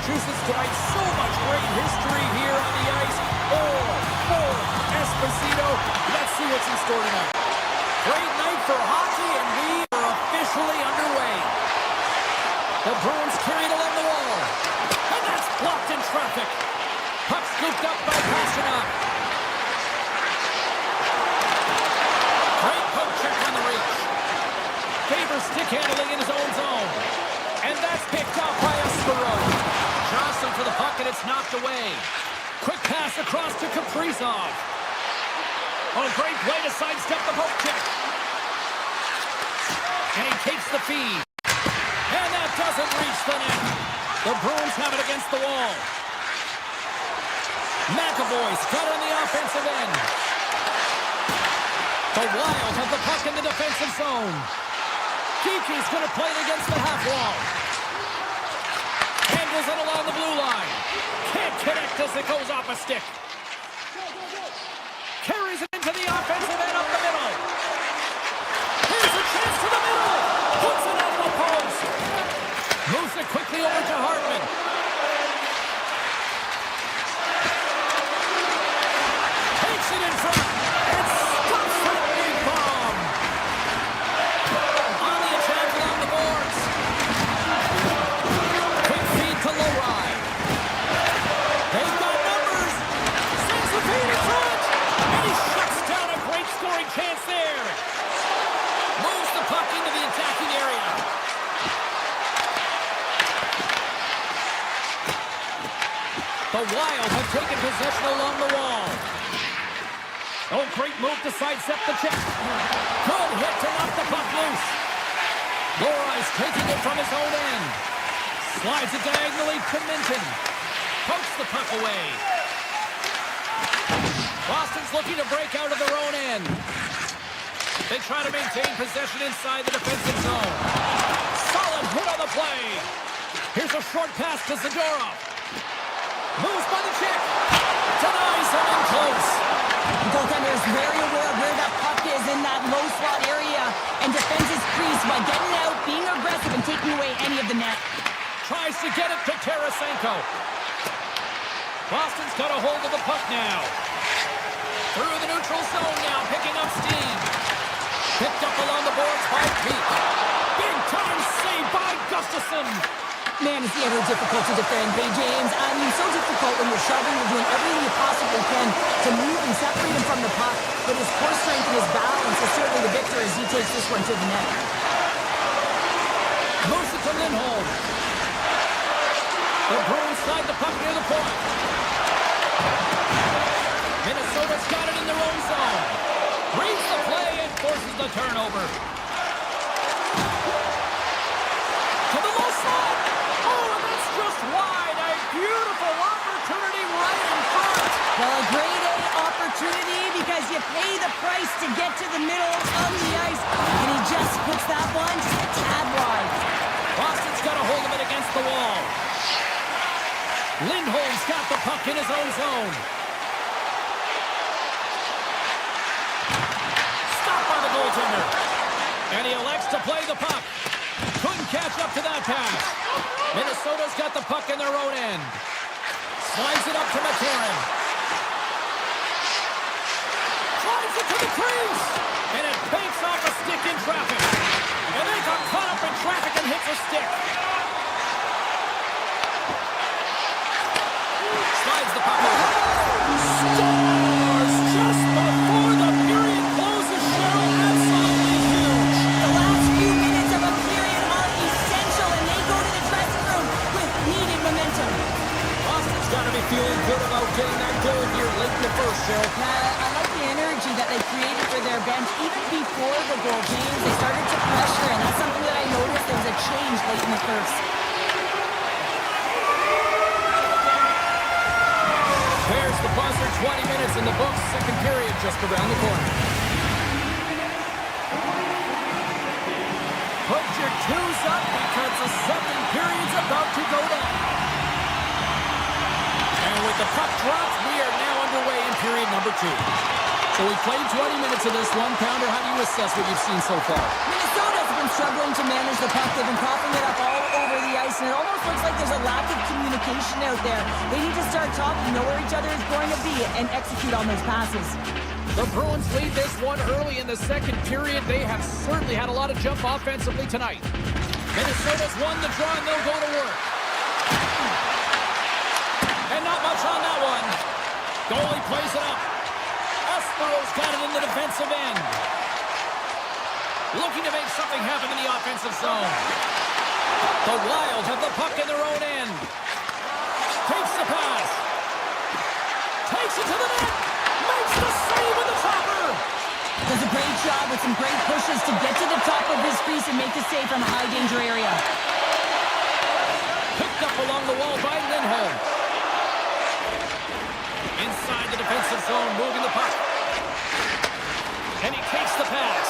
Massachusetts tonight. So much great history here on the ice. For Esposito. Let's see what's in store tonight. Great night for hockey, and we are officially underway. The Bruins carry it along the wall. And that's blocked in traffic. Puck scooped up by Kodiak. Great poke check on the reach. Favors stick handling in his own zone. And that's picked up by Subzero. Johnson for the puck, and it's knocked away. Quick pass across to Kaprizov. Oh, great play to sidestep the poke check. And he takes the feed. And that doesn't reach the net. The Bruins have it against the wall. McAvoy's got it on the offensive end. The Wild have the puck in the defensive zone. Geeky's going to play it against the half wall. Handles it along the blue line. Can't connect as it goes off a stick. Carries it into the offensive end up the middle. Here's a chance to the middle. Puts it on the post. Moves it quickly over to Hartman. Takes it in front. And stuffs that big bomb. On the attack along the boards. Quick feed to Lowry. They've got numbers. Sends the feed in front. And he shuts down a great scoring chance there. Moves the puck into the attacking area. The Wild have taken possession along the wall. Oh, great move to sidestep the check. Good hit to knock the puck loose. Lowry's taking it from his own end. Slides it diagonally to Minton. Pokes the puck away. Boston's looking to break out of their own end. They try to maintain possession inside the defensive zone. Solid hit on the play. Here's a short pass to Zadorov. Moves by the check. Denies him in close. The goaltender is very aware of where that puck is in that low slot area and defends his crease by getting out, being aggressive, and taking away any of the net. Tries to get it to Tarasenko. Boston's got a hold of the puck now. Through the neutral zone now, picking up steam. Picked up along the boards by Peak. Big time save by Gustafsson. Man, is he ever difficult to defend, hey, James? I mean, so difficult when you're shoving, you're doing everything you possibly can to move and separate him from the puck. But his core strength and his balance is certainly the victor as he takes this one to the net. Moves it to Lindholm. The Bruins slide the puck near the point. Minnesota's got it in their own zone. Reads the play and forces the turnover. To the low slot. Oh, and that's just wide. A beautiful opportunity right in front. Well, a grade A opportunity because you pay the price to get to the middle of the ice. And he just puts that one just a tad wide. Boston's got a hold of it against the wall. Lindholm's got the puck in his own zone. Stopped by the goaltender. And he elects to play the puck. Couldn't catch up to that pass. Minnesota's got the puck in their own end. Slides it up to McCarron. Drives it to the crease. And it banks off a stick in traffic. And they got caught up in traffic and hits a stick. Slides the puck over. Scores just before the period closes. Cheryl, absolutely huge. The last few minutes of a period are essential, and they go to the dressing room with needed momentum. Boston's got to be feeling good about getting that goal here late in the first, Cheryl. I like the energy that they created for their bench. Even before the goal, James, they started to pressure, and that's something that I noticed. There was a change late in the first. There's the buzzer, 20 minutes in the books, second period just around the corner. Put your twos up because the second period's about to go down. And with the puck dropped, we are now underway in period number 2. So we played 20 minutes of this one. Pounder, how do you assess what you've seen so far? Minnesota's been struggling to manage the puck. They've been coughing it up all over the ice, and it almost looks like there's a lack of communication communication out there. They need to start talking, know where each other is going to be, and execute on those passes. The Bruins lead this one early in the second period. They have certainly had a lot of jump offensively tonight. Minnesota's won the draw, and they'll go to work. And not much on that one. Goalie plays it up. Espero's got it in the defensive end. Looking to make something happen in the offensive zone. The Wild have the puck in their own end. Takes the pass. Takes it to the net. Makes the save with the topper. Does a great job with some great pushes to get to the top of his crease and make the save from a high-danger area. Picked up along the wall by Lindholm. Inside the defensive zone, moving the puck. And he takes the pass.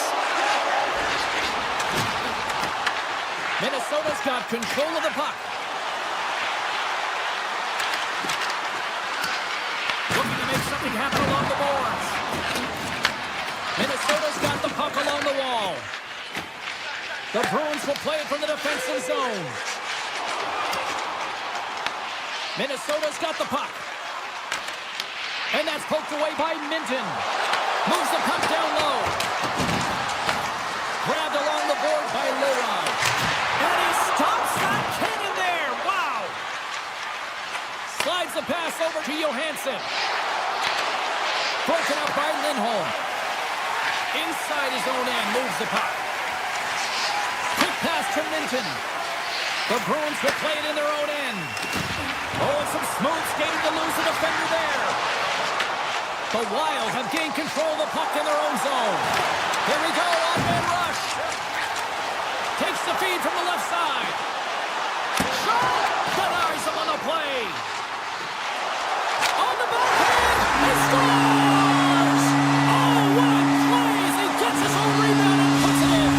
Minnesota's got control of the puck. Looking to make something happen along the boards. Minnesota's got the puck along the wall. The Bruins will play it from the defensive zone. Minnesota's got the puck. And that's poked away by Minton. Moves the puck down low. Grabbed along the board by Leroy. And he stops that cannon there. Wow. Slides the pass over to Johansson. Broken up by Lindholm. Inside his own end, moves the puck. Quick pass to Minton. The Bruins will play it in their own end. Oh, and some smooth skating to lose the defender there. The Wild have gained control of the puck in their own zone. Here we go, on-man rush. Takes the feed from the left side. Shot! Denies him on the play. On the backhand, he scores! Oh, what a play as he gets his own rebound and puts it in.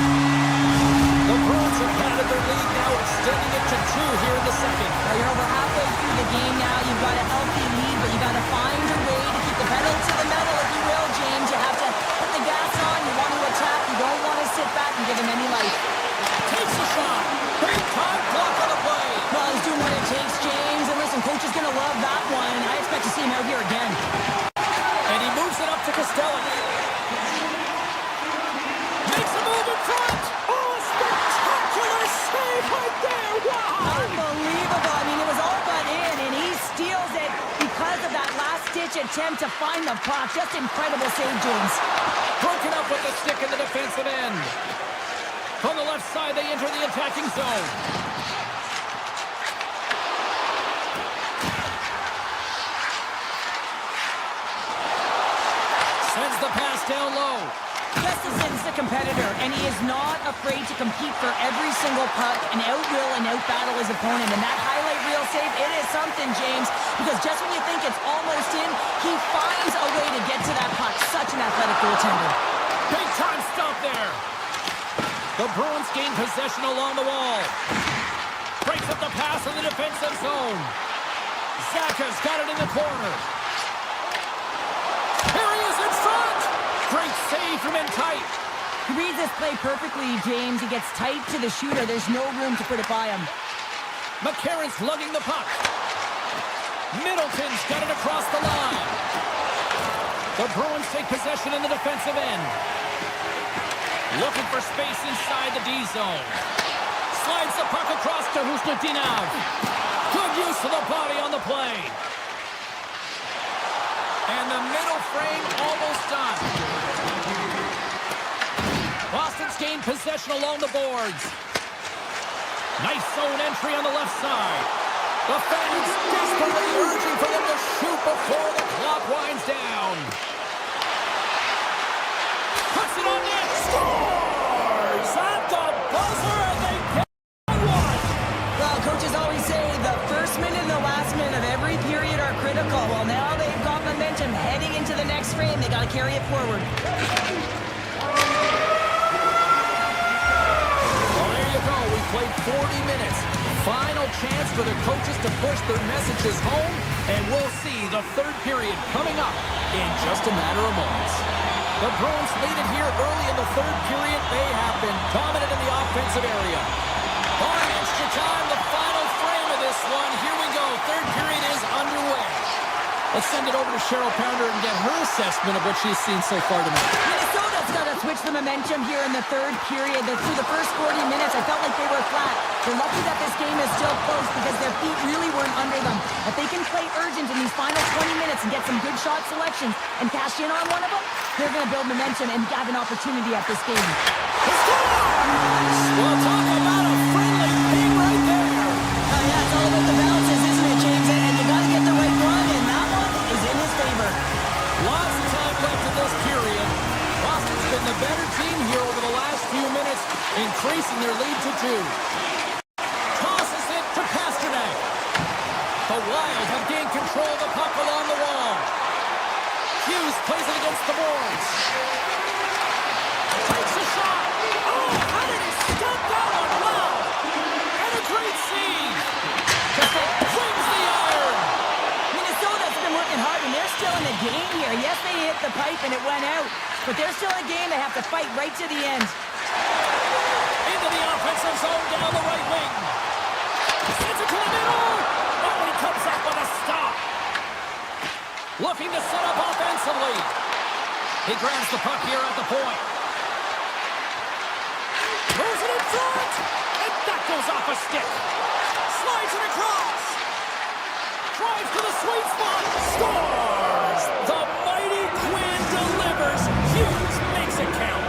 The Bruins have padded their lead now, extending it to 2 here in the second. Well, you're over halfway through the game now. You've got a healthy lead, but you got to find a way to keep the pedal to the metal, if you will, James. You have to put the gas on. You want to attack. You don't want to sit back and give him any life. Takes a shot. Big time block on the play. Well, he's doing what it takes, James. And listen, coach is going to love that one. I expect to see him out here again. And he moves it up to Costello. Makes a move in front. Oh, a spectacular save right there. Wow. Unbelievable. I mean, it was all but in, and he steals it because of that last-ditch attempt to find the puck. Just incredible save, James. Broken up with the stick in the defensive end. From the left side, they enter the attacking zone. Sends the pass down low. Gustafson's the competitor, and he is not afraid to compete for every single puck and out-will and out-battle his opponent. And that highlight reel save, it is something, James, because just when you think it's almost in, he finds a way to get to that puck. Such an athletic goaltender. Big time stop there. The Bruins gain possession along the wall. Breaks up the pass in the defensive zone. Zaka's got it in the corner. Here he is in front. Great save from in tight. He reads this play perfectly, James. He gets tight to the shooter. There's no room to put it by him. McCarron's lugging the puck. Middleton's got it across the line. The Bruins take possession in the defensive end. Looking for space inside the D zone. Slides the puck across to Husnudinov. Good use of the body on the play. And the middle frame almost done. Boston's gained possession along the boards. Nice zone entry on the left side. The fans desperately urging for them to shoot before the clock winds down. Puts it on net. Scores at the buzzer, and they get one. Well, coaches always say the first minute and the last minute of every period are critical. Well, now they've got momentum heading into the next frame. They got to carry it forward. Well, there you go. We played 40 minutes. Final chance for the coaches to push their messages home, and we'll see the third period coming up in just a matter of moments. The Bruins lead it here early in the third period. They have been dominant in the offensive area. On extra time, the final frame of this one. Here we go. Let's send it over to Cheryl Pounder and get her assessment of what she's seen so far tonight. Minnesota's got to switch the momentum here in the third period. Through the first 40 minutes, I felt like they were flat. They're lucky that this game is still close because their feet really weren't under them. If they can play urgent in these final 20 minutes and get some good shot selections and cash in on one of them, they're going to build momentum and have an opportunity at this game. We'll talk about a friendly thing right there. Yeah, it's all about the balances, isn't it, James? And you got to get the right one, and that one is in his favor. Lots of time left in this period. Boston's been the better team here over the last few minutes, increasing their lead to 2. Tosses it to Pasternak. The Wild have gained control of the puck along the wall. Hughes plays it against the boards. Takes a shot. Oh, how did he stop that one? Wow. And a great save. Wins the iron. Minnesota's been working hard, and they're still in the game here. Yes, they hit the pipe, and it went out. But they're still in a game. They have to fight right to the end. Into the offensive zone down the right wing. Sends it to the middle. Oh, and he comes up with a stop. Looking to set up offensively. He grabs the puck here at the point. Moves it in front. And that goes off a stick. Slides it across. Drives to the sweet spot. Scores. The mighty Quinn delivers. Hughes makes it count.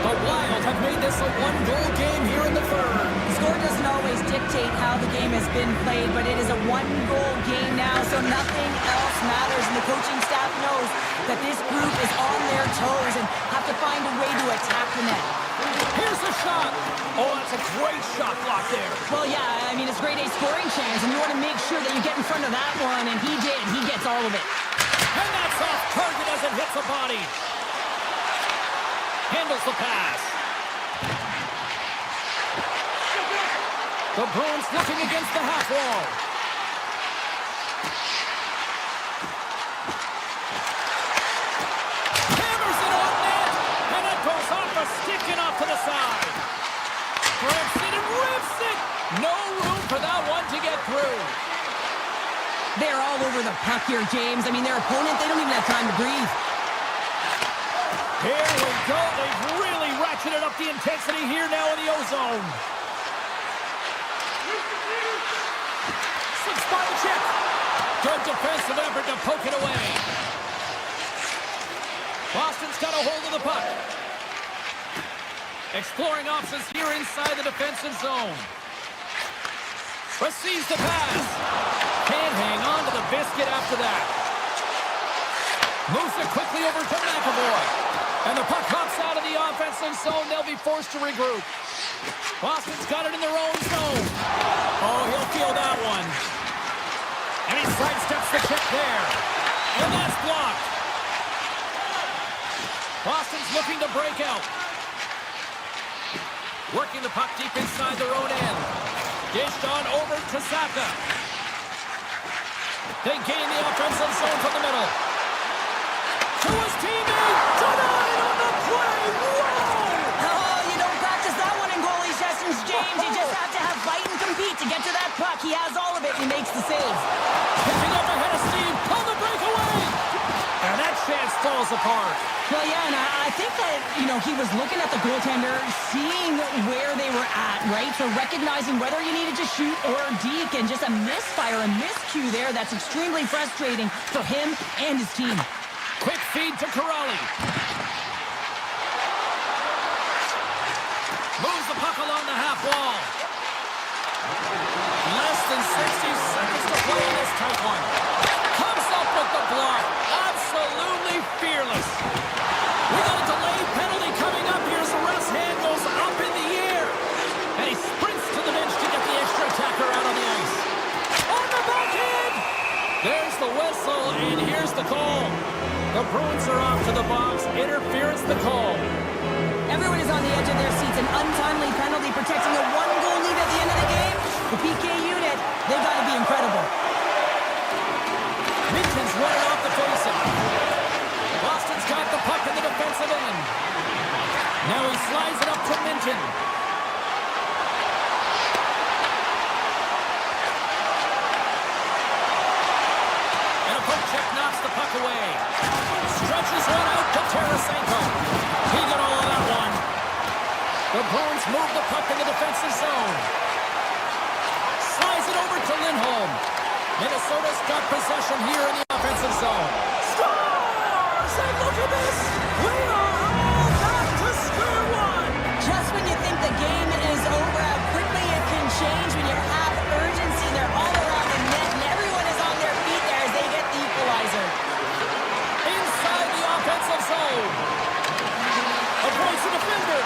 The Wild have made this a one-goal game here in the third. The score doesn't always dictate how the game has been played, but it is a one-goal game now, so nothing else matters. And the coaching staff knows that this group is on their toes and have to find a way to attack the net. Here's the shot. Oh, that's a great shot block there. Well, yeah, I mean, it's grade A scoring chance, and you want to make sure that you get in front of that one, and he did. He gets all of it. And that's off target as it hits the body. Handles the pass. The Bruins looking against the half wall. Hammers it on net, and it goes off a stick and off to the side. Grips it and rips it. No room for that one to get through. They're all over the puck here, James. I mean, their opponent, they don't even have time to breathe. Here we go. They've really ratcheted up the intensity here now in the O-zone. Six-body check. Good defensive effort to poke it away. Boston's got a hold of the puck. Exploring options here inside the defensive zone. Receives the pass. Can't hang on to the biscuit after that. Moves it quickly over to McAvoy. And the puck hops out of the offensive zone. They'll be forced to regroup. Boston's got it in their own zone. Oh, he'll feel that one. And he sidesteps the check there. And that's blocked. Boston's looking to break out. Working the puck deep inside their own end. Dished on over to Saka. They gain the offensive zone from the middle. To his teammate. Denied on the play. Whoa! Oh, you don't practice that one in goalie sessions, James. You just have to have fight and compete to get to that puck. He has all of it. He makes the save. Picking up ahead of steam on the breakaway. And that chance falls apart. Well, yeah, and I think that, he was looking at the goaltender, seeing where they were at, right? So recognizing whether you needed to shoot or deke, and just a misfire, a miscue there. That's extremely frustrating for him and his team. Quick feed to Corrali. Moves the puck along the half wall. Less than 60 seconds to play in this tight one. Comes up with the block. Absolutely fearless. We got a delayed penalty coming up here as the ref's hand goes up in the air. And he sprints to the bench to get the extra attacker out on the ice. On the backhand. There's the whistle, and here's the call. The Bruins are off to the box. Interference the call. Everyone is on the edge of their seats. An untimely penalty protecting a one-goal lead at the end of the game. The PK unit, they've got to be incredible. Minton's running off the faceoff. Boston's got the puck in the defensive end. Now he slides it up to Minton. And a poke check now knocks the puck away. Stretches one out to Tarasenko. He got all of that one. The Bruins move the puck in the defensive zone. Slides it over to Lindholm. Minnesota's got possession here in the offensive zone. Scores! And look at this! We are all back to square one! Just when you think the game is over, how quickly it can change when you have urgency. They're all around the net, and everyone is on their feet there as they get the equalizer. Inside the offensive zone. Avoids the defender.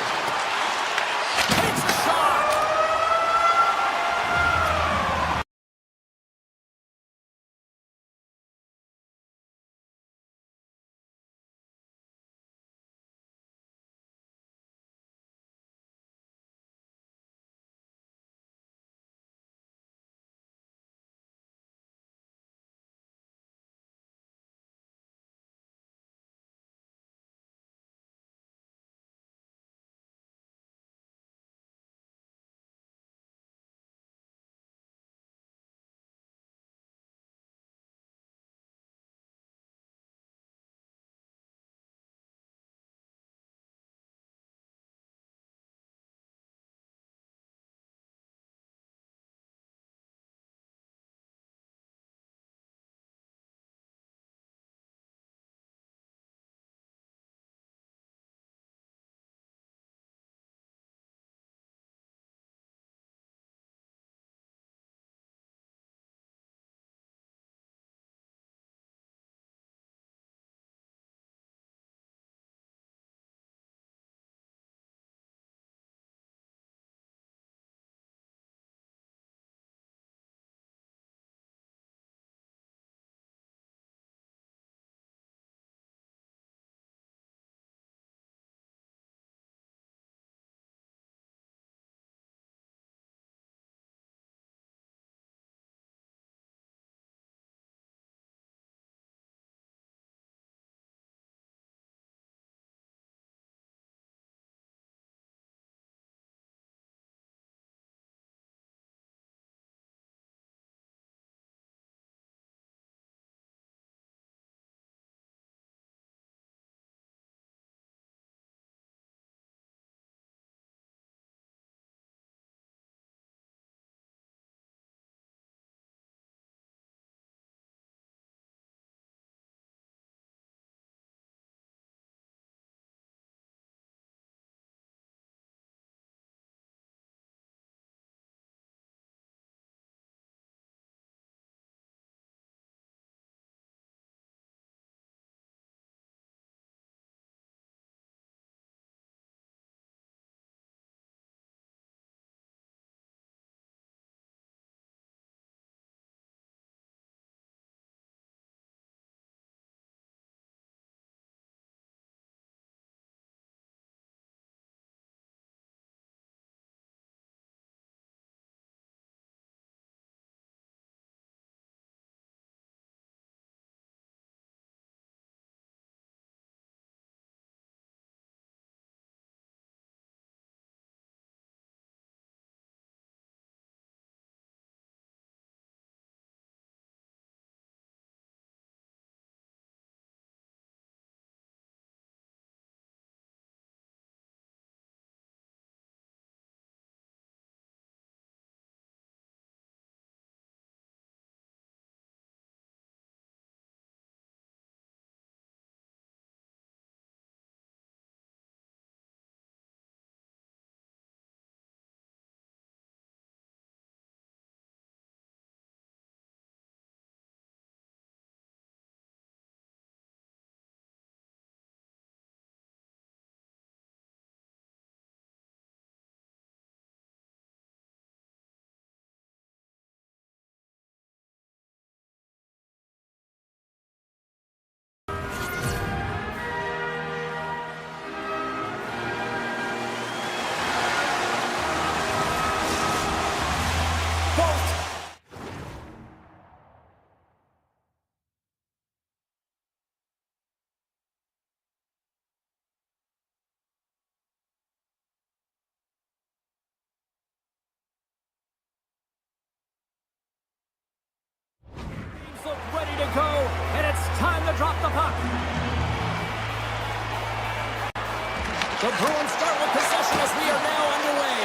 The Bruins start with possession as we are now underway.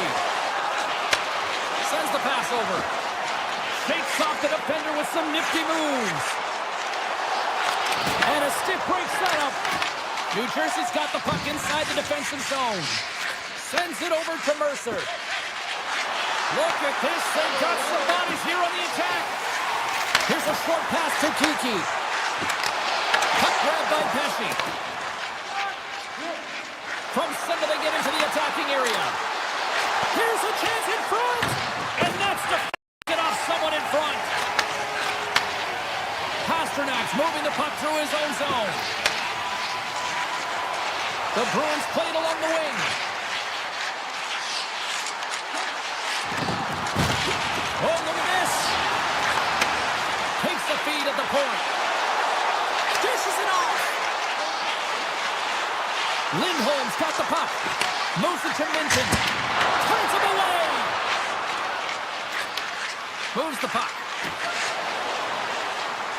Sends the pass over. Shakes off the defender with some nifty moves. And a stick break setup. New Jersey's got the puck inside the defensive zone. Sends it over to Mercer. Look at this. They've got some bodies here on the attack. Here's a short pass to Kiki. Puck grabbed by Pesci. From center they get into the attacking area. Here's a chance in front. And that's to get off someone in front. Pasternak's moving the puck through his own zone. The Bruins play it along the wing. Oh, look at this. Takes the feed at the point. Dishes it off. Lindholm's got the puck. Moves it to Minton. Turns him away. Moves the puck.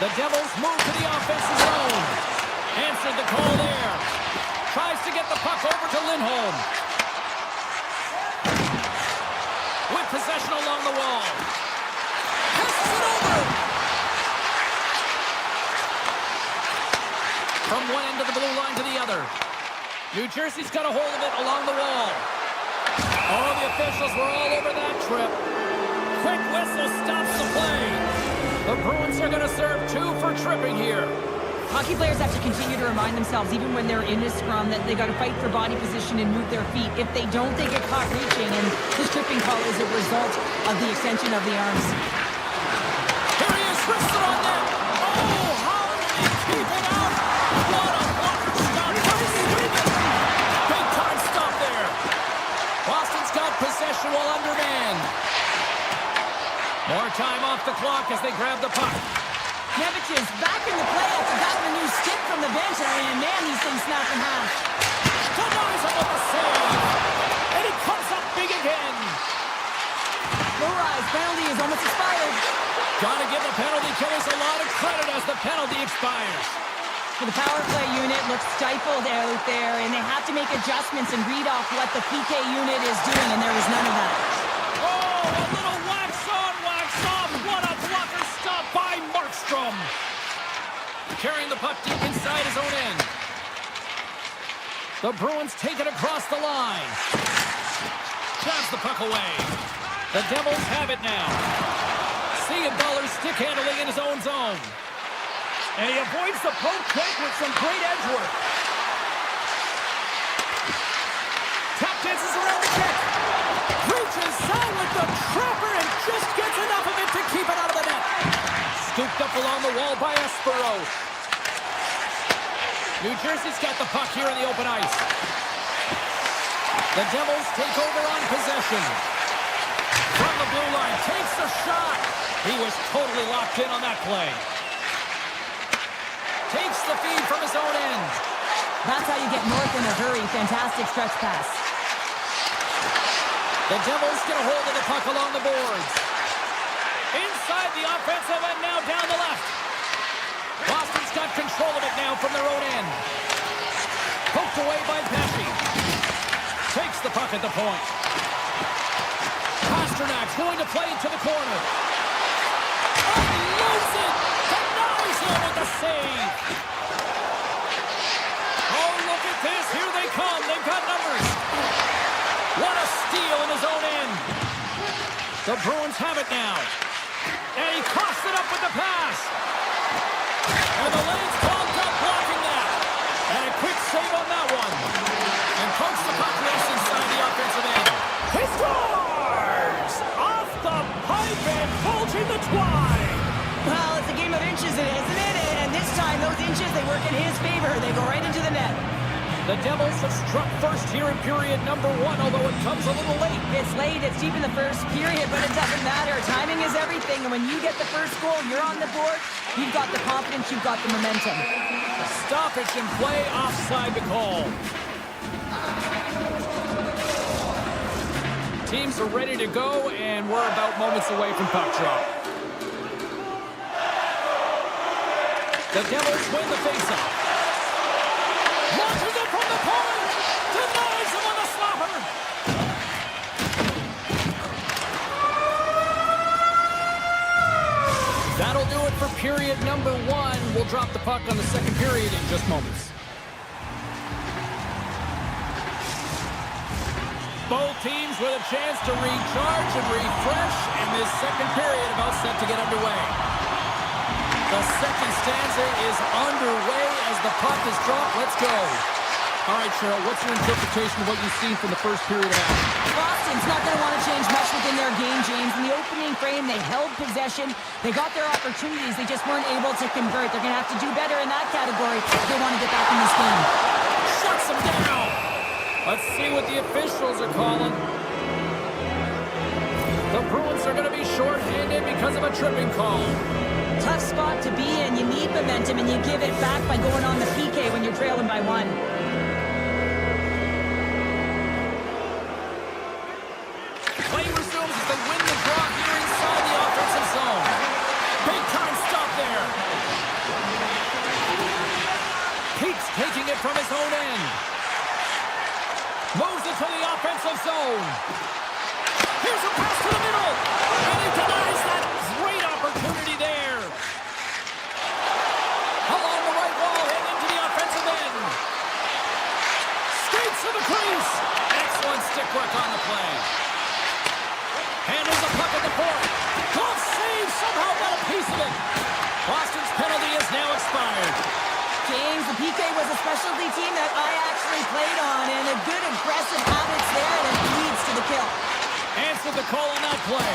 The Devils move to the offensive zone. Answered the call there. Tries to get the puck over to Lindholm. With possession along the wall. Passes it over. From one end of the blue line to the other. New Jersey's got a hold of it along the wall. Oh, the officials were all over that trip. Quick whistle stops the play. The Bruins are going to serve 2 for tripping here. Hockey players have to continue to remind themselves, even when they're in this scrum, that they got to fight for body position and move their feet. If they don't, they get caught reaching, and this tripping call is a result of the extension of the arms. Here he is, wristed on net. Oh, how did he keep it out? What a blocker stop by Sweden. Big time stop there. Boston's got possession while undermanned. More time off the clock as they grab the puck. Nevich is back in the play after gotten a new stick from the bench, and man, these things snap in half. Denies him with the save. And he comes up big again. No rise, penalty is almost expired. Gotta give the penalty killers a lot of credit as the penalty expires. So the power play unit looks stifled out there, and they have to make adjustments and read off what the PK unit is doing, and there was none of that. Oh, a little wax on, wax off. What a blocker stop by Markstrom. Carrying the puck deep inside his own end. The Bruins take it across the line. Shoves the puck away. The Devils have it now. Siegenthaler's stick handling in his own zone. And he avoids the poke check with some great edge work. Tap dances around the kick. Reaches out with the trapper and just gets enough of it to keep it out of the net. Scooped up along the wall by Espero. New Jersey's got the puck here in the open ice. The Devils take over on possession. From the blue line, takes the shot. He was totally locked in on that play. Takes the feed from his own end. That's how you get north in a hurry. Fantastic stretch pass. The Devils get a hold of the puck along the boards. Inside the offensive end now down the left. Boston's got control of it now from their own end. Poked away by Pesci. Takes the puck at the point. Pasternak's going to play to the corner. Unloads it. Denies him with the save. Oh, look at this. Here they come. They've got numbers. What a steal in his own end. The Bruins have it now. And he coughs it up with the pass. And the lane's clogged up blocking that. And a quick save on that one. And pokes the puck loose inside the offensive end. He scores! Off the pipe and bulging the twine. Well, it's a game of inches, isn't it? And this time, those inches, they work in his favor. They go right into the net. The Devils have struck first here in period number 1, although it comes a little late. It's late, it's deep in the first period, but it doesn't matter. Timing is everything, and when you get the first goal, you're on the board, you've got the confidence, you've got the momentum. Stoppage in play, offside the call. Teams are ready to go, and we're about moments away from puck drop. The Devils win the faceoff. Launches it from the point! Denies That'll do it for period number 1. We'll drop the puck on the second period in just moments. Both teams with a chance to recharge and refresh, and this second period about set to get underway. The second stanza is underway as the puck is dropped. Let's go. All right, Cheryl, what's your interpretation of what you've seen from the first period of action? Boston's not going to want to change much within their game, James. In the opening frame, they held possession. They got their opportunities. They just weren't able to convert. They're going to have to do better in that category if they want to get back in this game. Shuts them down. Let's see what the officials are calling. The Bruins are going to be shorthanded because of a tripping call. Tough spot to be in. You need momentum, and you give it back by going on the PK when you're trailing by 1. Play resumes as they win the draw here inside the offensive zone. Big time stop there. Keeps taking it from his own end. Moves it to the offensive zone. Here's a pass to the middle. And he denies that great opportunity there. Along the right wall, heading into the offensive end. Skates to the crease. Excellent stick work on the play. And there's a puck at the point. Glove save. Somehow got a piece of it. Boston's penalty is now expired. James, the PK was a specialty team that I actually played on, and a good aggressive habits there, and it leads to the kill. Answered the call on that play.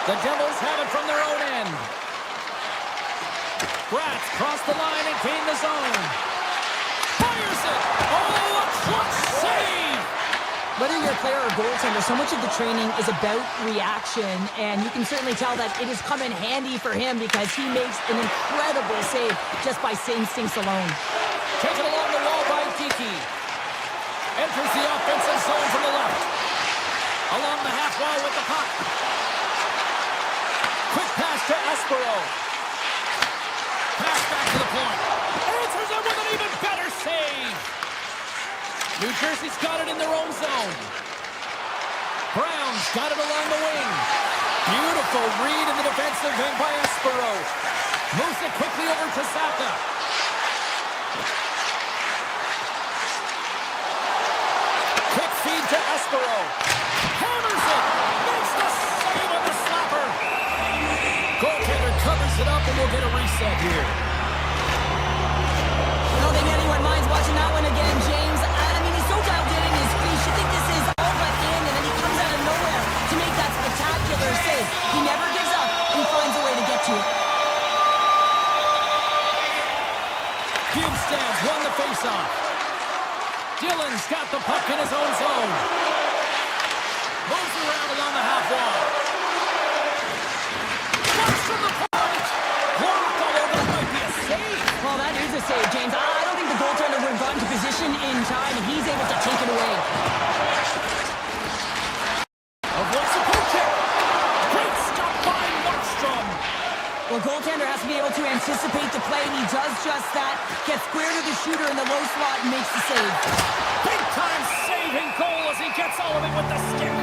The Devils have it from their own end. Bratz crossed the line and gained the zone. Fires it. Oh, a clutch save. Whether you're a player or goaltender, so much of the training is about reaction, and you can certainly tell that it has come in handy for him because he makes an incredible save just by instincts alone. Taken along the wall by Kiki. Enters the offensive zone from the left. Along the half wall with the puck. Quick pass to Espero. Pass back to the point. Answers it with an even better save. New Jersey's got it in their own zone. Brown's got it along the wing. Beautiful read in the defensive end by Espero. Moves it quickly over to Sata. Quick feed to Espero. Hammers it. Makes the save on the slapper. Goaltender covers it up and we'll get a reset here. I don't think anyone minds watching that one again, James. I mean, he's so dialed in his crease. You think this is all but in, and then he comes out of nowhere to make that spectacular save. He never gives up. He finds a way to get to it. Bugstad's won the faceoff. Dillon's got the puck in his own zone. Moves around along the half wall. Flash from the point. Blocked all over. It might be a save. Well, that is a save, James. I don't think the goaltender would have gotten to position in time, and he's able to take it away. Avoids a poke check. Great stop by Markstrom. Well, goaltender has to be able to anticipate the play, and he does just that. Gets square to the shooter in the low slot and makes the save. Big time saving goal as he gets all of it with the stick.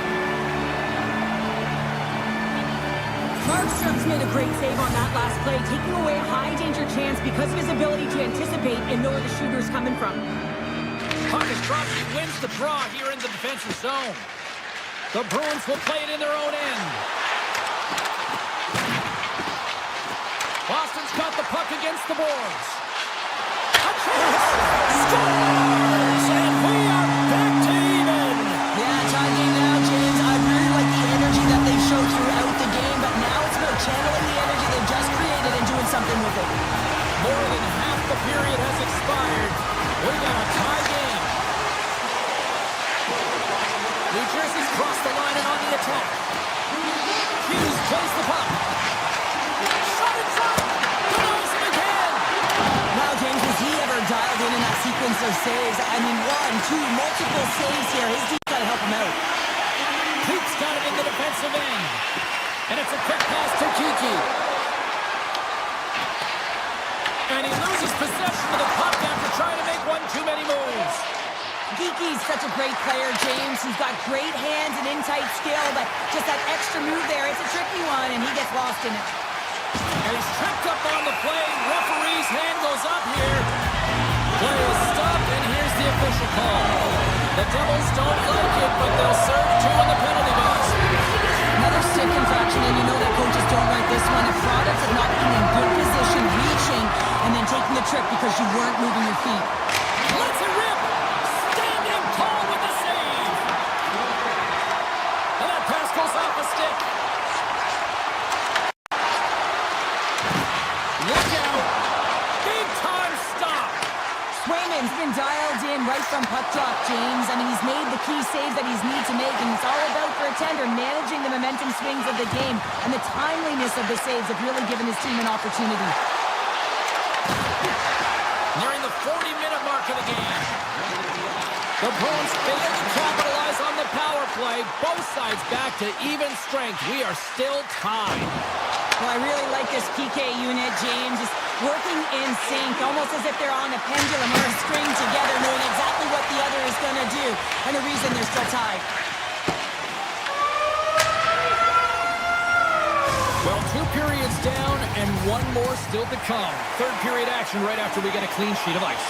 Markstrom's made a great save on that last play, taking away a high-danger chance because of his ability to anticipate and know where the shooter's coming from. Puck is dropped. He wins the draw here in the defensive zone. The Bruins will play it in their own end. Boston's got the puck against the boards. A chance! Scores! And we are back to even! Yeah, tie game now, James. I really like the energy that they showed throughout the game, but now it's about channeling the energy they've just created and doing something with it. More than half the period has expired. We got a tie game. New Jersey's crossed the line and on the attack. Hughes plays the puck. Shot inside. Denies him again. Wow, James, was he ever dialed in that sequence of saves? I mean, 1, 2, multiple saves here. His team's got to help him out. Pete's got it in the defensive end. And it's a quick pass to Kiki. And he loses possession of the puck after trying to make one too many moves. Kiki's such a great player, James. He's got great hands and in-tight skill, but just that extra move there, it's a tricky one, and he gets lost in it. And he's tripped up on the play. Referee's hand goes up here. Play is stopped, and here's the official call. The Devils don't like it, but they'll serve 2 in the penalty box. Another stick infraction, and you know that coaches don't like this one. A product of not being in good position, reaching, and then taking the trip because you weren't moving your feet. Let's it rip! Standing tall with the save! And that pass goes off the stick. Look out! Big time stop! Swayman's been dialed in right from puck drop, James. I mean, he's made the key save that he's need to make, and it's all about for a tender managing the momentum swings of the game, and the timeliness of the saves have really given his team an opportunity. Nearing the 40-minute mark of the game. The Bruins fail to capitalize on the power play. Both sides back to even strength. We are still tied. Well, I really like this PK unit, James. Just working in sync, almost as if they're on a pendulum or a string together, knowing exactly what the other is going to do, and the reason they're still tied. Well, 2 periods down and 1 more still to come. Third period action right after we get a clean sheet of ice.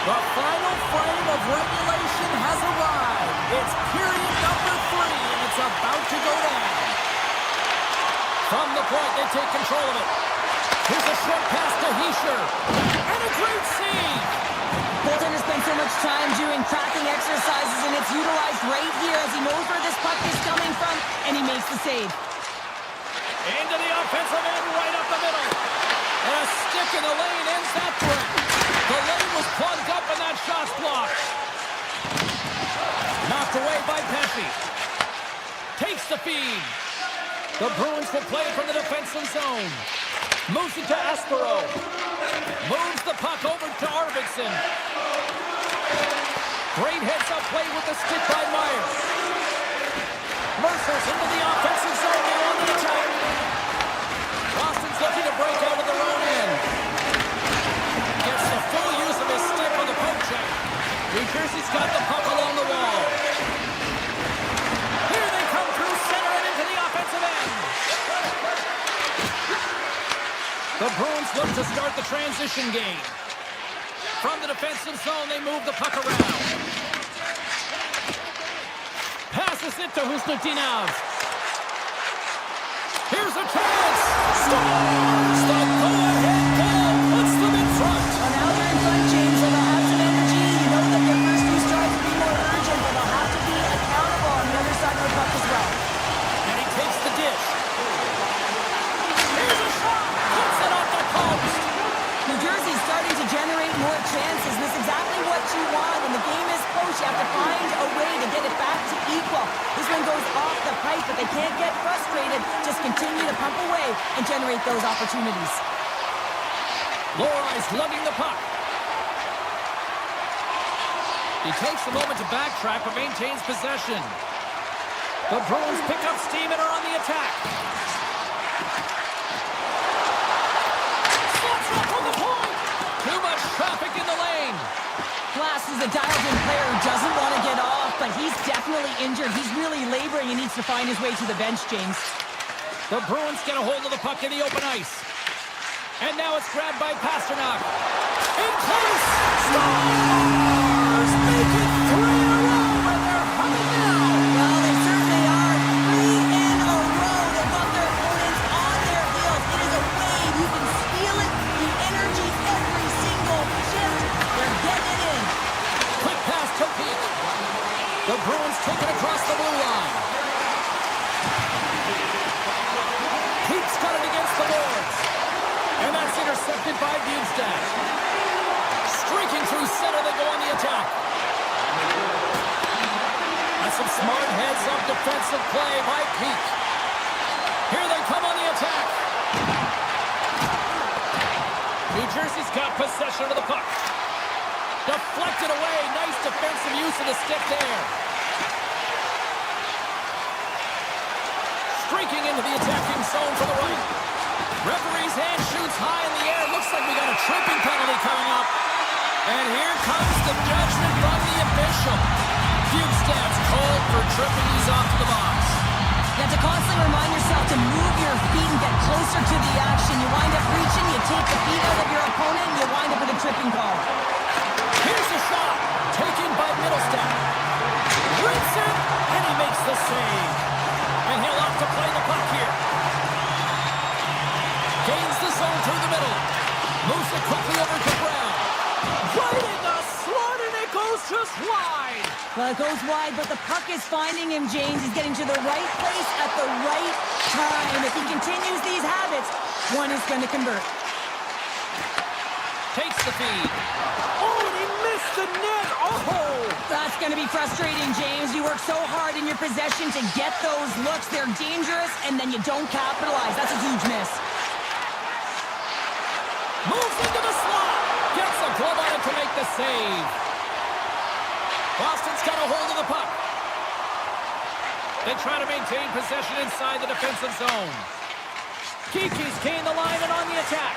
The final frame of regulation has arrived. It's period number 3, and it's about to go down. From the point, they take control of it. Here's a short pass to Hischier. And a great save! Bolton has spent so much time doing cracking exercises, and it's utilized right here as he knows where this puck is coming from, and he makes the save. Into the offensive end, right up the middle. And a stick in the lane ends that threat. The lane was plugged up and that shot's blocked. Knocked away by Pesci. Takes the feed. The Bruins will play from the defensive zone. Moves it to Aspero. Moves the puck over to Arvidsson. Great heads-up play with the stick by Myers. Mercer's into the offensive zone now on the attack. Boston's looking to break out of their own end. Gets the full use of his stick on the poke check. New Jersey's got the puck along the wall. Here they come through center and into the offensive end. The Bruins look to start the transition game. From the defensive zone, they move the puck around. Passes it to Husnutinov. Here's a chance. Stars! The go-ahead goal puts them in front. Well, now they're in front, James, so they'll have some energy. You know that their first 2 strides will be more urgent, but they'll have to be accountable on the other side of the puck as well. And he takes the dish. Here's a shot. Puts it off the post. New Jersey's starting to generate more chances. This is exactly what you want. When the game is close, you have to find a way to get it back to equal. This one goes off the pipe, but they can't get frustrated. Just continue to pump away and generate those opportunities. Lohrey's lugging the puck. He takes a moment to backtrack, but maintains possession. The Bruins pick up steam and are on the attack. Slots up on the point. Too much traffic in the lane. Glass is a dialed-in player who doesn't want to get off, but he's definitely injured. He's really laboring and needs to find his way to the bench, James. The Bruins get a hold of the puck in the open ice. And now it's grabbed by Pasternak. In close! Stars make it 3 in a row, and they're humming now. Well, they certainly are. 3 in a row. They've got their opponents on their heels. It is a wave. You can feel it. The energy every single shift. They're getting it in. Quick pass to Peak. The Bruins take it across the blue line. Peak's got it against the boards. And that's intercepted by Bjugstad. Streaking through center, they go on the attack. That's some smart heads-up defensive play by Peak. Here they come on the attack. New Jersey's got possession of the puck. Deflected away. Nice defensive use of the stick there. Streaking into the attacking zone for the right. Referee's hand shoots high in the air. Looks like we got a tripping penalty coming up. And here comes the judgment from the official. Bjugstad's called for tripping. He's off to the box. Yeah, to constantly remind yourself to move your feet and get closer to the action. You wind up reaching, you take the feet out of your opponent, and you wind up with a tripping call. Here's a shot, taken by Middlestat. Rips it, and he makes the save. And he'll have to play the puck here. Gains the zone through the middle. Moves it quickly over to Brown. Right in the slot, and it goes just wide. Well, it goes wide, but the puck is finding him, James. He's getting to the right place at the right time. If he continues these habits, one is going to convert. Takes the feed. Oh, and he missed the net. Oh! That's going to be frustrating, James. You work so hard in your possession to get those looks. They're dangerous, and then you don't capitalize. That's a huge miss. Moves into the slot. Gets a glove on it to make the save. Boston's got a hold of the puck. They try to maintain possession inside the defensive zone. Kiki's gained the line and on the attack.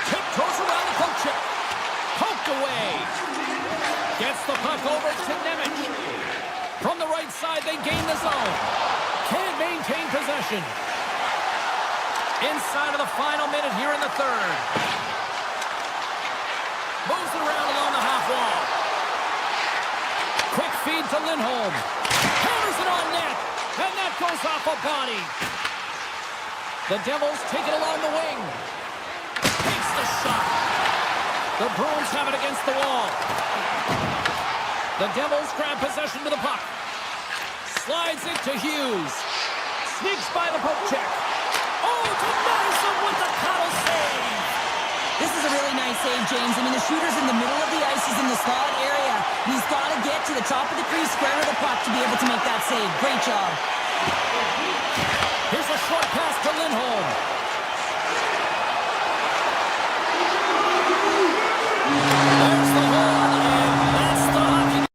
Tiptoes around the poke check. Poked away. Gets the puck over to Nemec. From the right side, they gain the zone. Can't maintain possession. Inside of the final minute here in the third. Moves it around along the half wall. Quick feed to Lindholm. Hammers it on net. And that goes off a body. The Devils take it along the wing. Takes the shot. The Bruins have it against the wall. The Devils grab possession with the puck. Slides it to Hughes. Sneaks by the poke check. Oh, to Madison with the paddle save. This is a really nice save, James. I mean, the shooter's in the middle of the ice. He's in the slot area. He's got to get to the top of the crease, square of the puck to be able to make that save. Great job. Here's a short pass to Lindholm. There's the hold, and that's the hockey.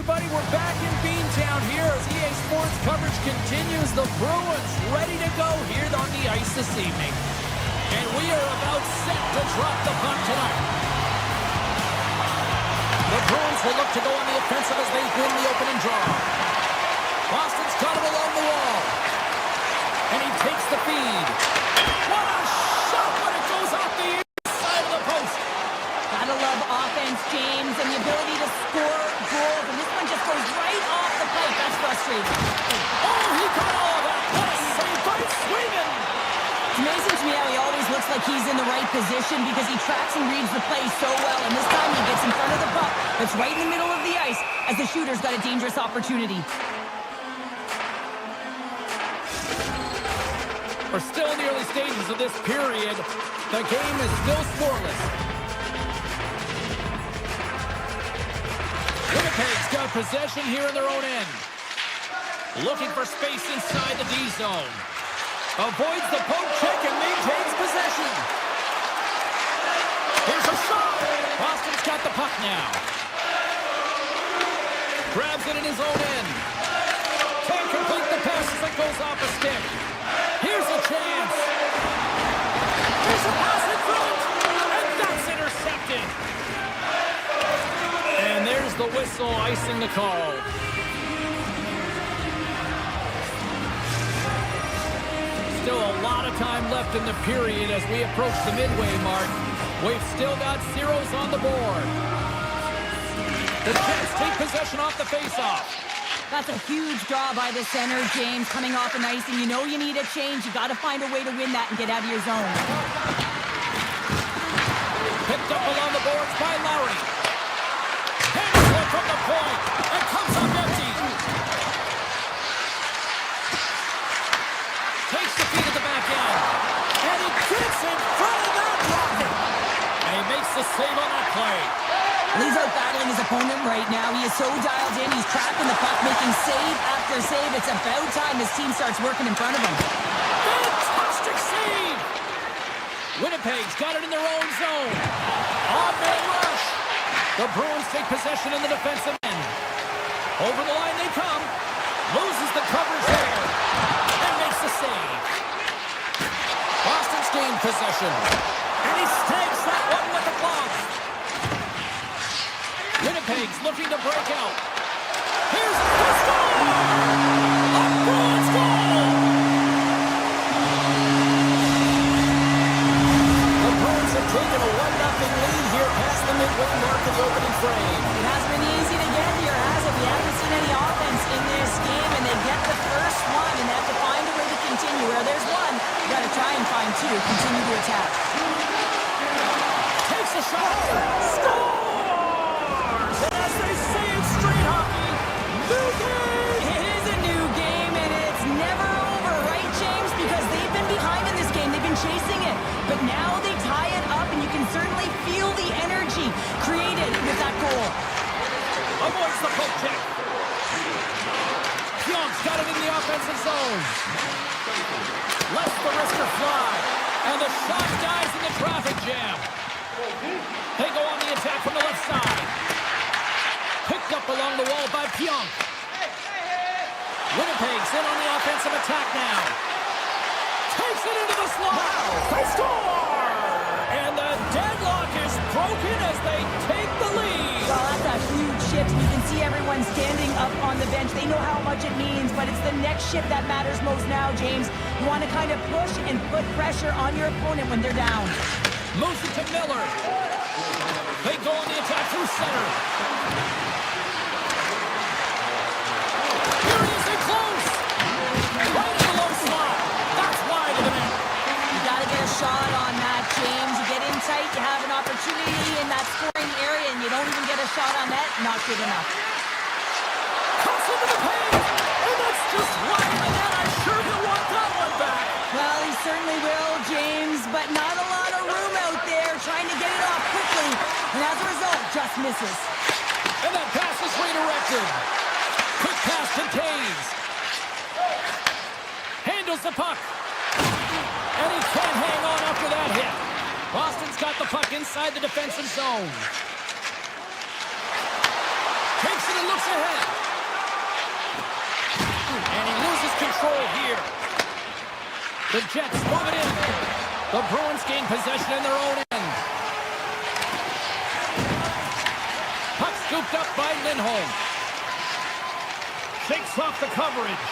everybody. We're back in Beantown here as EA Sports coverage continues. The Bruins ready to go here on the ice this evening. And we are about set to drop the puck tonight. The Bruins will look to go on the offensive as they win the opening draw. Boston's got him along the wall. And he takes the feed. What a shot when it goes off the inside of the post. Gotta love offense, James, and the ability to score goals. And this one just goes right off the pipe. That's frustrating. Oh, he got all of that. What a save by Sweden. It's amazing to me how he always looks like he's in the right position because he tracks and reads the play so well. And this time he gets in front of the puck that's right in the middle of the ice as the shooter's got a dangerous opportunity. We're still in the early stages of this period. The game is still scoreless. Winnipeg's got possession here in their own end. Looking for space inside the D zone. Avoids the poke check and maintains possession. Here's a shot. Boston's got the puck now. Grabs it in his own end. Can't complete the pass as it goes off a stick. Here's a chance. Here's a pass in front. And that's intercepted. And there's the whistle icing the call. Still a lot of time left in the period as we approach the midway mark. We've still got zeros on the board. The Jets take possession off the faceoff. That's a huge draw by the center, James, coming off an ice, and you know you need a change. You got to find a way to win that and get out of your zone. Picked up along the boards by Lowry. Hands one from the point and comes up empty. Takes the feed at the back end. And he gets in front of that rocket. And he makes the save on that play. He's out battling his opponent right now. He is so dialed in. He's tracking the puck, making save after save. It's about time his team starts working in front of him. Fantastic save! Winnipeg's got it in their own zone. On-man rush. The Bruins take possession in the defensive end. Over the line they come. Loses the coverage there. And makes the save. Boston's gained possession. And he snags that one with the glove. Winnipeg's looking to break out. Here's the score! A Bruins goal! The Bruins have taken a 1-0 lead here past the midway mark of the opening frame. It hasn't been easy to get here, has it? We haven't seen any offense in this game, and they get the first one, and they have to find a way to continue. Where there's one, you got to try and find two. Continue to attack. Takes a shot. Score! As they say in street hockey, new game! It is a new game, and it's never over, right, James? Because they've been behind in this game. They've been chasing it. But now they tie it up, and you can certainly feel the energy created with that goal. Avoids the poke check. Pionk's got it in the offensive zone. Lets the wrister fly. And the shot dies in the traffic jam. They go on the attack from the left side. Picked up along the wall by Pionk. Winnipeg's in on the offensive attack now. Takes it into the slot. Wow. They score! And the deadlock is broken as they take the lead. Well, that's a huge shift. You can see everyone standing up on the bench. They know how much it means, but it's the next shift that matters most now, James. You want to kind of push and put pressure on your opponent when they're down. Moves it to Miller. They go on the attack through center. Here he is in close. Right in the low slot. That's wide of the net. You got to get a shot on that, James. You get in tight, you have an opportunity in that scoring area, and you don't even get a shot on that. Not good enough. Cuts into the paint. And that's just wide of the net. I sure do want that one back. Well, he certainly will, James, but not a lot of room out there trying to get it off quickly. And as a result, just misses. And that pass is redirected. Quick pass to Taves. Handles the puck. And he can't hang on after that hit. Boston's got the puck inside the defensive zone. Takes it and looks ahead. And he loses control here. The Jets move it in. The Bruins gain possession in their own end. Puck scooped up by Lindholm. Shakes off the coverage.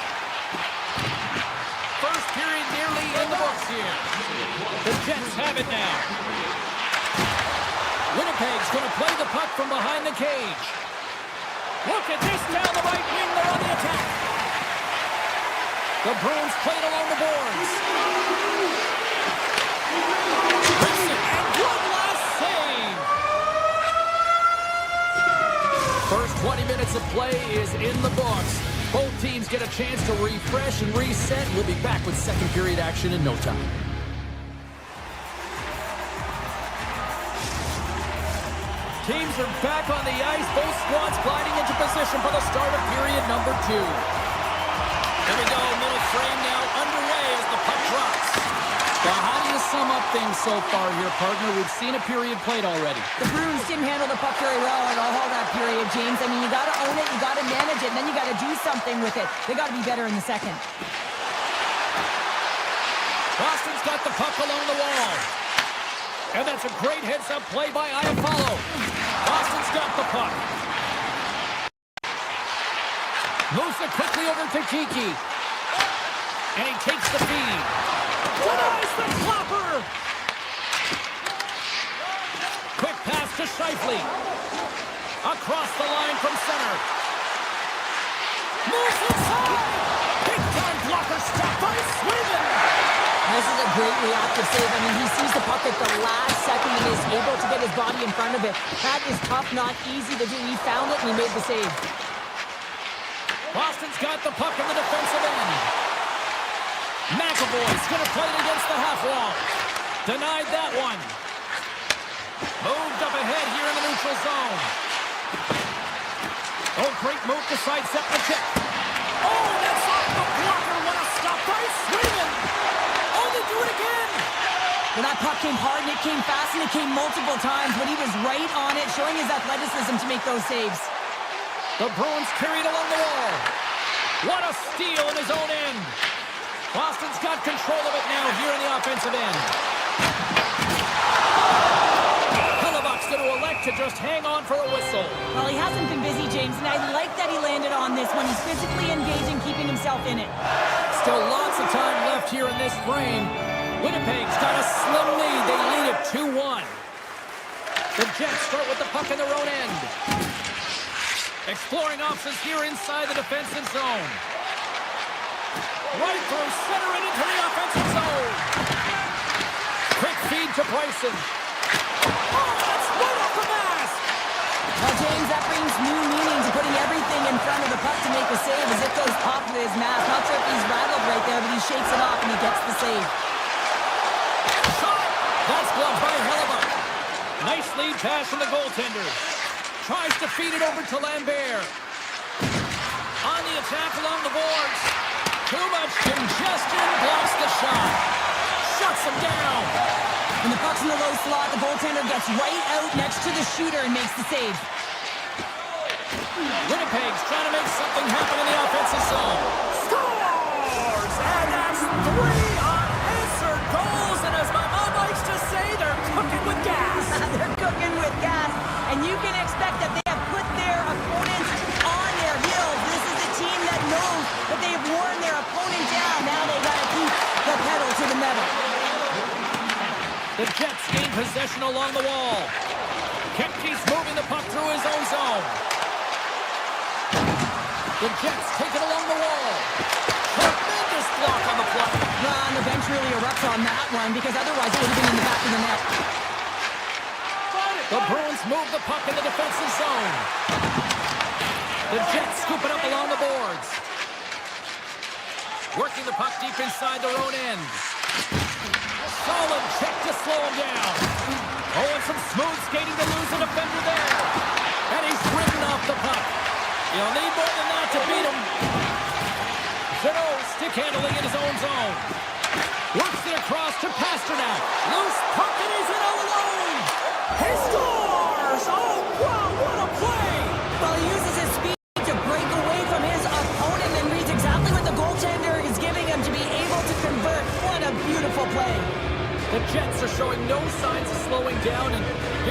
First period nearly in the books here. The Jets have it now. Winnipeg's going to play the puck from behind the cage. Look at this down the right wing. They're on the attack. The Bruins played along the boards. Listen, and one last save. First 20 minutes of play is in the books. Both teams get a chance to refresh and reset. We'll be back with second period action in no time. Teams are back on the ice. Both squads gliding into position for the start of period number 2. Here we go. Middle frame now underway as the puck drops. Well, how do you sum up things so far here, partner? We've seen a period played already. The Bruins didn't handle the puck very well at all that period, James. I mean, you got to own it, you got to manage it, and then you got to do something with it. They got to be better in the second. Boston's got the puck along the wall. And that's a great heads-up play by Iafallo. Boston's got the puck. Moves it quickly over to Kiki. And he takes the feed. Denies the flopper! Quick pass to Scheifele. Across the line from center. Moves inside! Big-time blocker stop by Sweden! This is a great reactive save. I mean, he sees the puck at the last second and is able to get his body in front of it. That is tough, not easy to do. He found it and he made the save. Boston's got the puck in the defensive end. McAvoy's going to play it against the half wall. Denied that one. Moved up ahead here in the neutral zone. Oh, great move to sidestep the check. Oh, that's off the blocker. What a stop by Sweden. Oh, they do it again. Well, that puck came hard and it came fast and it came multiple times, but he was right on it, showing his athleticism to make those saves. The Bruins carried along the wall. What a steal in his own end. Boston's got control of it now here in the offensive end. Hellebuck's going to elect to just hang on for a whistle. Well, he hasn't been busy, James, and I like that he landed on this one. He's physically engaging, keeping himself in it. Still lots of time left here in this frame. Winnipeg's got a slim lead. They lead it 2-1. The Jets start with the puck in their own end. Exploring options here inside the defensive zone. Right through center and into the offensive zone. Quick feed to Bryson. Oh, that's right off the mask. Well, James, that brings new meaning to putting everything in front of the puck to make a save as it goes pop with his mask. Not sure if he's rattled right there, but he shakes it off and he gets the save. Shot! That's blocked by Hellebuck. Nice lead pass from the goaltender. Tries to feed it over to Lambert. On the attack along the boards. Too much congestion. Blocks the shot. Shuts him down. When the puck's in the low slot, the goaltender gets right out next to the shooter and makes the save. Winnipeg's trying to make something happen in the offensive zone. Scores! And that's 3 unanswered goals. And as my mom likes to say, they're cooking with gas. They're cooking with gas. And you can expect that they have put their opponents on their heels. This is a team that knows that they've worn their opponent down. Now they got to keep the pedal to the metal. The Jets gain possession along the wall. Kempke's moving the puck through his own zone. The Jets take it along the wall. Tremendous block on the play. And the bench really erupts on that one because otherwise it would have been in the back of the net. The Bruins move the puck in the defensive zone. The Jets scoop it up along the boards. Working the puck deep inside their own end. Solid check to slow him down. Oh, and some smooth skating to lose a defender there. And he's ridden off the puck. You'll need more than that to beat him. Zero stick handling in his own zone. Works it across to Pasternak. Loose puck and he's in all alone. He scores! Oh, wow, what a play! Well, he uses his speed.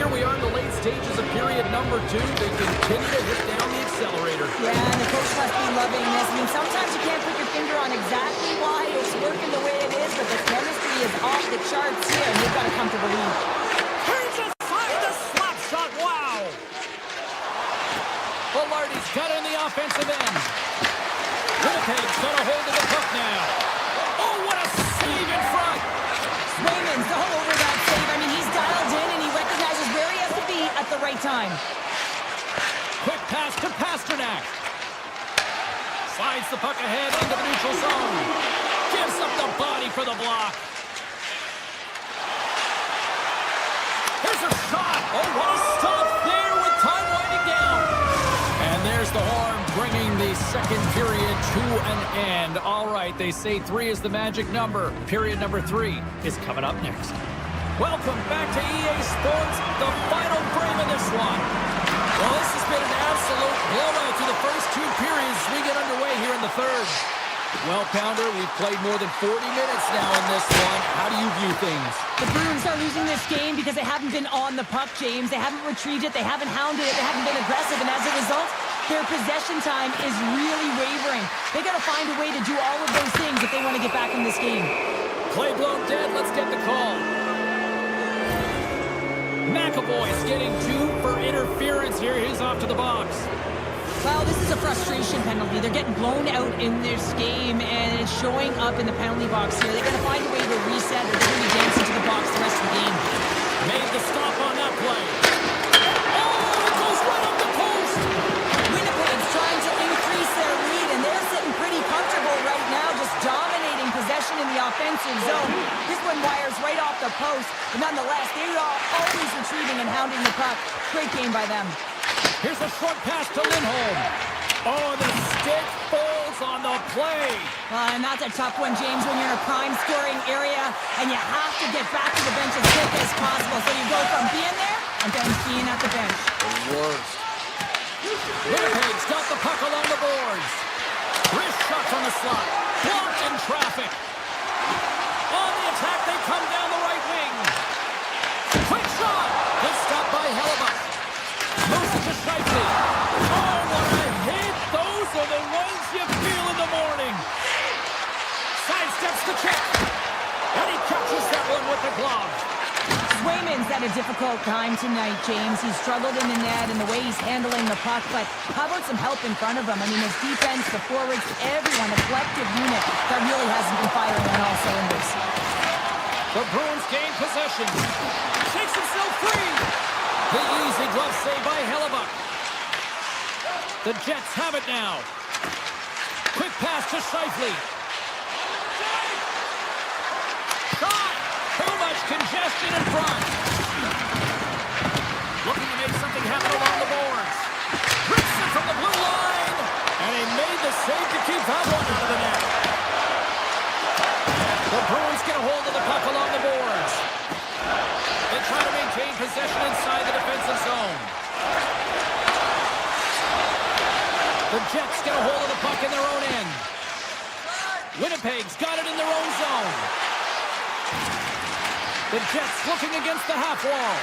here we are in the late stages of period number 2. They continue to hit down the accelerator. Yeah, and the coach must be loving this. I mean, sometimes you can't put your finger on exactly why it's working the way it is, but the chemistry is off the charts here, and they've got a comfortable lead. Here's a find the slap shot. Wow. Velarde's got it in the offensive end. Winnipeg's got a hold of the puck now. Oh, what a save in front. Swayman's all over that save. I mean, he's dialed in, and he recognizes where he has to be at the right time. Quick pass to Pasternak. Slides the puck ahead into the neutral zone. Gives up the body for the block. Here's a shot. Oh, what a stop there with time winding down. And there's the horn bringing the second period to an end. All right, they say 3 is the magic number. Period number 3 is coming up next. Welcome back to EA Sports, the final frame of this one. Well, this has been an absolute blowout through the first 2 periods as we get underway here in the third. Well, Pounder, we've played more than 40 minutes now in this one. How do you view things? The Bruins are losing this game because they haven't been on the puck, James. They haven't retrieved it. They haven't hounded it. They haven't been aggressive. And as a result, their possession time is really wavering. They got to find a way to do all of those things if they want to get back in this game. Play blown dead. Let's get the call. McAvoy's getting 2 for interference here. He's off to the box. Well, this is a frustration penalty. They're getting blown out in this game, and it's showing up in the penalty box here. They're going to find a way to reset, or they're going to be dancing to the box the rest of the game. Made the stop on that play. Oh, it goes right up the post. Winnipeg's trying to increase their lead, and they're sitting pretty comfortable right now, just dominating possession in the offensive zone. This one wires right off the post, but nonetheless, they are always retrieving and hounding the puck. Great game by them. Here's a short pass to Lindholm. Oh, the stick falls on the play. And that's a tough one, James, when you're in a prime scoring area and you have to get back to the bench as quick as possible. So you go from being there and then being at the bench. The worst. Winnipeg's got the puck along the boards. Wrist shot from the slot. Blocked in traffic. On the attack, they come down the right wing. Quick shot. Good stop by Hellebuck. Moves it to Scheifele. Oh, what a hit. Those are the ones you feel in the morning. Sidesteps the check. And he catches that one with the glove. Swayman's had a difficult time tonight, James. He's struggled in the net and the way he's handling the puck, but how about some help in front of him? I mean, his defense, the forwards, everyone, a collective unit that really hasn't been firing on all cylinders. The Bruins gain possession. Shakes himself free. The easy glove save by Hellebuck. The Jets have it now. Quick pass to Scheifele. Shot! Too much congestion in front. Looking to make something happen along the boards. Rips it from the blue line. And he made the save to keep that one into the net. The Bruins get a hold of the puck along the boards. They try to maintain possession inside the defensive zone. The Jets get a hold of the puck in their own end. Winnipeg's got it in their own zone. The Jets looking against the half wall.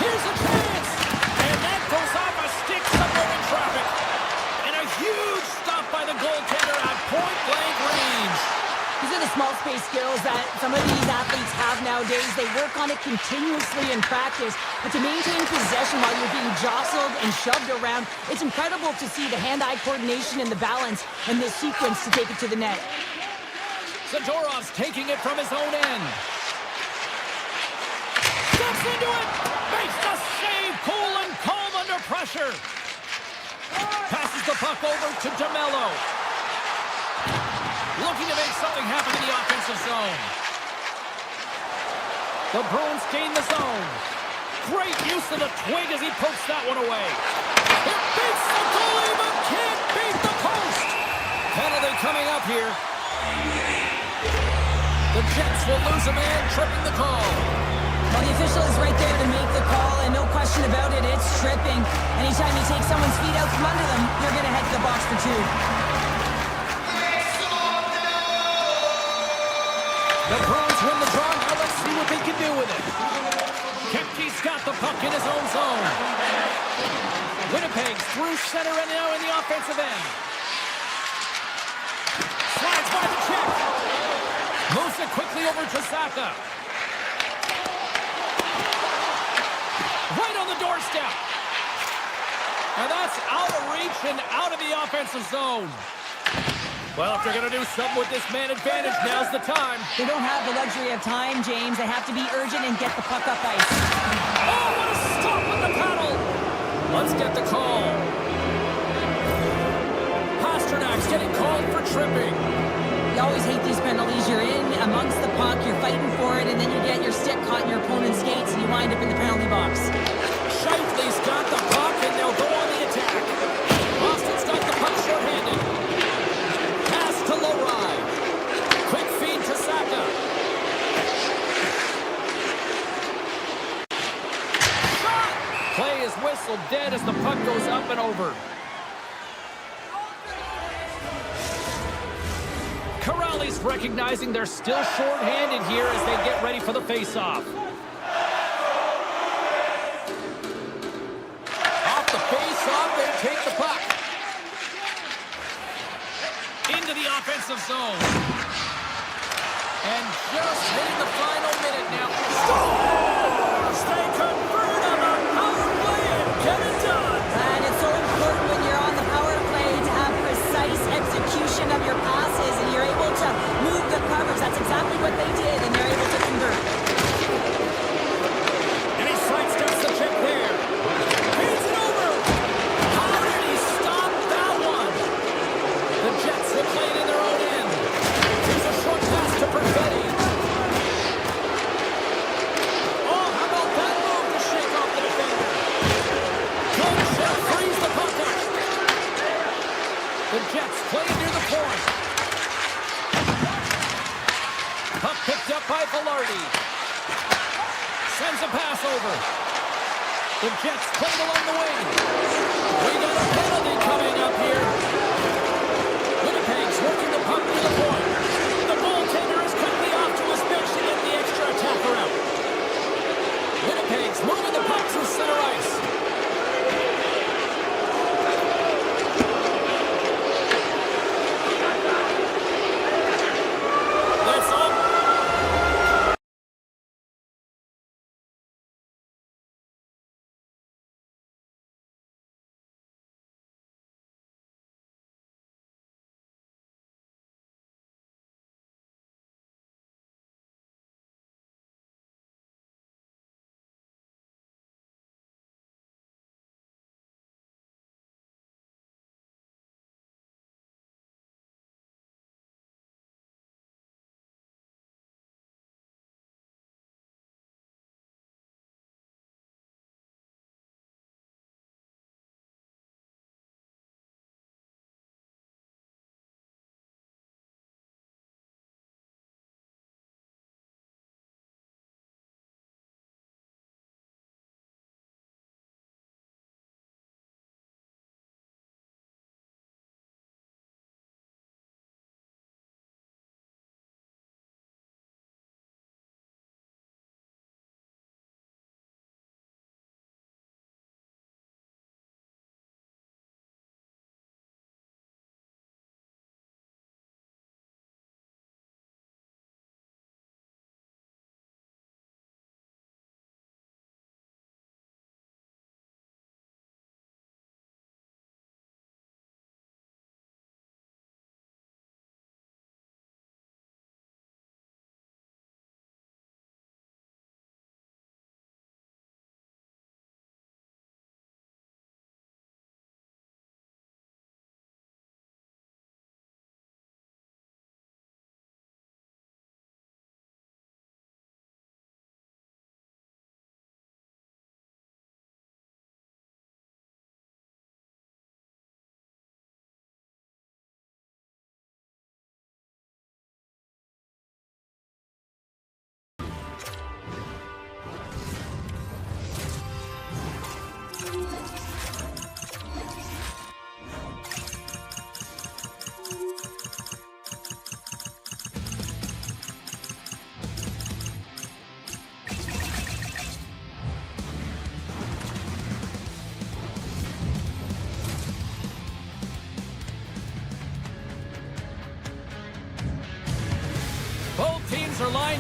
Here's a chance. And that goes off a stick somewhere in traffic. And a huge stop by the goaltender at point-blank range. These are the small space skills that some of these athletes have nowadays. They work on it continuously in practice. But to maintain possession while you're being jostled and shoved around, it's incredible to see the hand-eye coordination and the balance in this sequence to take it to the net. Zadorov's taking it from his own end. Steps into it. Makes the save. Cool and calm under pressure. Passes the puck over to DeMello. Looking to make something happen in the offensive zone. The Bruins gain the zone. Great use of the twig as he pokes that one away. It beats the goalie, but can't beat the post. Penalty coming up here. The Jets will lose a man, tripping the call. Well, the official is right there to make the call, and no question about it, it's tripping. Anytime you take someone's feet out from under them, you're going to head to the box for 2. The Bruins win the draw. Now let's see what they can do with it. Kempke's He's got the puck in his own zone. Winnipeg's through center and now in the offensive end. Slides by the check. Moves it quickly over to Saka. Right on the doorstep. And that's out of reach and out of the offensive zone. Well, if they're going to do something with this man advantage, now's the time. They don't have the luxury of time, James. They have to be urgent and get the puck up ice. Oh, what a stop with the paddle. Let's get the call. Pasternak's getting called for tripping. You always hate these penalties. You're in amongst the puck, you're fighting for it, and then you get your stick caught in your opponent's skates, and you wind up in the penalty box. Shifley's got the puck, and they'll go on the attack. Boston's got the puck short-handed. Pass to Lowry. Quick feed to Saka. Shot! Play is whistled dead as the puck goes up and over. Corrali's recognizing they're still short-handed here as they get ready for the face-off. Off the face-off, they take the puck. Into the offensive zone. And just hitting the final minute now. Scores! They convert on a power play and get it done. And it's so important when you're on the power play to have precise execution of your passes, and you're able to move the coverage. That's exactly what they did, and they're able to convert. And he sidesteps the check there. Feeds it over. How did he stop that one? The Jets will play it in their own end. Here's a short pass to Perfetti. Oh, how about that move to shake off the defender? Good shot, frees the puck up. The Jets play near the point. Puck picked up by Velarde. Sends a pass over. The Jets played along the wing. We got a penalty coming up here. Winnipeg's working the puck to the point. The goaltender is quickly off to his bench to get the extra attacker out. Winnipeg's moving the puck through center ice.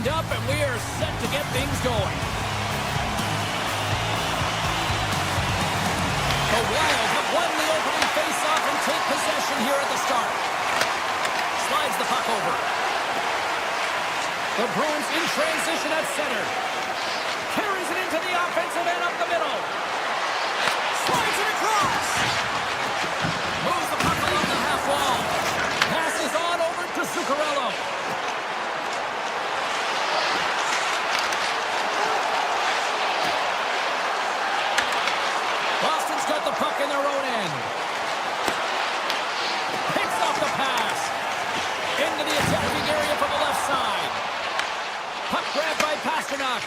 lined up, and we are set to get things going. The Wild have won the opening face-off and take possession here at the start. Slides the puck over. The Bruins in transition at center. Carries it into the offensive end up the middle. Slides it across. Moves the puck along the half wall. Passes on over to Zuccarello. Boston's got the puck in their own end. Picks off the pass. Into the attacking area from the left side. Puck grabbed by Pasternak.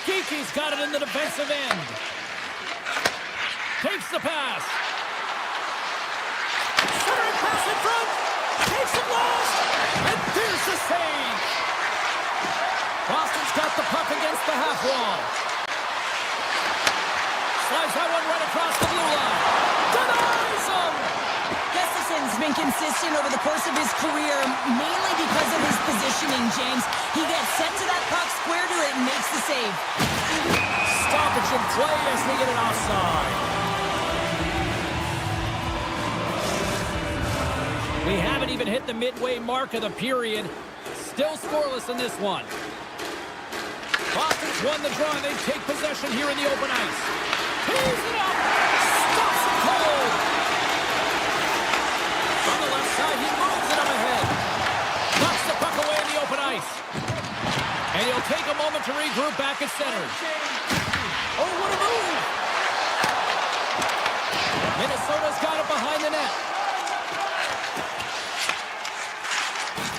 Geeky's got it in the defensive end. Takes the pass. Centering pass in front. Takes it last. And there's the save. Boston's got the puck against the half wall. Slides that one right across the blue line. Denies him. Gustafson's been consistent over the course of his career, mainly because of his positioning, James. He gets sent to that puck, square to it, and makes the save. Stoppage in play as they get it offside. We haven't even hit the midway mark of the period. Still scoreless in this one. Boston's won the draw, and they take possession here in the open ice. He's it up! Stops it cold! On the left side, he moves it up ahead. Knocks the puck away in the open ice. And he'll take a moment to regroup back at center. Oh, what a move! Minnesota's got it behind the net.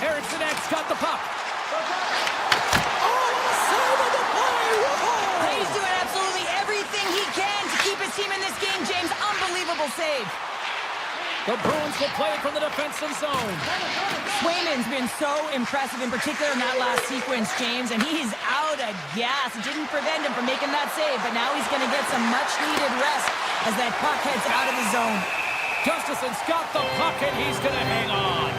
Eriksson Ek's got the puck. Oh, save of the play! Whoa! He's doing absolutely everything he can to keep his team in this game, James. Unbelievable save. The Bruins will play it from the defensive zone. Swayman's been so impressive, in particular in that last sequence, James, and he's out of gas. It didn't prevent him from making that save, but now he's going to get some much-needed rest as that puck heads out of the zone. Gustafson's got the puck, and he's going to hang on.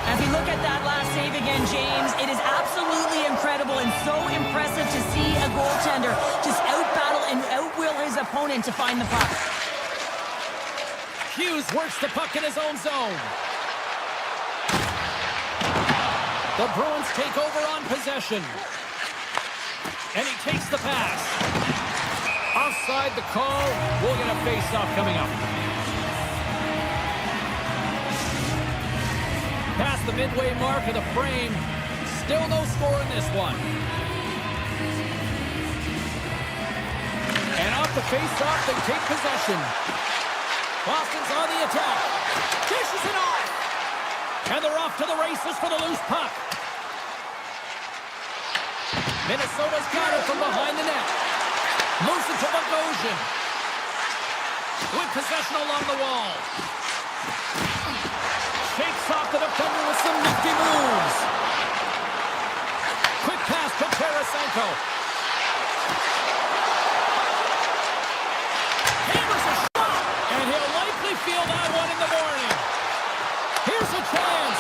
As we look at that last save again, James, it is absolutely incredible and so impressive to see a goaltender just out-battle and out-will his opponent to find the puck. Hughes works the puck in his own zone. The Bruins take over on possession. And he takes the pass. Offside the call. We'll get a face-off coming up. Past the midway mark of the frame. Still no score in this one. And off the face-off, they take possession. Boston's on the attack. Dishes it off. And they're off to the races for the loose puck. Minnesota's got it from behind the net. Moves it to Bogosian. With possession along the wall. Shakes off the defender with some nifty moves. Quick pass to Tarasenko. Hammers a shot. And he'll likely feel that one in the morning. Here's a chance.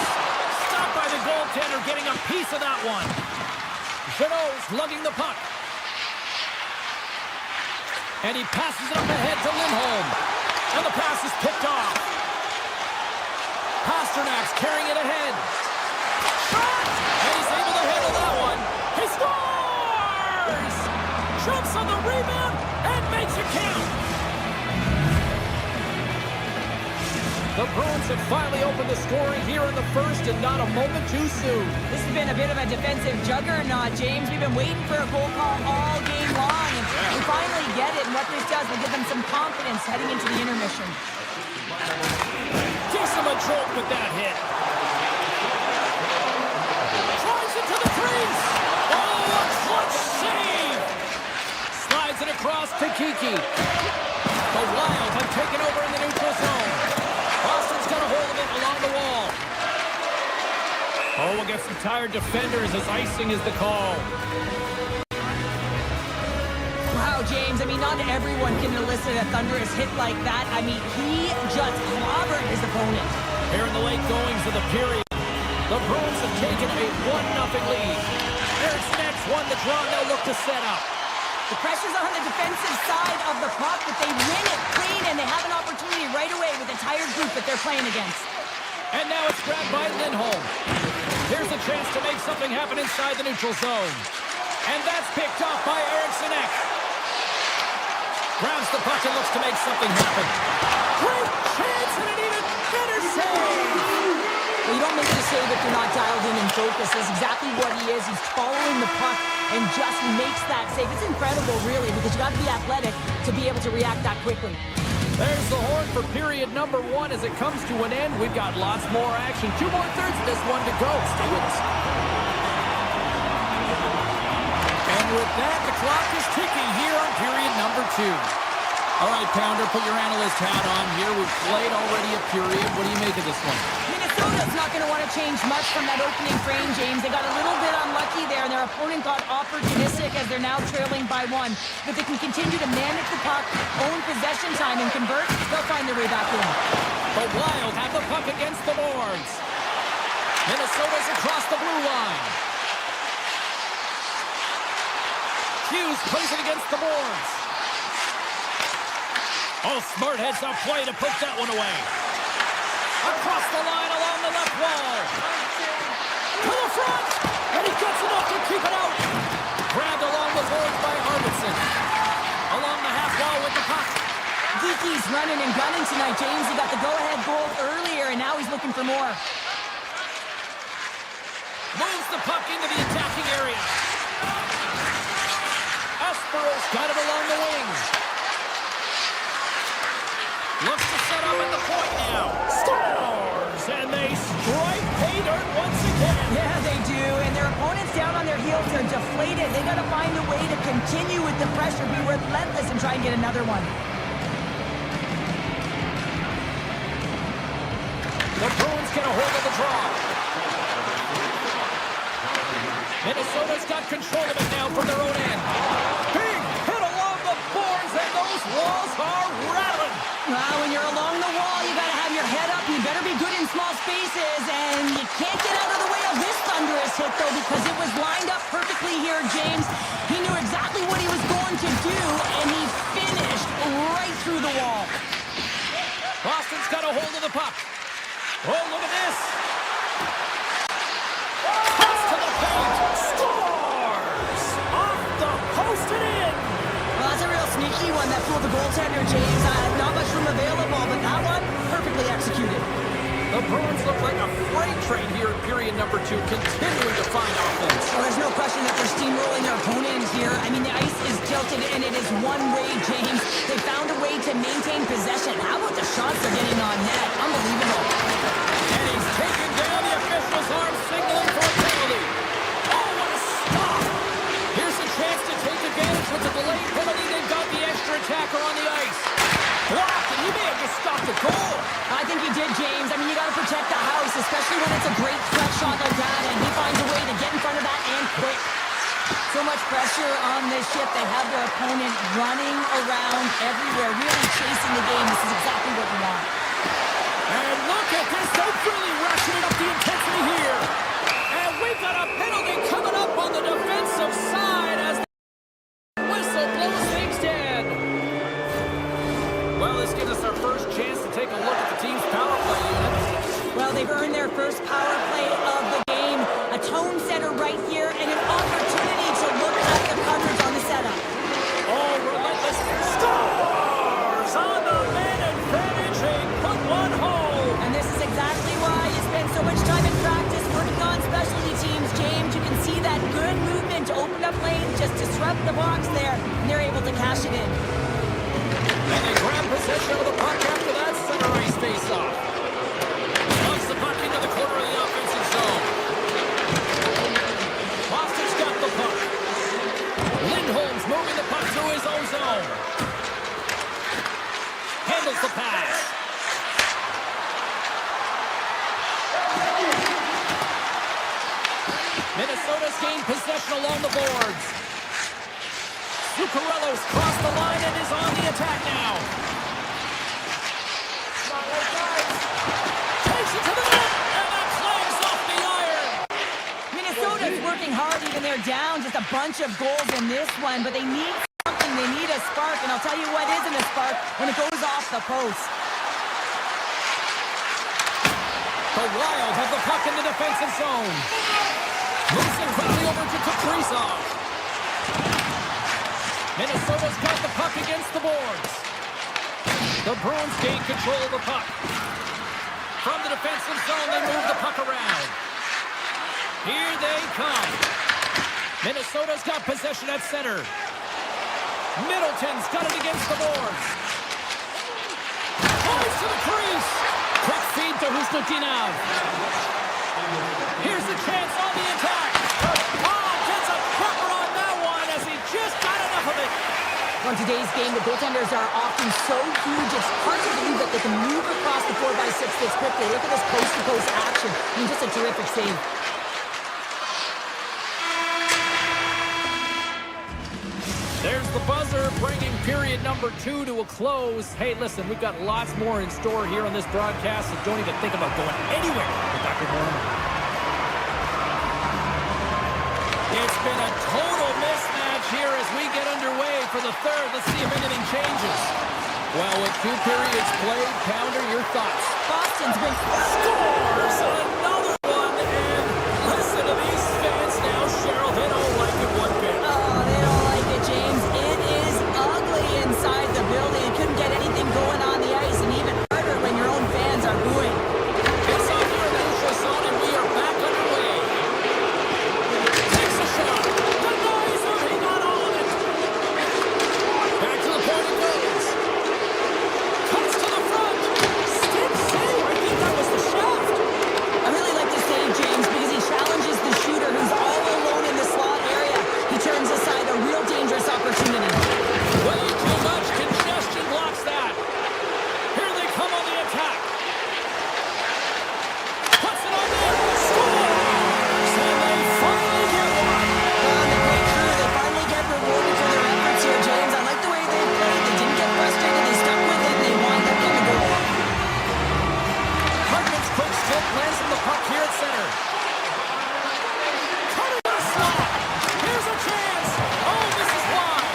Stopped by the goaltender, getting a piece of that one. Jeannot's lugging the puck. And he passes it up ahead to Lindholm. And the pass is picked off. Pasternak's carrying it ahead. Shot! And he's able to handle that one. He scores! Jumps on the rebound and makes it count. The Bruins have finally opened the scoring here in the first, and not a moment too soon. This has been a bit of a defensive juggernaut, James. We've been waiting for a goal call all game long, and we finally get it. And what this does will give them some confidence heading into the intermission. Gives him a jolt with that hit. Tries it to the crease. Oh, a clutch save. Slides it across to Kiki. The Wild have taken over in the neutral zone. Boston's got a hold of it along the wall. Oh, we'll get some tired defenders as icing is the call. Wow, James, I mean, not everyone can elicit a thunderous hit like that. I mean, he just clobbered his opponent. Here in the late goings of the period, The Bruins have taken a 1-0 lead. Eriksson won the draw. They'll look to set up. The pressure's on the defensive side of the puck, but they win it clean, and they have an opportunity right away with the tired group that they're playing against. And now it's grabbed by Lindholm. Here's a chance to make something happen inside the neutral zone. And that's picked up by Eriksson. Grabs the puck and looks to make something happen. Great chance and an even better save. Well, you don't make the save if you're not dialed in and focused. That's exactly what he is. He's following the puck and just makes that save. It's incredible, really, because you got to be athletic to be able to react that quickly. There's the horn for period number 1 as it comes to an end. We've got lots more action. 2 more thirds of this one to go. Stay with us. And with that, the clock is ticking here on period number 2. All right, Pounder, put your analyst hat on here. We've played already a period. What do you make of this one? Minnesota's not going to want to change much from that opening frame, James. They got a little bit unlucky there, and their opponent got opportunistic as they're now trailing by 1. But they can continue to manage the puck, own possession time, and convert. They'll find their way back in. The Wild have the puck against the boards. Minnesota's across the blue line. Hughes plays it against the boards. Oh, smart heads-up play to put that one away. Across the line along the left wall. To the front. And he gets enough to keep it out. Grabbed along the boards by Arvidsson. Along the half wall with the puck. Geeky's running and gunning tonight, James. He got the go-ahead goal earlier, and now he's looking for more. Moves the puck into the attacking area. Espero's got it along the wing. Looks to set up at the point now. Scores! And they strike pay dirt once again. Yeah, they do. And their opponents down on their heels are deflated. They got to find a way to continue with the pressure, be relentless, and try and get another one. The Bruins get a hold of the draw. Minnesota's got control of it now from their own end. Big hit along the boards, and those walls are rattling. Well, when you're along the wall, you got to have your head up. You better be good in small spaces, and you can't get out of the way of this thunderous hit, though, because it was lined up perfectly here, James. He knew exactly what he was going to do, and he finished right through the wall. Boston's got a hold of the puck. Oh, look at this. Pass to the paint. Scores! Off the post and in. Well, that's a real sneaky one that fooled the goaltender, James. Not much room available, but that one, perfectly executed. The Bruins look like a freight train here in period number 2, continuing to find offense. Well, there's no question that they're steamrolling their opponent here. I mean, the ice is tilted, and it is one-way, James. They found a way to maintain possession. How about the shots they're getting on net? Unbelievable. And he's taken down. The official's arm signaling for a penalty. Oh, what a stop! Here's a chance to take advantage with the delayed penalty. They've got the extra attacker on the ice. Blocked, and he may have just stopped the goal. I think he did, James. I mean, you got to protect the house, especially when it's a great threat shot like that, and he finds a way to get in front of that and quick. So much pressure on this ship. They have their opponent running around everywhere, really chasing the game. This is exactly what we want. And look at this. They're really ratcheting up the intensity here. And we've got a penalty coming up on the defensive side as the whistle blows things dead. Well, this gives us our first chance to take a look at the team's power play unit. Well, they've earned their first power play of the game. A tone setter right here and an opportunity to look at the coverage on the setup. Oh, relentless. Scores on the man advantage. They put one home. And this is exactly why you spend so much time in practice working on specialty teams, James. You can see that good movement to open up lanes, just disrupt the box there, and they're able to cash it in. And they grab possession of the puck after that center ice face-off. Lugs the puck into the corner of the offensive zone. Boston's got the puck. Lindholm's moving the puck through his own zone. Handles the pass. Minnesota's gained possession along the boards. Zuccarello's crossed the line and is on the attack now. Takes it to the net, and that flags off the iron. and they're down just a bunch of goals in this one, but they need something. They need a spark, and I'll tell you what isn't a spark when it goes off the post. The Wild have the puck in the defensive zone. Moves it quickly over to Kaprizov. Minnesota's got the puck against the boards. The Bruins gain control of the puck. From the defensive zone, they move the puck around. Here they come. Minnesota's got possession at center. Middleton's got it against the boards. Goes to the crease. Quick feed to Husnutinov. Here's the chance on the attack. Oh, gets a cover on that one as he just got enough of it. On today's game, the goaltenders are often so huge, it's hard to believe that they can move across the 4x6 this quickly. Look at this post-to-post action. I mean, just a terrific save. There's the buzzer, bringing period number 2 to a close. Hey, listen, we've got lots more in store here on this broadcast, so don't even think about going anywhere with Dr. Gorman. It's been a total mismatch here as we get underway for the third. Let's see if anything changes. Well, with 2 periods played, Pounder, your thoughts? Boston's been... Scores another one, and listen to these fans now, Cheryl. They don't like it one bit. Oh, they don't like it, James. It is ugly inside the building. You couldn't get anything going on the ice, and even harder when your own fans are booing. It's on here in the neutral zone, and we are back underway. Takes a shot. Denies him. He got all of it. Back to the point it goes. Cuts to the front. Stick save. I think that was the shaft. I really like this save, James, because he challenges the shooter who's all alone in the slot area. He turns aside a real dangerous opportunity. Way too much congestion blocks that. Here they come on the attack. Puts it on there. Scores! And they finally get one. On the great crew, they finally get rewarded for their efforts here, James. I like the way they played. They didn't get frustrated. They stuck with it, and they wind up getting a goal. Hartman's quick stick lands on the puck here at center. Cutter to the slot. Here's a chance. Oh, this is wide.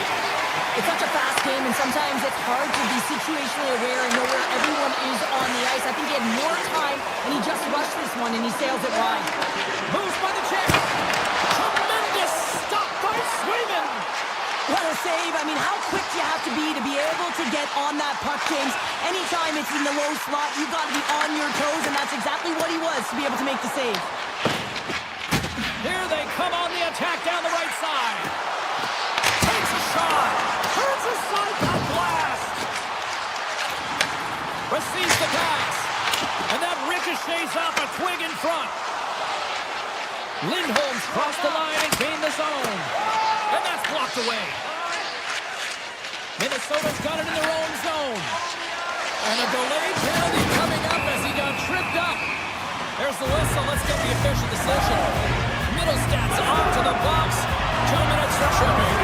It's such a fast game, and sometimes it's hard to be situationally aware and know where everyone is on the ice. I think he had more time, and he just rushed this one, and he sails it wide. Moves by the check. Tremendous stop by Swayman. What a save. I mean, how quick do you have to be able to get on that puck, James? Anytime it's in the low slot, you've got to be on your toes, and that's exactly what he was to be able to make the save. Here they come on the attack down the right side. Takes a shot. Turns aside that blast. Receives the pass. And that ricochets off a twig in front. Lindholm's crossed the line and gained the zone. And that's blocked away. Minnesota's got it in their own zone. And a delayed penalty coming up as he got tripped up. There's the whistle. Let's get the official decision. Middlestats off to the box. 2 minutes for tripping.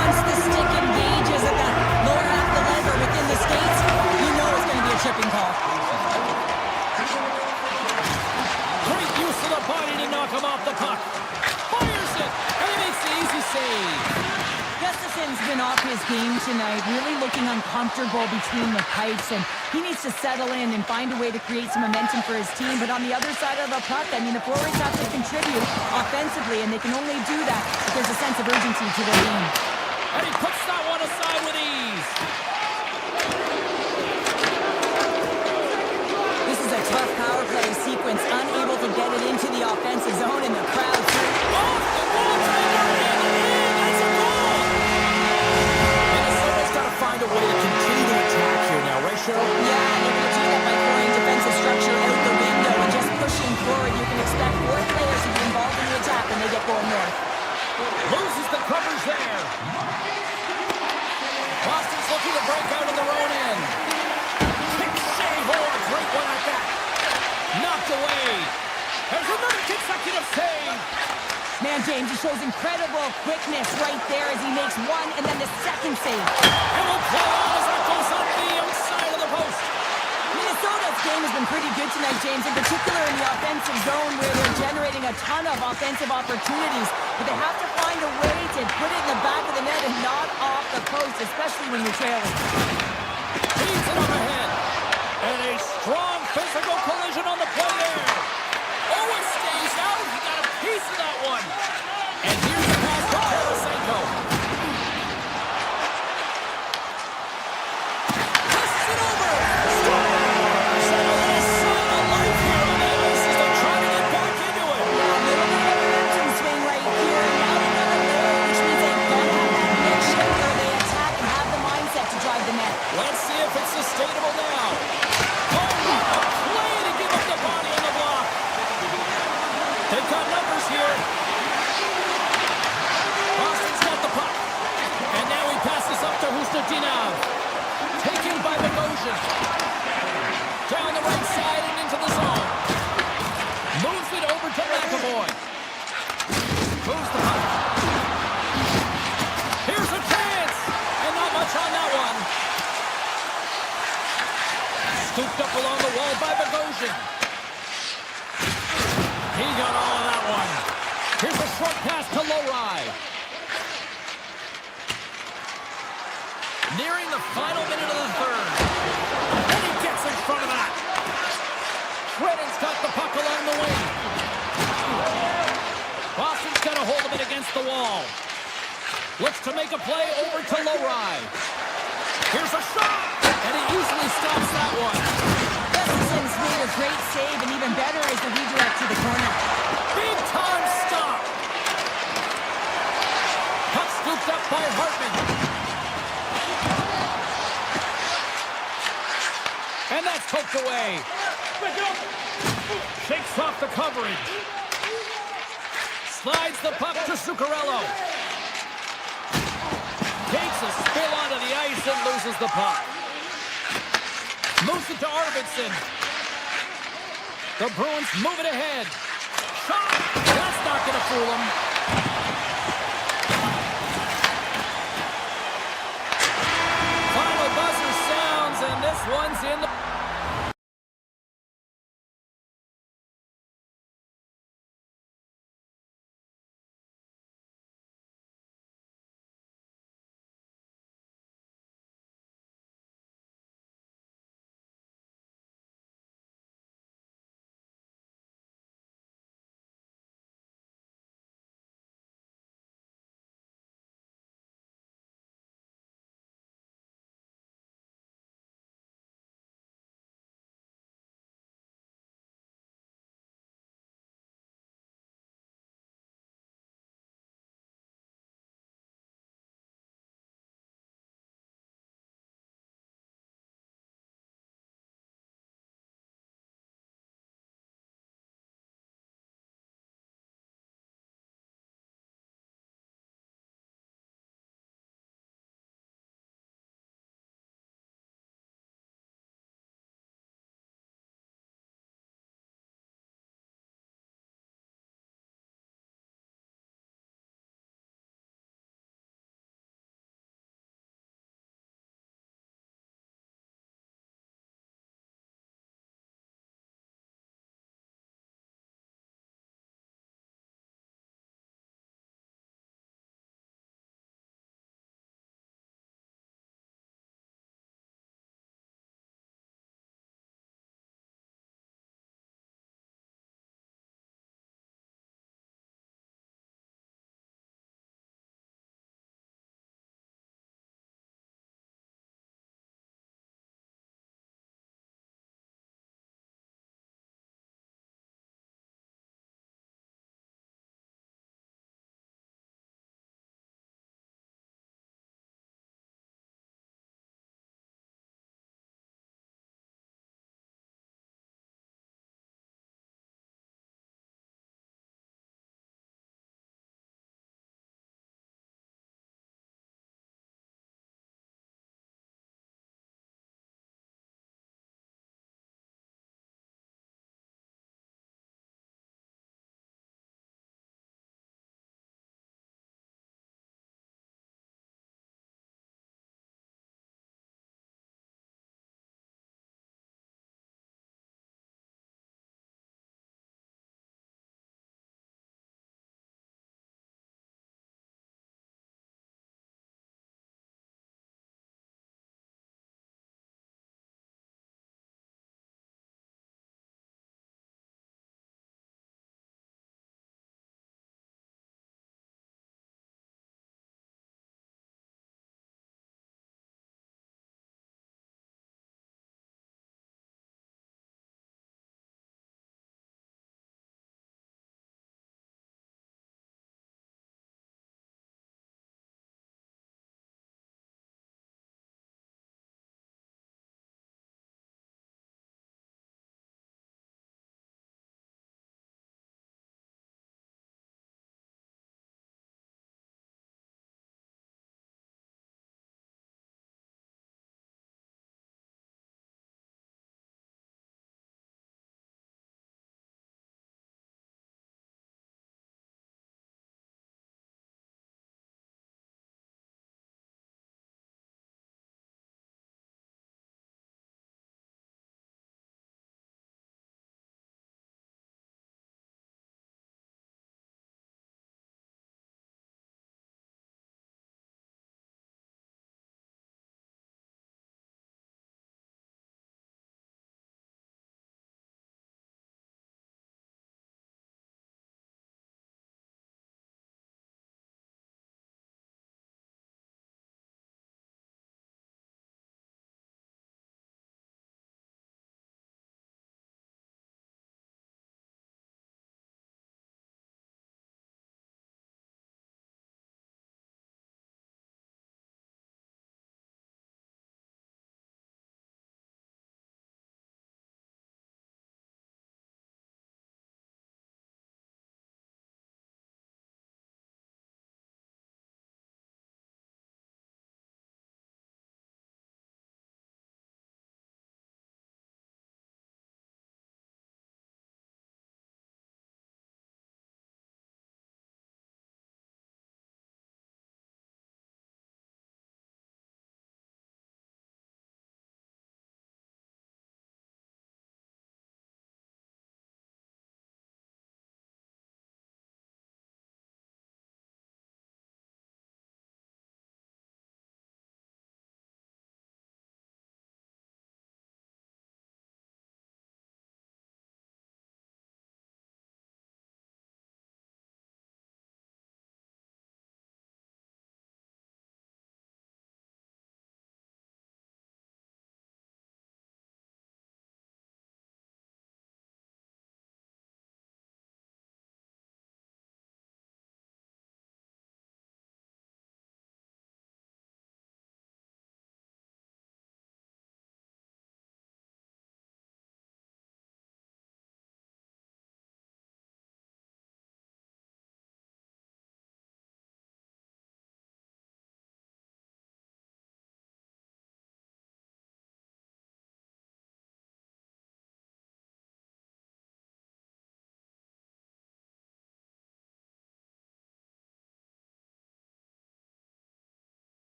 Once the stick engages at the lower half of the leg or within the skates, you know it's going to be a tripping call. Great use of the body to knock him off the puck. Fires it, and he makes the easy save. Gustafson's been off his game tonight, really looking uncomfortable between the pipes, and he needs to settle in and find a way to create some momentum for his team. But on the other side of the puck, I mean, the forwards have to contribute offensively, and they can only do that if there's a sense of urgency to their game. And he puts that one aside with ease. This is a tough power play sequence, unable to get it into the offensive zone, and the crowd too. Off the goaltender, and that's a goal! Minnesota's got to find a way to continue to attack here now, right, Cheryl? Yeah, and they're going to do that by throwing defensive structure out the window and just pushing forward. You can expect 4 players to be involved in the attack when they get going north. Loses the covers there. Boston's looking to break out of their own end. Kick save, great one at that. Knocked away. There's another consecutive save. Man, James, he shows incredible quickness right there as he makes one and then the second save. And we'll play on as that goes up the outside of the post. Minnesota's Buffs' game has been pretty good tonight, James, in particular in the offensive zone where they're generating a ton of offensive opportunities. But they have to find a way to put it in the back of the net and not off the post, especially when you're trailing. Feeds it overhead. And a strong physical collision on the play there. Oh, it stays out. He got a piece of that one. And here's the pass to Tarasenko. Passes it over. Scores! And a little sign of life here on the ice as they try to get back into it. Yeah, a little bit of a momentum swing right here. Now they're not a goal, which means they've got to have that net shift where they attack and have the mindset to drive the net. Let's see if it's sustainable now. Oh, what a play to give up the body on the block. They've got numbers here. Boston's got the puck. And now he passes up to Hustadinov. Taken by Bogosian. Down the right side and into the zone. Moves it over to McAvoy. Moves the puck. Here's a chance. And not much on that one. Scooped up along the wall by Bogosian. He got all of that one. Here's a short pass to Lowry. Nearing the final minute of the third. And he gets in front of that. Redden's got the puck along the wing. Boston's got a hold of it against the wall. Looks to make a play over to Lowry. Here's a shot. And he easily stops that one. Gustafson's made a great save, and even better is the redirect to the corner. Big time stop. Puck scooped up by Hartman. And that's poked away. Shakes off the coverage. Slides the puck to Zuccarello. Takes a spill onto the ice and loses the puck. Moves it to Arvidsson. The Bruins move it ahead. Shot! That's not going to fool him. Final buzzer sounds, and this one's in the...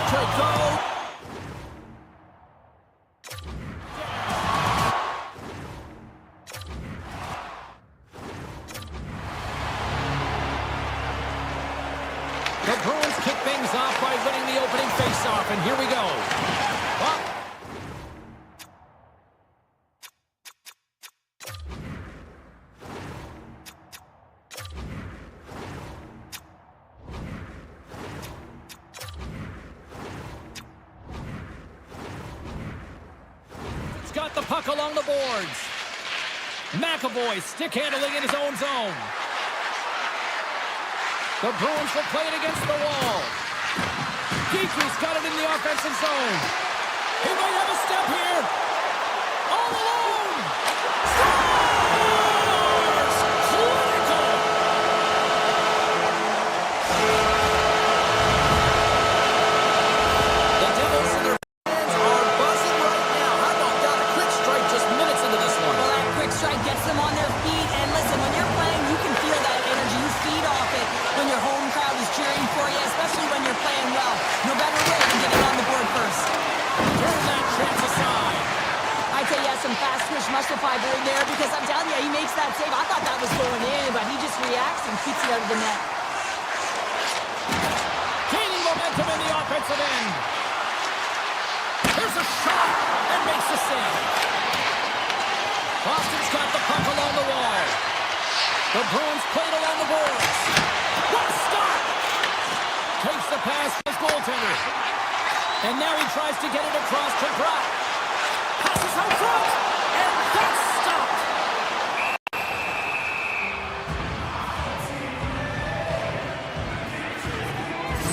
to go. The Bruins kick things off by winning the opening faceoff, and here we go. Up. He's got the puck along the boards. McAvoy stick handling in his own zone. The Bruins will play it against the wall. Geeky's got it in the offensive zone. He might have a step here. All alone. Scores! Critical! The Devils and their fans are buzzing right now. How about that? A quick strike just minutes into this one. Well, that quick strike gets them on their feet. And listen, when you're playing, you can feel that energy. You feed off it when your home crowd is cheering for you, especially when you're playing well. No better way than getting on the board first. Turn that chance aside. I'd say he has some fast twitch muscle fiber in there because I'm telling you, he makes that save. I thought that was going in, but he just reacts and keeps it out of the net. Gaining momentum in the offensive end. Here's a shot and makes the save. Boston's got the puck along the wall. The Bruins played along the boards. What a stop! Takes the pass to his goaltender. And now he tries to get it across to Brock. Passes out front, and that's stopped.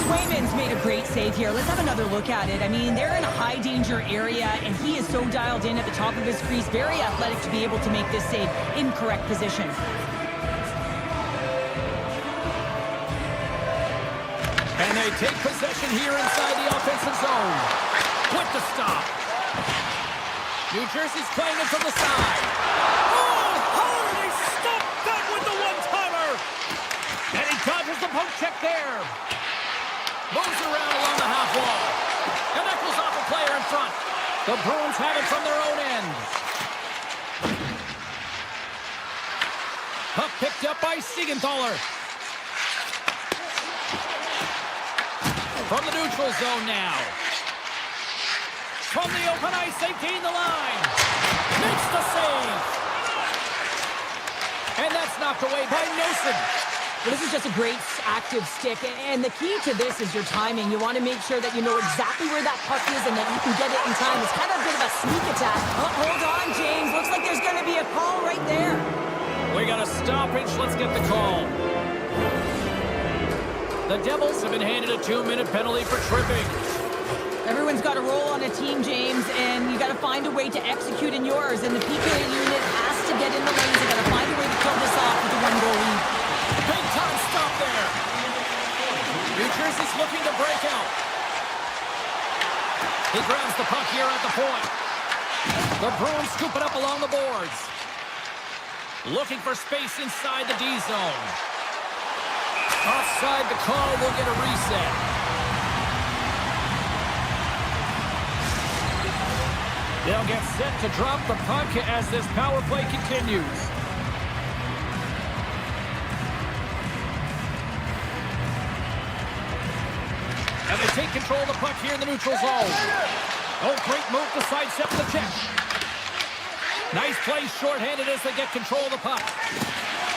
Swayman's made a great save here. Let's have another look at it. I mean, they're in a high-danger area, and he is so dialed in at the top of his crease. Very athletic to be able to make this save in correct position. And they take possession here inside the offensive zone. With the stop. New Jersey's playing it from the side. Oh, how do they stop that with the one-timer? And he dodges the poke check there. Moves around along the half wall. And echoes off a player in front. The Bruins have it from their own end. Puck picked up by Siegenthaler. From the neutral zone now. From the open ice, they gain the line. Makes the save. And that's knocked away by Nelson. Well, this is just a great active stick, and the key to this is your timing. You want to make sure that you know exactly where that puck is and that you can get it in time. It's kind of a bit of a sneak attack. Oh, hold on, James. Looks like there's going to be a call right there. We got a stoppage. Let's get the call. The Devils have been handed a 2-minute penalty for tripping. Everyone's got a role on a team, James, and you got to find a way to execute in yours. And the PK unit has to get in the lanes. They got to find a way to kill this off with a 1-goal lead. Big time stop there. New Jersey's looking to break out. He grabs the puck here at the point. The Bruins scoop it up along the boards. Looking for space inside the D zone. Offside the call, will get a reset. They'll get set to drop the puck as this power play continues. And they take control of the puck here in the neutral zone. Oh, great move to sidestep the check. Nice play shorthanded as they get control of the puck.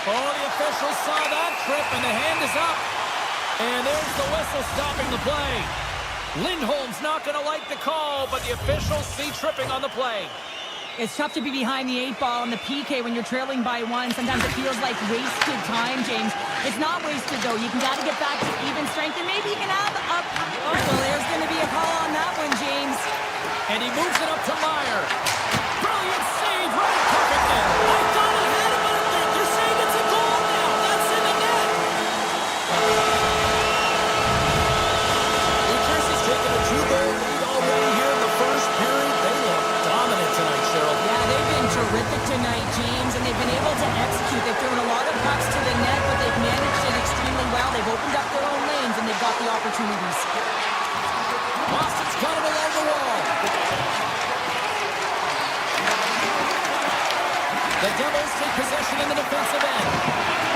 Oh, the officials saw that trip, and the hand is up. And there's the whistle stopping the play. Lindholm's not going to like the call, but the officials see tripping on the play. It's tough to be behind the 8-ball on the PK when you're trailing by 1. Sometimes it feels like wasted time, James. It's not wasted, though. You got to get back to even strength, and maybe you can have up. Oh, well, there's going to be a call on that one, James. And he moves it up to Meyer. Brilliant save, right perfectly. I thought he had him, but they're saying it's a goal now. That's in the net. New Jersey's taken a 2-goal lead already here in the first period. They look dominant tonight, Cheryl. Yeah, they've been terrific tonight, James, and they've been able to execute. They've thrown a lot of pucks to the net, but they've managed it extremely well. They've opened up their own lanes, and they've got the opportunities. Devils take possession in the defensive end.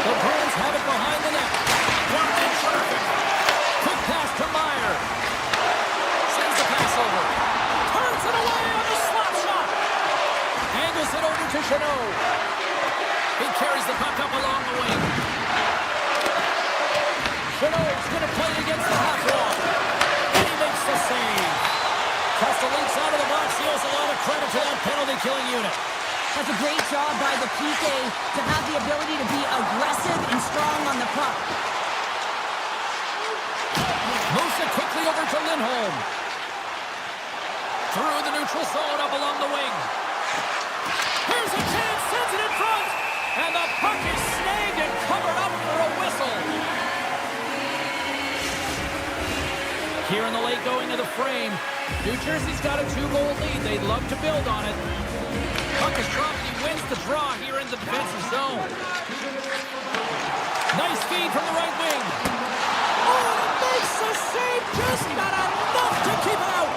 The Bruins have it behind the net. Blocked in traffic. Quick pass to Meyer. Sends the pass over. Turns it away on the slap shot. Angles it over to Chanot. He carries the puck up along the wing. Chanot's going to play against the half wall. And he makes the save. Castellink's out of the box. He owes a lot of credit to that penalty-killing unit. That's a great job by the PK to have the ability to be aggressive and strong on the puck. Moves it quickly over to Lindholm. Through the neutral zone up along the wing. Here's a chance, sends it in front. And the puck is snagged and covered up for a whistle. Here in the late going of the frame, New Jersey's got a 2-goal lead. They'd love to build on it. Puck is dropped. He wins the draw here in the defensive zone. Nice feed from the right wing. Oh, makes the save. Just not enough to keep it out.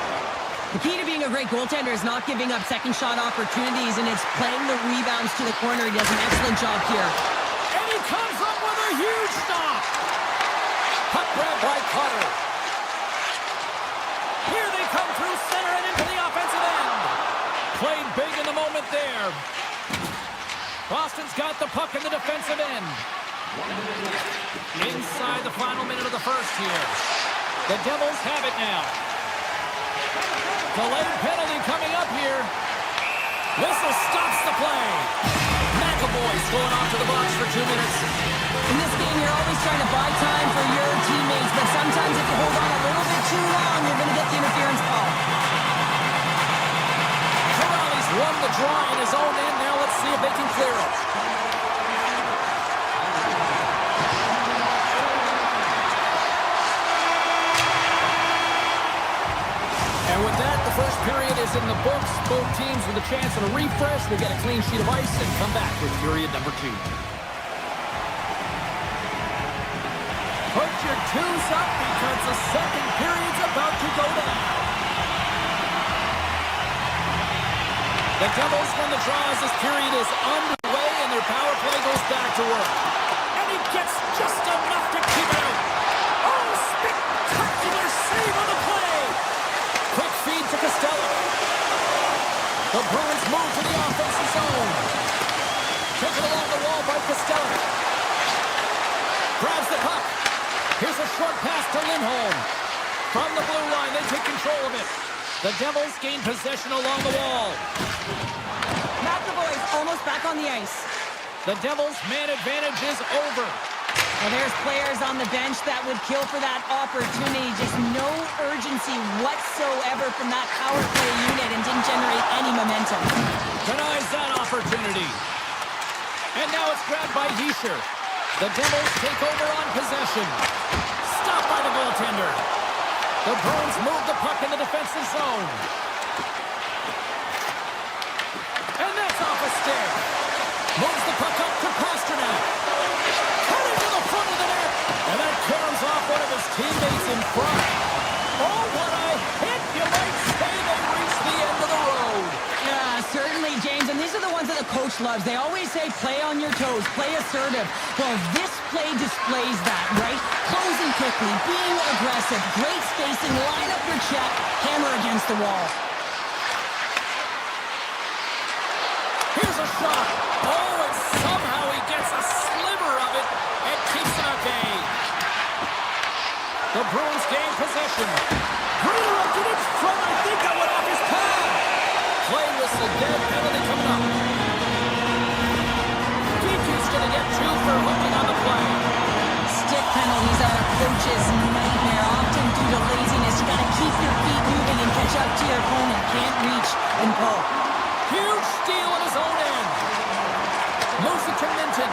The key to being a great goaltender is not giving up second shot opportunities, and it's playing the rebounds to the corner. He does an excellent job here. And he comes up with a huge stop. Puck grab by Cutter. Here they come through center and into the offensive end. Played big in the moment there. Boston's got the puck in the defensive end. Inside the final minute of the first here. The Devils have it now. Delayed penalty coming up here. Whistle stops the play. McAvoy's going off to the box for 2 minutes. In this game, you're always trying to buy time for your teammates, but sometimes if you hold on a little bit too long, you're going to get the interference call. Corrales won the draw in his own end. Now let's see if they can clear it. And with that, the first period is in the books. Both teams with a chance at a refresh will get a clean sheet of ice and come back with period number 2. Put your twos up because the second period's about to go down. The Devils win the draw as this period is underway and their power play goes back to work. And he gets just enough to keep it out. Oh, spectacular save on the play. Quick feed to Costello. The Bruins move to the offensive zone. Taken along the wall by Costello. Grabs the puck. Here's a short pass to Lindholm. From the blue line, they take control of it. The Devils gain possession along the wall. McAvoy's almost back on the ice. The Devils' man advantage is over. And there's players on the bench that would kill for that opportunity. Just no urgency whatsoever from that power play unit and didn't generate any momentum. Denies that opportunity. And now it's grabbed by Hischier. The Devils take over on possession. Stopped by the goaltender. The Bruins move the puck in the defensive zone. And that's off a stick. Moves the puck up to Pasternak. Cutting to the front of the net. And that caroms off one of his teammates in front. Oh, what a hit. You might say they reached the end of the road. Yeah, certainly, James. And these are the ones that the coach loves. They always say play on your toes, play assertive. Well, this play displays that, right? Closing quickly, being aggressive, great spacing, line up your check, hammer against the wall. Here's a shot. Oh, and somehow he gets a sliver of it and keeps it at bay. The Bruins gain possession. Redirected in front. I think that went off his pad. Play whistle dead. Penalty coming up. DQ's going to get 2 for hooking on the play. Stick penalties are a coach's nightmare, often due to laziness. You got to keep your feet moving and catch up to your opponent. Can't reach and pull. Huge steal in his own end. Moves it to Minton.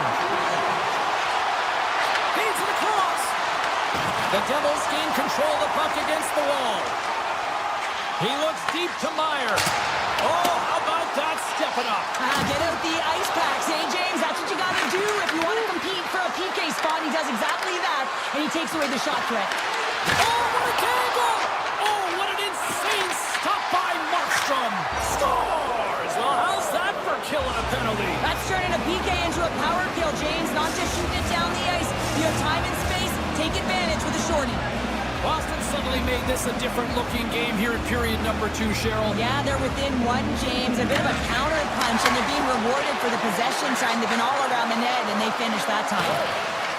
Feeds it across. The Devils gain control of the puck against the wall. He looks deep to Meyer. Oh, how about that? Step it up. Get out the ice packs, eh, James? That's what you got to do if you want to compete for a PK spot. He does exactly that, and he takes away the shot threat. Oh, what a gamble! Oh, what an insane stop by Markstrom. Scores! Well, how's that for killing a penalty? That's turning You have time and space, take advantage with a shorty. Boston suddenly made this a different-looking game here in period number 2, Cheryl. Yeah, they're within one, James. A bit of a counter-punch, and they're being rewarded for the possession time. They've been all around the net, and they finished that time.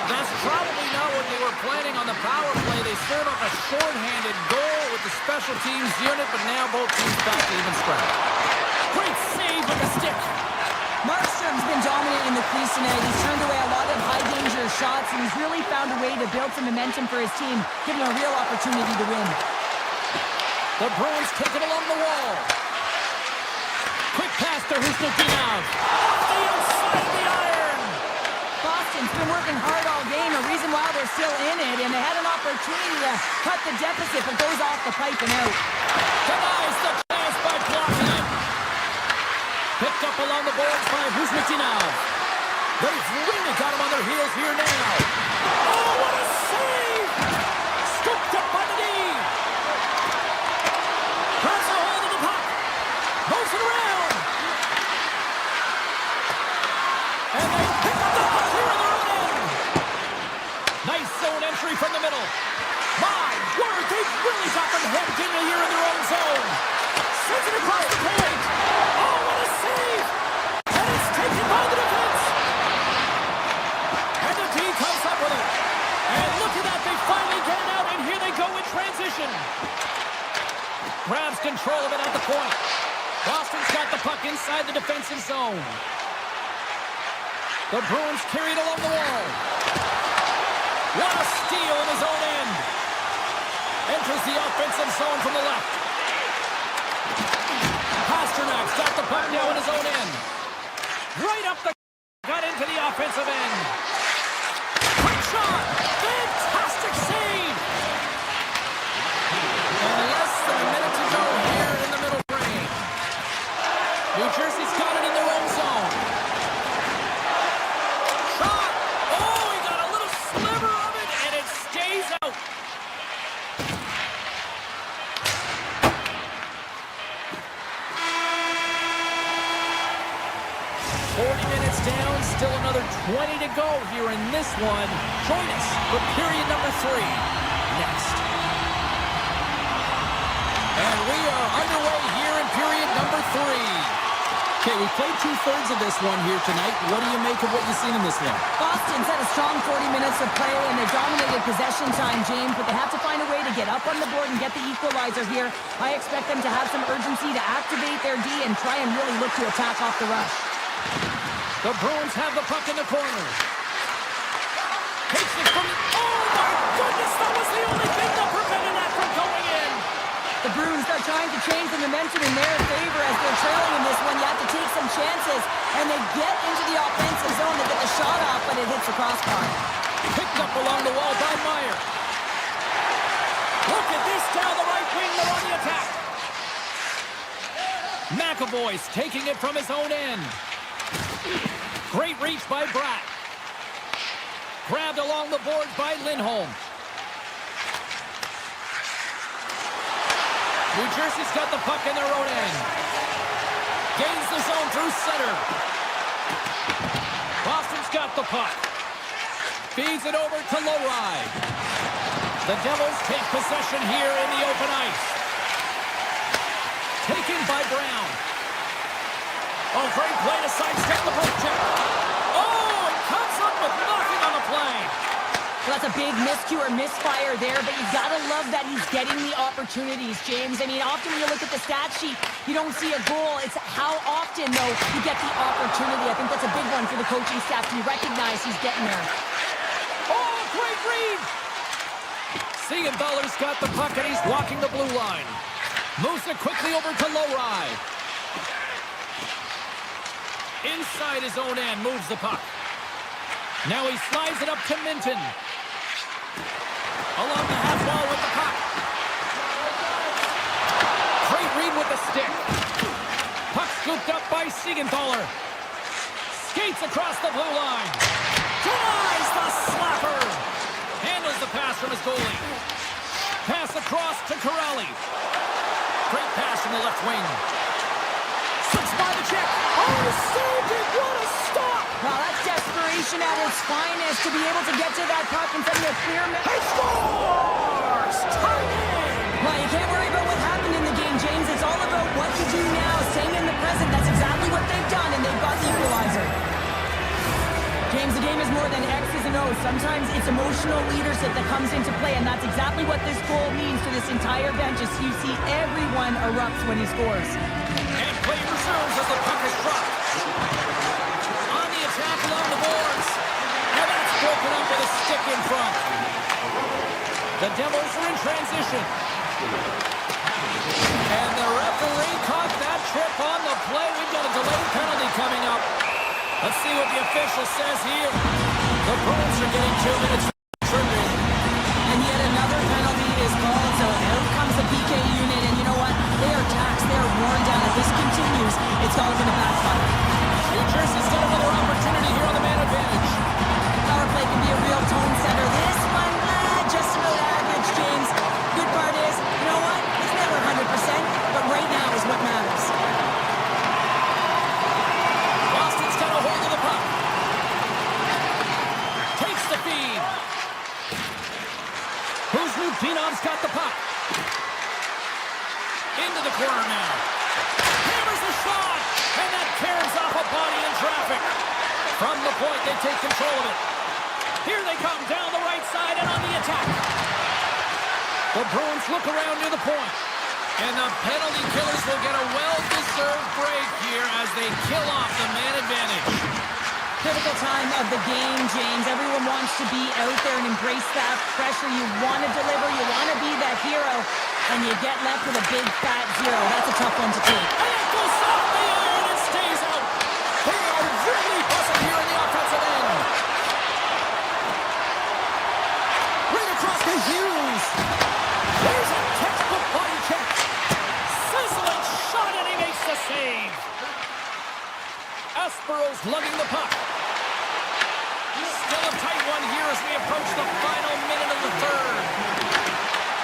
That's probably not what they were planning on the power play. They serve up a short-handed goal with the special teams unit, but now both teams back to even strength. Great save with the stick. Markstrom's been dominating the crease tonight. He's turned away a lot of high-danger shots, and he's really found a way to build some momentum for his team, giving him a real opportunity to win. The Bruins take it along the wall. Quick pass to Husnutinov. Off the inside of the iron. Boston's been working hard all game, a reason why they're still in it, and they had an opportunity to cut the deficit, but goes off the pipe and out. Denies the chance by blocking it. Picked up along the boards by Husnutinov. They've really got him on their heels here now. Oh, what a save! Scooped up by the knee. Grabs a hold of the puck. Moves it around. And they pick up the puck here in their own end. Nice zone entry from the middle. My word, they've really got them hemmed in here in their own zone. Sends it across the point. Oh, what a save! And it's taken by the defense. And the team comes up with it. And look at that, they finally get it out, and here they go in transition. Grabs control of it at the point. Boston's got the puck inside the defensive zone. The Bruins carry it along the wall. What a steal in his own end. Enters the offensive zone from the left. Pasternak's got the puck now in his own end. Right up the gut into the offensive end. Quick shot. Fantastic save. And less than a minute to go here in the middle frame. New Jersey's got it in their own zone. Shot. Oh, he got a little sliver of it, and it stays out. 40 minutes down, still another 20 to go here in this one. Join us for period number 3 next. And we are underway here in period number 3. Okay, we played 2/3 of this one here tonight. What do you make of what you've seen in this one? Boston's had a strong 40 minutes of play, and they dominated possession time, James, but they have to find a way to get up on the board and get the equalizer here. I expect them to have some urgency to activate their D and try and really look to attack off the rush. The Bruins have the puck in the corner. Takes it from the... Oh, my goodness! That was the only thing that prevented that from going in! The Bruins are trying to change the momentum in their favor as they're trailing in this one. You have to take some chances, and they get into the offensive zone to get the shot off, but it hits the crossbar. Picked up along the wall by Meyer. Look at this down the right wing. They're on the attack. McAvoy's taking it from his own end. Great reach by Bratt. Grabbed along the boards by Lindholm. New Jersey's got the puck in their own end. Gains the zone through center. Boston's got the puck. Feeds it over to Lowry. The Devils take possession here in the open ice. Taken by Brown. Oh, great play to sidestep the poke check. Oh, it comes up with nothing on the play. Well, that's a big miscue or misfire there, but you gotta love that he's getting the opportunities, James. I mean, often when you look at the stat sheet, you don't see a goal. It's how often, though, you get the opportunity. I think that's a big one for the coaching staff to recognize he's getting there. Oh, great read. Siegenthaler's got the puck, and he's walking the blue line. Moves it quickly over to Lowry. Inside his own end, moves the puck. Now he slides it up to Minton. Along the half wall with the puck. Great read with the stick. Puck scooped up by Siegenthaler. Skates across the blue line. Denies the slapper. Handles the pass from his goalie. Pass across to Corrali. Great pass from the left wing. Slips by the check. Oh, saved it. What a stop. Wow, that's desperation desperation at its finest to be able to get to that puck and send a clear He scores! Tied in! Well, you can't worry about what happened in the game, James. It's all about what you do now, staying in the present. That's exactly what they've done, and they've got the equalizer. James, the game is more than X's and O's. Sometimes it's emotional leadership that comes into play, and that's exactly what this goal means to this entire bench as you see everyone erupts when he scores. And play resumes as the puck is dropped. On the attack along the boards. Now that's broken up with a stick in front. The Devils are in transition. And the referee caught that trip on the play. We've got a delayed penalty coming up. Let's see what the official says here. The Bruins are getting 2 minutes tripping. And yet another penalty is called, so out comes the PK unit, and you know what? They are taxed, they are worn down. If this continues, it's all going to backfire. New Jersey's got another opportunity here on the man advantage. Power play can be a real tone setter. This one, just about average, James. Good part is, you know what? It's never 100%, but right now is what matters. Boston's got a hold of the puck. Takes the feed. Lukinov's got the puck. Into the corner now. Hammers the shot, and that tears off a body in traffic. From the point, they take control of it. Here they come down the right side and on the attack. The Bruins look around near the point. And the penalty killers will get a well-deserved break here as they kill off the man advantage. Pivotal time of the game, James. Everyone wants to be out there and embrace that pressure. You want to deliver, you want to be that hero, and you get left with a big fat zero. That's a tough one to take. And it goes off the iron and stays out. They are really buzzing here in the offensive end. Right across to Hughes. There's a textbook body check. Sizzling shot, and he makes the save. Aspero's lugging the puck. Still a tight one here as we approach the final minute of the third.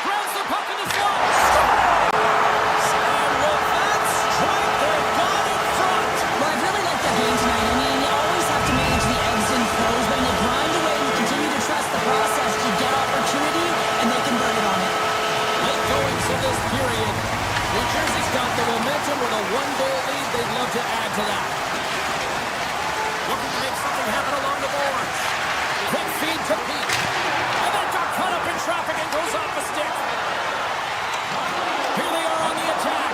Grounds the puck in the slot. Scores! And with that strike, they've got in front. Well, I really like that game tonight. I mean, you always have to manage the ebbs and flows, but when you grind away and you continue to trust the process, you get opportunity, and they convert it on it. Late goings in this period. New Jersey's got the momentum with a one-goal lead. They'd love to add to that. Looking to make something happen along the boards. Quick feed to Pete. And that got caught up in traffic and goes off the stick. Here they are on the attack.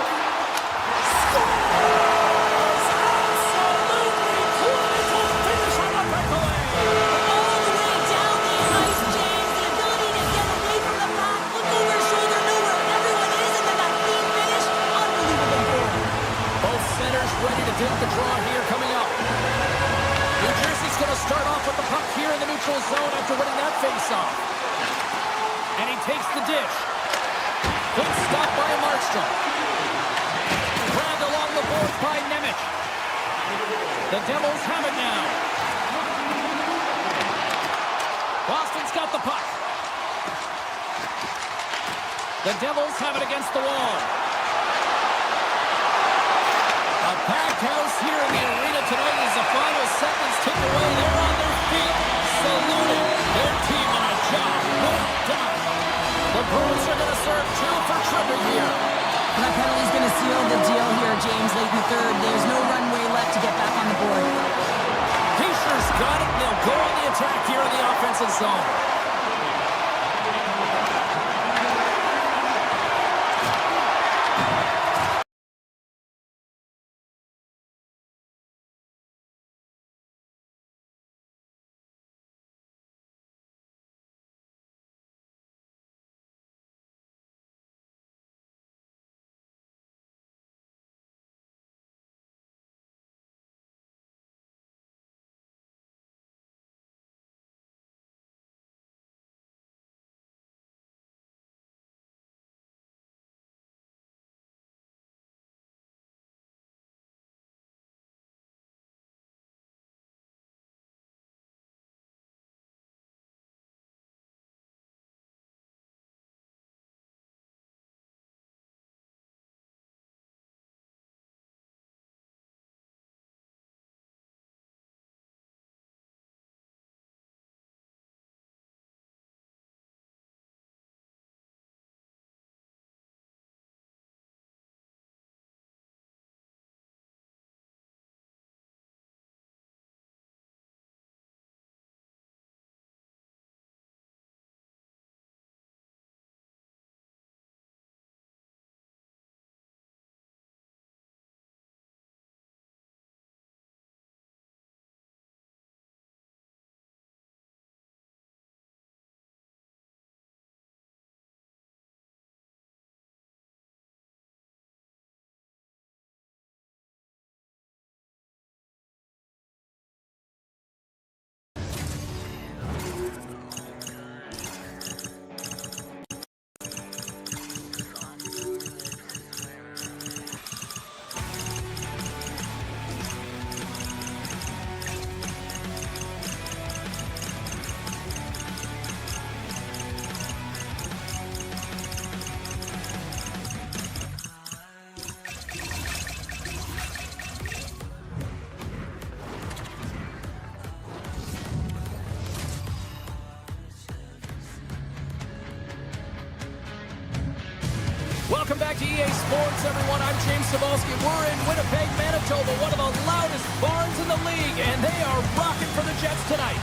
Scores! Absolutely clinical finish on the breakaway. All the way down the ice, James. The ability to get away from the puck, look over his shoulder, know where everyone is, and then that clean finish. Unbelievable goal. Both centers ready to take the draw here coming up. New Jersey's going to start off with the puck here in the neutral zone after winning that faceoff. And he takes the dish. Good stop by Markstrom. Grabbed along the boards by Nemec. The Devils have it now. Boston's got the puck. The Devils have it against the wall. A packed house here in the arena tonight as the final seconds tick away. They're on their feet, saluting their team on a job well done. The Bruins are going to serve two for tripping here. And that penalty's going to seal the deal here, James, late in the third. There's no runway left to get back on the board. Fischer's got it. They'll go on the attack here in the offensive zone. Welcome back to EA Sports, everyone. I'm James Cebulski. We're in Winnipeg, Manitoba, one of the loudest barns in the league, and they are rocking for the Jets tonight.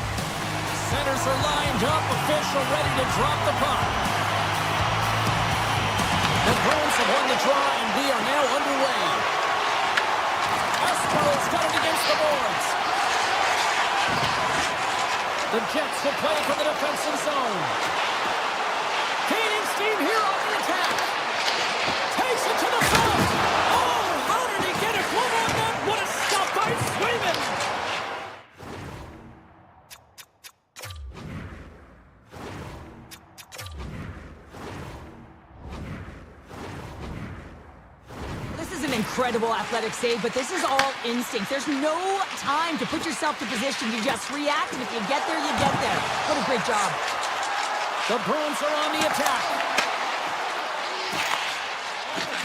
Centers are lined up, official ready to drop the puck. The Bruins have won the draw, and we are now underway. Espo's got it against the boards. The Jets will play from the defensive zone. Gaining steam here on the attack. Takes it to the front. Oh, how did he get it? Glove on net. What a stop by Swayman. This is an incredible athletic save, but this is all instinct. There's no time to put yourself to position. You just react, and if you get there, you get there. What a great job. The Bruins are on the attack.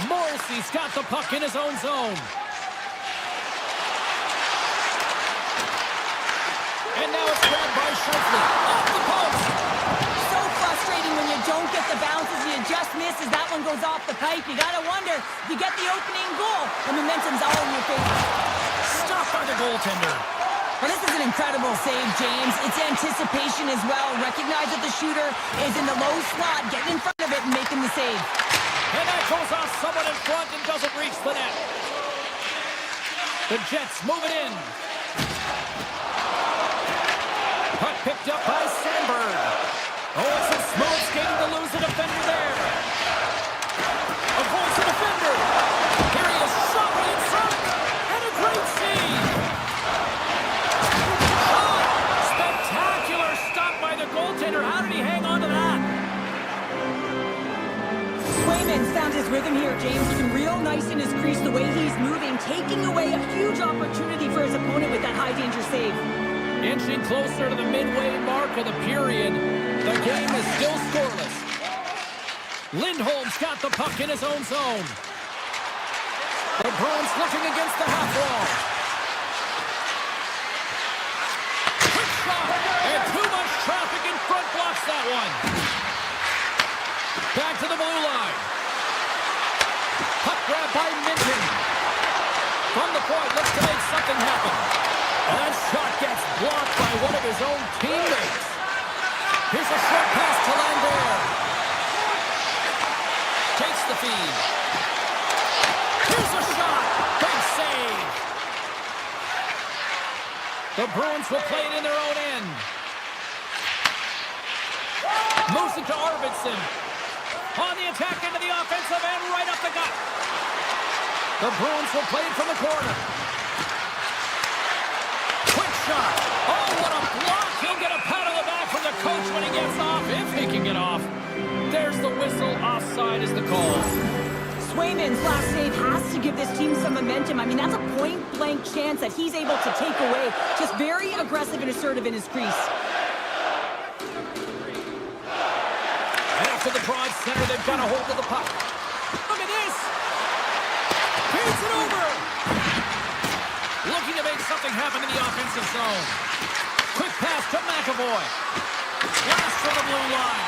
Morrissey's got the puck in his own zone. And now it's grabbed by Shifley. Off the post. So frustrating when you don't get the bounces. You just miss as that one goes off the pipe. You gotta wonder, if you get the opening goal, the momentum's all in your favor. Stopped by the goaltender. Well, this is an incredible save, James. It's anticipation as well. Recognize that the shooter is in the low slot, getting in front of it and making the save. And that goes off someone in front and doesn't reach the net. The Jets move it in. Puck picked up by Sandberg. Oh, it's a smooth skating to lose the defender there. Avoids the defender. Here he is, shot right in front. And a great save. Shot. Spectacular stop by the goaltender. How did he hang on to that? Swayman's found his rhythm here, James. Looking real nice in his crease, the way he's moving, taking away a huge opportunity for his opponent with that high-danger save. Inching closer to the midway mark of the period. The game is still scoreless. Lindholm's got the puck in his own zone. The Bruins looking against the half wall. Quick shot, and too much traffic in front blocks that one. Back to the blue line. Puck grab by Minton. From the point, looks to make something happen. That shot gets blocked by one of his own teammates. Here's a short pass to Lambert. Takes the feed. Here's a shot. Big save. The Bruins will play it in their own end. Moves it to Arvidsson. On the attack into the offensive end, right up the gut. The Bruins will play it from the corner. Quick shot. Oh, what a block. He'll get a pat on the back from the coach when he gets off, if he can get off. There's the whistle. Offside is the call. Swayman's last save has to give this team some momentum. I mean, that's a point-blank chance that he's able to take away. Just very aggressive and assertive in his crease. After the broad center, they've got a hold of the puck. Look at this. Here's it over. Looking to make something happen in the offensive zone. Quick pass to McAvoy. Blast from the blue line.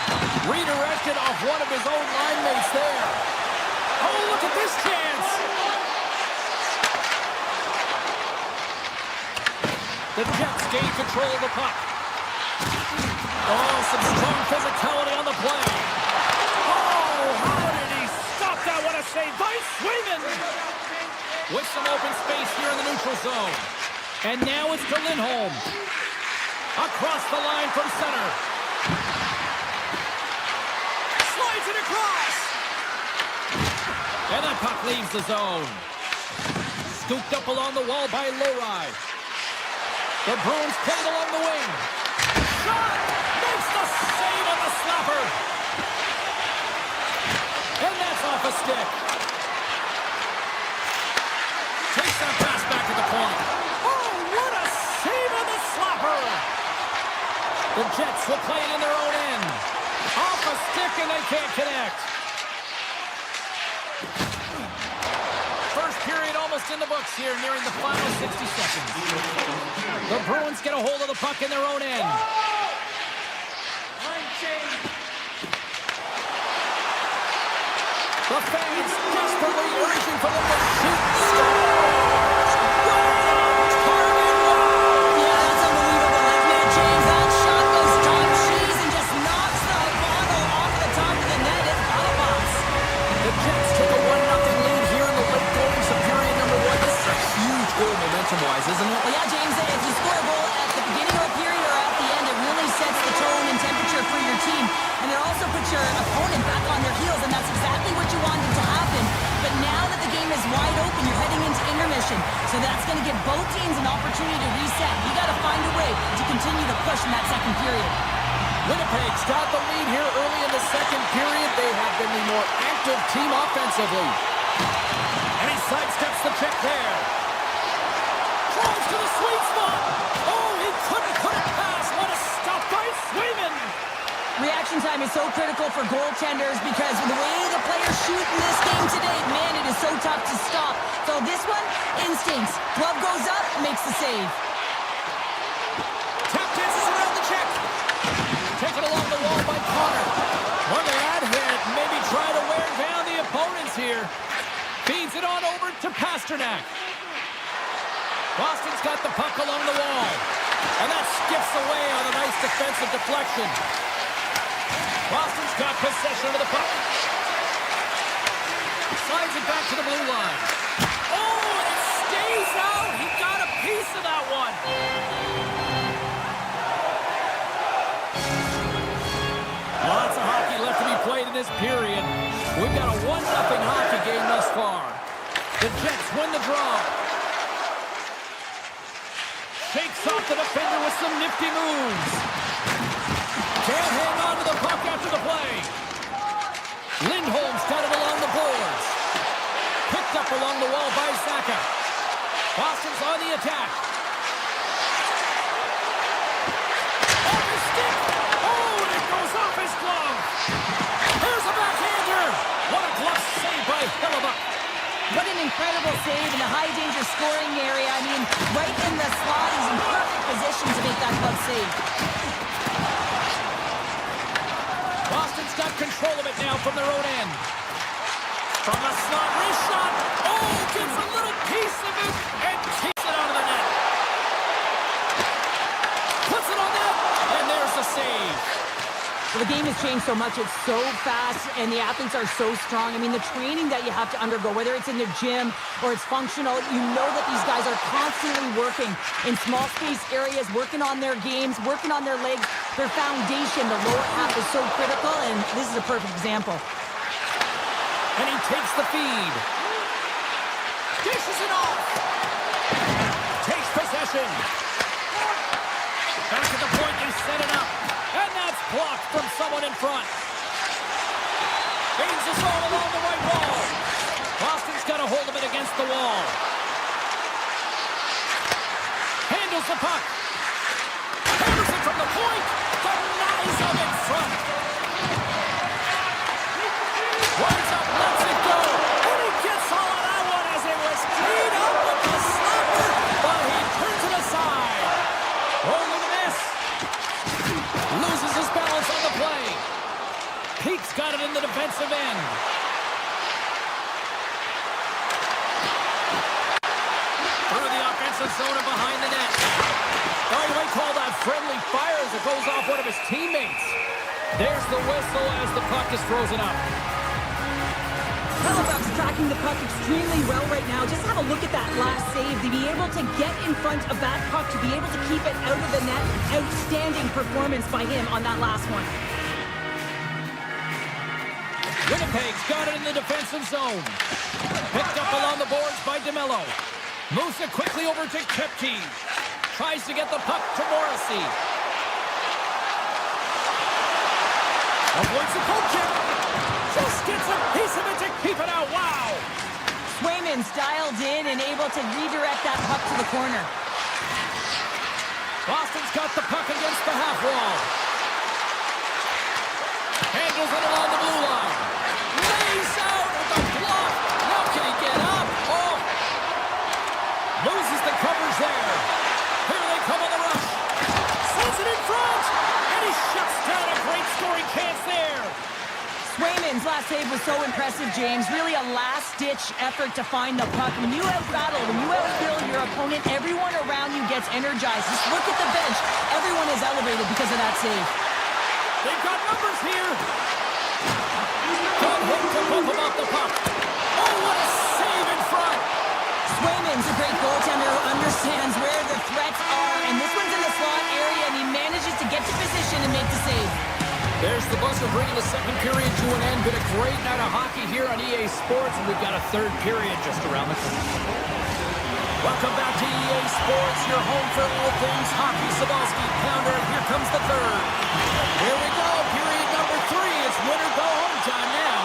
Redirected off one of his own line mates there. Oh, look at this chance. The Jets gain control of the puck. Oh, some strong physicality on the play. Oh, how did he stop that? What a save by Swayman. With some open space here in the neutral zone. And now it's to Lindholm. Across the line from center. Slides it across. And that puck leaves the zone. Scooped up along the wall by Lowry. The Bruins play it along the wing. Shot! Makes the save on the slapper. And that's off a stick. Takes that pass back to the point. Oh, what a save on the slapper! The Jets will play it in their own end. Off a stick and they can't connect. First period almost in the books here, nearing the final 60 seconds. The Bruins get a hold of the puck in their own end. The fans And, well, yeah, James, if you score a goal at the beginning of a period or at the end, it really sets the tone and temperature for your team. And it also puts your opponent back on their heels, and that's exactly what you wanted to happen. But now that the game is wide open, you're heading into intermission. So that's going to give both teams an opportunity to reset. You got to find a way to continue to push in that second period. Winnipeg's got the lead here early in the second period. They have been the more active team offensively. And he sidesteps the check there. Drives to the sweet spot. Oh, he couldn't put it past. What a stop by Swayman. Reaction time is so critical for goaltenders because the way the players shoot in this game today, man, it is so tough to stop. So this one, instincts. Glove goes up, makes the save. Tap dances around the check. Taken along the wall by Connor. On the ad hit, maybe try to wear down the opponents here. Feeds it on over to Pasternak. Boston's got the puck along the wall. And that skips away on a nice defensive deflection. Boston's got possession of the puck. Slides it back to the blue line. Oh, and it stays out. He got a piece of that one. Lots of hockey left to be played in this period. We've got a 1-0 hockey game thus far. The Jets win the draw. Shakes off the defender with some nifty moves. Can't hang on to the puck after the play. Lindholm's got it along the boards. Picked up along the wall by Zacha. Boston's on the attack. Off his stick. Oh, and it goes off his glove. Here's a backhander. What a glove save by Hellebuyck. What an incredible save in the high-danger scoring area. I mean, right in the slot, he's in perfect position to make that glove save. Boston's got control of it now from their own end. From the slot, wrist shot. Oh, gets a little piece of it and kicks it out of the net. Puts it on net, and there's the save. Well, the game has changed so much. It's so fast, and the athletes are so strong. I mean, the training that you have to undergo, whether it's in the gym or it's functional, you know that these guys are constantly working in small space areas, working on their games, working on their legs. Their foundation, the lower half, is so critical, and this is a perfect example. And he takes the feed. Dishes it off. Takes possession. Back at the point, they set it up. And that's blocked from someone in front. Gains the zone along the right wall. Boston's got a hold of it against the wall. Handles the puck. Hammers it from the point. Denies him in front. Winds up, lets it go. And he gets all of that one as it was cleaned up with the slapper. But he turns it aside. Over the miss. Loses his balance on the play. Peake's got it in the defensive end. Through the offensive zone and behind the net. Oh, you might call that friendly fire as it goes off one of his teammates. There's the whistle as the puck is frozen up. Hellebuyck's tracking the puck extremely well right now. Just have a look at that last save. To be able to get in front of that puck, to be able to keep it out of the net. Outstanding performance by him on that last one. Winnipeg's got it in the defensive zone. Picked up along the boards by DeMello. Moves it quickly over to Kepke. Tries to get the puck to Morrissey. Avoids the poke check. Just gets a piece of it to keep it out. Wow. Swayman's dialed in and able to redirect that puck to the corner. Boston's got the puck against the half wall. Handles it along the blue line. Lays out at the block. How can he get up? Oh. Loses the coverage there. Here they come on the rush. Sends it in front. And he shuts down a great scoring chance there. Swayman's last save was so impressive, James. Really a last-ditch effort to find the puck. When you out-battle, when you out-skill your opponent, everyone around you gets energized. Just look at the bench. Everyone is elevated because of that save. They've got numbers here. Good hook to bump him off the puck. Oh, what a save in front. Swayman's a great goaltender who understands where position and make the save. There's the buzzer bringing the second period to an end. Been a great night of hockey here on EA Sports, and we've got a third period just around the corner. Welcome back to EA Sports, your home for all things hockey. Sabalski, Pounder, and here comes the third. Here we go, period number 3. It's win or go home time now.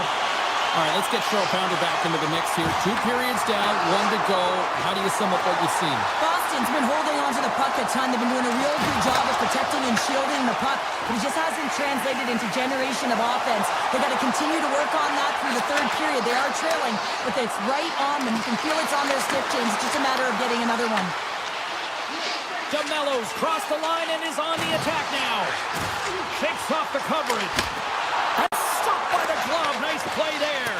All right, let's get Cheryl Pounder back into the mix here. 2 periods down, 1 to go. How do you sum up what you've seen? Boston's been holding on to the puck a ton. They've been doing a real good job of protecting and shielding the puck, but it just hasn't translated into generation of offense. They've got to continue to work on that through the third period. They are trailing, but it's right on them. You can feel it's on their stick, James. It's just a matter of getting another one. DeMello's crossed the line and is on the attack now. Shakes off the coverage. That's stopped by the glove. Nice play there.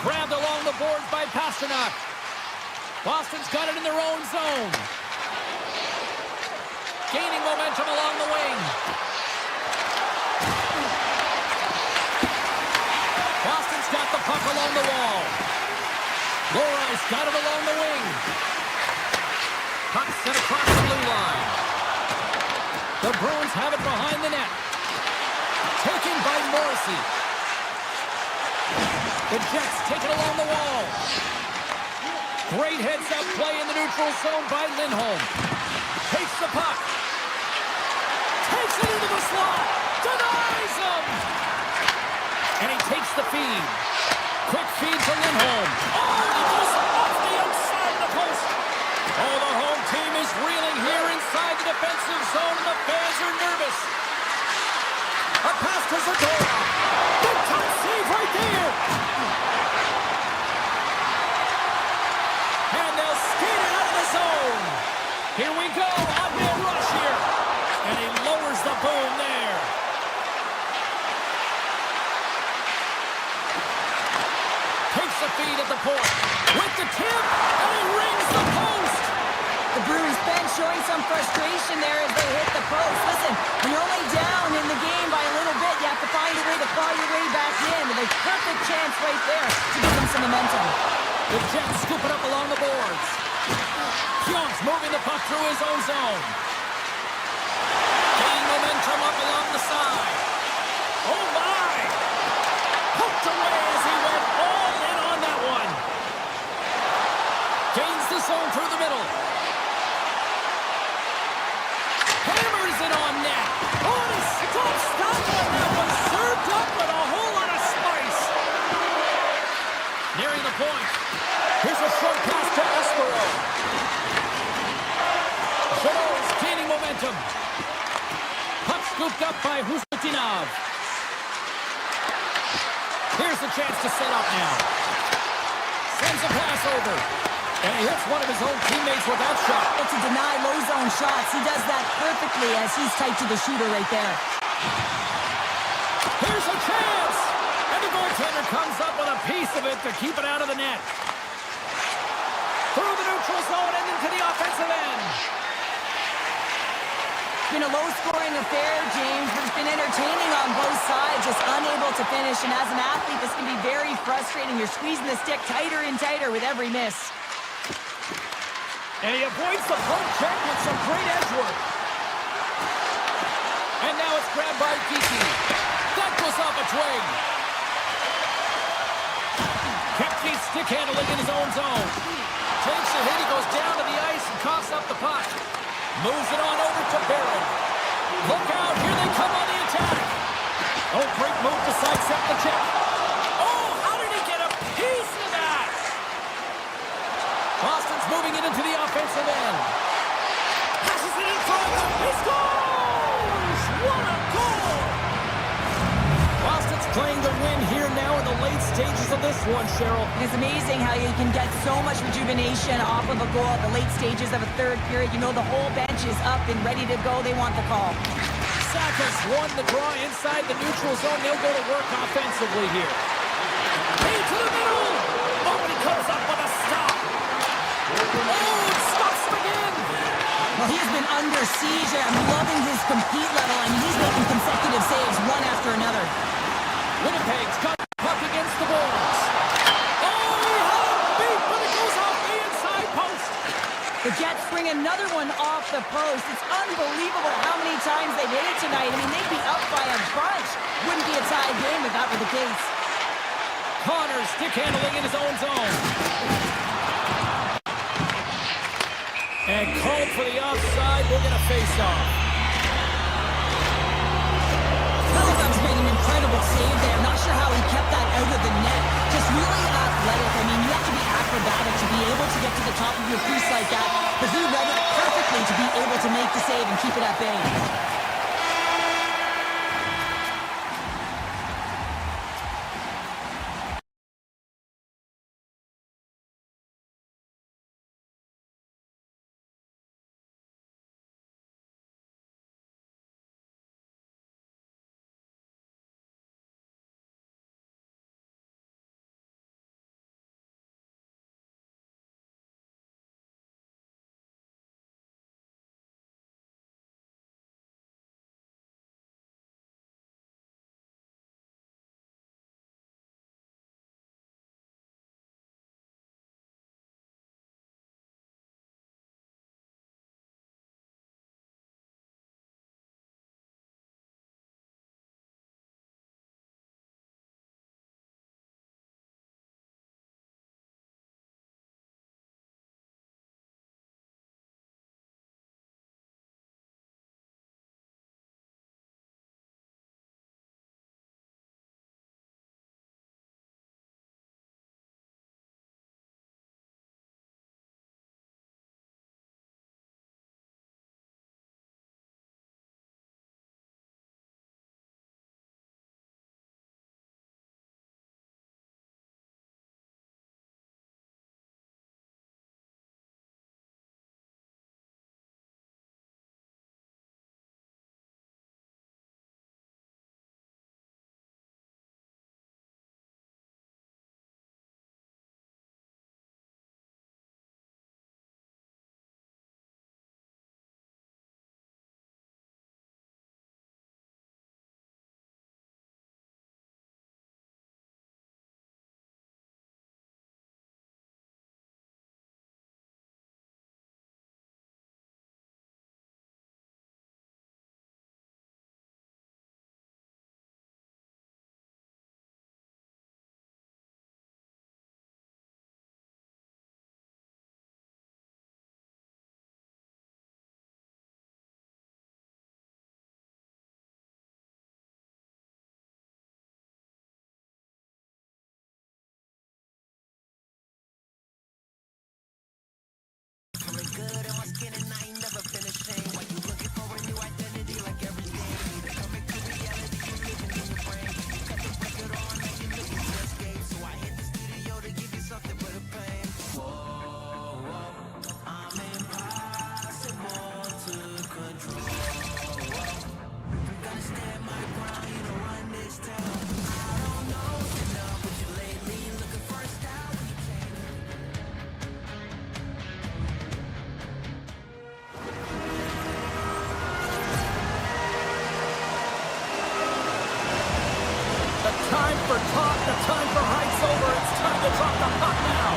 Grabbed along the boards by Pasternak. Boston's got it in their own zone. Gaining momentum along the wing. Boston's got the puck along the wall. Loris got it along the wing. Puck set across the blue line. The Bruins have it behind the net. Taken by Morrissey. The Jets take it along the wall. Great heads-up play in the neutral zone by Lindholm. Takes the puck. Takes it into the slot. Denies him. And he takes the feed. Quick feed to Lindholm. Oh, just off the outside of the post. Oh, the home team is reeling here inside the defensive zone, and the fans are nervous. A pass to Zadora. Big time save right there. And they'll skate it out of the zone. Here we go. On-man rush here. And he lowers the boom there. Takes the feed at the point. With the tip. And he rings the post. The Bruins bench showing some frustration there as they hit the post. Listen, when you're only down in the game by a little bit, you have to find a way to claw your way back in. And a perfect chance right there to give them some momentum. The Jets scoop it up along the boards. Pionk moving the puck through his own zone. Gaining momentum up along the side. Oh my! Hooked away as he went all in on that one. Gains the zone through the middle. Hammers it on net. Oh, he stop on that one. Served up with a whole lot of spice. Nearing the point. Here's a short pass to Espero. Shadow's gaining momentum. Puck scooped up by Husatinov. Here's the chance to set up now. Sends a pass over. And he hits one of his own teammates with that shot. To deny low zone shots, he does that perfectly as he's tight to the shooter right there. Here's a chance! And the goaltender comes up with a piece of it to keep it out of the net. Through the neutral zone and into the offensive end. It's been a low-scoring affair, James, but it's been entertaining on both sides, just unable to finish. And as an athlete, this can be very frustrating. You're squeezing the stick tighter and tighter with every miss. And he avoids the poke check with some great edge work. And now it's grabbed by Geeky. That goes off a twig. Kepke stick handling in his own zone. Takes a hit, he goes down to the ice and coughs up the puck. Moves it on over to Barron. Look out, here they come on the attack. Oh, great move to sidestep the check. Oh, how did he get a piece of that? Boston's moving it into the offensive end. Passes it in front. He scores! What a goal! Boston's playing the win here now in the late stages of this one, Cheryl. It's amazing how you can get so much rejuvenation off of a goal at the late stages of a third period. You know the whole bench is up and ready to go. They want the call. Sakas won the draw inside the neutral zone. They'll go to work offensively here. Into the middle! Oh, and he comes up with a stop. Oh, it stops him again! Well, he's been under siege. I'm loving his compete level. I mean, he's making consecutive saves one after another. Winnipeg's got the puck against the boards. Oh, he had him beat, but it goes off the inside post. The Jets bring another one off the post. It's unbelievable how many times they did it tonight. I mean, they'd be up by a bunch. Wouldn't be a tie game if that were the case. Connor stick handling in his own zone. And called for the offside. We're going to face off. Kodiak's made an incredible save there. Not sure how he kept that out of the net. Just really athletic. I mean, you have to be acrobatic to be able to get to the top of your crease like that. But he read it perfectly to be able to make the save and keep it at bay. Time for talk, the time for heights over. It's time to drop the puck now.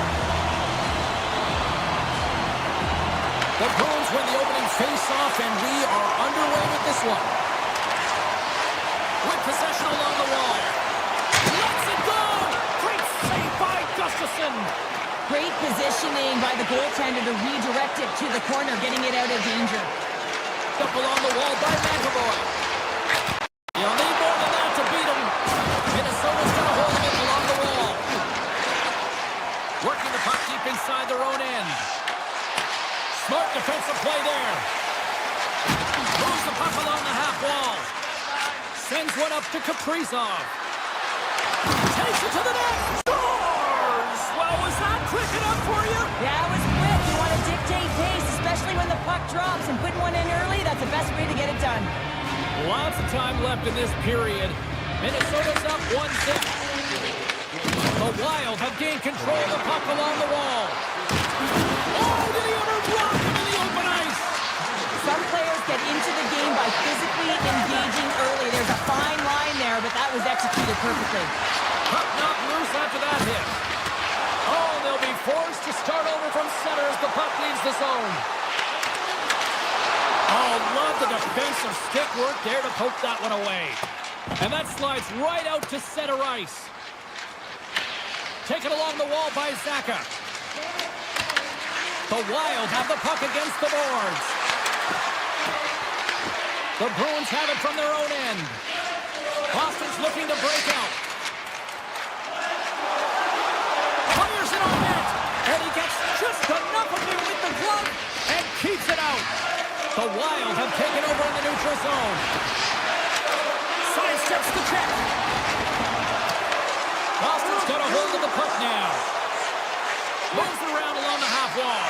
The Bruins win the opening face-off, and we are underway with this one. With possession along the wall. Let's it go! Great save by Gustafsson. Great positioning by the goaltender to redirect it to the corner, getting it out of danger. Up along the wall by McAvoy. You'll need more than that to beat him. Minnesota's going to hold it along the wall. Working the puck deep inside their own end. Smart defensive play there. Moves the puck along the half wall. Sends one up to Kaprizov. Takes it to the net. Scores! Well, was that quick enough for you? Yeah, it was quick. You want to dictate pace, especially when the puck drops, and putting one in early, that's the best way to get it done. Lots of time left in this period. Minnesota's up 1-0. The Wild have gained control of the puck along the wall. Oh, did he ever block him in the open ice? Some players get into the game by physically engaging early. There's a fine line there, but that was executed perfectly. Puck knocked loose after that hit. Oh, they'll be forced to start over from center as as the puck leaves the zone. Oh, love the defensive stick work there to poke that one away. And that slides right out to center ice. Taken along the wall by Zaka. The Wild have the puck against the boards. The Bruins have it from their own end. Boston's looking to break out. Fires it on net. And he gets just enough of it with the glove and keeps it out. The Wild have taken over in the neutral zone. Sidesteps the check. Boston's got a hold of the puck now. Moves around along the half wall.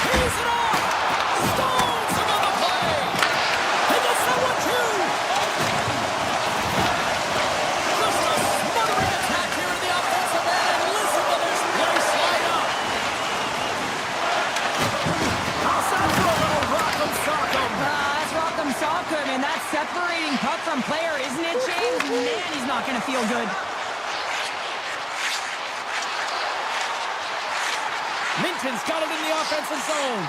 He's it off. Stones him on the play. He gets that one too. Just a smothering attack here in the offensive end. And listen to this play slide up. How's that for a little rock'em sock'em? That's rock'em sock'em, and that's separating puck from player, isn't it, James? Man, he's not going to feel good. Minton's got it in the offensive zone.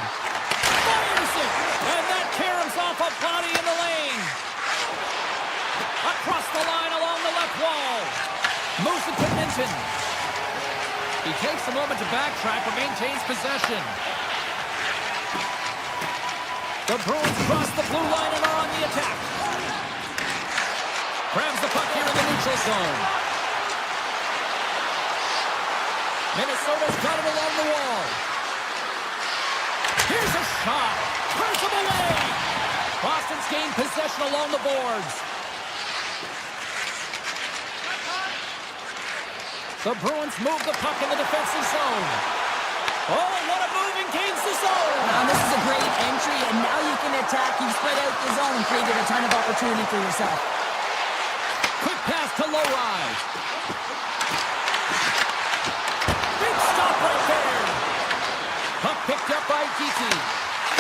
Fires it! And that caroms off a body in the lane. Across the line along the left wall. Moves it to Minton. He takes a moment to backtrack but maintains possession. The Bruins cross the blue line and are on the attack. Grabs the puck here in the neutral zone. Minnesota's got it along the wall. Here's a shot. Turns him away. Boston's gained possession along the boards. The Bruins move the puck in the defensive zone. Oh, what a move and gains the zone. Now, this is a great entry, and now you can attack. You've spread out the zone and created a ton of opportunity for yourself. Quick pass to Lowry. Big stop right there. Puck picked up by Kiki.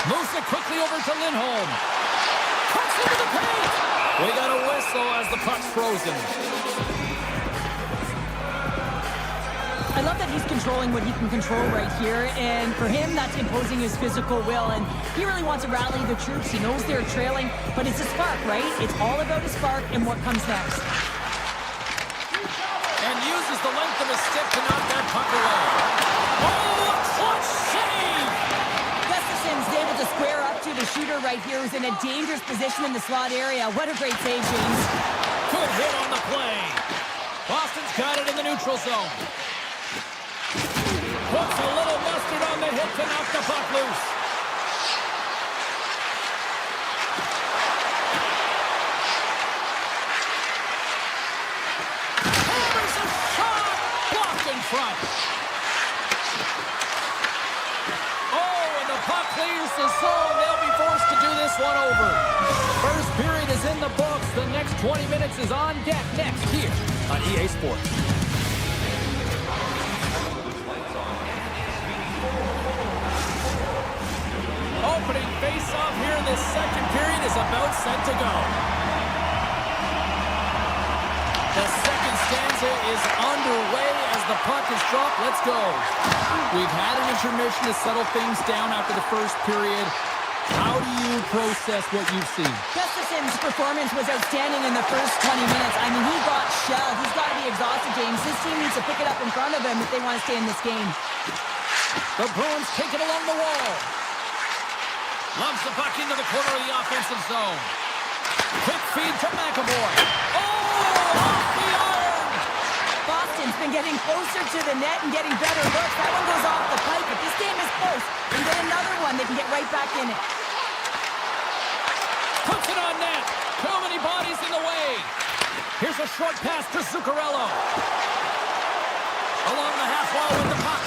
Moves it quickly over to Lindholm. Cuts into the paint. We got a whistle as the puck's frozen. I love that he's controlling what he can control right here, and for him, that's imposing his physical will, and he really wants to rally the troops. He knows they're trailing, but it's a spark, right? It's all about a spark and what comes next. And uses the length of his stick to knock that puck away. Oh, a clutch save! Gustafson's able to square up to the shooter right here, who's in a dangerous position in the slot area. What a great save, James. Good hit on the play. Boston's got it in the neutral zone. Puts a little mustard on the hit to knock the puck loose. Hammers a shot! Blocked in front. Oh, and the puck clears the zone. They'll be forced to do this one over. First period is in the books. The next 20 minutes is on deck next here on EA Sports. Opening face-off here in this second period is about set to go. The second stanza is underway as the puck is dropped. Let's go. We've had an intermission to settle things down after the first period. How do you process what you've seen? Gustafson's performance was outstanding in the first 20 minutes. I mean, he got shelled. He's got to be exhausted, James. This team needs to pick it up in front of him if they want to stay in this game. The Bruins take it along the wall. Loves the puck into the corner of the offensive zone. Quick feed to McAvoy. Oh, off the iron! Boston's been getting closer to the net and getting better looks. That one goes off the pipe. If this game is close, and get another one, they can get right back in it. Puts it on net. Too many bodies in the way. Here's a short pass to Zuccarello. Along the half wall with the puck.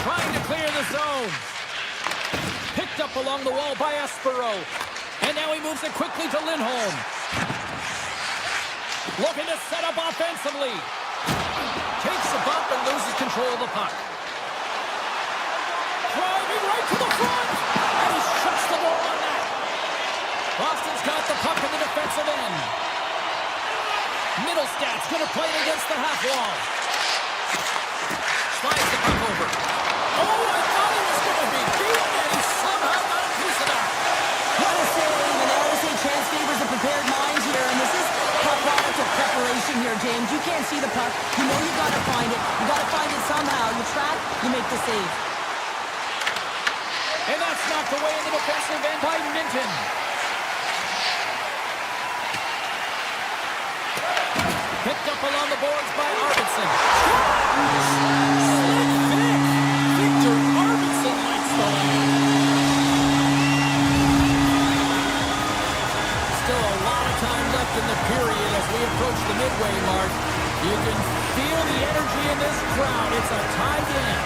Trying to clear the zone. Picked up along the wall by Espero. And now he moves it quickly to Lindholm. Looking to set up offensively. Takes a bump and loses control of the puck. Driving right to the front. And he shuts the ball on that. Boston's got the puck in the defensive end. Middlestad's going to play it against the half wall. slides the puck over. Oh, I thought he was going to be beaten, and he somehow got a piece of that. What a save, and I always say chance favors a prepared mind here, and this is a product of preparation here, James. You can't see the puck. You know you got to find it. You got to find it somehow. You trap, you make the save. And that's knocked away in the defensive end by Minton. Picked up along the boards by Arvidsson. Victor Arvidsson lights the lead. Still a lot of time left in the period as we approach the midway mark. You can feel the energy in this crowd. It's a tie game.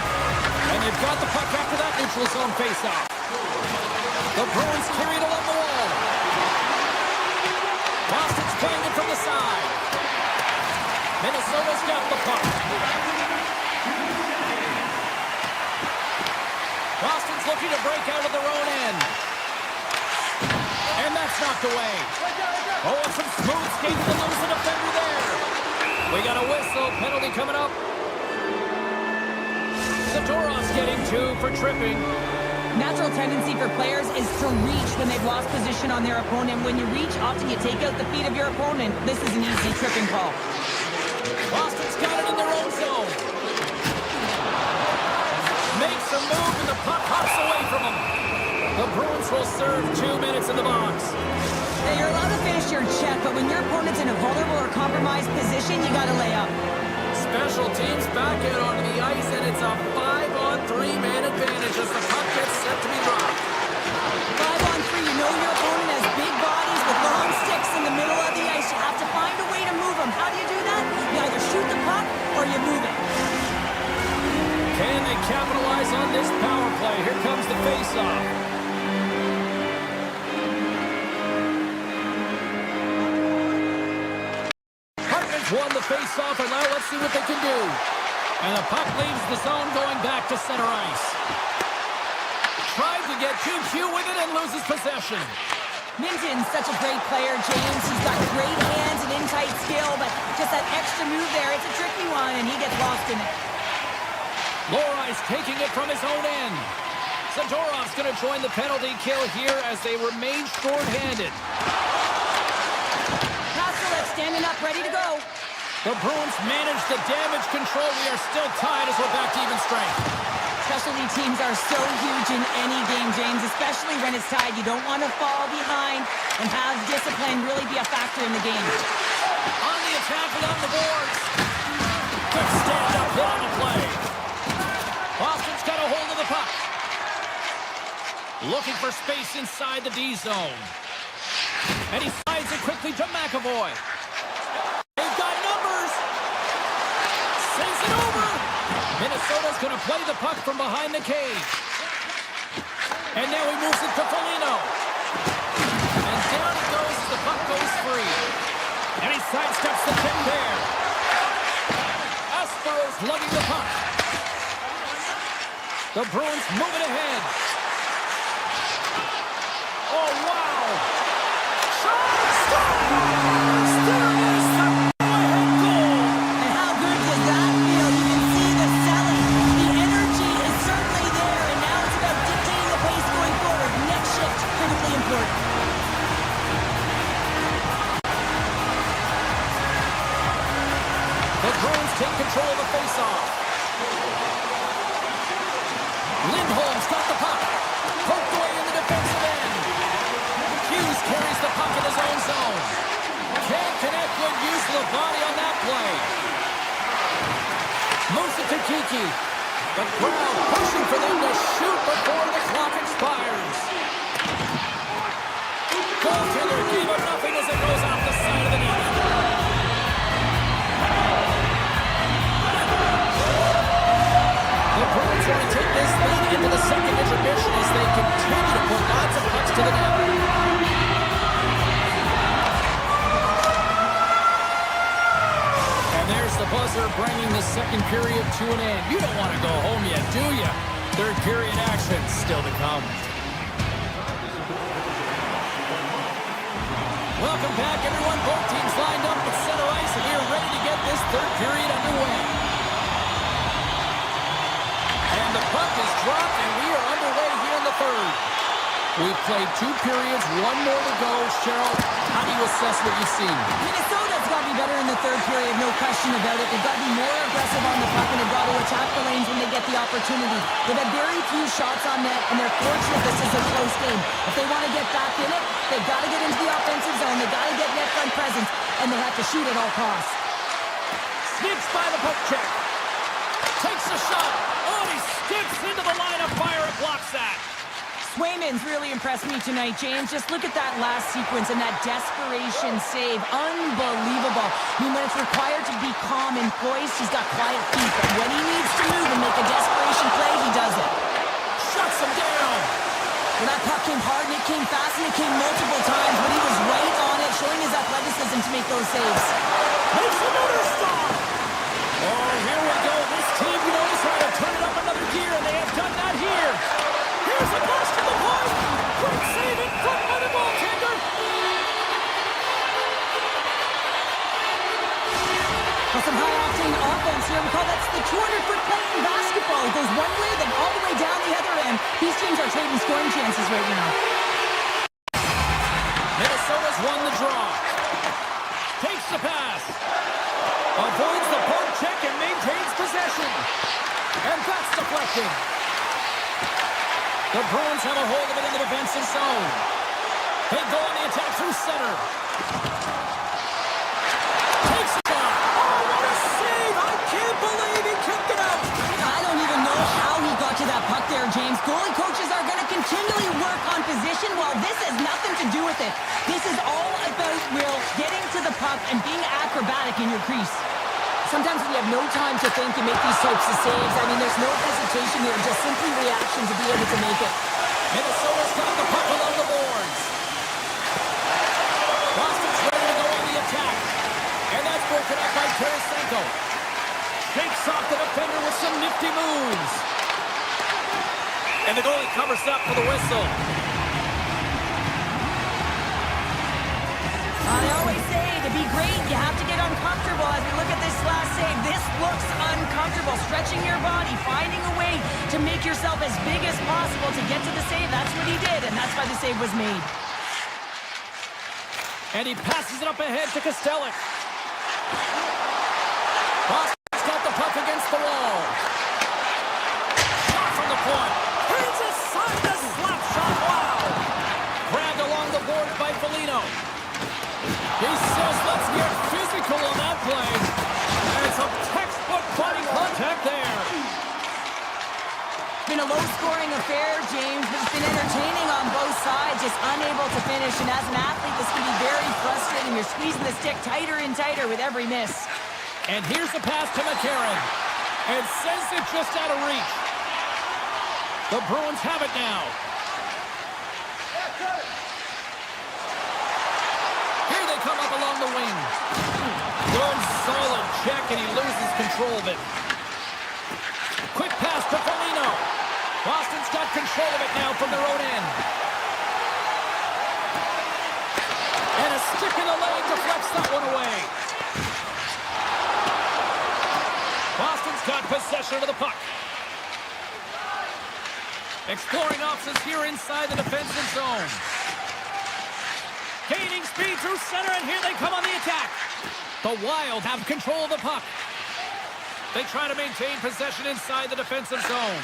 And they've got the puck after that neutral zone faceoff. The Bruins carry it along the wall. Boston's playing it from the side. Minnesota's got the puck. Boston's looking to break out of their own end. And that's knocked away. Oh, and some smooth skating to lose the defender there. We got a whistle. Penalty coming up. Zadorov's getting 2 for tripping. Natural tendency for players is to reach when they've lost position on their opponent. When you reach, often you take out the feet of your opponent. This is an easy tripping call. Boston's got it in their own zone. Makes a move and the puck hops away from him. The Bruins will serve 2 minutes in the box. Hey, you're allowed to finish your check, but when your opponent's in a vulnerable or compromised position, you gotta lay up. Special teams back out onto the ice, and it's a 5-on-3 man advantage as the puck gets set to be dropped. 5-on-3, you know your opponent has big bodies with long sticks in the middle of the ice. You have to find a way to move them. How do you do that? You either shoot the puck or you move it. Can they capitalize on this power play? Here comes the face-off. Hartman's won the face-off, and now let's see what they can do. And the puck leaves the zone going back to center ice. Tried to get too cute with it and loses possession. Minton's such a great player, James. He's got great hands and in-tight skill, but just that extra move there, it's a tricky one, and he gets lost in it. Lorai's taking it from his own end. Zadorov's going to join the penalty kill here as they remain short-handed. Pastolet's standing up, ready to go. The Bruins manage the damage control. We are still tied as we're back to even strength. Specialty teams are so huge in any game, James, especially when it's tied. You don't want to fall behind and have discipline really be a factor in the game. On the attack along the boards. Good stand-up hit on the play. Boston's got a hold of the puck. Looking for space inside the D zone. And he slides it quickly to McAvoy. They've got numbers. Sends it over. Minnesota's going to play the puck from behind the cage. And now he moves it to Foligno. And down it goes as the puck goes free. And he sidesteps the tip there. Aspero's lugging the puck. The Bruins moving ahead. Oh, wow. Shot! Stop! There is the go-ahead goal. And how good does that feel? You can see the selling. The energy is certainly there, and now it's about dictating the pace going forward. Next shift, critically important. The Bruins take control of the faceoff. Lindholm's got the puck. Poked away in the defensive end. Hughes carries the puck in his own zone. Can't connect with use of the body on that play. Moves it to Kiki. The crowd pushing for them to shoot before the clock expires. Goaltender gave him nothing as it goes off the side of the net. The Bruins want to take this lead into the second intermission as they continue to put lots of pucks to the net. And there's the buzzer bringing the second period to an end. You don't want to go home yet, do you? Third period action still to come. Welcome back, everyone. Both teams lined up at center ice, and we are ready to get this third period underway. third. We've played 2 periods, 1 more to go. Cheryl, how do you assess what you've seen? Minnesota's got to be better in the third period, no question about it. They've got to be more aggressive on the puck, and they've got to attack the lanes when they get the opportunity. They've had very few shots on net, and they're fortunate this is a close game. If they want to get back in it, they've got to get into the offensive zone. They've got to get net front presence, and they have to shoot at all costs. Sneaks by the poke check. Takes a shot. Oh, and he skips into the line of fire and blocks that. Swayman's really impressed me tonight, James. Just look at that last sequence and that desperation save. Unbelievable. I mean, when it's required to be calm and poised, he's got quiet feet. But when he needs to move and make a desperation play, he does it. Shuts him down. Well, that puck came hard, and it came fast, and it came multiple times, but he was right on it, showing his athleticism to make those saves. Makes another stop. Oh, here we go. This team knows how to turn it up another gear, and they have done that here. Here's a pass to the point. Quick save in front by the goaltender. Well, some high-octane offense here. We call that the 200-foot play in basketball. It goes one way, then all the way down the other end. These teams are trading scoring chances right now. Minnesota's won the draw. Takes the pass. Avoids the poke check and maintains possession. And that's deflected. The Bruins have a hold of it in the defensive zone. They go on the attack through center. Takes a shot. Oh, what a save! I can't believe he kicked it out. I don't even know how he got to that puck there, James. Goalie coaches are going to continually work on position. Well, this has nothing to do with it. This is all about, Will, getting to the puck and being acrobatic in your crease. Sometimes when you have no time to think, you make these types of saves. I mean, there's no hesitation here, just simply reaction to be able to make it. Minnesota's got the puck along the boards. Boston's ready to go on the attack. And that's broken up by Tarasenko. Shakes off the defender with some nifty moves. And the goalie covers up for the whistle. I always say, to be great, you have to get uncomfortable. As we look at this last save, this looks uncomfortable. Stretching your body, finding a way to make yourself as big as possible to get to the save. That's what he did, and that's why the save was made. And he passes it up ahead to Kodiak. Boston's got the puck against the wall. Shot from the point. Here's a side to slap shot. Wow. Grabbed along the board by Foligno. He says, let's get physical on that play. And some textbook body contact there. It's been a low-scoring affair, James, but it's been entertaining on both sides, just unable to finish. And as an athlete, this can be very frustrating. You're squeezing the stick tighter and tighter with every miss. And here's the pass to McCarron. And sends it just out of reach. The Bruins have it now. Here they come up along the wing. Good solid check, and he loses control of it. Quick pass to Foligno. Boston's got control of it now from their own end. And a stick in the leg deflects that one away. Boston's got possession of the puck. Exploring options here inside the defensive zone. Gaining speed through center, and here they come on the attack. The Wild have control of the puck. They try to maintain possession inside the defensive zone.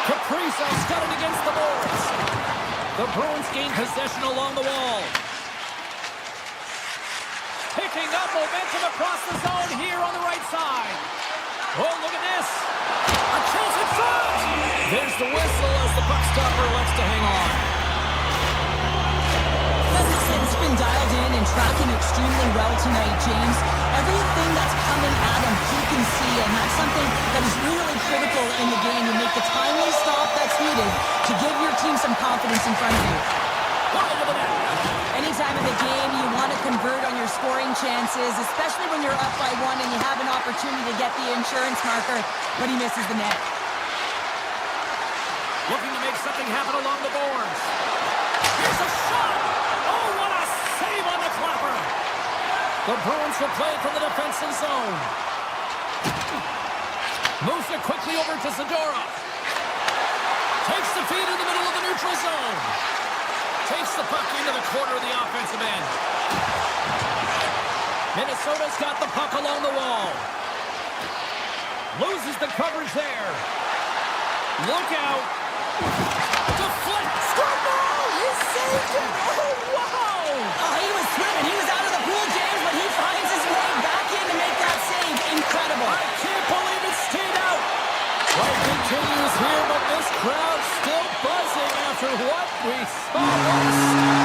Kaprizov scudded against the boards. The Bruins gain possession along the wall. Picking up momentum across the zone here on the right side. Oh, look at this. A chance in front. There's the whistle as the puck stopper elects to hang on. It's been dialed in and tracking extremely well tonight, James. Everything that's coming at him, he can see, and that's something that is really critical in the game. You make the timely stop that's needed to give your team some confidence in front of you. Anytime in the game you want to convert on your scoring chances, especially when you're up by one and you have an opportunity to get the insurance marker, but he misses the net. Looking to make something happen along the boards. Here's a shot! Oh, what a save on the clapper! The Bruins will play from the defensive zone. Moves it quickly over to Zadora. Takes the feed in the middle of the neutral zone. Takes the puck into the corner of the offensive end. Minnesota's got the puck along the wall. Loses the coverage there. Look out. Deflect. Score ball! He saved it! Oh, wow! Oh, he was swimming. He was out of the pool, James, but he finds his way back in to make that save. Incredible. I can't believe it stayed out. Play continues here, but this crowd still buzzing after what we saw last.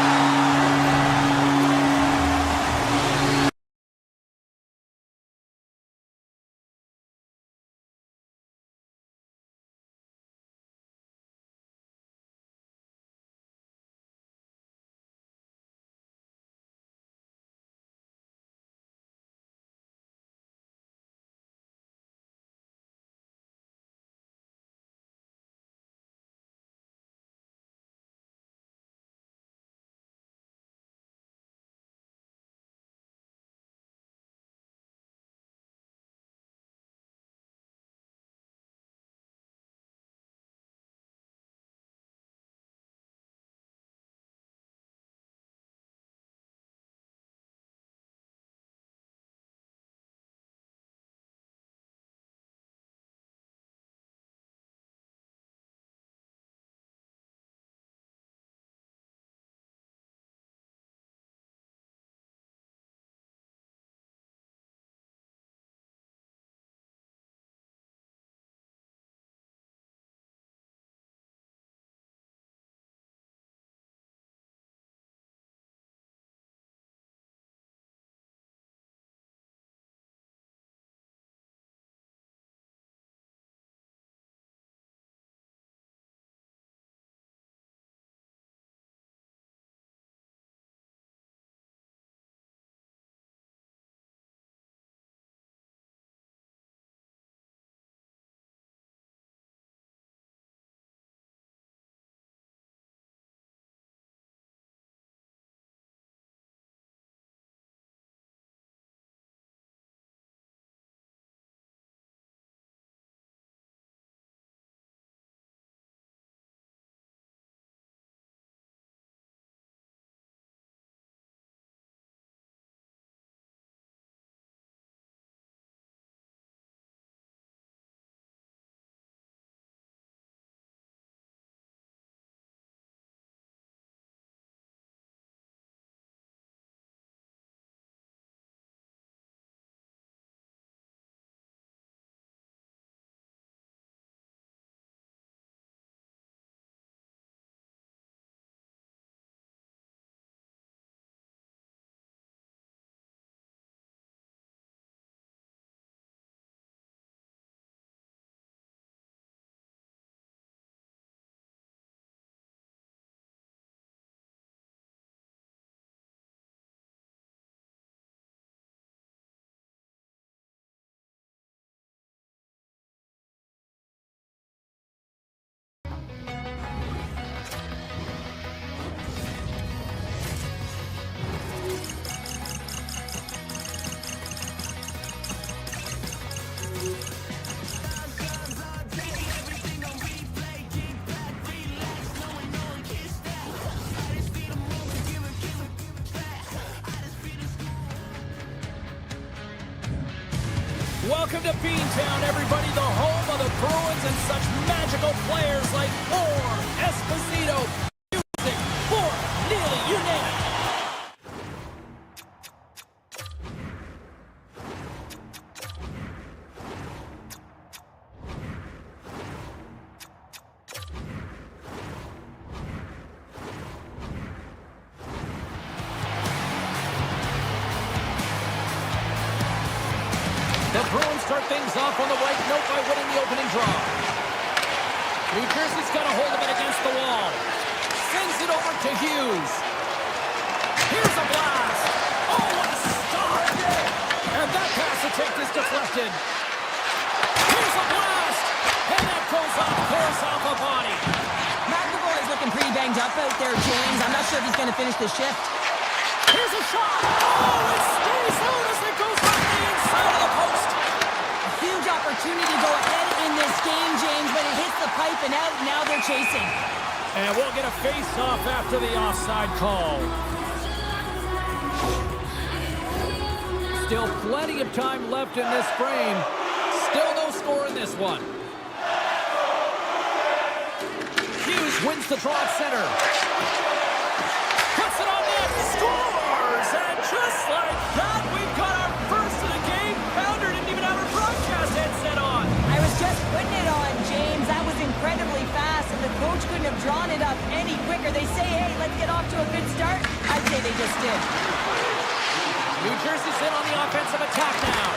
Welcome to Beantown, everybody, the home of the Bruins and such magical players like Orr, Esposito, Music, Ford, Neely, you name it. The Bruins start things off on the right note by winning the opening draw. New Jersey's got a hold of it against the wall. Sends it over to Hughes. Here's a blast. Oh, what a start! And that pass attempt is deflected. Here's a blast. And that goes off course off a body. McAvoy is looking pretty banged up out there, James. I'm not sure if he's going to finish the shift. Here's a shot. Oh, it stays out as it goes off the inside of the post. A huge opportunity to go ahead up and out. Now they're chasing. And we'll get a face-off after the offside call. Still plenty of time left in this frame. Still no score in this one. Hughes wins the draw at center. Puts it on net. Scores! And just like that, we've got our first of the game. Pounder didn't even have her broadcast headset on. I was just putting it on, James. That was incredibly fast, and the coach couldn't have drawn it up any quicker. They say, hey, let's get off to a good start. I'd say they just did. New Jersey's in on the offensive attack now.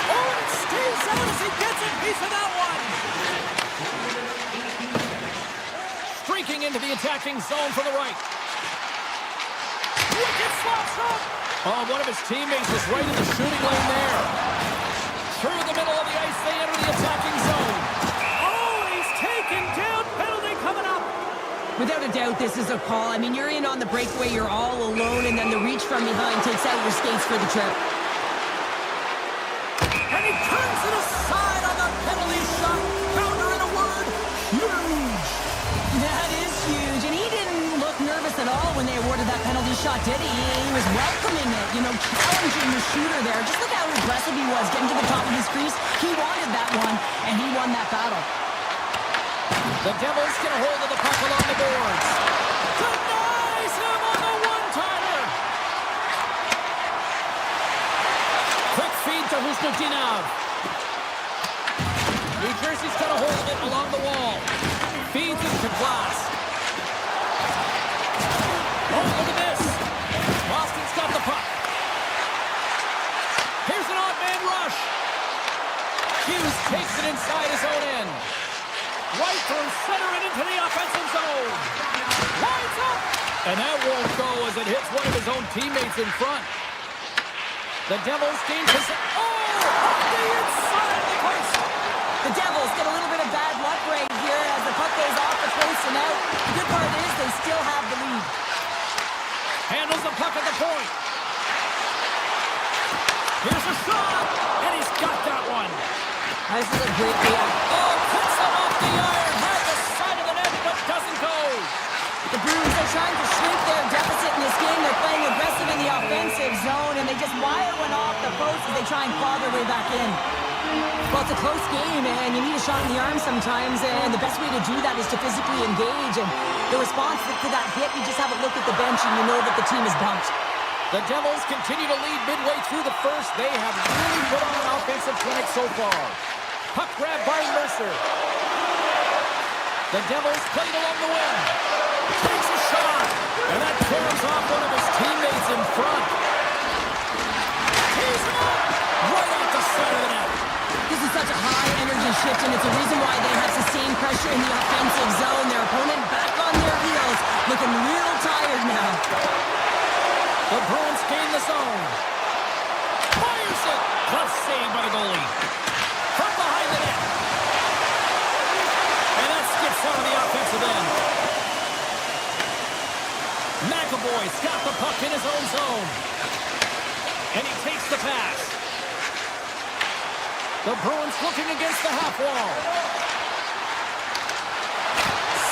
Oh, and it stays out as he gets a piece of that one. Streaking into the attacking zone for the right. Wicked slap shot. Oh, one of his teammates is right in the shooting lane there. Through the middle of the ice, they enter the attacking zone. Oh, and he's taken down. Penalty coming up. Without a doubt, this is a call. I mean, you're in on the breakaway, you're all alone, and then the reach from behind takes out your skates for the trip. And he turns it aside on the penalty shot. Pounder, in a word, huge. That is huge, and he didn't look nervous at all when they awarded that penalty shot, did he? He was welcoming it, you know, challenging the shooter there. Just look how aggressive he was, getting to the top of his crease. He wanted that one, and he won that battle. The Devils get a hold of the puck along the boards. Denies him on the one-timer. Quick feed to Husnutinov. New Jersey's got a hold of it along the wall. Feeds it to Glass. Oh, look at this. Boston's got the puck. Here's an odd man rush. Hughes takes it inside his own end. Right through center and into the offensive zone. Lines up. And that won't go as it hits one of his own teammates in front. The Devils gain possession. Oh! Off the inside of the post. The Devils get a little bit of bad luck right here as the puck goes off the post and out. The good part is they still have the lead. Handles the puck at the point. Here's a shot. And he's got that one. This is a great react. Oh, puts him off the iron. Had the side of the net, but doesn't go. The Bruins are trying to shrink their deficit in this game. They're playing aggressive in the offensive zone, and they just wire one off the post as they try and claw their way back in. Well, it's a close game, and you need a shot in the arm sometimes, and the best way to do that is to physically engage. And the response to that hit, you just have a look at the bench, and you know that the team is bumped. The Devils continue to lead midway through the first. They have really put on an offensive clinic so far. Puck grab by Mercer. The Devils played along the wing. Takes a shot. And that tears off one of his teammates in front. Tees him up. Right off the side of the net. This is such a high energy shift, and it's a reason why they have sustained pressure in the offensive zone. Their opponent back on their heels, looking real tired now. The Bruins gain the zone. Fires it. Tough save by the goalie. From behind the net. And that skips out of the offensive end. McAvoy's got the puck in his own zone. And he takes the pass. The Bruins looking against the half wall.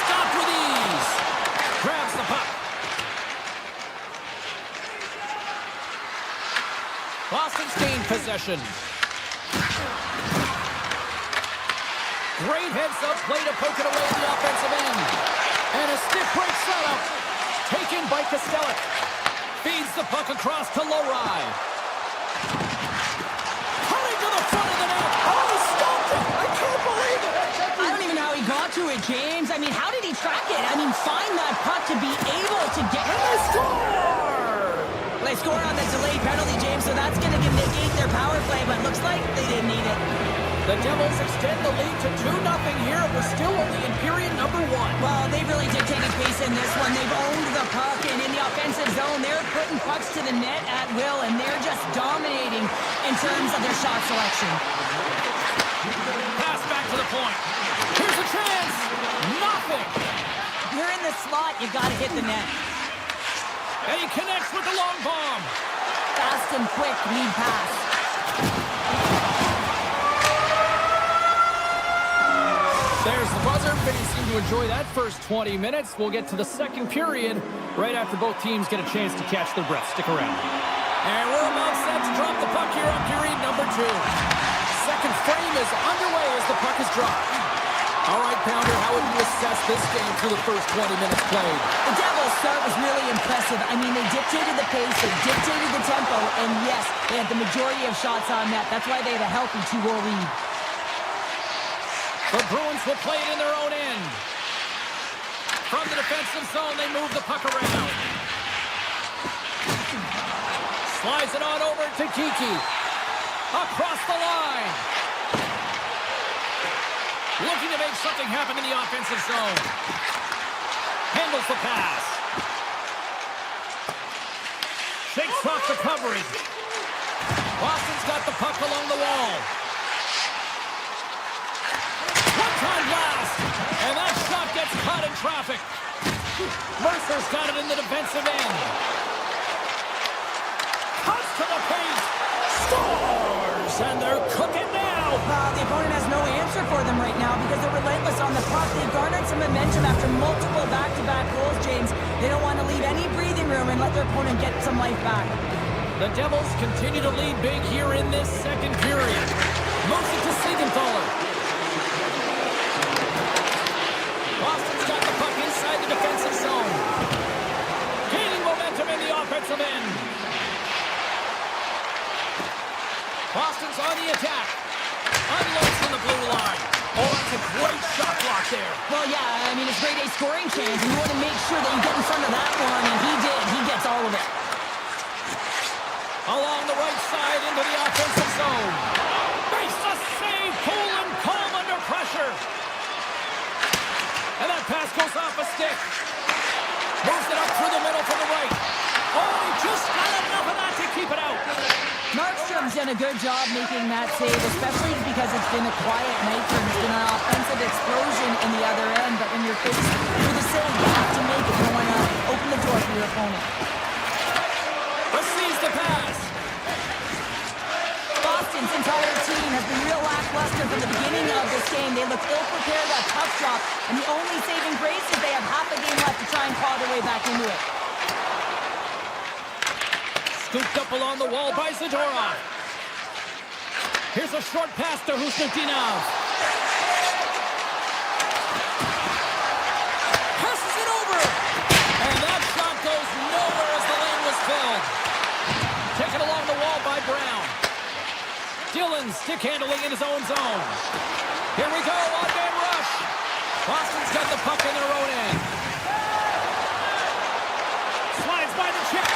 Stopped with ease. Grabs the puck. Boston's gained possession. Great heads-up play to poke it away at the offensive end. And a stiff break setup. Taken by Kodiak. Feeds the puck across to Lowry. Hurry to the front of the net. Oh, he stopped it. I can't believe it. I don't even know how he got to it, James. I mean, how did he track it? I mean, find that puck to be able to get... And they score! Well, they scored on the delayed penalty, James, so that's going to negate their power play, but looks like they didn't need it. The Devils extend the lead to 2-0 here. We're still only in period number 1. Well, they really dictated pace in this one. They've owned the puck, and in the offensive zone, they're putting pucks to the net at will, and they're just dominating in terms of their shot selection. Pass back to the point. Here's a chance. Nothing. You're in the slot. You've got to hit the net. And he connects with the long bomb. Fast and quick lead pass. There's the buzzer face time to enjoy that first 20 minutes. We'll get to the second period right after both teams get a chance to catch their breath. Stick around. And we're about set to drop the puck here on period number 2. Second frame is underway as the puck is dropped. All right, Pounder, how would you assess this game through the first 20 minutes played? The Devils' start was really impressive. I mean, they dictated the pace, they dictated the tempo, and yes, they had the majority of shots on net. That's why they had a healthy 2-goal lead. The Bruins will play it in their own end. From the defensive zone, they move the puck around. Slides it on over to Kiki. Across the line. Looking to make something happen in the offensive zone. Handles the pass. Shakes off the coverage. Boston's got the puck along the wall. One-time blast. And that shot gets caught in traffic. Mercer's got it in the defensive end. Cuts to the paint. Scores! And they're cooking now. The opponent has no answer for them right now because they're relentless on the puck. They garnered some momentum after multiple back-to-back goals, James. They don't want to leave any breathing room and let their opponent get some life back. The Devils continue to lead big here in this second period. Moves it to Siegenthaler. Boston's got the puck inside the defensive zone. Gaining momentum in the offensive end. Boston's on the attack. Unloads from the blue line. Oh, that's a great shot block there. Well, yeah, I mean, it's grade A scoring chance, and you want to make sure that you get in front of that one, and he did. He gets all of it. Along the right side into the offensive zone. Makes the save. Cool and calm under pressure. And that pass goes off a stick. Moves it up through the middle to the right. Oh, he just got enough of that to keep it out. Markstrom's done a good job making that save, especially because it's been a quiet night for him. It's been an offensive explosion in the other end, but when you're faced with a save, you have to make it. You don't want to open the door for your opponent. Receives the pass. Boston's entire team has been real lackluster from the beginning of this game. They look ill-prepared, a tough drop, and the only saving grace is they have half a game left to try and claw their way back into it. Scooped up along the wall by Zadorov. Here's a short pass to Husnutinov. Passes it over. And that shot goes nowhere as the lane was filled. Taken along the wall by Brown. Dillon stick handling in his own zone. Here we go, one-man rush. Boston's got the puck in their own end. Slides by the chip.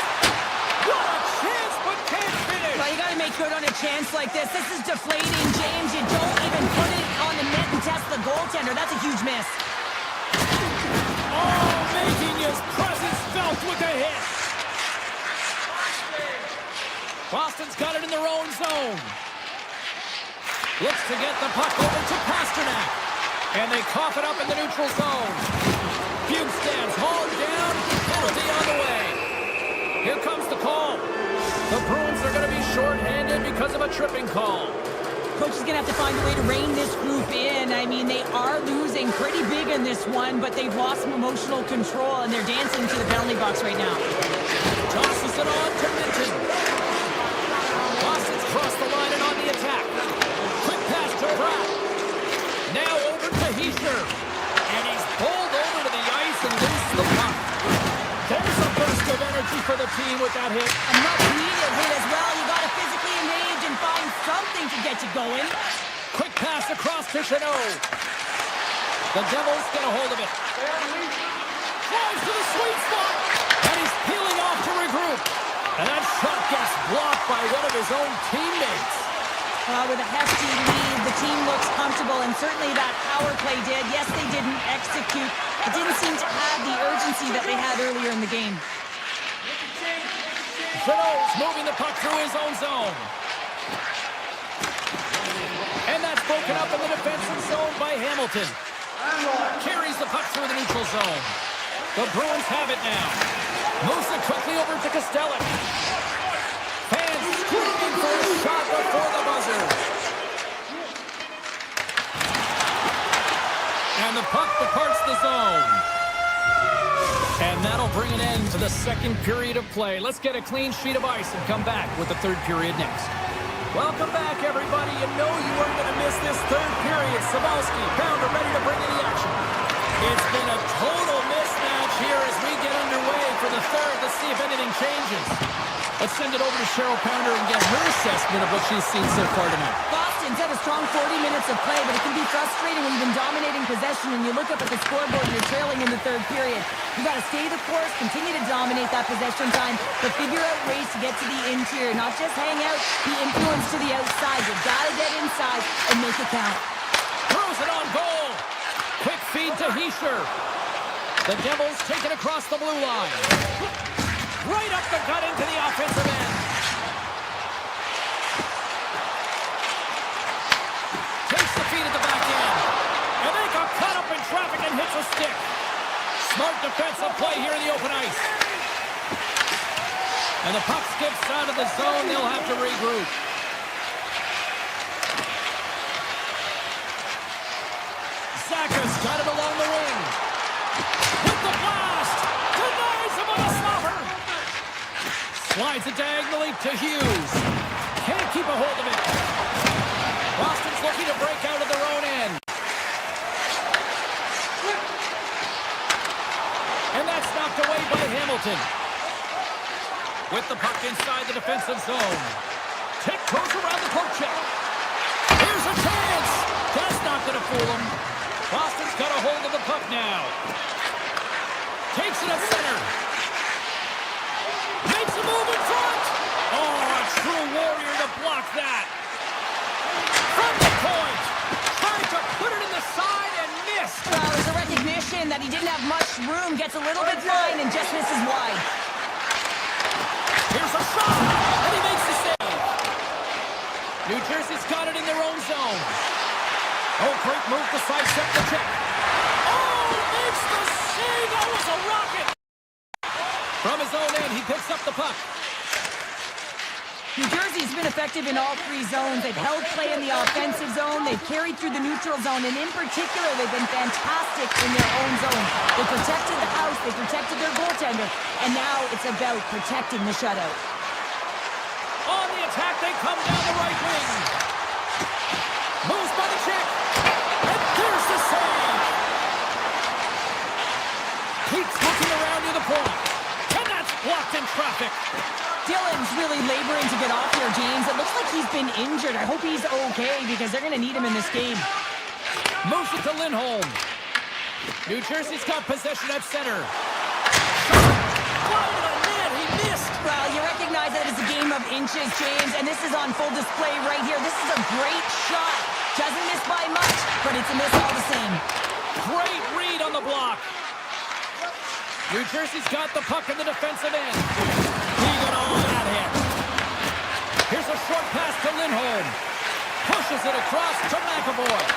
What a chance, but can't finish. Well, you got to make good on a chance like this. This is deflating, James. You don't even put it on the net and test the goaltender. That's a huge miss. Oh, making his presence felt with a hit. Boston's got it in their own zone. Looks to get the puck over to Pasternak. And they cough it up in the neutral zone. Bukestad's hauled down. Penalty on the way. Here comes the call. The Bruins are going to be shorthanded because of a tripping call. Coach is going to have to find a way to rein this group in. I mean, they are losing pretty big in this one, but they've lost some emotional control, and they're dancing to the penalty box right now. Tosses it on to Minton. Boston's crossed the line and on the attack. Quick pass to Pratt. Now over to Heischer. And he's pulled over to the ice and loose the puck. There's a burst of energy for the team with that hit. A much-needed hit as well. You got to physically engage and find something to get you going. Quick pass across to Chanot. The Devils get a hold of it. Flies to the sweet spot. And he's peeling off to regroup. And that shot gets blocked by one of his own teammates. With a hefty lead, the team looks comfortable, and certainly that power play did. Yes, they didn't execute. It didn't seem to have the urgency that they had earlier in the game. Chanot's moving the puck through his own zone. And that's broken up in the defensive zone by Hamilton. Carries the puck through the neutral zone. The Bruins have it now. Moves it quickly over to Kostelic. Fans screaming for a shot before the buzzer. And the puck departs the zone. And that'll bring an end to the second period of play. Let's get a clean sheet of ice and come back with the third period next. Welcome back, everybody. You know you weren't going to miss this third period. Sabalski, Pounder ready to bring in the action. It's been a total mismatch here as we get underway for the third. Let's see if anything changes. Let's send it over to Cheryl Pounder and get her assessment of what she's seen so far tonight. Boston's had a strong 40 minutes of play, but it can be frustrating when you've been dominating possession and you look up at the scoreboard and you're trailing in the third period. You got to stay the course, continue to dominate that possession time, but figure out ways to get to the interior, not just hang out, be influenced to the outside. You got to get inside and make it count. Throws it on goal. Quick feed to Heischer. The Devils take it across the blue line. Right up the gut into the offensive end. Takes the feed at the back end. And they got caught up in traffic and hits a stick. Smart defensive play here in the open ice. And the puck skips out of the zone. They'll have to regroup. Zaka's got it along the wing. With the blast. Denies him on a slobber. Slides it diagonally to Hughes. Can't keep a hold of it. Boston's looking to break out of their own end. And that's knocked away by Hamilton. With the puck inside the defensive zone. Tick goes around the poke check. Here's a chance. That's not going to fool him. Boston's got a hold of the puck now. Takes it at center. Makes a move in front. Oh, a true warrior to block that. From the point. Trying to put it in the side and missed. Well, there's a recognition that he didn't have much room. Gets a little bit blind and just misses wide. Here's a shot. And he makes the save. New Jersey's got it in their own zone. Oh, great move to sidestep the check. Oh, makes the save. That was a rocket. From his own end, he picks up the puck. New Jersey's been effective in all three zones. They've held play in the offensive zone. They've carried through the neutral zone. And in particular, they've been fantastic in their own zone. They protected the house. They protected their goaltender. And now it's about protecting the shutout. On the attack, they come down the right wing. Moves by the check. And there's the save. Keeps looking around near the point. And that's blocked in traffic. Dylan's really laboring to get off here, James. It looks like he's been injured. I hope he's okay because they're going to need him in this game. Moves it to Lindholm. New Jersey's got possession at center. Wide of the net. He missed. Well, you recognize that it's a game of inches, James, and this is on full display right here. This is a great shot. Doesn't miss by much, but it's a miss all the same. Great read on the block. New Jersey's got the puck in the defensive end. He got all that hit. Here's a short pass to Lindholm. Pushes it across to McAvoy.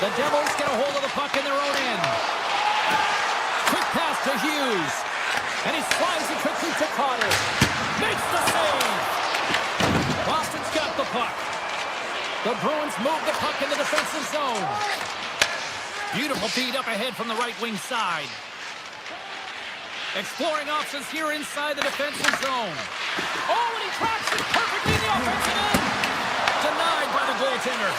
The Devils get a hold of the puck in their own end. Quick pass to Hughes. And he slides it quickly to Carter. Makes the save. Boston's got the puck. The Bruins move the puck in the defensive zone. Beautiful feed up ahead from the right wing side. Exploring options here inside the defensive zone. Oh, and he tracks it perfectly in the offensive end. Denied by the goaltender.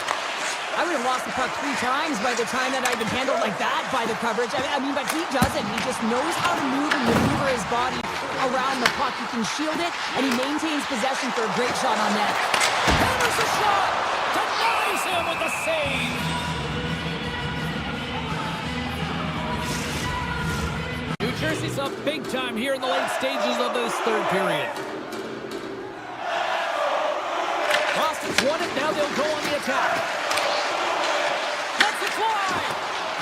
I would have lost the puck 3 times by the time that I've been handled like that by the coverage. I mean, but he doesn't. He just knows how to move and maneuver his body around the puck. He can shield it, and he maintains possession for a great shot on net. Hammers the shot. Denies him with the save. New Jersey's up big time here in the late stages of this third period. Boston's won it. Now they'll go on the attack. Let's it fly.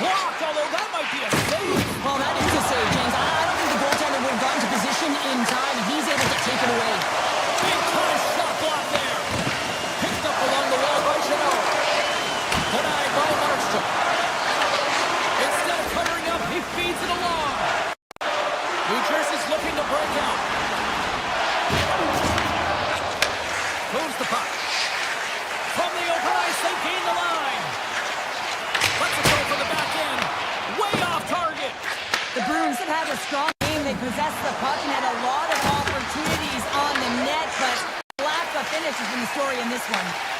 Blocked, although that might be a save. Well, that is a save, James. I don't think the goaltender would have gotten to position in time, and he's able to take it away. Big time shot block there. Picked up along the wall by Chanel. Denied by Markstrom. Instead of covering up, he feeds it along. New Jersey's looking to break out. Moves the puck. From the open ice, they gain the line. Let's go for the back end. rather strong game. They possessed the puck and had a lot of opportunities on the net, but lack of finish has been the story in this one.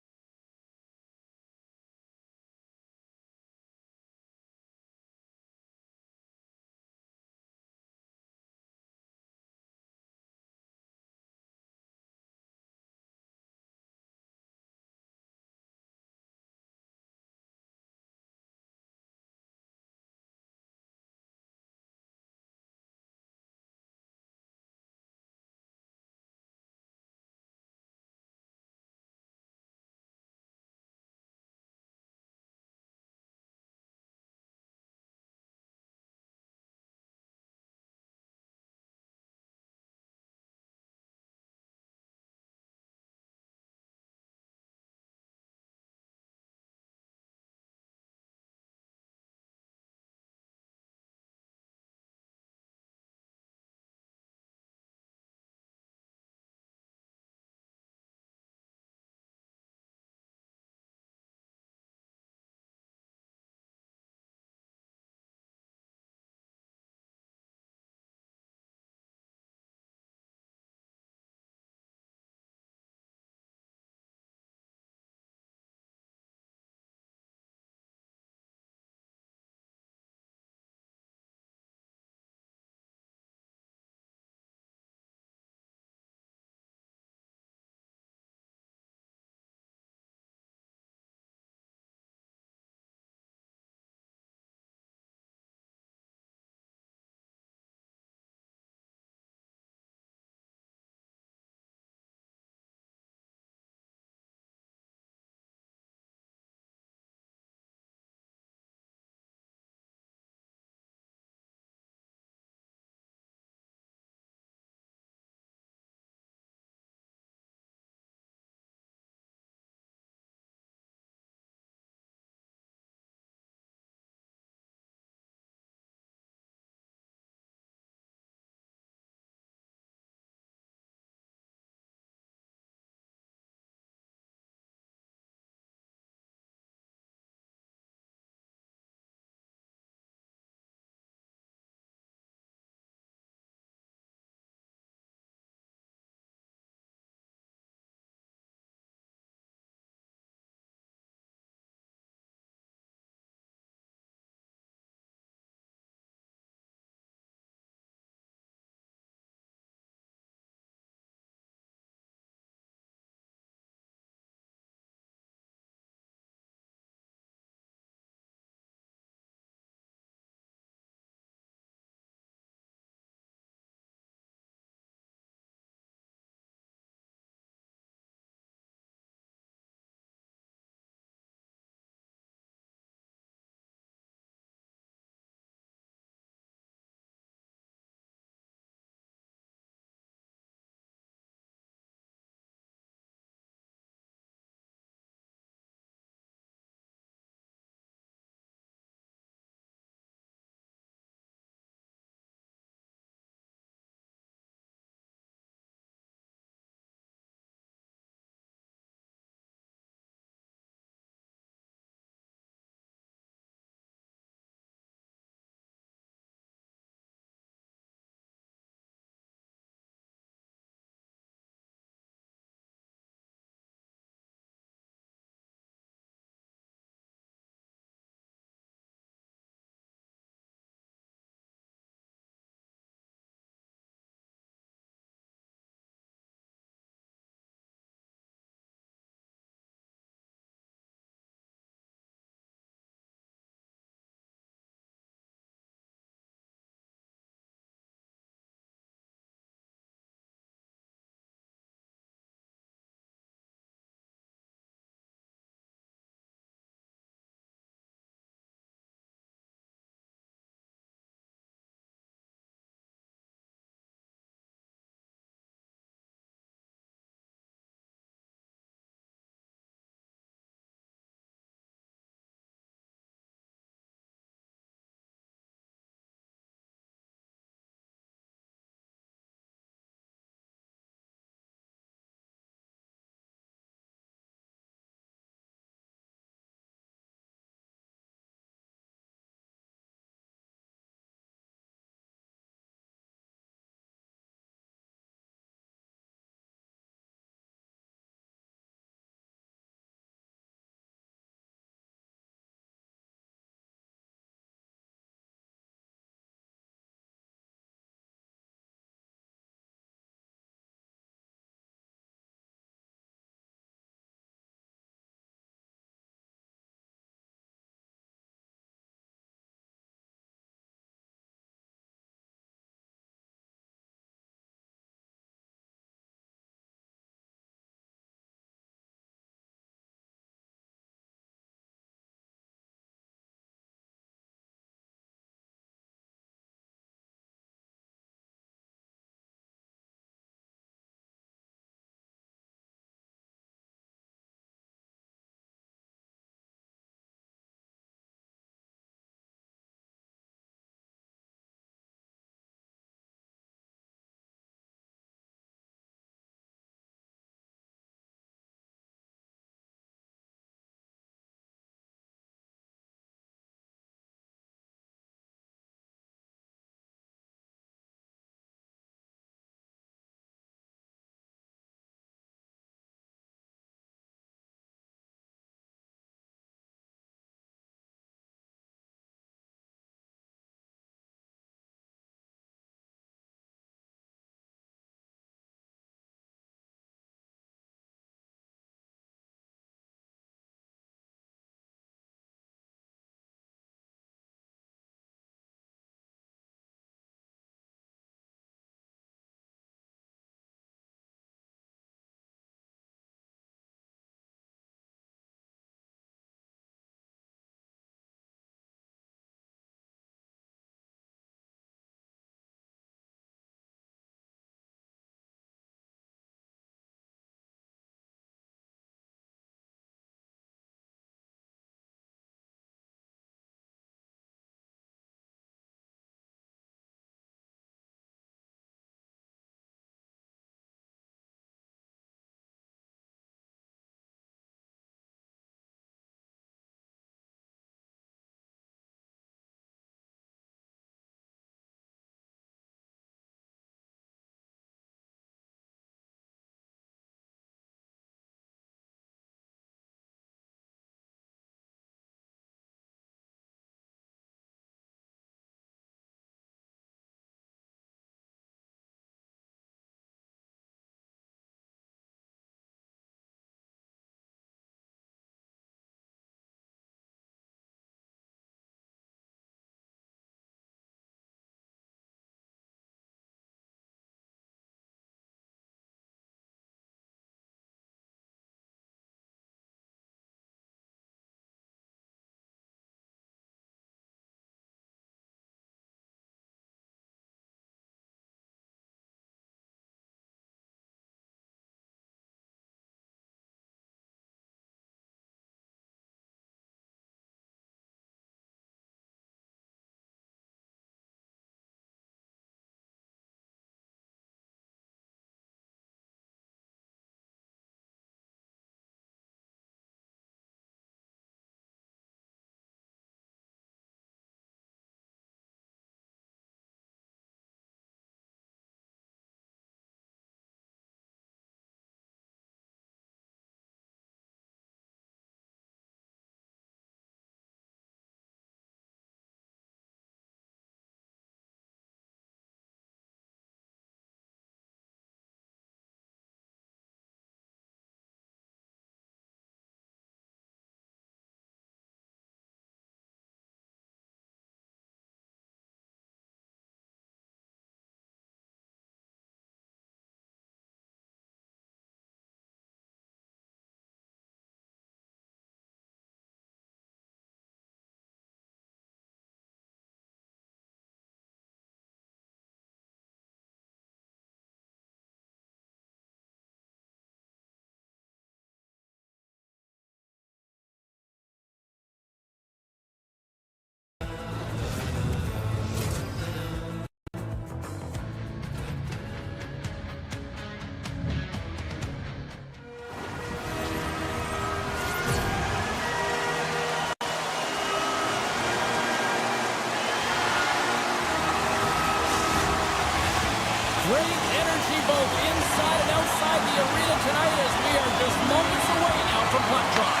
inside the arena tonight as we are just moments away now from puck drop.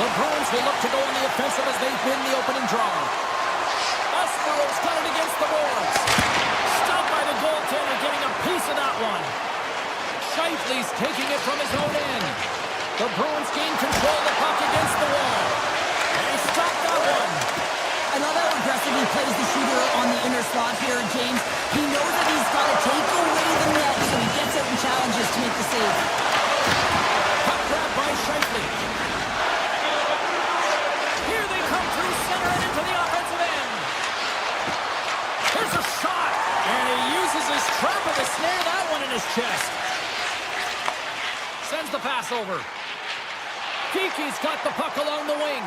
The Bruins will look to go on the offensive as they win the opening draw. Subzero's got it against the boards. Stopped by the goaltender, getting a piece of that one. Scheifele's taking it from his own end. The Bruins gain control of the puck against the wall. And he stopped that one. I love how aggressive he plays the shooter on the inner slot here, James. He knows that he's got to take away the net, so he gets out and challenges to make the save. Puck grab by Scheifele. Here they come through center and into the offensive end. Here's a shot, and he uses his trapper to snare that one in his chest. Sends the pass over. Kiki's got the puck along the wing.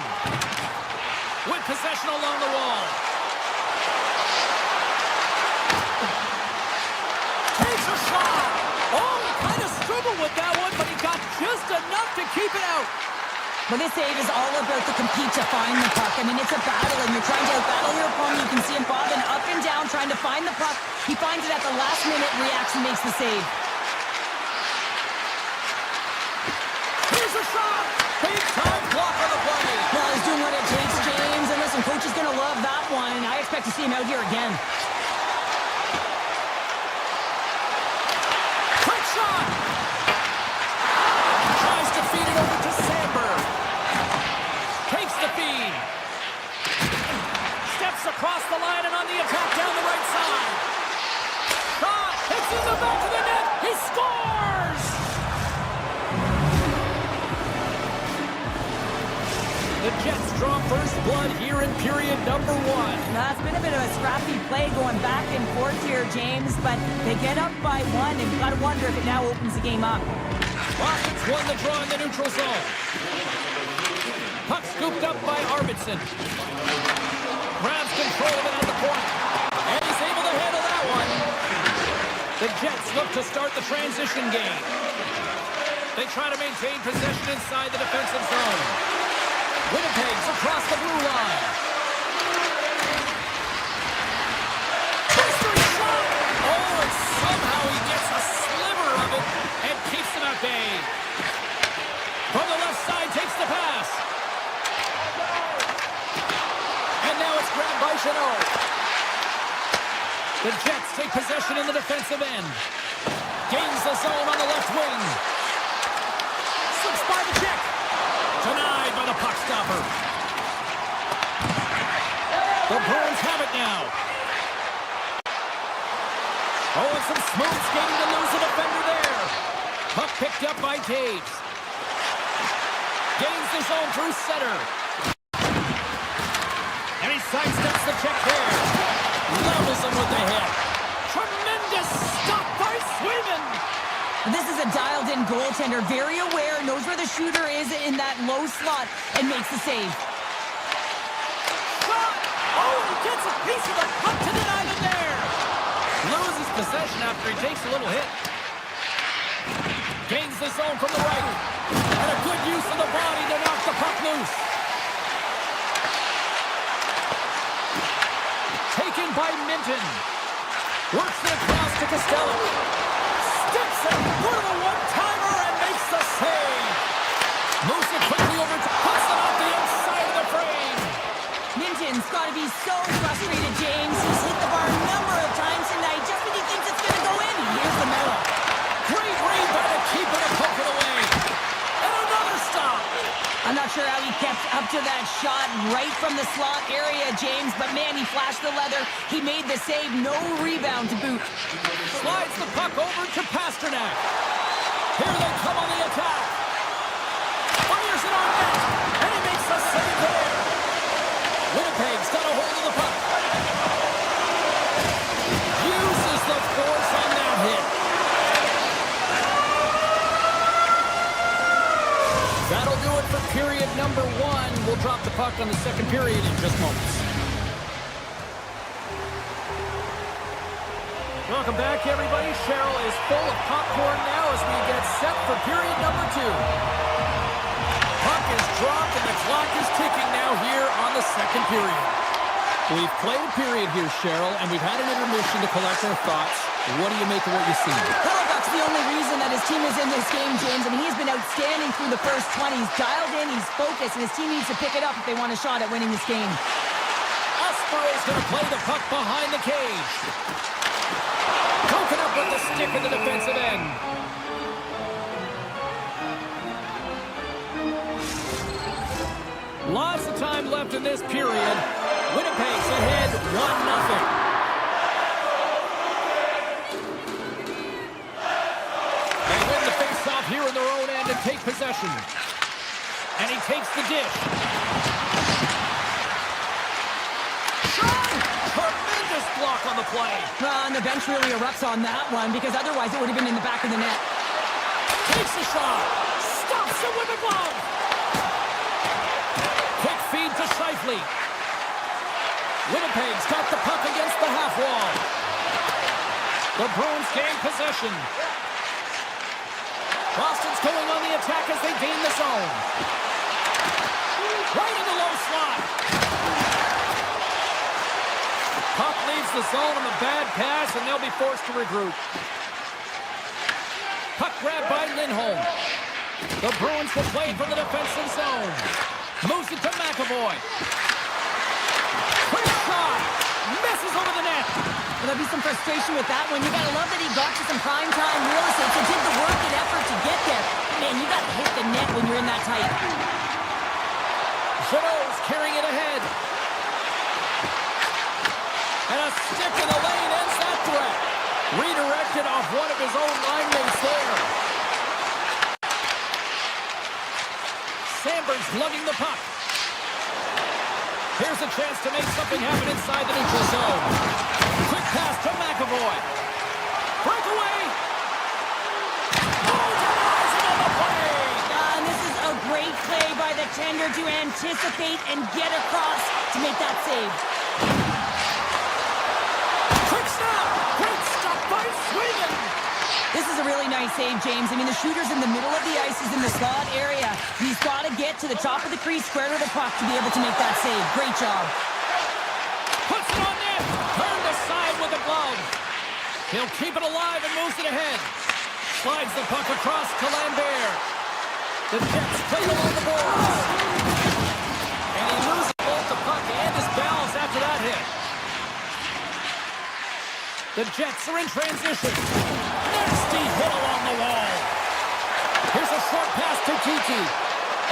With possession along the wall. Takes a shot. Oh, he kind of struggled with that one, but he got just enough to keep it out. But this save is all about the compete to find the puck. I mean, it's a battle, and you're trying to outbattle your opponent. You can see him bobbing up and down, trying to find the puck. He finds it at the last minute, reacts and makes the save. Here's a shot. Big time block on the play. Well, he's doing what it takes, James. And listen, coach is going to love that one. I expect to see him out here again. Quick shot. Tries to feed it over to Sandberg. Takes the feed. Steps across the line and on the attack down the right side. Shot. It's in the back of the net. He scores. The Jets draw first blood here in period number 1. Now, it's been a bit of a scrappy play going back and forth here, James, but they get up by 1, and you've got to wonder if it now opens the game up. Rockets won the draw in the neutral zone. Puck scooped up by Arvidsson. Grabs control of it at the point. And he's able to handle that one. The Jets look to start the transition game. They try to maintain possession inside the defensive zone. Winnipeg's across the blue line. Mystery shot! Oh, and somehow he gets a sliver of it and keeps them at bay. From the left side, takes the pass. And now it's grabbed by Chanot. The Jets take possession in the defensive end. Gains the zone on the left wing. Slips by the check. Denied by the puck stopper. The Bruins have it now. Oh, and some smooth skating to lose a defender there. Puck picked up by Taves. Gains the zone through center. And he sidesteps the check there. Levels him with the hit. Tremendous stop by Swayman. This is a dialed-in goaltender, very aware, knows where the shooter is in that low slot, and makes the save. Shot! Oh, he gets a piece of the puck to deny them there. Loses possession after he takes a little hit. Gains the zone from the right. And a good use of the body to knock the puck loose. Taken by Minton. Works it across to Costello. Steps in for the one-timer and makes the save. Moves it quickly over to puts it off the inside of the frame. Minton's got to be so frustrated, James. He's hit the bar a number of times tonight. Just when he thinks it's going to go in, he hears the mellow. Great read by the keeper to poke it away. And another stop. I'm not sure how he kept up to that shot right from the slot area, James, but man, he flashed the leather. He made the save, no rebound to boot. Slides the puck over to Pasternak. Here they come on the attack. Fires it on net, and he makes the save there. Winnipeg's got a hold of the puck. Uses the force on that hit. That'll do it for period number 1. We'll drop the puck on the second period in just moments. Welcome back, everybody. Cheryl is full of popcorn now as we get set for period number 2. Puck is dropped and the clock is ticking now here on the second period. We've played a period here, Cheryl, and we've had an intermission to collect our thoughts. What do you make of what you've seen? Well, I've got the only reason that his team is in this game, James. I mean, he's been outstanding through the first 20. He's dialed in, he's focused, and his team needs to pick it up if they want a shot at winning this game. Is going to play the puck behind the cage. Broken up with the stick in the defensive end. Lots of time left in this period. Winnipeg's ahead 1-0. They win the face-off here in their own end and take possession. And he takes the dish. Tremendous block on the play. And the bench really erupts on that one because otherwise it would have been in the back of the net. Takes the shot. Stops it with a glove. Quick feed to Shifley. Winnipeg's got the puck against the half wall. The Bruins gain possession. Boston's going on the attack as they gain the zone. Right in the low slot. Puck leaves the zone on a bad pass, and they'll be forced to regroup. Puck grabbed by Lindholm. The Bruins will play from the defensive zone. Moves it to McAvoy. Quick shot. Misses over the net. Well, there'll be some frustration with that one. You gotta love that he got to some prime-time real estate, so did the work and effort to get there. Man, you gotta hit the net when you're in that tight. Jeannot's carrying it ahead. And a stick in the lane ends that threat. Redirected off one of his own line mates there. Sandberg's lugging the puck. Here's a chance to make something happen inside the neutral zone. Quick pass to McAvoy. Breakaway. Oh, denies him on the play. And this is a great play by the tender to anticipate and get across to make that save. Quick snap. Great stop by Sweden. This is a really nice save, James. I mean, the shooter's in the middle of the ice. He's in the slot area. He's got to get to the top of the crease, square to the puck to be able to make that save. Great job. Puts it on net. Turned aside with a glove. He'll keep it alive and moves it ahead. Slides the puck across to Lambert. The Jets play along the boards. And he loses both the puck and his balance after that hit. The Jets are in transition. Nasty hit along the wall. Here's a short pass to Titi.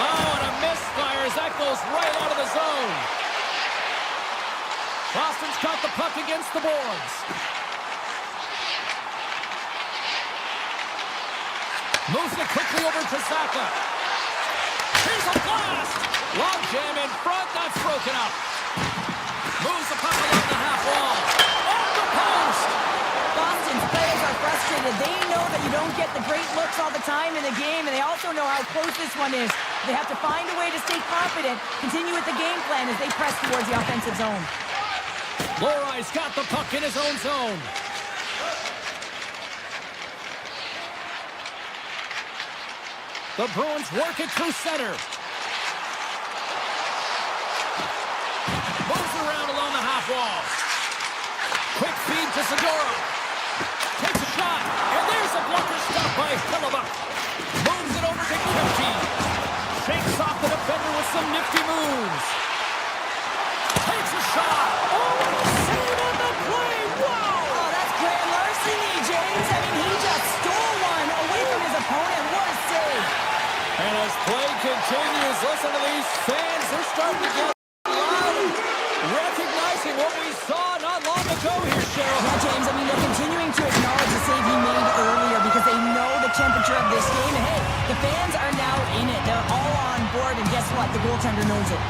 Oh, and a misfire as that goes right out of the zone. Boston's got the puck against the boards. Moves it quickly over to Saka. Here's a blast. Long jam in front. That's broken up. Moves the puck along the half wall. Off the post. Boston's players are frustrated. They know that you don't get the great looks all the time in the game, and they also know how close this one is. They have to find a way to stay confident, continue with the game plan as they press towards the offensive zone. Lorai's got the puck in his own zone. The Bruins work it through center. Moves around along the half wall. Quick feed to Segura. Takes a shot, and there's a blocker stop by Hellebuyck. Moves it over to Kodiak. Shakes off the defender with some nifty moves. Takes a shot. Oh, save on the play. Wow. Oh, that's grand larceny, James. I mean, he just stole one away from his opponent. What a save. And as play continues, listen to these fans. They're starting to get loud, recognizing what we saw not long ago here, Cheryl. Yeah, James, I mean, they're continuing to acknowledge the save he made earlier because they know the temperature of this game. And, hey, the fans are now in it. They're all on board, and guess what? The goaltender knows it.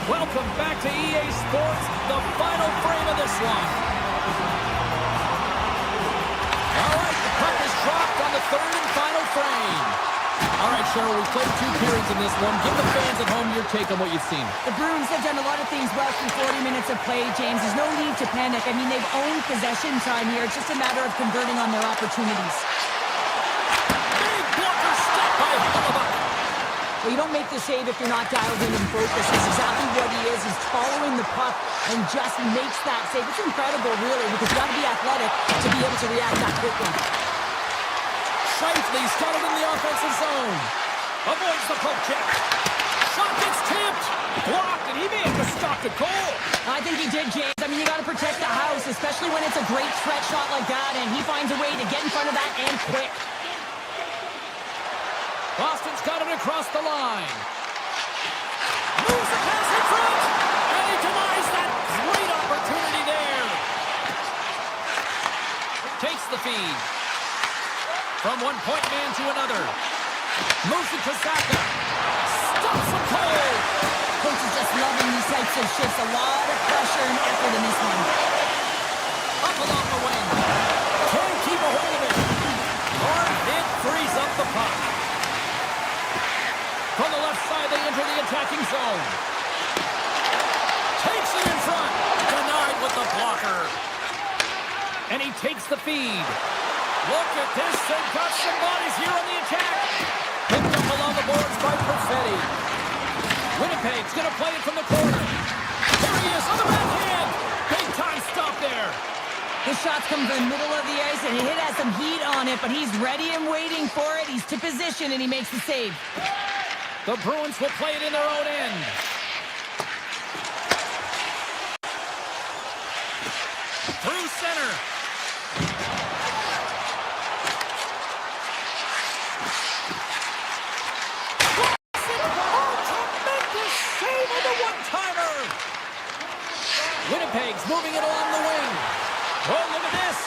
Welcome back to EA Sports, the final frame of this one. All right, the puck is dropped on the third and final frame. All right, Cheryl, we've played 2 periods in this one. Give the fans at home your take on what you've seen. The Bruins have done a lot of things well through 40 minutes of play, James. There's no need to panic. I mean, they've owned possession time here. It's just a matter of converting on their opportunities. Big blocker stop by Hellebuyck. The Well, you don't make the save if you're not dialed in and focused. That's exactly what he is. He's following the puck and just makes that save. It's incredible, really, because you got to be athletic to be able to react that quickly. Shifley's got it in the offensive zone. Avoids the poke check. Shot gets tipped. Blocked, and he may have just stopped a goal. I think he did, James. I mean, you got to protect the house, especially when it's a great stretch shot like that, and he finds a way to get in front of that and quick. Boston's got it across the line. Moves the pass in front, and he denies that great opportunity there. Takes the feed. From one point man to another. Moves it to Saka. Stops him cold. Coach is just loving these types of shifts. A lot of pressure and effort in this one. Up along the wing. Can't keep a hold of it. Hard hit frees up the puck. From the left side, they enter the attacking zone. Takes it in front. Denied with the blocker. And he takes the feed. Look at this. They've got some bodies here on the attack. Picked up along the boards by Perfetti. Winnipeg's going to play it from the corner. There he is on the backhand. Big time stop there. The shots come from the middle of the ice, and it has some heat on it, but he's ready and waiting for it. He's to position, and he makes the save. The Bruins will play it in their own end. Through center. Tremendous save on the one-timer. Winnipeg's moving it along the wing. Oh, look at this.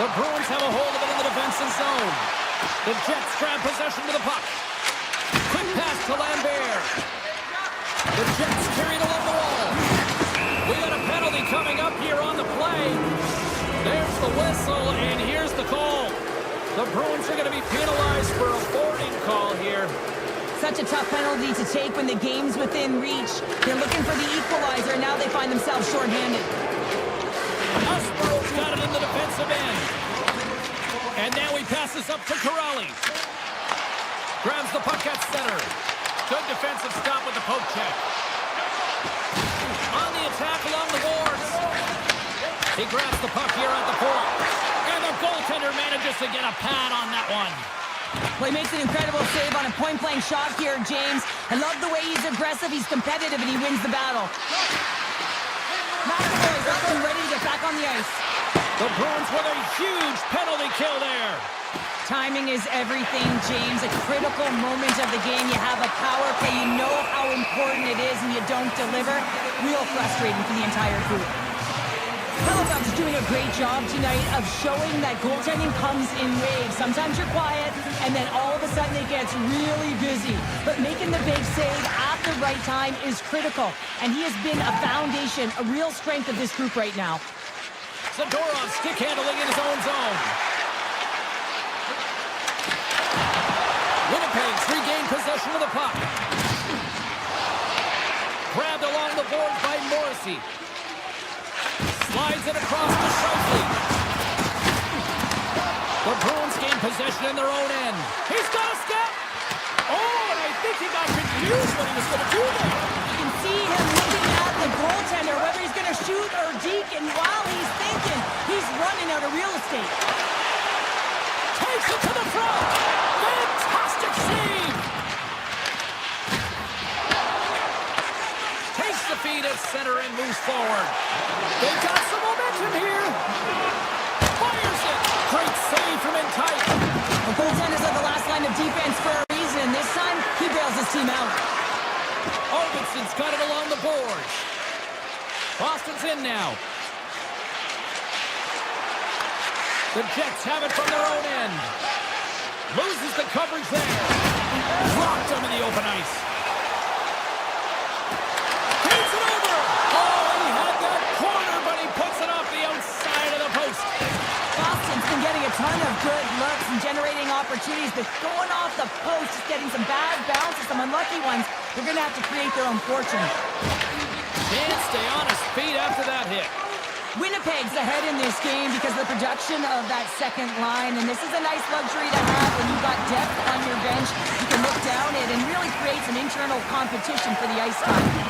The Bruins have a hold of it in the defensive zone. The Jets grab possession to the puck. Quick pass to Lambert. The Jets carried along the wall. We got a penalty coming up here on the play. There's the whistle, and here's the call. The Bruins are going to be penalized for a boarding call here. Such a tough penalty to take when the game's within reach. They're looking for the equalizer, and now they find themselves shorthanded. Usboro's got it in the defensive end. And now he passes up to Corrali. Grabs the puck at center. Good defensive stop with the poke check. On the attack along the boards. He grabs the puck here at the point. And the goaltender manages to get a pad on that one. Well, he makes an incredible save on a point-blank shot here, James. I love the way he's aggressive, he's competitive, and he wins the battle. McAvoy's up and ready to get back on the ice. The Bruins with a huge penalty kill there. Timing is everything, James. A critical moment of the game. You have a power play. You know how important it is, and you don't deliver. Real frustrating for the entire group. Halifax is doing a great job tonight of showing that goaltending comes in waves. Sometimes you're quiet, and then all of a sudden it gets really busy. But making the big save at the right time is critical, and he has been a foundation, a real strength of this group right now. Zadorov stick handling in his own zone. Winnipeg's regained possession of the puck. Grabbed along the boards by Morrissey. Slides it across to Shifley. The Bruins gain possession in their own end. He's got a step. Oh, and I think he got confused what he was going to do there. You can see him looking at the goaltender, whether he's going to shoot or deke, and while he's thinking, he's running out of real estate. Takes it to the front. Fantastic save. Takes the feed at center and moves forward. They've got some momentum here. Fires it. Great save from in tight. The goaltenders are the last line of defense for a reason. This time, he bails his team out. Olvinson's got it along the boards. Boston's in now. The Jets have it from their own end. Loses the coverage there. Dropped him in the open ice. Takes it over. Oh, he had that corner, but he puts it off the outside of the post. Boston's been getting a ton of good looks and generating opportunities, but going off the post, just getting some bad bounces, some unlucky ones. They're going to have to create their own fortune. Can't stay on his feet after that hit. Winnipeg's ahead in this game because of the production of that second line, and this is a nice luxury to have when you've got depth on your bench. You can look down it and really creates an internal competition for the ice time.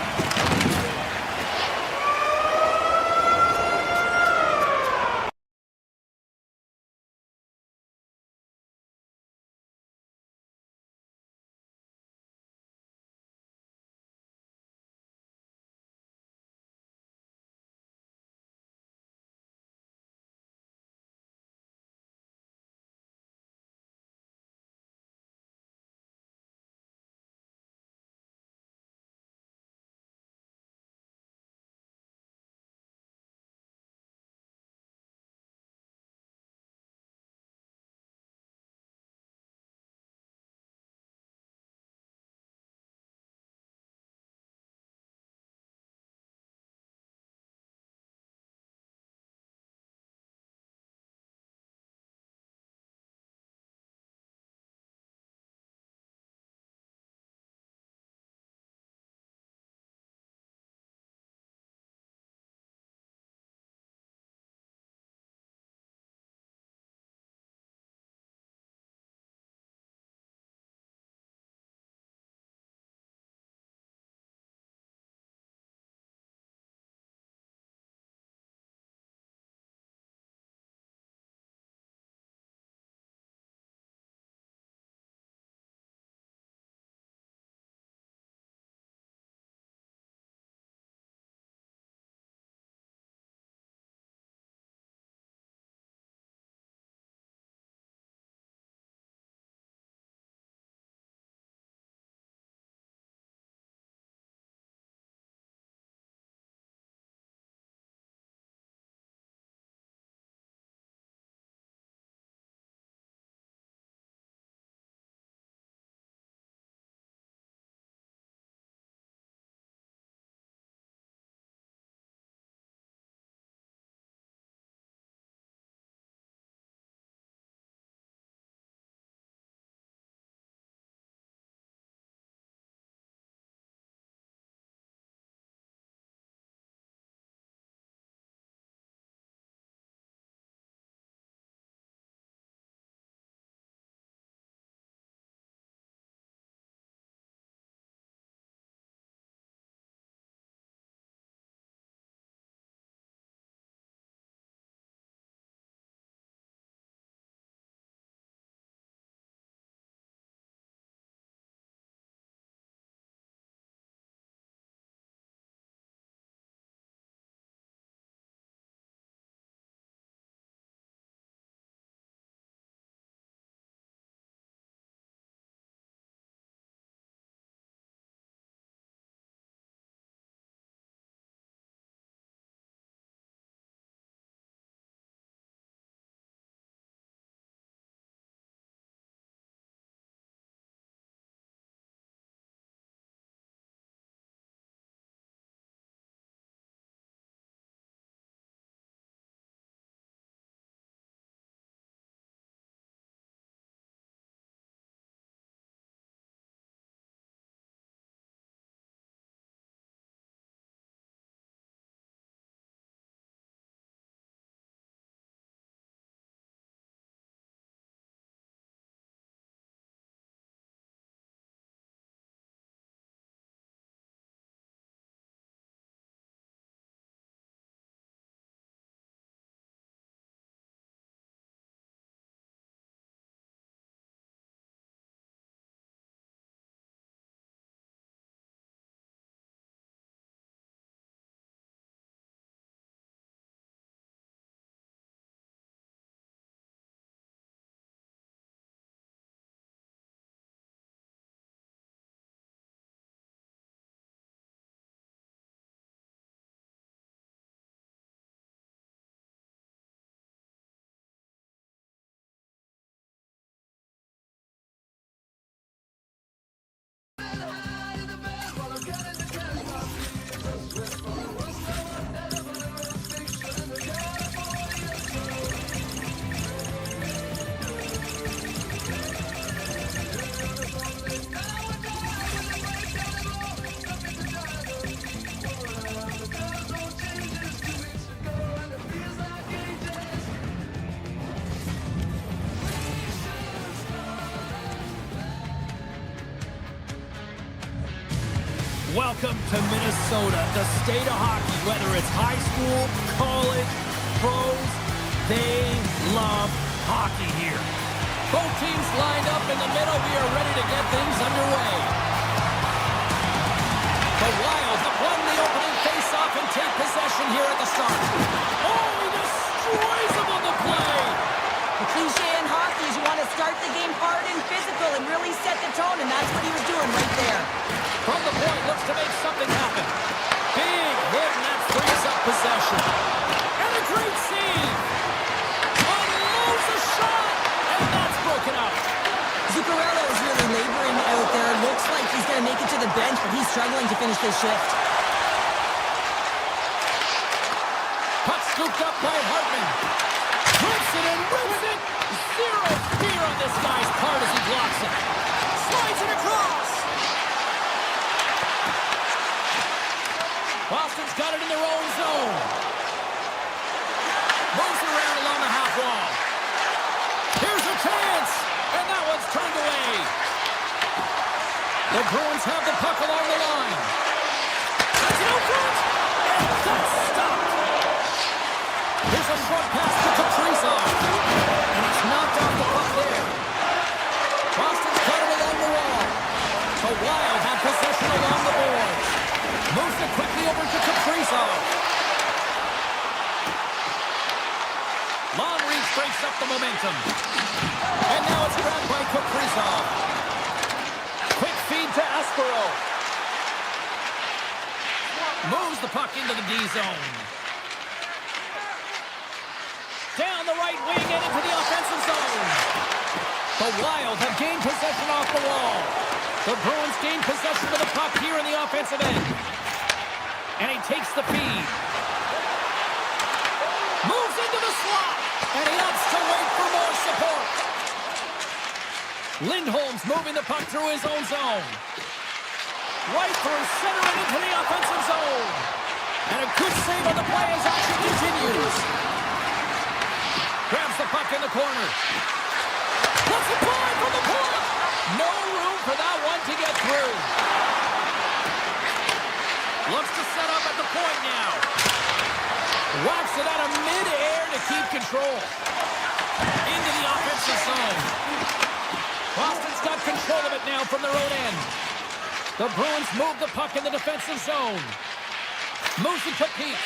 Welcome to Minnesota, the state of hockey. Whether it's high school, college, pros, they love hockey here. Both teams lined up in the middle. We are ready to get things underway. The Wild have won the opening face-off and take possession here at the start. Oh, he destroys them on the play. The cliche in hockey is you want to start the game hard and physical and really set the tone, and that's what he was doing right there. From the point, looks to make something happen. Big hit, and that frees up possession. And a great save. Unloads a shot, and that's broken up. Zuccarello is really laboring out there. Looks like he's going to make it to the bench, but he's struggling to finish this shift. Puck scooped up by Hartman. Rips it and rips it. Zero fear on this guy's part as he blocks it. Slides it across. Boston's got it in their own zone. Moves it around along the half wall. Here's a chance. And that one's turned away. The Bruins have the puck along the line. That's no good. And that's stopped. Here's a short pass to Kaprizov. And it's knocked off the puck there. Boston's got it along the wall. The Wild have possession along the boards. Moves it quickly over to Kaprizov. Long reach breaks up the momentum. And now it's grabbed by Kaprizov. Quick feed to Espero. Moves the puck into the D zone. Down the right wing and into the offensive zone. The Wild have gained possession off the wall. The Bruins gain possession of the puck here in the offensive end. And he takes the feed. Moves into the slot. And he opts to wait for more support. Lindholm's moving the puck through his own zone. Right through center and into the offensive zone. And a good save on the play as action continues. Grabs the puck in the corner. Let's it fly from the point. No room for that one to get through. Looks to set up at the point now. Whacks it out of mid-air to keep control. Into the offensive zone. Boston's got control of it now from their own end. The Bruins move the puck in the defensive zone. Moves it to Peak.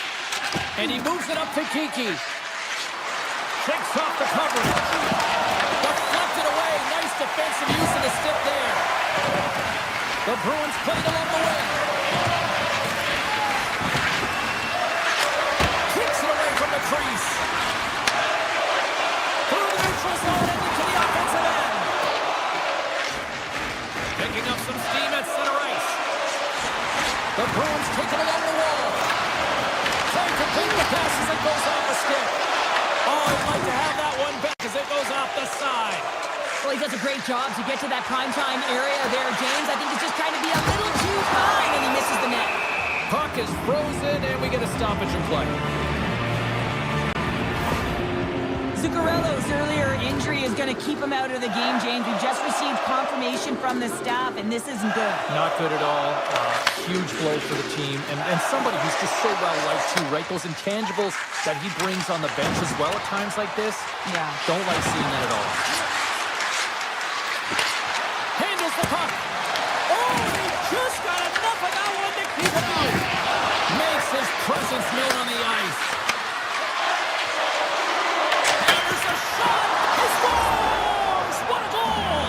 And he moves it up to Kiki. Shakes off the coverage. Deflected away. Nice defensive use of the stick there. The Bruins play it along the wing. Kicks it away from the crease. Through the neutral zone and into the offensive end. Picking up some steam at center ice. The Bruins take it along the wall. Trying to beat the pass as it goes off the stick. Oh, I'd like to have that one back as it goes off the side. Well, he does a great job to get to that primetime area there, James. I think he's just trying to be a little too fine, and he misses the net. Puck is frozen, and we get a stoppage in play. Zuccarello's earlier injury is going to keep him out of the game, James. We've just received confirmation from the staff, and this isn't good. Not good at all. Huge blow for the team, and somebody who's just so well-liked, too, right? Those intangibles that he brings on the bench as well at times like this. Yeah. Don't like seeing that at all. Handles the puck. Oh, he just got enough of that one to keep it out. Makes his presence known on the ice. And there's a shot. He scores! What a goal!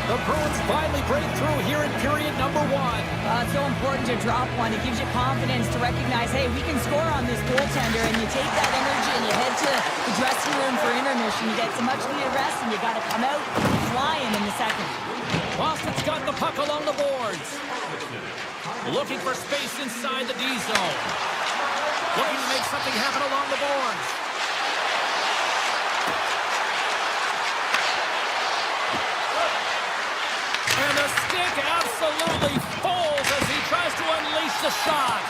The Bruins finally break through here in period number 1. It's so important to drop one. It gives you confidence to recognize, hey, we can score on this goaltender, and you take that energy and you head to the dressing room for intermission. You get some much-needed rest, and you got to come out flying in the second. Boston's got the puck along the boards. Looking for space inside the D zone. Looking to make something happen along the boards. And the stick absolutely falls as he tries to unleash the shot.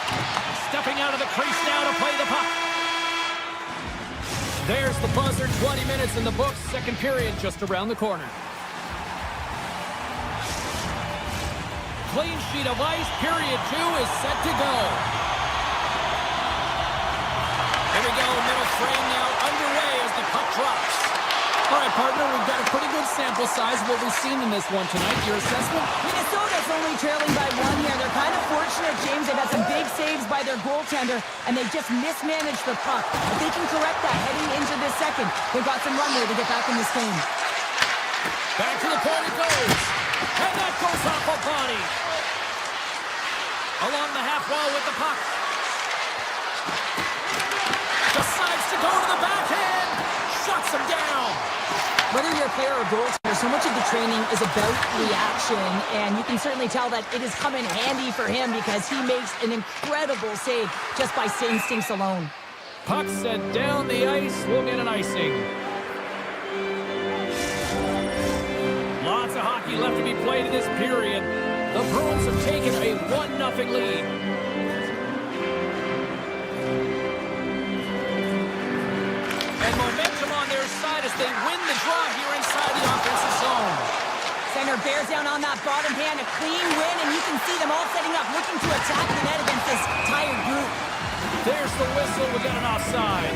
Stepping out of the crease now to play the puck. There's the buzzer. 20 minutes in the books. Second period just around the corner. clean sheet of ice. Period 2 is set to go. Here we go. Middle frame now underway as the puck drops. All right, partner, we've got a pretty good sample size of what we've seen in this one tonight. Your assessment? Minnesota's only trailing by 1 here. They're kind of fortunate, James. They've had some big saves by their goaltender, and they just mismanaged the puck. If they can correct that heading into this second, they've got some runway to get back in this game. Back to the point it goes. And that goes off a body. Along the half wall with the puck. Decides to go to the backhand. Shuts him down. Whether you're a player or goaltender, so much of the training is about reaction, and you can certainly tell that it has come in handy for him because he makes an incredible save just by instincts alone. Puck set down the ice. We'll get an icing. Lots of hockey left to be played in this period. The Bruins have taken a 1-0 lead. And momentum on their side as they win the draw here inside the offensive zone. Center bears down on that bottom hand, a clean win, and you can see them all setting up, looking to attack the net against this tired group. There's the whistle. We got an offside.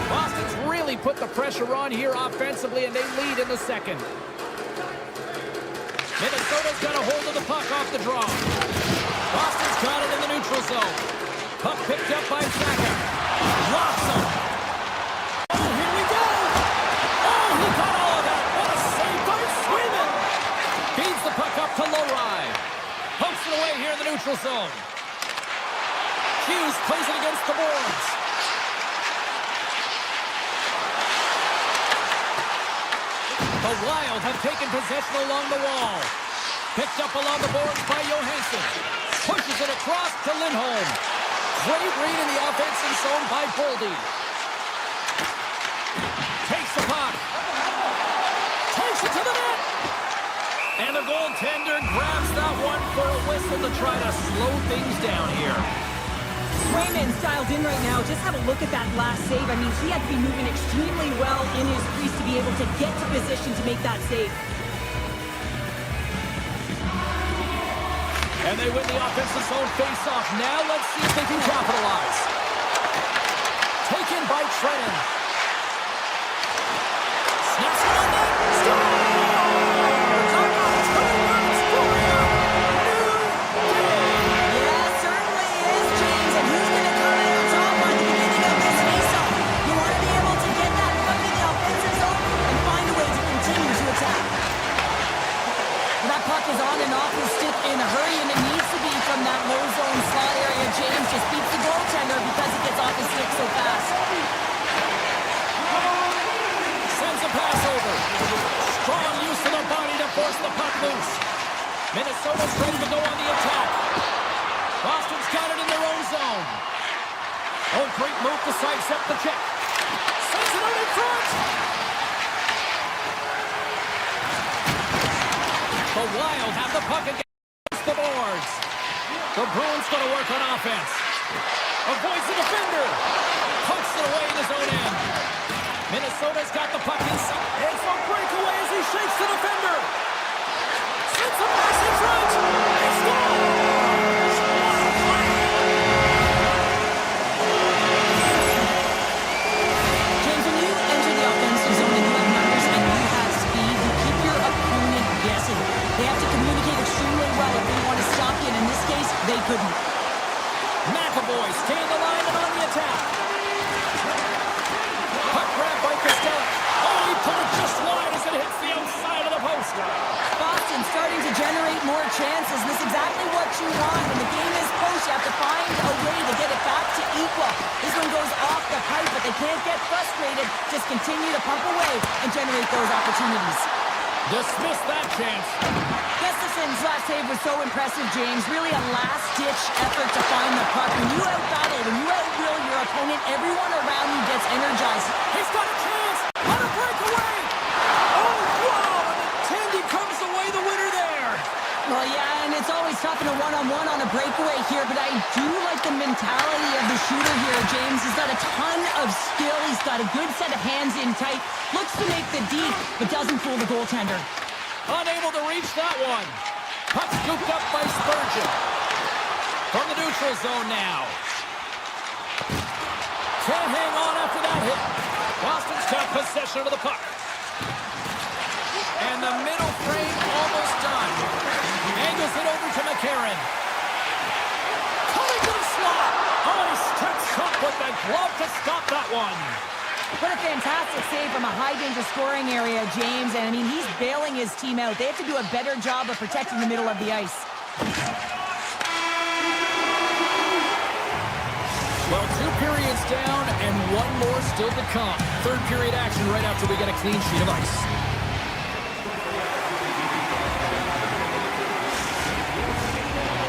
Boston's really put the pressure on here offensively, and they lead in the second. Minnesota's got a hold of the puck off the draw. Boston's got it in the neutral zone. Puck picked up by Saka. Locks him. Oh, here we go. Oh, he got all of that. What a save by Swayman. Feeds the puck up to Lowry. Pokes it away here in the neutral zone. Hughes plays it against the boards. The Wild have taken possession along the wall. Picked up along the boards by Johansson. Pushes it across to Lindholm. Great read in the offensive zone by Boldy. Takes the puck. Takes it to the net. And the goaltender grabs that one for a whistle to try to slow things down here. Swayman's dialed in right now. Just have a look at that last save. I mean, he had to be moving extremely well in his crease to be able to get to position to make that save. And they win the offensive zone face-off. Now let's see if they can capitalize. Taken by Trennan. Snaps it on net. Scores! Yeah, certainly is, James. And who's going to come out on top on the beginning of this face-off? You want to be able to get that puck in the offensive zone and find a way to continue to attack. That puck is on and off his stick in a hurry, and it needs to be from that low zone slot area. James just beats the goaltender because he gets off his stick so fast. Sends a pass over. Strong use of the body to force the puck loose. Minnesota's ready to go on the attack. Boston's got it in their own zone. Oh, great move to sidestep the check. Sends it out in front. The Wild have the puck against the boards. The Bruins going to work on offense. Avoids the defender. Puts it away in his own end. Minnesota's got the puck inside. And some breakaway as he shakes the defender. Sends a pass in front. He scores! James, when you enter the offensive zone and you have numbers and you have speed, you keep your opponent guessing. They have to communicate extremely well if they want to stop you, and in this case, they couldn't. McAvoy staying the line and on the attack. Puck grab by Costello. Oh, he put it just wide as it hits the outside of the post. Boston starting to generate more chances. This is exactly what you want. When the game is close, you have to find a way to get it back to equal. This one goes off the pipe, but they can't get frustrated. Just continue to pump away and generate those opportunities. Dismiss that chance. Gustafson's last save was so impressive, James. Really a last-ditch effort to find the puck. When you out-battle, when you outwill your opponent, everyone around you gets energized. He's got a chance. On a breakaway. Oh, wow. And Tandy comes away the winner there. Well, yeah, and it's always tough in a one-on-one on a breakaway here, but I do like the mentality of the shooter here, James. He's got a ton of skill. He's got a good set of hands in tight. Looks to make the D, but doesn't fool the goaltender. Unable to reach that one. Puck scooped up by Spurgeon. From the neutral zone now. Can't hang on after that hit. Boston's got possession of the puck. And the middle frame almost done. Angles it over to McCarron. Coming to the slot. Oh, he steps up with the glove to stop that one. What a fantastic save from a high-danger scoring area, James. And, I mean, he's bailing his team out. They have to do a better job of protecting the middle of the ice. Well, 2 periods down and 1 more still to come. Third period action right after we get a clean sheet of ice.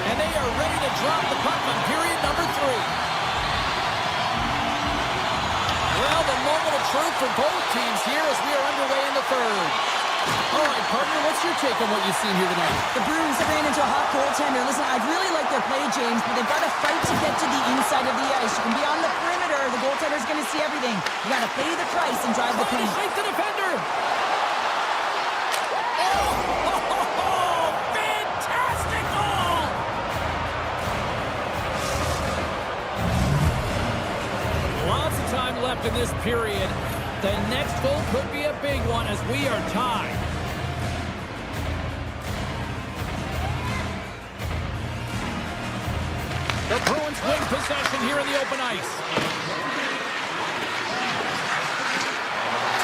And they are ready to drop the puck on period number 3. Well, the moment of truth for both teams here as we are underway in the third. All right, partner, what's your take on what you've seen here tonight? The Bruins have ran into a hot goaltender. Listen, I really like their play, James, but they've got to fight to get to the inside of the ice. You can be on the perimeter. The goaltender's going to see everything. You got to pay the price and drive the paint. Shake the defender. Oh, fantastic goal! Lots of time left in this period. The next goal could be a big one as we are tied. The Bruins win possession here in the open ice.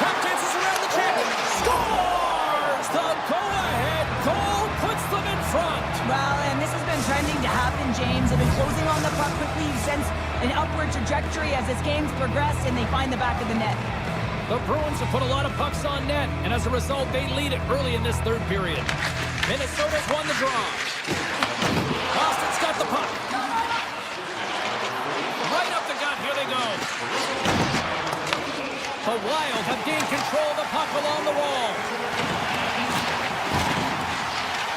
Trap dances around the check. Scores! The go-ahead goal puts them in front. Well, and this has been trending to happen, James. They've been closing on the puck quickly since an upward trajectory as this game's progressed, and they find the back of the net. The Bruins have put a lot of pucks on net, and as a result, they lead it early in this third period. Minnesota's won the draw. Boston's got the puck. Right up the gut, here they go. The Wild have gained control of the puck along the wall.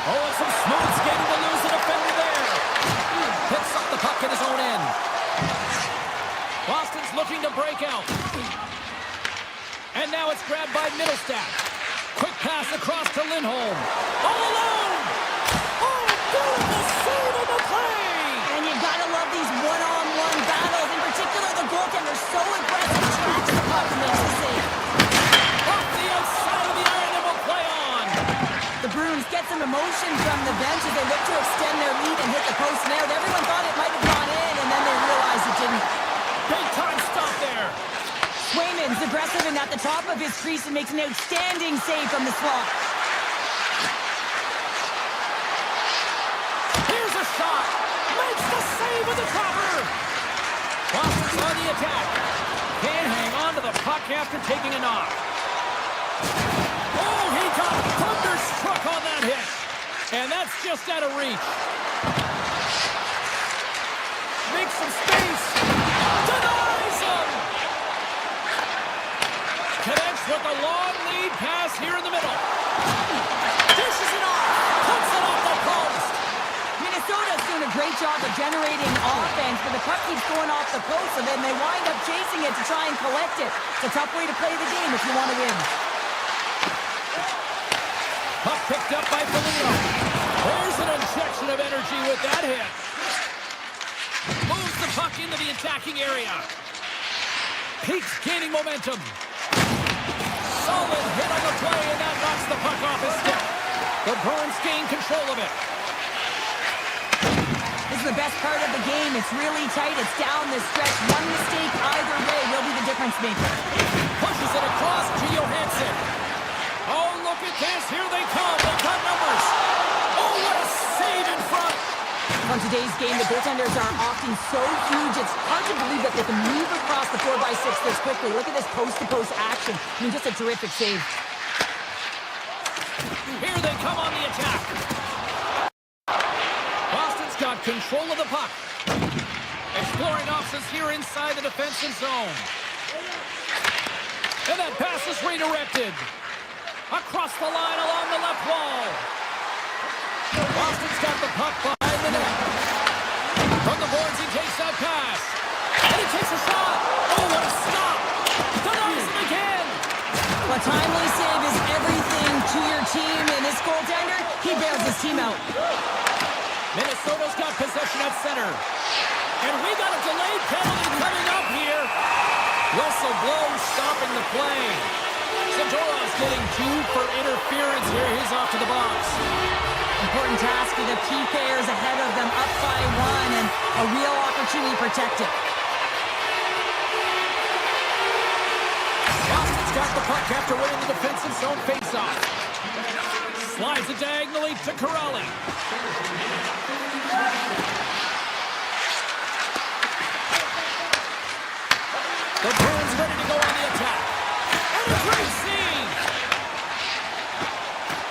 Oh, and some smooth skating to lose the defender there. Picks up the puck in his own end. Boston's looking to break out. And now it's grabbed by Middlestat. Quick pass across to Lindholm. All alone! Oh, beautiful save of the play! And you gotta love these one-on-one battles. In particular, the goaltender's so aggressive, tracks the puck and makes the save. Off the outside of the iron and will play on. The Bruins get some emotion from the bench as they look to extend their lead and hit the post now. Everyone thought it might have gone in, and then they realized it didn't. Big time stop there. Swayman's aggressive and at the top of his crease and makes an outstanding save from the slot. Here's a shot. Makes the save with the cover. Boston's on the attack. Can't hang on to the puck after taking a knock. Oh, he got thunderstruck on that hit. And that's just out of reach. Makes some space. Denies him. Connects with a long lead pass here in the middle. Dishes it off. Puts it off the post. Minnesota's doing a great job of generating offense, but the puck keeps going off the post, and then they wind up chasing it to try and collect it. It's a tough way to play the game if you want to win. Puck picked up by Foligno. There's an injection of energy with that hit. Moves the puck into the attacking area. Peaks gaining momentum. Solid hit on the play, and that knocks the puck off his stick. The Bruins gain control of it. This is the best part of the game. It's really tight. It's down the stretch. One mistake either way will be the difference maker. Pushes it across to Johansson. Oh, look at this. Here they come. They got numbers. Oh, what a save in front. On today's game, the goaltenders are often so huge, it's hard to believe that they can move across the 4x6 this quickly. Look at this post-to-post action. I mean, just a terrific save. Here they come on the attack. Boston's got control of the puck. Exploring options here inside the defensive zone. And that pass is redirected. Across the line along the left wall. Boston's got the puck behind the net. From the boards, he takes that pass. And he takes a shot. Oh, what a stop. Denies him again. A timely save is everything to your team in this goaltender, he bails his team out. Minnesota's got possession at center. And we got a delayed penalty coming up here. Whistle blows, stopping the play. Zadorov's getting 2 for interference here. He's off to the box. Important task for the PKers ahead of them, up by 1, and a real opportunity to protect it. Boston's got the puck after winning the defensive zone faceoff. Slides it diagonally to Corrali. The Bruins ready to go on the attack. And a great scene!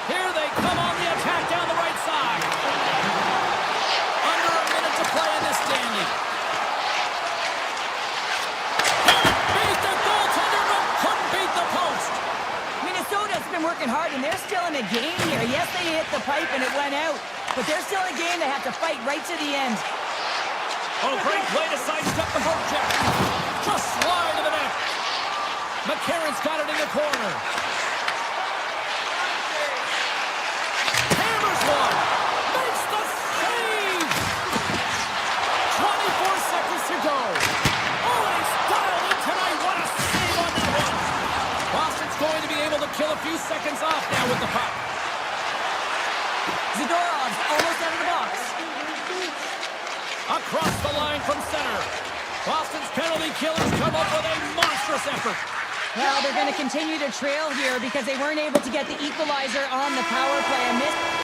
Here they come on the attack down the right side. Under a minute to play in this standing. Beat the goaltender, but couldn't beat the post. Minnesota's been working hard, and they're still in the game here. Yes, they hit the pipe and it went out, but they're still in a game they have to fight right to the end. Oh, great play to sidestep the poke check. Just slide to the net. McCarron's got it in the corner. Hammers one. Makes the save. 24 seconds to go. Oh, and he's dialed in tonight. What a save on that one. Boston's going to be able to kill a few seconds off now with the puck. Zadorov's almost out of the box. Across the line from center. Boston's penalty killers come up with a monstrous effort. Well, they're going to continue to trail here because they weren't able to get the equalizer on the power play. A missed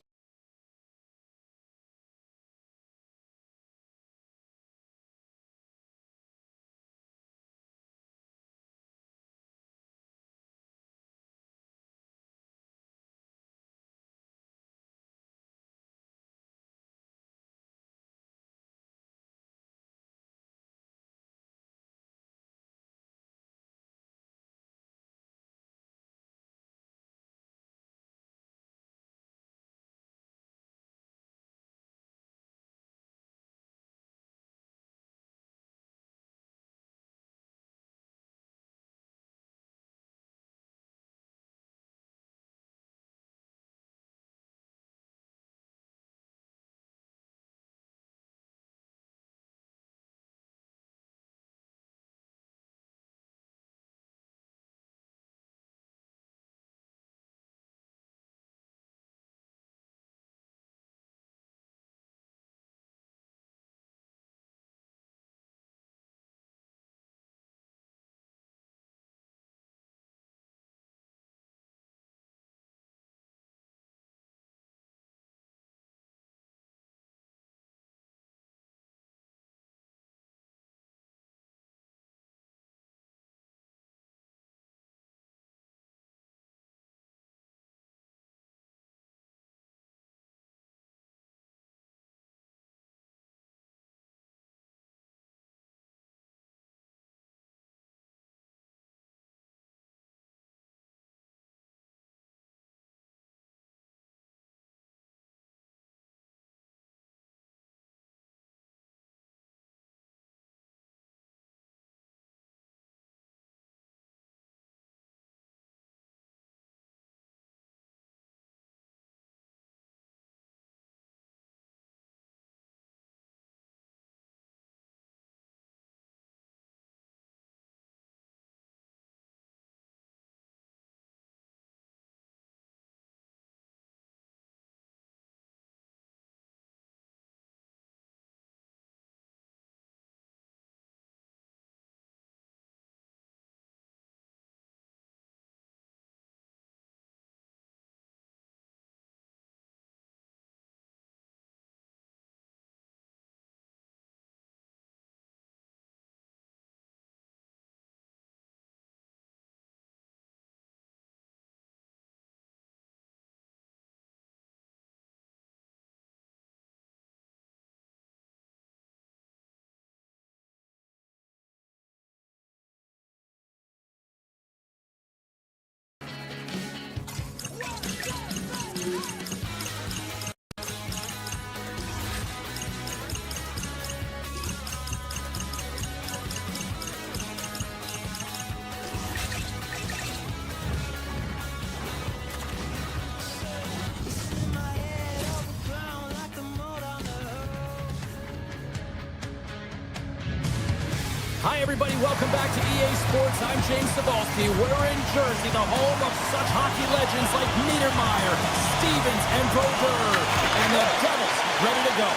Hi, everybody. Welcome back to EA Sports. I'm James Cebulski. We're in Jersey, the home of such hockey legends like Niedermeyer, Stevens, and Brodeur. And the Devils ready to go.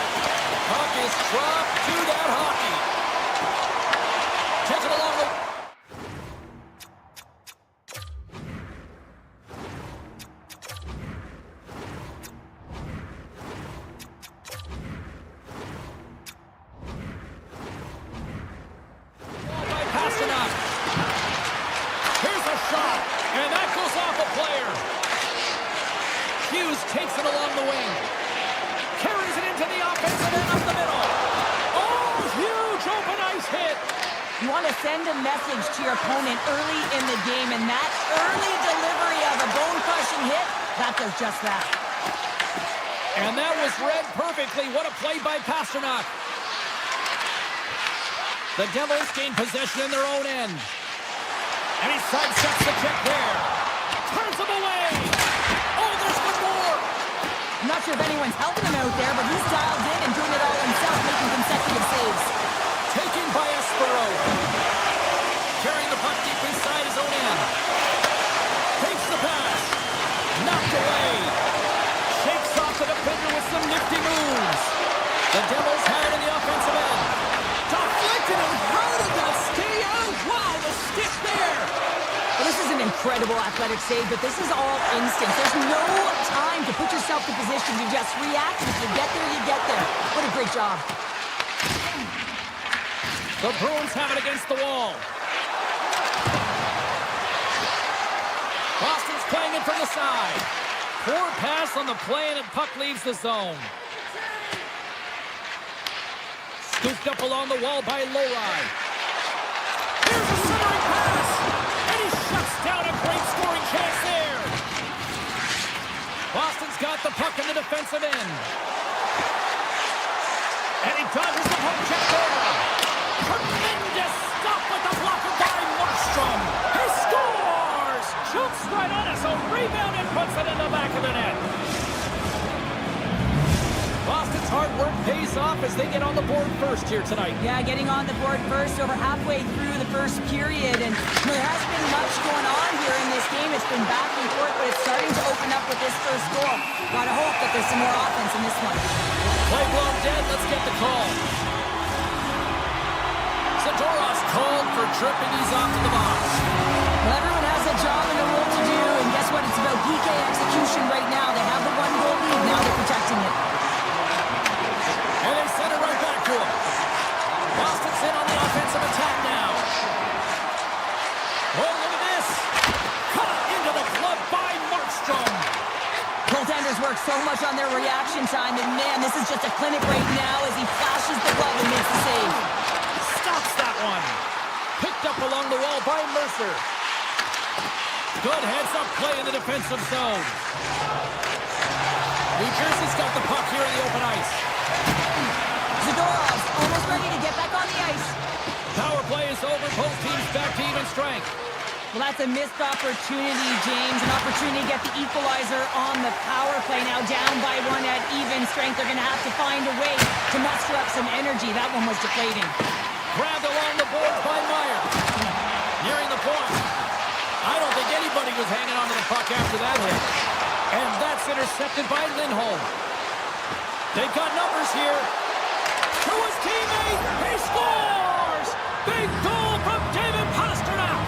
Puck is dropped to that hockey. Take it along the... Takes it along the wing. Carries it into the offensive end up the middle. Oh, huge open ice hit. You want to send a message to your opponent early in the game, and that early delivery of a bone-crushing hit, that does just that. And that was read perfectly. What a play by Pasternak. The Devils gain possession in their own end. And he sidesteps the check there. Turns him away. Oh, there's one more. I'm not sure if anyone's helping him out there, but he's dialed in and doing it all himself, making consecutive saves. Taken by Espero. Carrying the puck deep inside his own end. Takes the pass. Knocked away. Shakes off the defender with some nifty moves. The Devils have it in the offensive end. Deflected and how did that stay out? Wow, the stick there. Well, this is an incredible athletic save, but this is all instinct. There's no time to put yourself in position. You just react. If you get there, you get there. What a great job. The Bruins have it against the wall. Boston's playing it from the side. Poor pass on the play, and puck leaves the zone. Scooped up along the wall by Lowry. Here's a centering pass. Shuts down a great scoring chance there. Boston's got the puck in the defensive end. And he dodges the poke check there. Tremendous stop with the blocker by Markstrom. He scores! Jumps right on us. A rebound and puts it in the back of the net. Boston's hard work pays off as they get on the board first here tonight. Yeah, getting on the board first over halfway through the first period. And there has been much going on here in this game. It's been back and forth, but it's starting to open up with this first goal. Gotta hope that there's some more offense in this one. Play blown dead. Let's get the call. Zadorov's called for tripping. He's off to the box. Well, everyone has a job and a role to do. And guess what? It's about PK execution right now. They have the one goal lead. Now they're protecting it. And they send it right back to him. Boston's in on the offensive attack now. Oh, look at this. Cut into the glove by Markstrom. Goaltenders work so much on their reaction time, and man, this is just a clinic right now as he flashes the glove and makes the save. Stops that one. Picked up along the wall by Mercer. Good heads-up play in the defensive zone. New Jersey's got the puck here in the open ice. Zadorov's almost ready to get back on the ice. Power play is over. Both teams back to even strength. Well, that's a missed opportunity, James. An opportunity to get the equalizer on the power play. Now down by one at even strength. They're going to have to find a way to muster up some energy. That one was deflating. Grabbed along the boards by Meyer. Nearing the point. I don't think anybody was hanging on to the puck after that hit. And that's intercepted by Lindholm. They've got numbers here. To his teammate. He scores! Big goal from David Pasternak.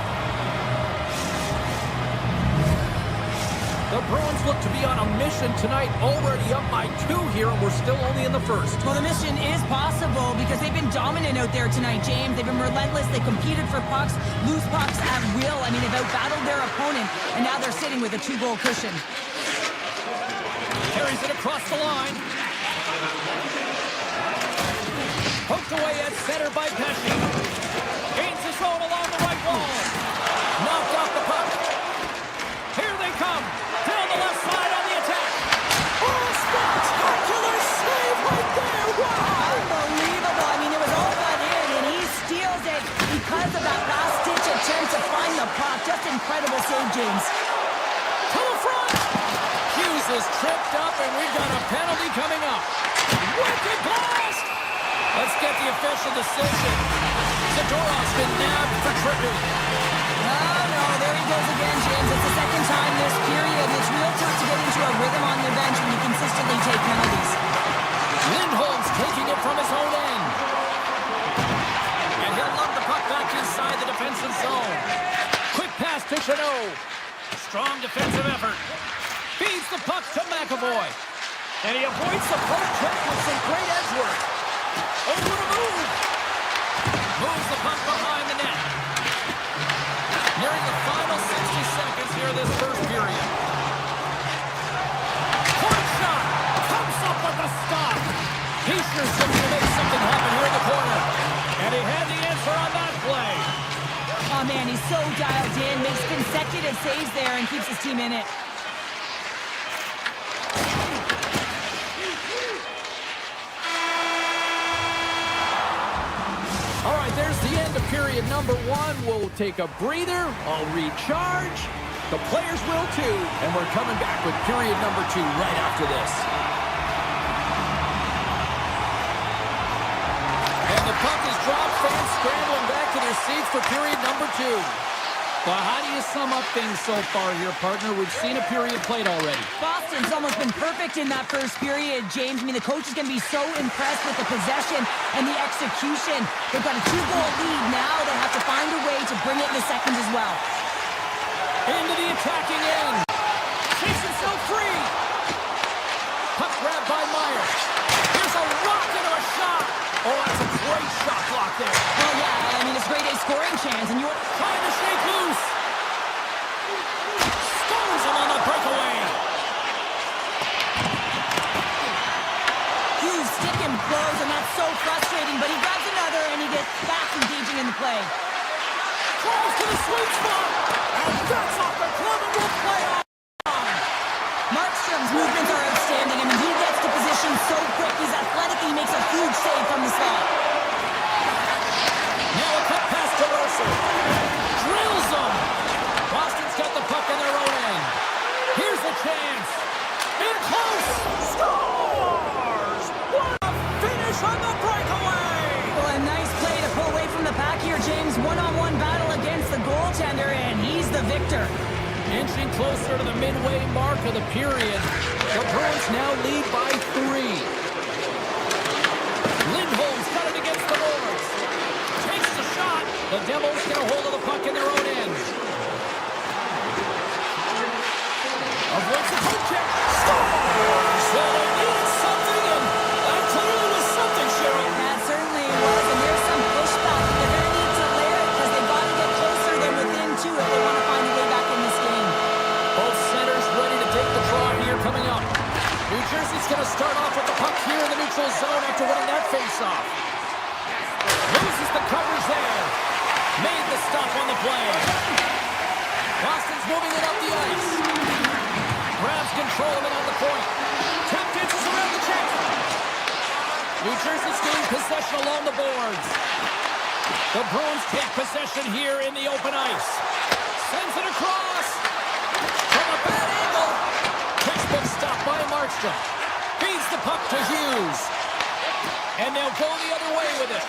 The Bruins look to be on a mission tonight. Already up by 2 here, and we're still only in the first. Well, the mission is possible because they've been dominant out there tonight, James. They've been relentless. They competed for pucks, lose pucks at will. I mean, they've outbattled their opponent, and now they're sitting with a 2-goal cushion. Carries it across the line. Poked away at center by Pesci. Gains his own along the right wall. Knocked off the puck. Here they come. Down the left side on the attack. Oh, spectacular save right there. Wow. Unbelievable. I mean, it was all but in, and he steals it because of that last-ditch attempt to find the puck. Just incredible save, James. To the front. Hughes is tripped up, and we've got a penalty coming up. Wicked blast. Let's get the official decision. Zadorov's been nabbed for tripping. No, there he goes again, James. It's the second time this period. It's real tough to get into a rhythm on your bench when you consistently take penalties. Lindholm's taking it from his own end. And he'll lug the puck back inside the defensive zone. Quick pass to Chanot. Strong defensive effort. Feeds the puck to McAvoy. And he avoids the poke check with some great edge work. Over to move. Moves the puck behind the net. Nearing the final 60 seconds here this first period. Point shot. Comes up with a stop. Heischer's looking to make something happen here in the corner. And he had the answer on that play. Oh, man, he's so dialed in. Makes consecutive saves there and keeps his team in it. All right, there's the end of period number one. We'll take a breather. I'll recharge. The players will too. And we're coming back with period number two right after this. And the puck is dropped. Fans scrambling back to their seats for period number two. Well, how do you sum up things so far here, partner? We've seen a period played already. Boston's almost been perfect in that first period, James. I mean, the coach is going to be so impressed with the possession and the execution. They've got a 2-goal lead now. They have to find a way to bring it in the seconds as well. Into the attacking end. Takes himself free. Puck grabbed by Meyer. Here's a rock into a shot. Oh, that's a great shot block there. Oh, yeah, I mean, it's grade A scoring chance, and you're trying to shake loose. Scores him on the breakaway. Huge stick and blows, and that's so frustrating, but he grabs another, and he gets back engaging in the play. Tries to the sweet spot, and that's off the club and will play on. Markstrom's movements are outstanding. I mean, he gets to position so quick. He's athletic. He makes a huge save from the slot. Now a cut pass to Russell. Drills them. Boston's got the puck in their own end. Here's a chance. In close. Scores! What a finish on the breakaway! Well, a nice play to pull away from the pack here, James. One-on-one battle against the goaltender, and he's the victor. Inching closer to the midway mark of the period. The Bruins now lead by 3. Lindholm's got it against the boards. Takes the shot. The Devils get a hold of the puck in their own end. Avoids the poke check. Scores! So they needed something, and that clearly was something, Cheryl. That certainly was, and there's some pushback. They're going to need to layer it because they've got to get closer than within 2 if they want to find a way back in this game. Both centers ready to take the draw here coming up. New Jersey's going to start off with the puck here in the neutral zone after winning that faceoff. Loses the coverage there. Made the stop on the play. Boston's moving it up the ice. Grabs control of it on the point. Tap dances around the check. New Jersey's getting possession along the boards. The Bruins take possession here in the open ice. Sends it across. From a bad angle. Textbook stop by Markstrom. Feeds the puck to Hughes. And they'll go the other way with it.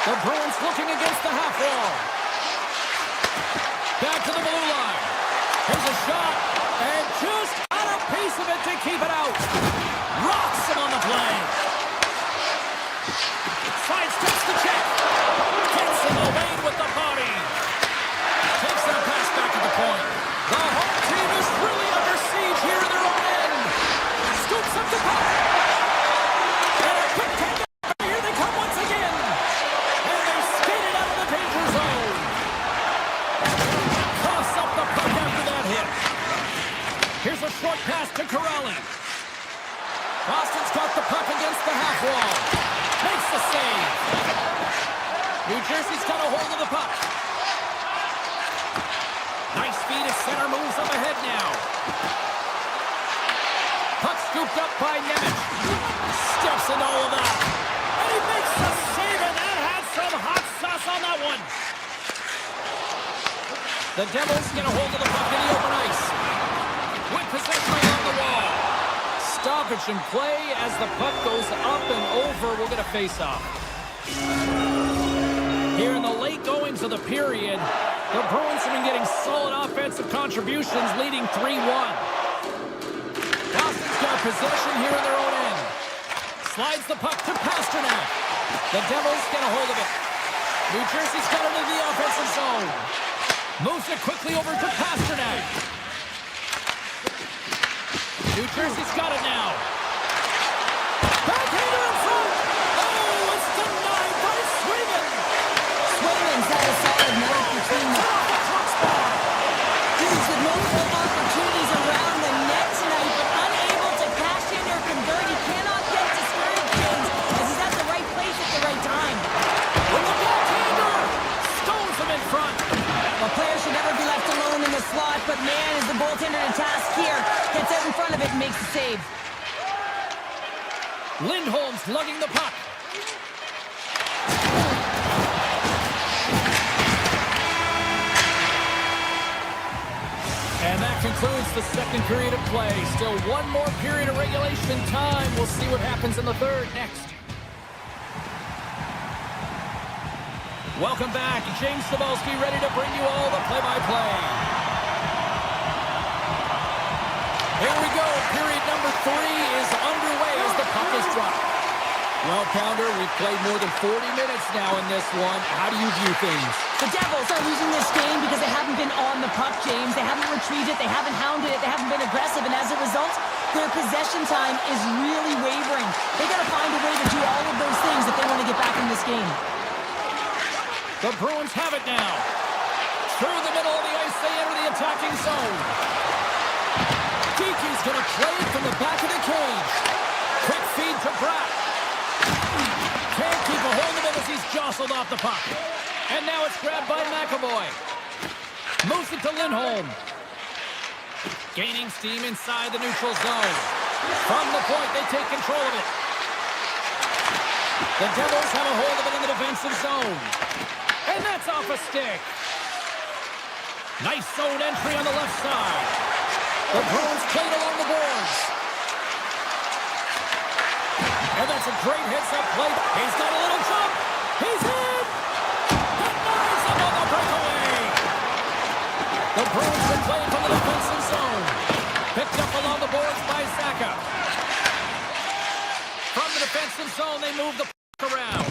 The Bruins looking against the half wall. Back to the blue line. Here's a shot. And just out of piece of it to keep it out. Rocks him on the play. Sidesteps the check. Gets in the lane with the body. Takes that pass back to the point. The home team is really under siege here in their own end. Scoops up the puck. And a quick take. Here they come once again. And they skate it out of the danger zone. Toss up the puck after that hit. Here's a short pass to Corelli. Boston's got the puck against the half wall. Makes the save. New Jersey's got a hold of the puck. Nice feed as center moves up ahead now. Puck scooped up by Nemec. Steps into all of that. And he makes the save, and that had some hot sauce on that one. The Devils get a hold of the puck in the open ice. With possession along the wall. stoppage in play as the puck goes up and over. We'll get a face-off. Here in the late goings of the period, the Bruins have been getting solid offensive contributions, leading 3-1. Boston's got possession here in their own end. Slides the puck to Pastrnak. The Devils get a hold of it. New Jersey's got it into the offensive zone. Moves it quickly over to Pastrnak. New Jersey's got it now. Backhander in front. Oh, it's denied by Swayman. Swayman's had a solid night between the Dudes with multiple opportunities around the net tonight, but unable to cash in or convert. He cannot get discouraged, James, as he's at the right place at the right time. With the backhander, stones him in front. A player should never be left alone in the slot, but man, is the goaltender to task here. Gets out in front of it and makes the save. Lindholm's lugging the puck. And that concludes the second period of play. Still one more period of regulation time. We'll see what happens in the third next. Welcome back. James Cybulski ready to bring you all the play-by-play. Here we go. Period number 3 is underway as the puck is dropped. Well, Pounder, we've played more than 40 minutes now in this one. How do you view things? The Devils are losing this game because they haven't been on the puck, James. They haven't retrieved it. They haven't hounded it. They haven't been aggressive. And as a result, their possession time is really wavering. They got to find a way to do all of those things if they want to get back in this game. The Bruins have it now. Through the middle of the ice, they enter the attacking zone. Geeky's going to play it from the back of the cage. Quick feed to Bratt. Can't keep a hold of it as he's jostled off the puck. And now it's grabbed by McAvoy. Moves it to Lindholm. Gaining steam inside the neutral zone. From the point, they take control of it. The Devils have a hold of it in the defensive zone. And that's off a stick. Nice zone entry on the left side. The Bruins played along the boards. And that's a great hits-up play. He's got a little jump. He's in. Denies him on the breakaway. The Bruins are playing from the defensive zone. Picked up along the boards by Zacha. From the defensive zone, they move the puck around.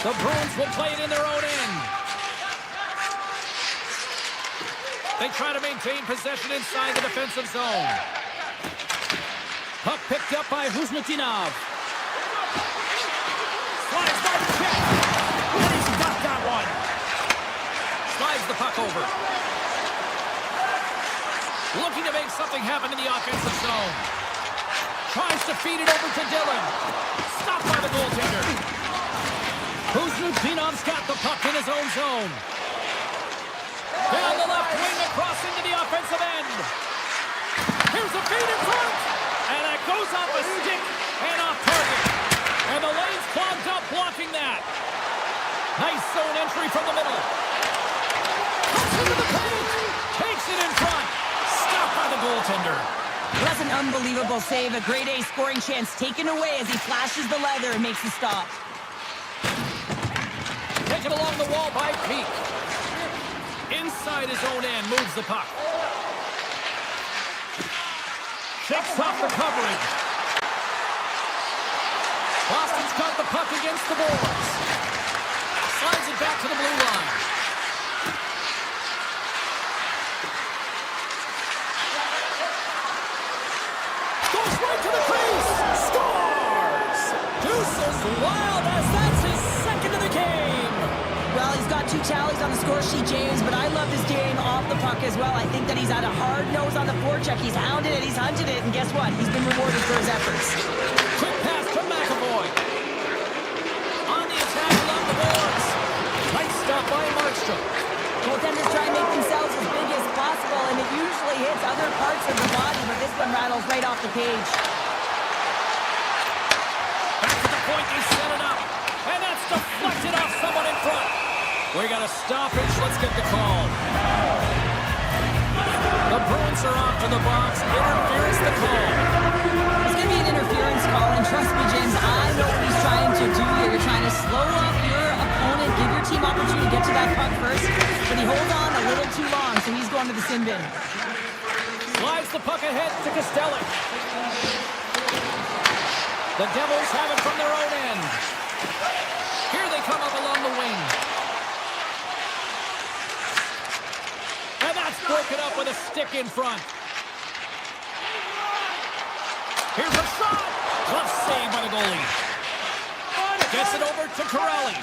The Bruins will play it in their own end. They try to maintain possession inside the defensive zone. Puck picked up by Huznutinov. Slides by the check. And he's got that one. Slides the puck over. Looking to make something happen in the offensive zone. Tries to feed it over to Dillon. Stopped by the goaltender. Huznutinov's got the puck in his own zone. Down the left wing across into the offensive end. Here's a feed in front. And that goes off a stick and off target. And the lane's clogged up blocking that. Nice zone entry from the middle. Cuts into the paint. Takes it in front. Stopped by the goaltender. Well, that's an unbelievable save. A grade A scoring chance taken away as he flashes the leather and makes the stop. Taken along the wall by Peak. Inside his own end, moves the puck. Shakes off the coverage. Boston's got the puck against the boards. Slides it back to the blue line. Goes right to the crease. Scores! Deuces wild as that's his second of the game. Well, he's got 2 tallies on the score sheet, James, but I love his game off the puck as well. I think that he's had a hard nose on the forecheck. He's hounded it, he's hunted it, and guess what? He's been rewarded for his efforts. Quick pass to McAvoy. On the attack along the boards. Nice stop by Markstrom. Goaltenders try and make themselves as big as possible, and it usually hits other parts of the body, but this one rattles right off the page. Back to the point, they set it up. And that's deflected off someone in front. We got a stoppage. Let's get the call. The Bruins are off to the box. Interference the call. It's going to be an interference call, and trust me, James, I know what he's trying to do here. You're trying to slow up your opponent, give your team opportunity to get to that puck first, but he holds on a little too long, so he's going to the sin bin. Slides the puck ahead to Kodiak. The Devils have it from their own end. Here they come up along the wing. And that's broken up with a stick in front. Here's a shot. Tough save by the goalie. Gets it over to Corelli.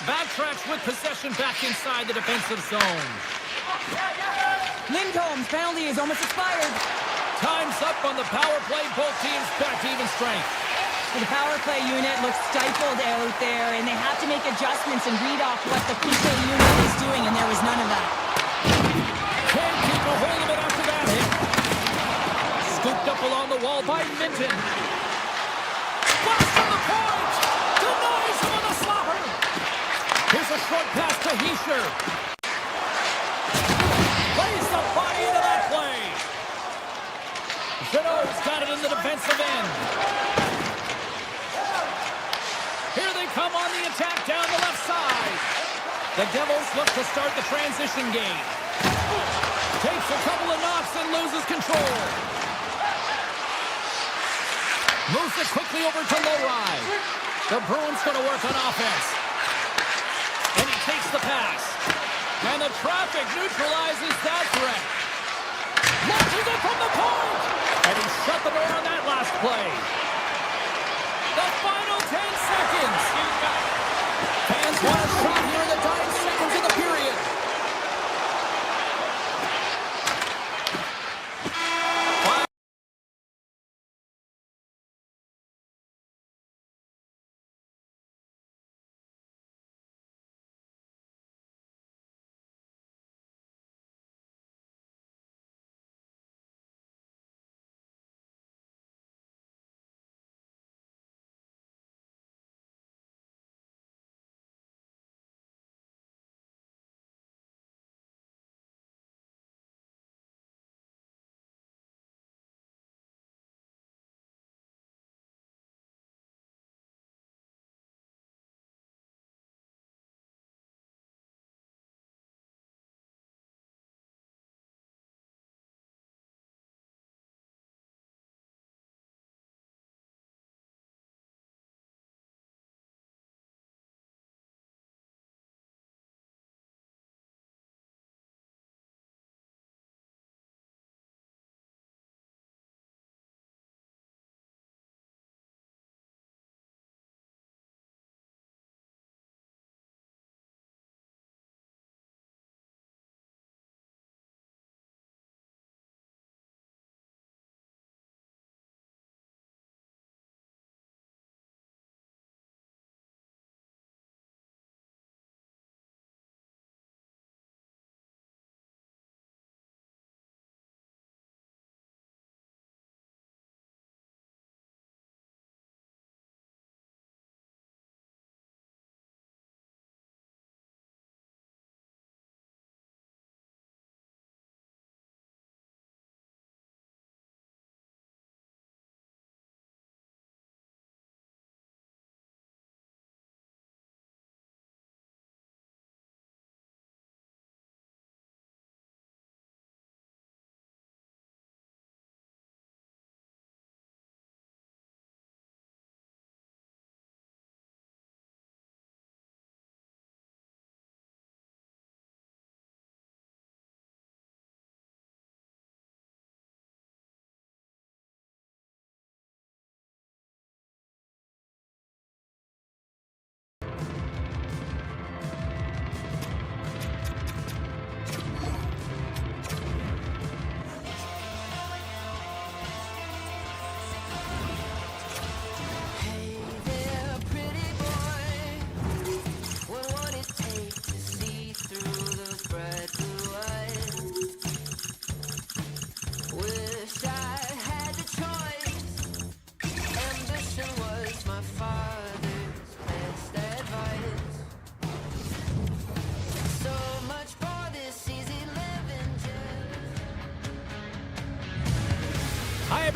Backtracks with possession back inside the defensive zone. Lindholm's penalty is almost expired. Time's up on the power play. Both teams back to even strength. So the power play unit looks stifled out there, and they have to make adjustments and read off what the PK unit is doing, and there was none of that. Can't keep a hold of it after that hit. Scooped up along the wall by Minton. Blast from the point! Denies him on the slapper! Here's a short pass to Heischer. Plays the body into that play. Jeannot's got it in the defensive end. Here they come on the attack down the left side. The Devils look to start the transition game. Takes a couple of knocks and loses control. Moves it quickly over to Lowry. The Bruins going to work on offense. And he takes the pass. And the traffic neutralizes that threat. Launches it from the point. And he shut the door on that last play. The final 10 seconds. Fans want a shot here in the dying seconds of the period.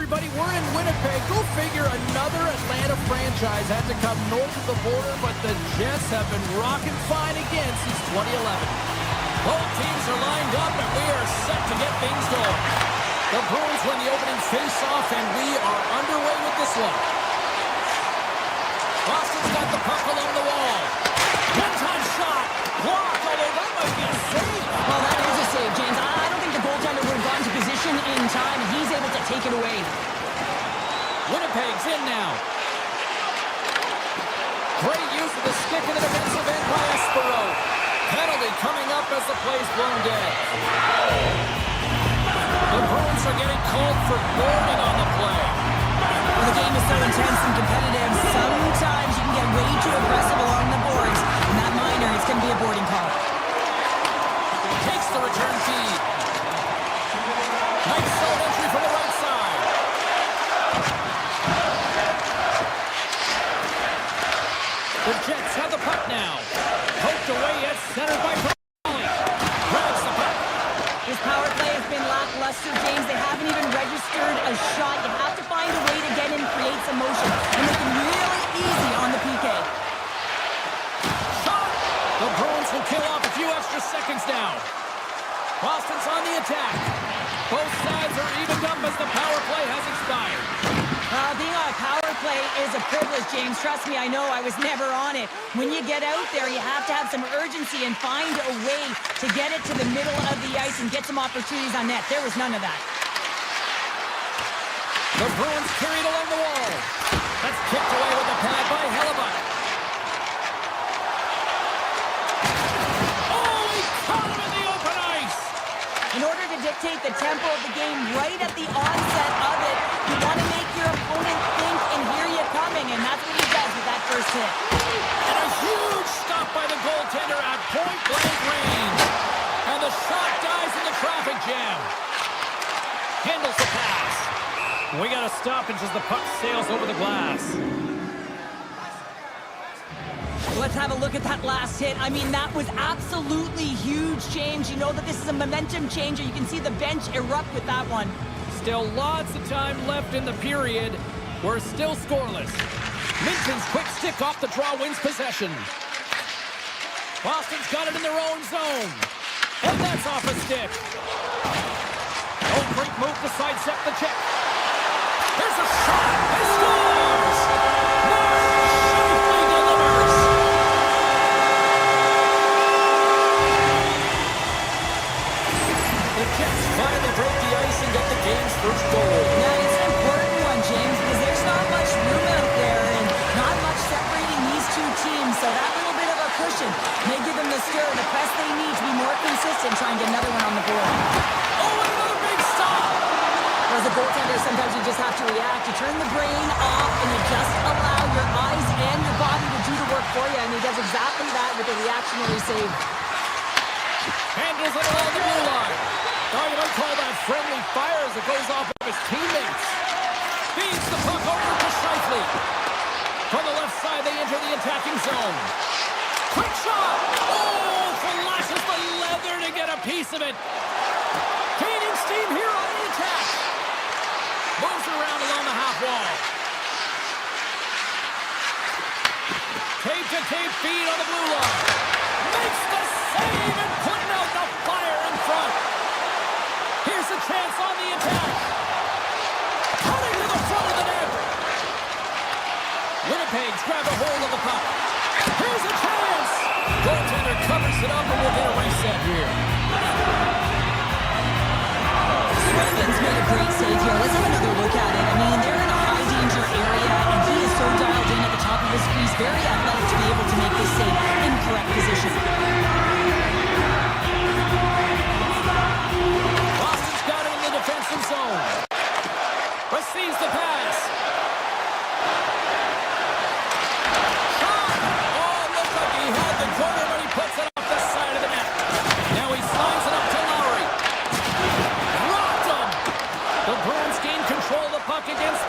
everybody. We're in Winnipeg. Go figure, another Atlanta franchise had to come north of the border, but the Jets have been rocking fine again since 2011. Both teams are lined up, and we are set to get things going. The Bruins win the opening face-off, and we are underway with this one. Boston's got the puck along the wall. One-time shot. Blocked, although that might be a save. Well, that is a save, James. I don't think the goaltender would have gotten to position in time. He's able to take it away. Winnipeg's in now. Great use of the stick in the defensive end by Espero. Penalty coming up as the play's blown dead. The Bruins are getting called for boarding on the play. Well, the game is so intense and competitive, sometimes you can get way too aggressive along the boards. In that minor, it's going to be a boarding call. Takes the return feed. Nice zone entry from the right side. The Jets have the puck now. Poked away at center by Kodiak. Grabs the puck. This power play has been lackluster, James. They haven't even registered a shot. You have to find a way to get in, create some motion, and make it really easy on the PK. Shot! The Bruins will kill off a few extra seconds now. Boston's on the attack. Both sides are evened up as the power play has expired. Being on a power play is a privilege, James. Trust me, I know. I was never on it. When you get out there, you have to have some urgency and find a way to get it to the middle of the ice and get some opportunities on net. There was none of that. The Bruins carried along the wall. That's kicked away with the pad by Hellebuck. Oh, he caught him in the open ice. In order to dictate the tempo of the game right at the onset of it, you want to make your opponent think and hear you coming, and that's what he does with that first hit. And a huge stop by the goaltender at point-blank range. And the shot dies in the traffic jam. Handles the pass. We got a stoppage as the puck sails over the glass. Let's have a look at that last hit. I mean, that was absolutely huge, James. You know that this is a momentum changer. You can see the bench erupt with that one. Still lots of time left in the period. We're still scoreless. Minton's quick stick off the draw wins possession. Boston's got it in their own zone. And that's off a stick. Oh, great move to sidestep the check. Here's a shot. He scores! Safely delivers. The Jets finally break the ice and get the game's first goal. Now, it's an important one, James, because there's not much room out there and not much separating these two teams, so that little bit of a cushion may give them the stir and the press they need to be more consistent, try and get another one on the board. Oh, and another big stop! As a goaltender, sometimes you just have to react. You turn the brain off and you just allow your eyes and your body to do the work for you, and he does exactly that with a reactionary save. Handles it along the blue line. Oh, you might call that friendly fire as it goes off of his teammates. Feeds the puck over to Scheifele. From the left side, they enter the attacking zone. Quick shot! Oh, flashes the leather to get a piece of it. Gaining steam here on the attack. Moves around along the half wall. Tape-to-tape feed on the blue line. Makes the save and putting out the fire in front. Here's a chance on the attack. Cutting to the front of the net. Winnipeg's grabbed a hold of the puck. Here's a chance. Goaltender covers it up and we'll get a reset here. Swayman's made a great save here. Let's have another look at it. I mean, they're in a high-danger area, and he is so dialed in at the top of his crease, very athletic to be able to make this save in correct position. Boston's got it in the defensive zone. Receives the pass. Shot! Oh, looked like he had the corner, but he puts it off the side of the net. Now he slides it up to Lowry. Rocked him! The Bruins gain control of the puck against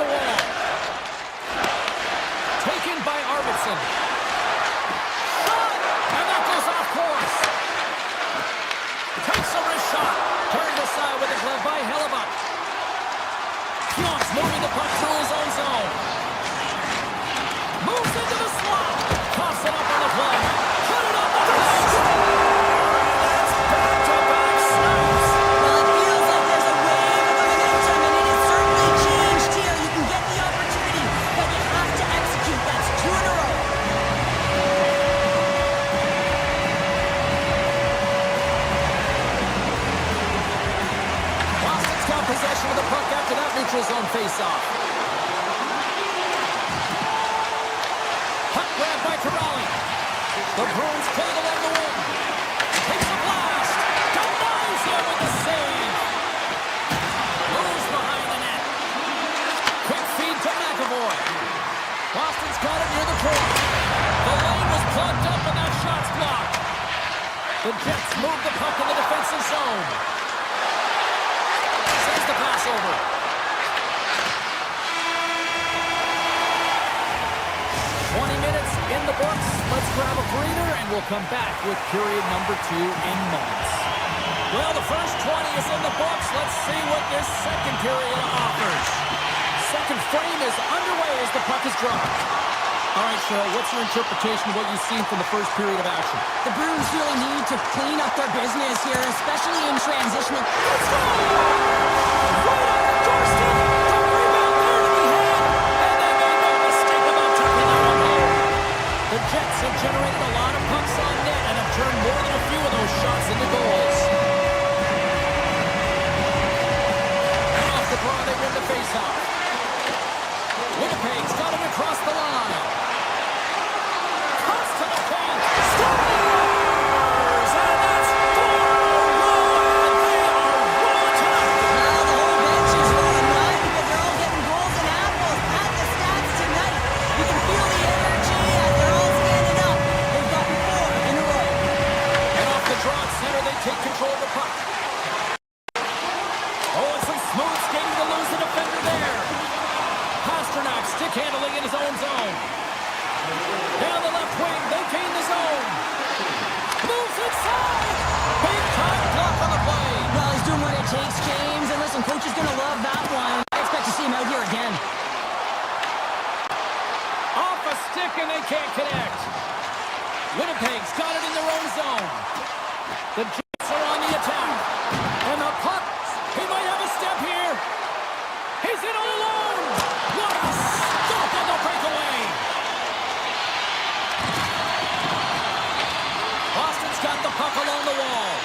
face-off. Puck grab by Corrali. The Bruins play it along the wing. Takes a blast. Denies him with the save. Moves behind the net. Quick feed to McAvoy. Boston's got it near the point. The lane was plugged up and that shot's blocked. The Jets move the puck in the defensive zone. Sends the pass over. 20 minutes in the books. Let's grab a breather and we'll come back with period number 2 in moments. Well, the first 20 is in the books. Let's see what this second period offers. Second frame is underway as the puck is dropped. All right, Cheryl, what's your interpretation of what you've seen from the first period of action? The Bruins really need to clean up their business here, especially in transition. Let's go! Right off the doorstep! The rebound there to be had! And they made no mistake about tucking that one home. The Jets have generated a lot of pucks on net and have turned more than a few of those shots into goals. And off the draw, they win the faceoff. Winnipeg's got it across the line. Cross to the paint. Scores! And that's 4-1. They are rolling tonight. Now the whole bench is rolling right because they're all getting goals and apples at the stats tonight. You can feel the energy as they're all standing up. They've got 4 in a row. And off the draw at center, they take control of the puck. Oh, and some smooth skating to lose the defender there. Pasternak stick handling in his own zone. Down the left wing, they gain the zone. Moves inside. Big time block on the play. Well, he's doing what it takes, James. And listen, coach is going to love that one. I expect to see him out here again. Off a stick and they can't connect. Winnipeg's got it in their own zone. The Jets are on the attack. And the puck, he might have a step here. He's in all alone. What a stop on the breakaway. Boston's got the puck along the wall.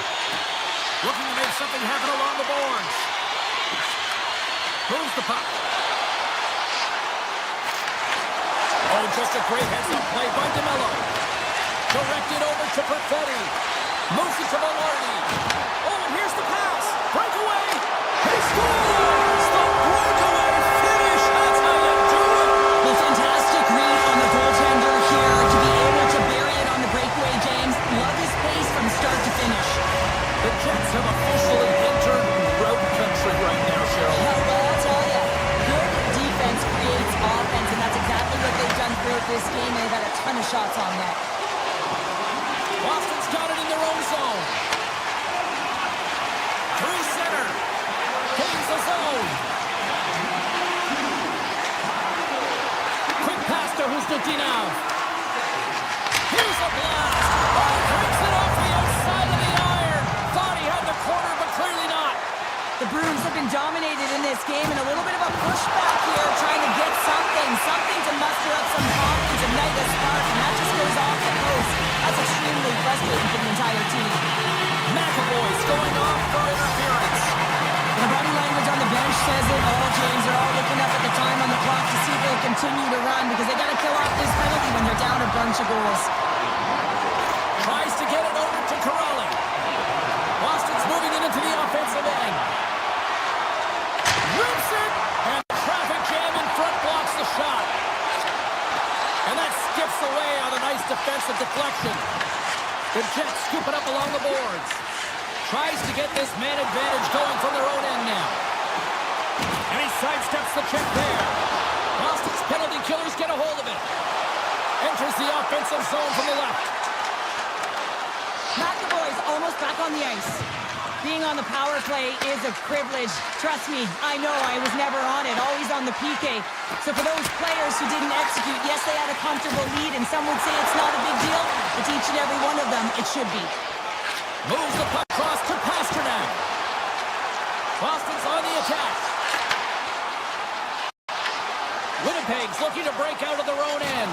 Looking to make something happen along the boards. Moves the puck. Oh, just a great heads-up play by DeMello. Directed over to Perfetti. Moves it to Velarde. Oh, and here's the pass. Breakaway. He scores! The breakaway finish. That's how you do it. The fantastic read on the goaltender here to be able to bury it on the breakaway, James. Love his pace from start to finish. The Jets have officially entered road country right now, Cheryl. Well, I'll tell you, good defense creates offense, and that's exactly what they've done throughout this game. They've had a ton of shots on net. Boston's got it in their own zone. Through center. Gains the zone. Quick pass to Husnudinov. Here's a blast. Oh, breaks it off the outside of the iron. Thought he had the corner, but clearly not. The Bruins have been dominated in this game, and a little bit of a pushback here, trying to get something to muster up some confidence, ignite a spark, and that just goes off the post. That's extremely frustrating for the entire team. McAvoy's going off for interference. The body language on the bench says it all, James. They're all looking up at the time on the clock to see if they'll continue to run because they got to kill off this penalty when they're down a bunch of goals. Tries to get it over to Corrali. Boston's moving it into the offensive end. Rips it, and traffic jam in front blocks the shot. And that skips away on a nice defensive deflection. The Jets scoop it up along the boards. Tries to get this man advantage going from their own end now. And he sidesteps the check there. Boston's penalty killers get a hold of it. Enters the offensive zone from the left. McAvoy's almost back on the ice. Being on the power play is a privilege. Trust me, I know I was never on it, always on the PK. So for those players who didn't execute, yes, they had a comfortable lead, and some would say it's not a big deal. It's each and every one of them. It should be. Moves the puck cross to Pasternak. Boston's on the attack. Winnipeg's looking to break out of their own end.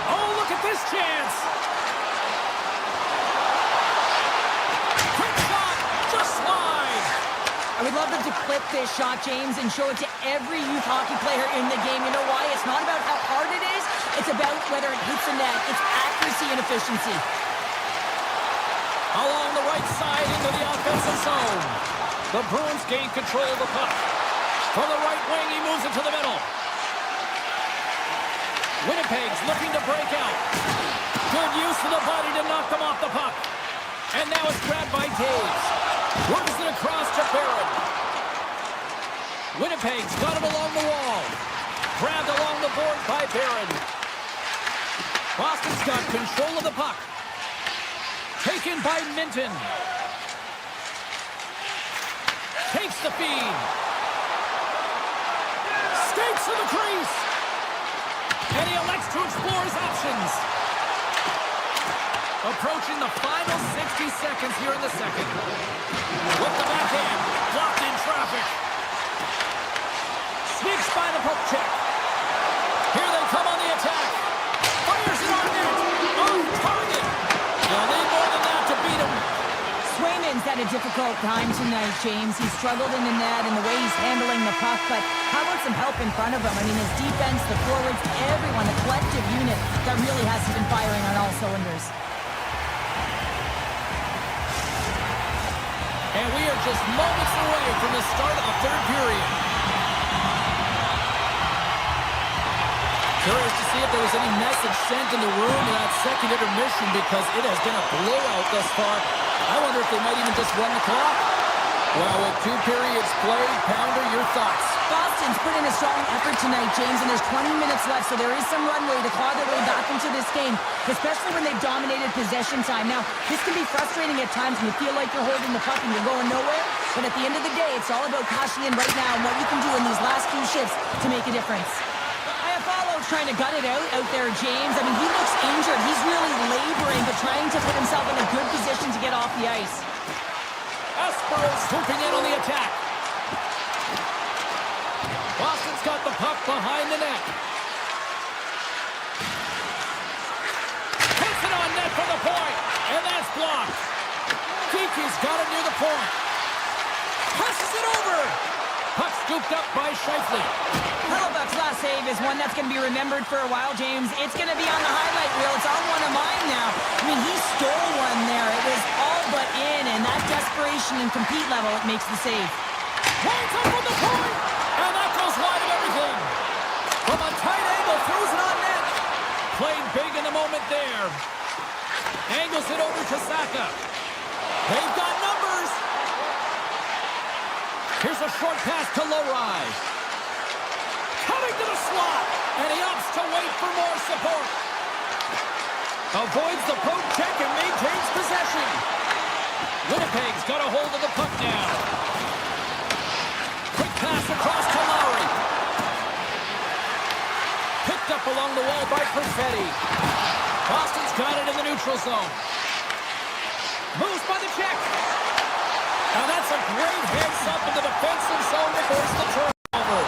Oh, look at this chance. Quick shot, just slide. I would love them to clip this shot, James, and show it to every youth hockey player in the game. You know why? It's not about how hard it is. It's about whether it hits the net. It's accuracy and efficiency. Along the right side into the offensive zone. The Bruins gain control of the puck. From the right wing, he moves it to the middle. Winnipeg's looking to break out. Good use of the body to knock them off the puck. And now it's grabbed by Taves. Works it across to Barron. Winnipeg's got it along the wall. Grabbed along the board by Barron. Boston's got control of the puck. Taken by Minton. Takes the feed. Skates to the crease. And he elects to explore his options. Approaching the final 60 seconds here in the second. With the backhand. Blocked in traffic. Sneaks by the poke check. Here they come on the attack. Fires it on net. On target. They'll need more than that to beat him. Swayman's had a difficult time tonight, James. He's struggled in the net and the way he's handling the puck, but how about some help in front of him? I mean, his defense, the forwards, everyone, the collective unit that really hasn't been firing on all cylinders. And we are just moments away from the start of the third period. Curious to see if there was any message sent in the room in that second intermission, because it has been a blowout thus far. I wonder if they might even just run the clock. Well, with 2 periods played, Pounder, your thoughts? Boston's put in a strong effort tonight, James, and there's 20 minutes left, so there is some runway to claw their way back into this game, especially when they've dominated possession time. Now, this can be frustrating at times when you feel like you're holding the puck and you're going nowhere, but at the end of the day, it's all about cashing in right now and what you can do in these last few shifts to make a difference. Trying to gut it out there, James. I mean, he looks injured. He's really laboring, but trying to put himself in a good position to get off the ice. Espero swooping in on the attack. Boston's got the puck behind the net. Puts it on net for the point, and that's blocked. Geeky's got it near the point. Passes it over. Puck scooped up by Scheifele. Hellebuyck's last save is one that's going to be remembered for a while, James. It's going to be on the highlight reel. It's on one of mine now. I mean, he stole one there. It was all but in, and that desperation and compete level, it makes the save. Points up from the point, and that goes wide of everything. From a tight angle, throws it on net. Played big in the moment there. Angles it over to Saka. They've got numbers. Here's a short pass to Lowry. Coming to the slot, and he opts to wait for more support. Avoids the poke check and maintains possession. Winnipeg's got a hold of the puck now. Quick pass across to Lowry. Picked up along the wall by Perfetti. Boston's got it in the neutral zone. Moves by the check. Now that's a great heads up in the defensive zone to force the turnover.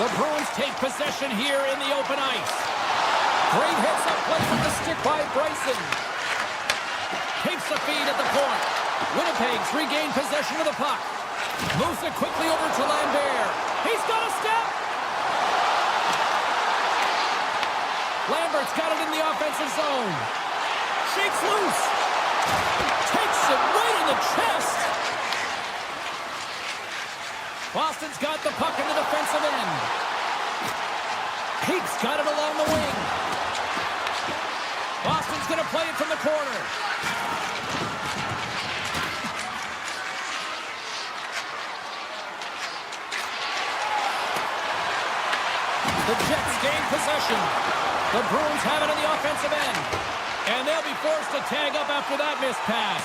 The Bruins take possession here in the open ice. Great heads up play from the stick by Bryson. Takes the feed at the point. Winnipeg's regained possession of the puck. Moves it quickly over to Lambert. He's got a step. Lambert's got it in the offensive zone. Shakes loose. Takes it right in the chest. Boston's got the puck in the defensive end. Pete's got it along the wing. Boston's going to play it from the corner. The Jets gain possession. The Bruins have it on the offensive end. And they'll be forced to tag up after that missed pass.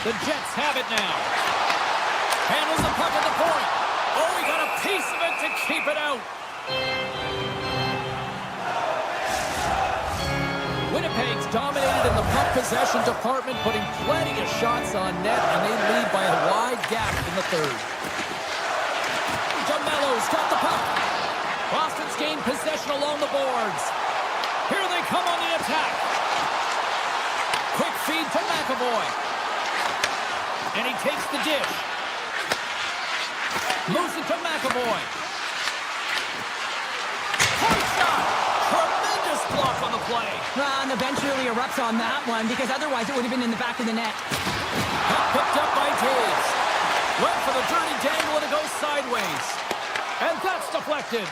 The Jets have it now. Handles the puck at the point. Oh, he got a piece of it to keep it out. Winnipeg's dominated in the puck possession department, putting plenty of shots on net, and they lead by a wide gap in the third. DeMello's got the puck. Boston's gained possession along the boards. Here they come on the attack. Quick feed to McAvoy. And he takes the dish. Moves it to McAvoy. Point shot! Tremendous block on the play. And the bench really erupts on that one because otherwise it would have been in the back of the net. Picked up by Taves. Went for the dirty dangle and it goes sideways. And that's deflected.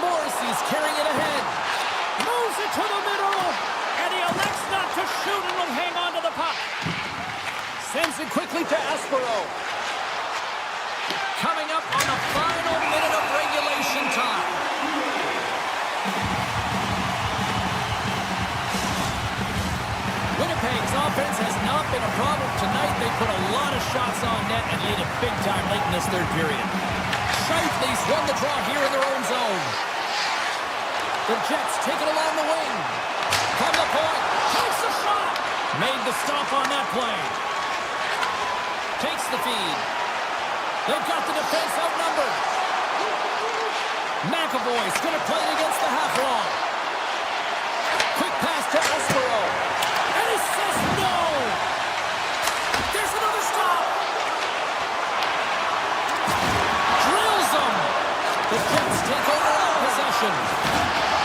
Morrissey's carrying it ahead. Moves it to the middle. And he elects not to shoot and will hang on to the puck. Sends it quickly to Espero. Coming up on the final minute of regulation time. Winnipeg's offense has not been a problem tonight. They put a lot of shots on net and lead it big time late in this third period. Scheifele's won the draw here in their own zone. The Jets take it along the wing. From the point. Takes the shot. Made the stop on that play. Takes the feed. They've got the defense outnumbered. McAvoy's going to play it against the half wall. Quick pass to Espero. And he says no. There's another stop. Drills him. The Jets take over on possession.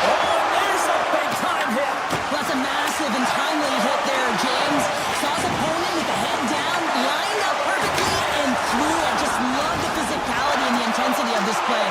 Oh, and there's a big-time hit. That's a massive and timely hit there, James. Saw his opponent with the head down, lined up perfectly, and threw. I just love the physicality and the intensity of this play.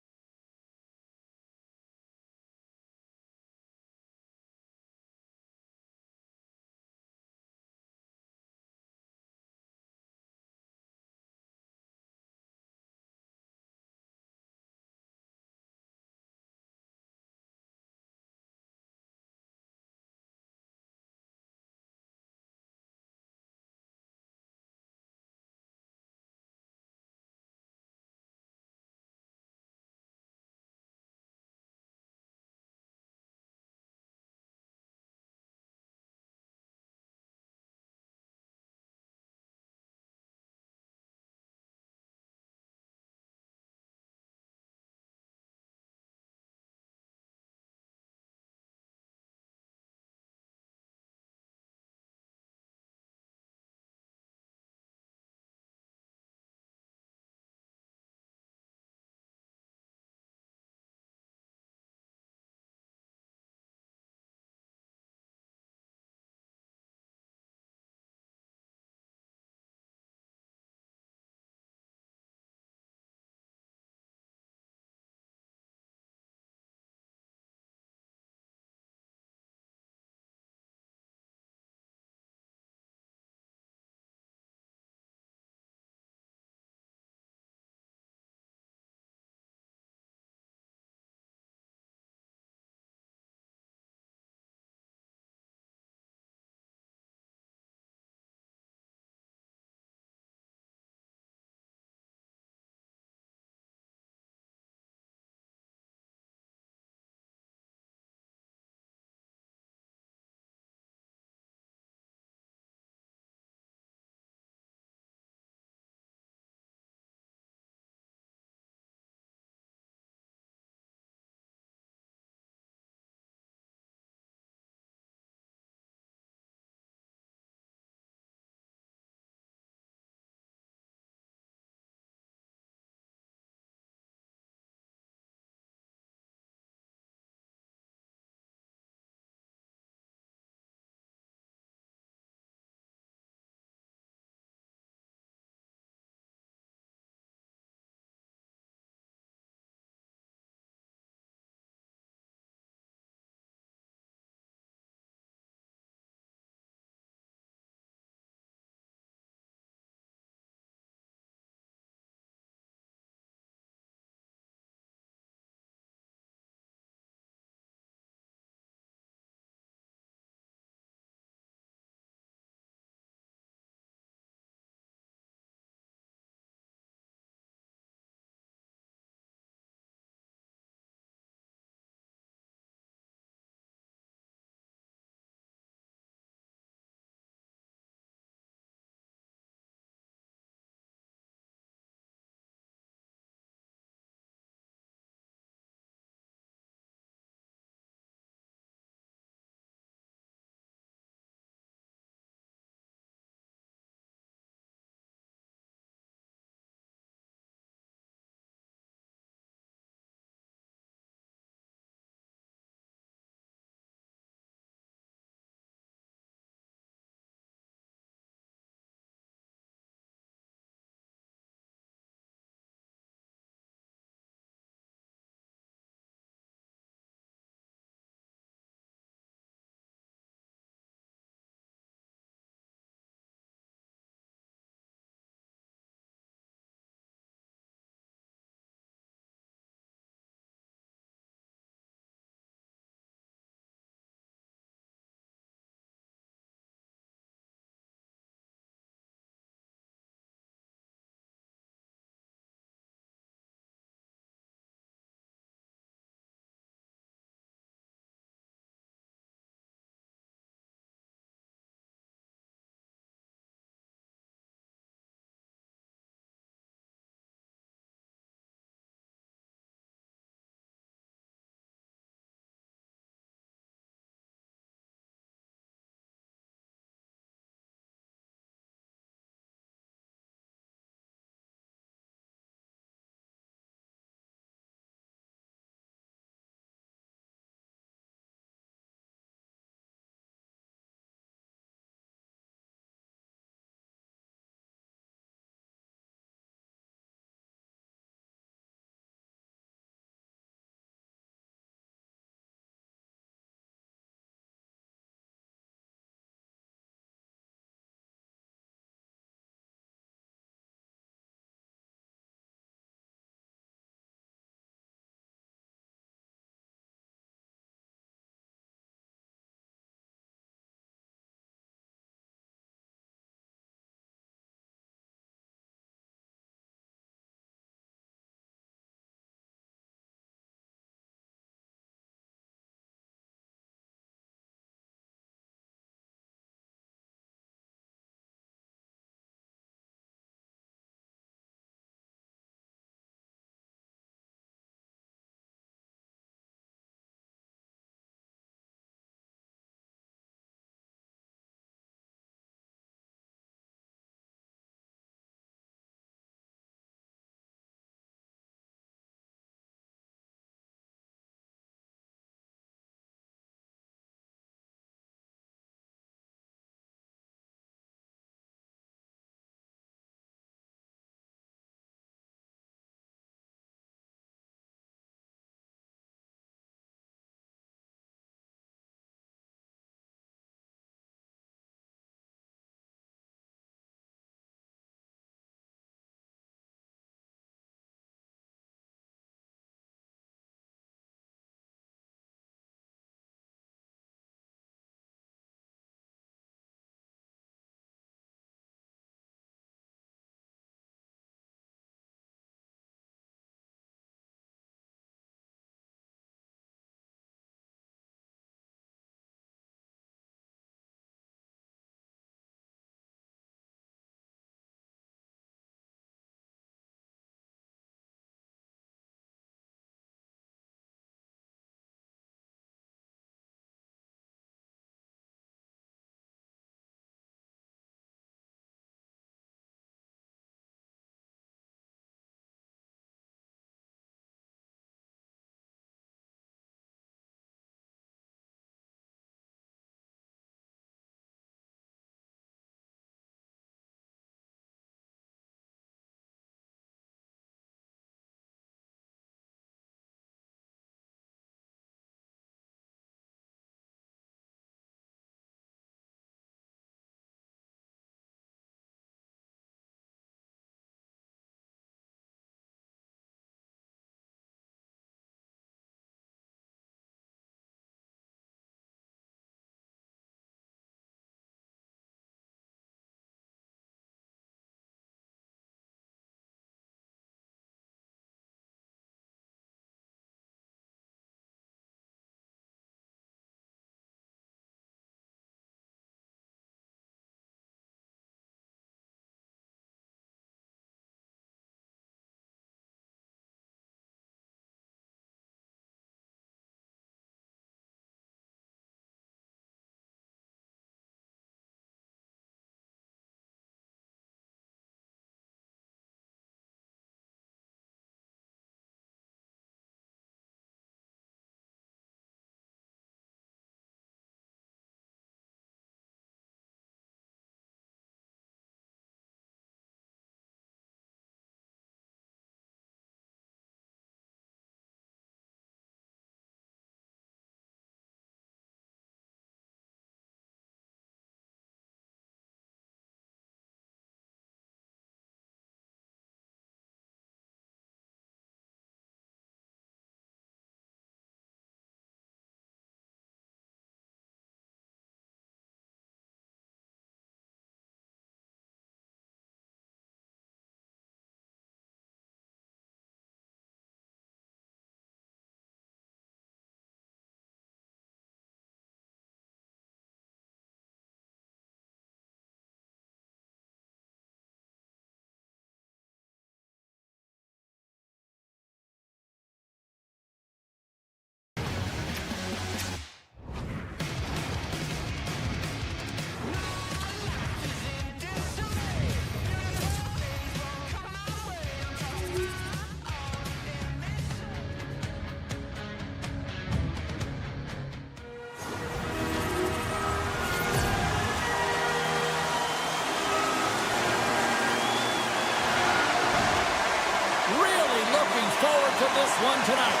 looking forward to this one tonight.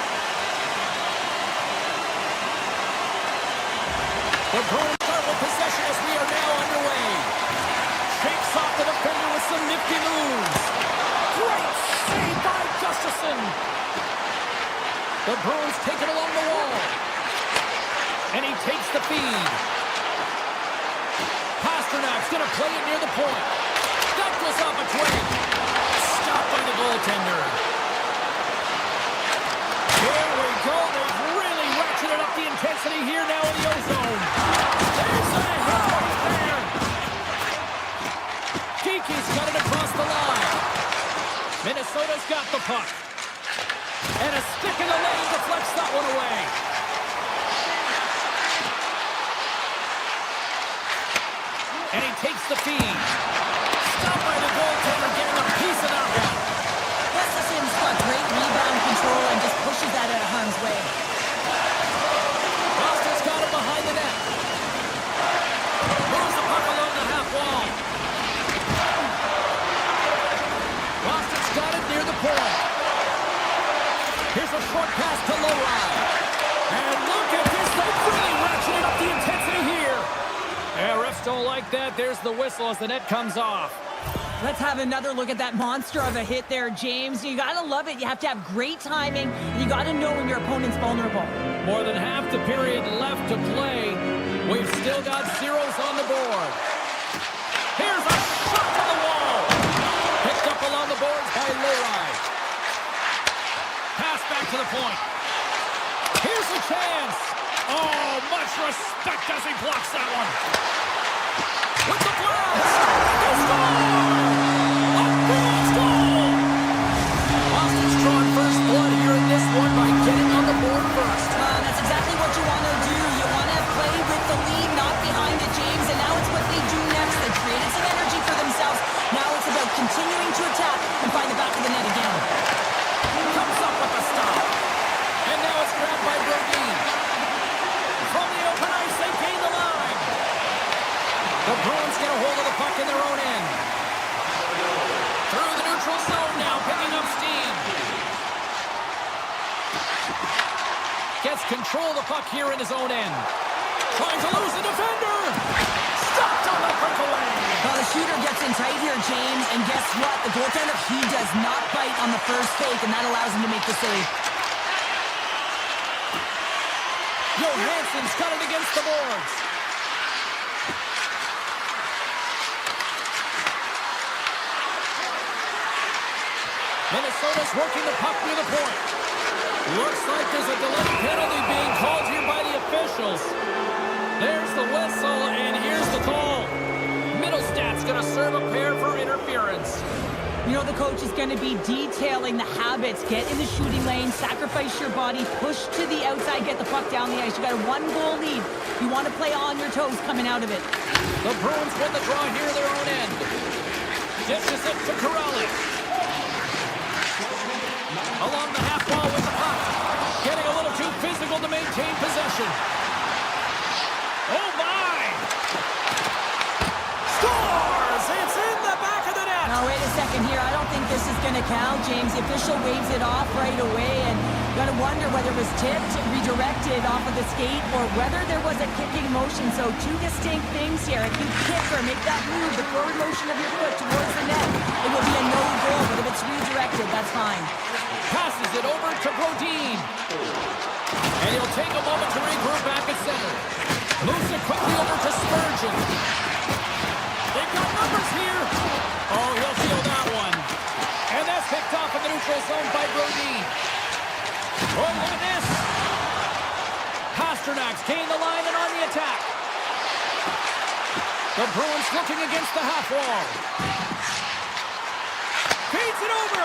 The Bruins start with possession as we are now underway. Shakes off the defender with some nifty moves. Great save by Gustafsson. The Bruins take it along the wall. And he takes the feed. Pasternak's going to play it near the point. That goes off a twig. Stopped by the goaltender. Here we go. They've really ratcheted up the intensity here now in the O-zone. There's a hit right there. Geeky's got it across the line. Minnesota's got the puck. And a stick in the lane deflects that one away. And he takes the feed. Stopped by the goaltender, getting a piece of that one. Gustafsson's got great rebound control and just pushes that out of harm's way. Foster's got it behind the net. Moves the puck along the half wall. Foster's got it near the point. Here's a short pass to Lowry. And look at this. They're really ratcheting up the intensity here. Yeah, refs don't like that. There's the whistle as the net comes off. Let's have another look at that monster of a hit there, James. You gotta love it. You have to have great timing, and you gotta know when your opponent's vulnerable. More than half the period left to play. We've still got zeros on the board. Here's a shot to the wall. Picked up along the boards by Lowry. Pass back to the point. Here's a chance. Oh, much respect as he blocks that one. With the blast. They score! A Bruins goal! Boston's drawn first blood here in this one by getting on the board first. That's exactly what you want to do. You want to play with the lead, not behind it, James. And now it's what they do next. They created some energy for themselves. Now it's about continuing to attack and find the back of the net again. Comes up with a stop. And now it's grabbed by Brodin. From the open ice, they gain the line. The Bruins get a hold of the puck in their own end. Through the neutral zone now, picking up steam. Gets control of the puck here in his own end. Trying to lose the defender. Stopped on the breakaway. Well, the shooter gets in tight here, James. And guess what? The goaltender, he does not bite on the first fake, and that allows him to make the save. Johansson's got it against the boards. Minnesota's working the puck near the point. Looks like there's a delayed penalty being called here by the officials. There's the whistle, and here's the call. Middlestad's going to serve a pair for interference. You know the coach is going to be detailing the habits. Get in the shooting lane, sacrifice your body, push to the outside, get the puck down the ice. You got a one-goal lead. You want to play on your toes coming out of it. The Bruins win the draw here their own end. Dishes it to Corrali. Along the half wall with the puck. Getting a little too physical to maintain possession. Oh, my! Scores! It's in the back of the net! Now, wait a second here. I don't think this is going to count, James. The official waves it off right away, and you got to wonder whether it was tipped, redirected off of the skate, or whether there was a kicking motion. So, two distinct things here. If you kick or make that move, the forward motion of your foot towards the net, it will be a no-goal. But if it's redirected, that's fine. Passes it over to Brodin. And he'll take a moment to regroup back at center. Moves it quickly over to Spurgeon. They've got numbers here. Oh, he'll steal that one. And that's picked off in the neutral zone by Brodin. Oh, look at this. Pasternak's gained the line and on the attack. The Bruins looking against the half wall. Feeds it over.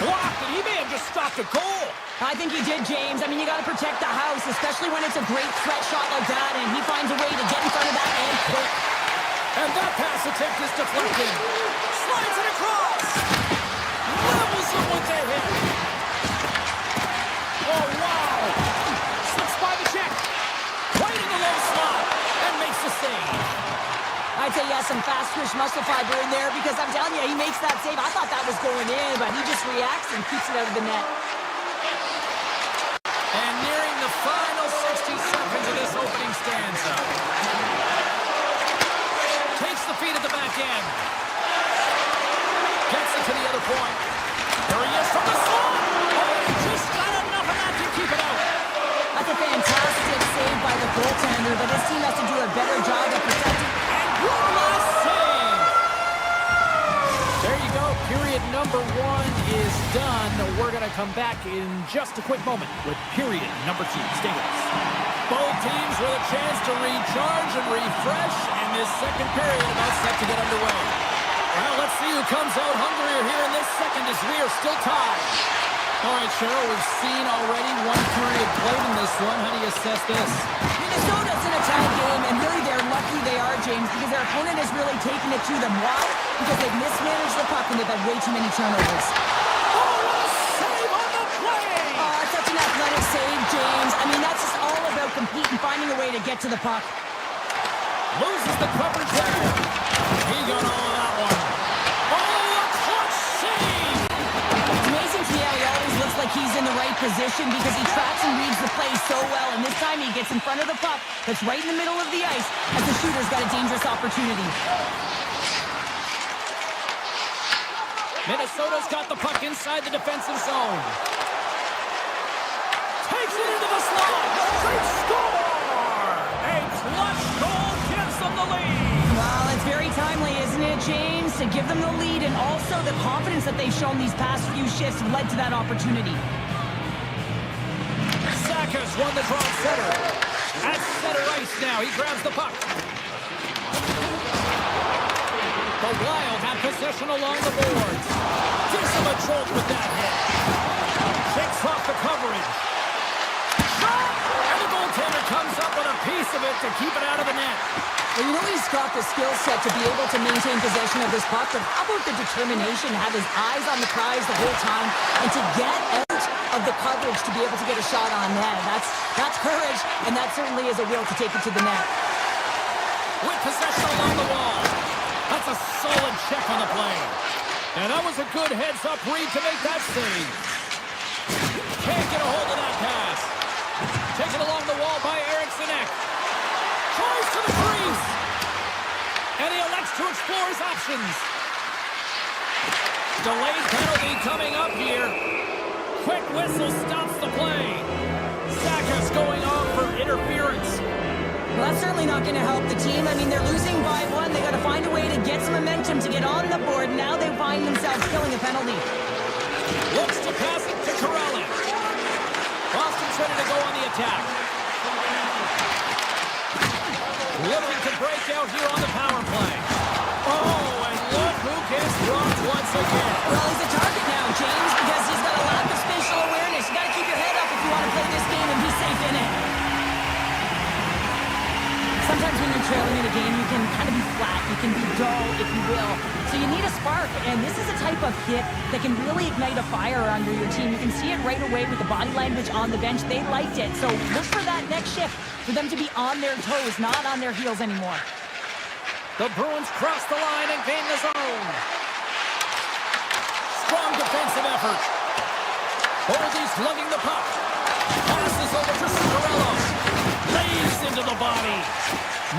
Blocked, and he may have just stopped a goal. I think he did, James. I mean, you got to protect the house, especially when it's a great threat shot like that, and he finds a way to get in front of that and quick. And that pass attempt is deflected. Slides it across. Levels him with the hit. Oh, wow. Slips by the check. Right in the low slot. And makes the save. I'd say yes some fast twitch muscle fiber in there because I'm telling you, he makes that save. I thought that was going in, but he just reacts and keeps it out of the net. And nearing the final 60 seconds of this opening stanza. Takes the feed at the back end. Gets it to the other point. There he is from the slot. Oh, he just got enough of that to keep it out. That's a fantastic save by the goaltender, but this team has to do a better job of protecting. And one last save. There you go. Period number 1 is done. We're going to come back in just a quick moment with period number 2. Stay with us. Both teams with a chance to recharge and refresh, and this second period about set to get underway. Well, let's see who comes out hungrier here in this second as we are still tied. All right, Cheryl, we've seen already 1 period played in this one. How do you assess this? Minnesota's in a tie game, and really they're lucky they are, James, because their opponent has really taken it to them. Why? Because they've mismanaged the puck and they've had way too many turnovers. Oh, what a save on the play! Oh, such an athletic save, James. I mean, that's just all about competing, finding a way to get to the puck. Loses the coverage there. He got all of that one. Oh, a clutch save! It's amazing to me how he always looks like he's in the right position because he tracks and reads the play so well, and this time he gets in front of the puck that's right in the middle of the ice as the shooter's got a dangerous opportunity. Minnesota's got the puck inside the defensive zone. Takes it into the slot. They score! A clutch goal gives them the lead. Well, it's very timely, isn't it, James? To give them the lead, and also the confidence that they've shown these past few shifts led to that opportunity. Sakas won the draw at center. At center ice now. He grabs the puck. The Wild have possession along the boards. Gives them a jolt with that hit. Shakes off the coverage. Shot! And the goaltender comes up with a piece of it to keep it out of the net. Well, you know he's got the skill set to be able to maintain possession of this puck, but how about the determination, have his eyes on the prize the whole time, and to get out of the coverage to be able to get a shot on net. That's courage, and that certainly is a will to take it to the net. With possession along the wall. That's a solid check on the play. And that was a good heads-up read to make that save. Can't get a hold of that pass. Taken along the wall by Eriksson. Tries to the crease. And he elects to explore his options. Delayed penalty coming up here. Quick whistle stops the play. Sakas going off for interference. Well, that's certainly not going to help the team. I mean, they're losing by 1. They got to find a way to get some momentum to get on the board. Now they find themselves killing a penalty. Looks to pass it to Corelli. Boston's ready to go on the attack. Looking to break out here on the power play. Oh, and look who gets dropped once again. Well, he's a target now, James, because he's got a lack of spatial awareness. You got to keep your head up if you want to play this game and be safe in it. Sometimes when you're trailing in a game, you can kind of be flat. You can be dull, if you will. So you need a spark, and this is a type of hit that can really ignite a fire under your team. You can see it right away with the body language on the bench. They liked it. So look for that next shift, for them to be on their toes, not on their heels anymore. The Bruins cross the line and gain the zone. Strong defensive effort. Boldy's lugging the puck. Passes over to Subzero. Lays into the body.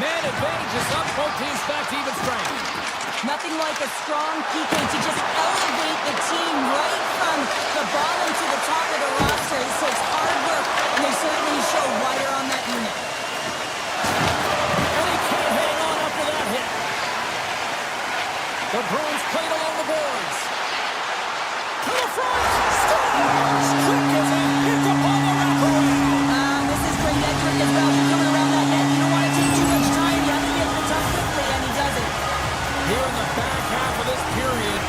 Man advantage is up. Both teams back to even strength. Nothing like a strong PK to just elevate the team right from the bottom to the top of the roster. This takes hard work, and they certainly show why they're on that unit. And he can't hang on after that hit. The Bruins played along the boards. To the front. Scores! Quick as a hit upon the wraparound. This is great net trick as well. You're coming around that net. You don't want to take too much time. You have to be able to touch quickly, and he does it. Here in the back half of this period,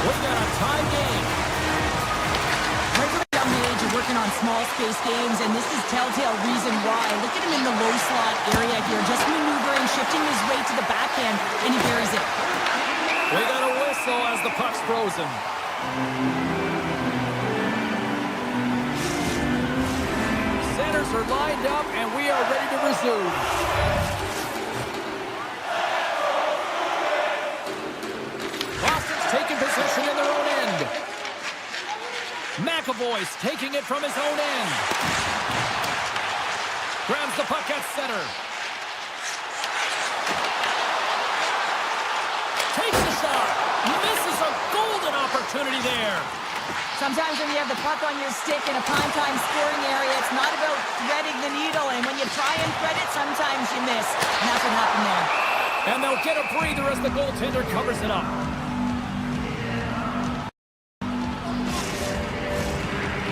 we got a tie game. Right from a young age, you're working on small space games, and this is telltale reason why. Look at him in the low slot area here, just maneuvering, shifting his way to the backhand, and he buries it. We got a whistle as the puck's frozen. Centers are lined up, and we are ready to resume. McAvoy's taking it from his own end. Grabs the puck at center. Takes the shot. Misses a golden opportunity there. Sometimes when you have the puck on your stick in a prime-time scoring area, it's not about threading the needle. And when you try and thread it, sometimes you miss. And that's what happened there. And they'll get a breather as the goaltender covers it up.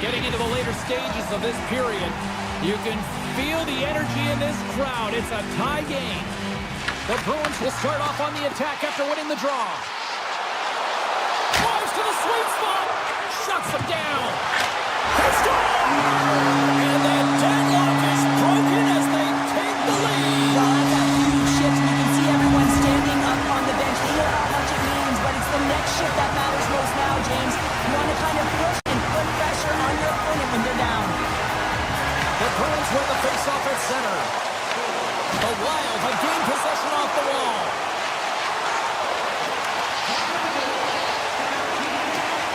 Getting into the later stages of this period, you can feel the energy in this crowd. It's a tie game. The Bruins will start off on the attack after winning the draw. Drives to the sweet spot. Shuts him down. They score! And the deadlock is broken as they take the lead. Well, that's a huge shift. You can see everyone standing up on the bench. They know how much it means, but it's the next shift that matters most now, James. You want to kind of push and put pressure on your opponent when they're down. The Bruins win the face-off at center. The Wild have gained possession off the wall.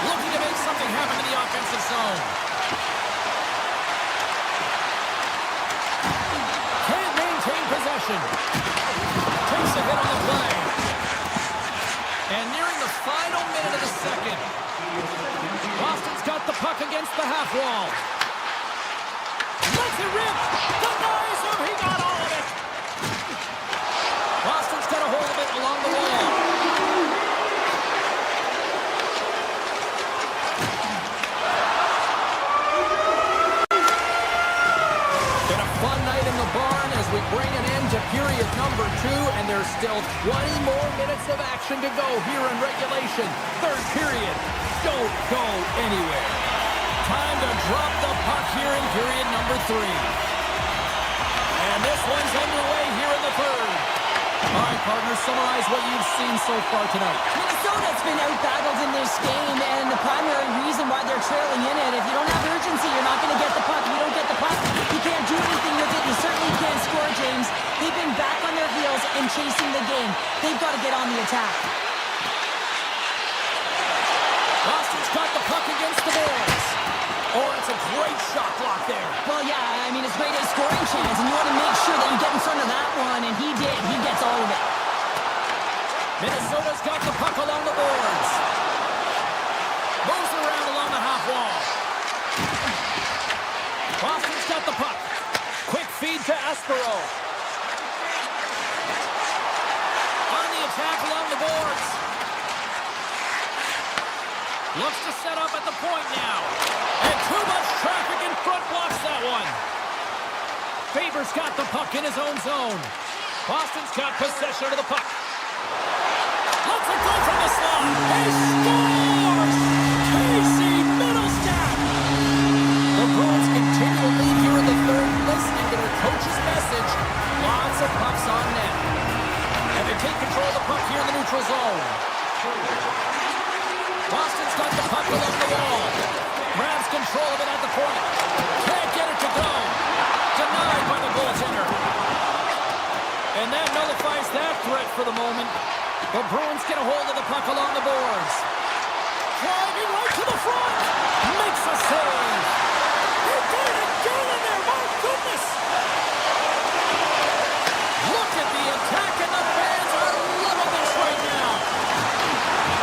Looking to make something happen in the offensive zone. Can't maintain possession. Takes a hit on the play. And nearing the final minute of the second. Boston's got the puck against the half wall. Lets it rip. Denies him. He got all of it. Boston's got a hold of it along the wall. Been a fun night in the barn as we bring an end to period number 2, and there's still 20 more minutes of action to go here in regulation. Third period. Don't go anywhere. Time to drop the puck here in period number 3. And this one's underway here in the third. All right, partners, summarize what you've seen so far tonight. Minnesota's been out-battled in this game, and the primary reason why they're trailing in it, if you don't have urgency, you're not going to get the puck. If you don't get the puck, you can't do anything with it. You certainly can't score, James. They've been back on their heels and chasing the game. They've got to get on the attack. Boston's got the puck against the boards. Oh, it's a great shot block there. Well, yeah, I mean, it's great a scoring chance, and you want to make sure that you get in front of that one, and he did. He gets all of it. Minnesota's got the puck along the boards. Moves around along the half wall. Boston's got the puck. Quick feed to Espero. On the attack along the boards. Looks to set up at the point now. And too much traffic in front blocks that one. Faber's got the puck in his own zone. Boston's got possession of the puck. Lets it go from the slot. He scores! Casey Middlestat! The Bruins continue to lead here in the third, listening to their coach's message. Lots of pucks on net. And they take control of the puck here in the neutral zone. Boston's got the puck along the wall. Grabs control of it at the point. Can't get it to go. Denied by the goaltender. And that nullifies that threat for the moment. The Bruins get a hold of the puck along the boards. Driving right to the front. Makes a save. He did it again in there. My goodness. Look at the attack, and the fans are loving this right now.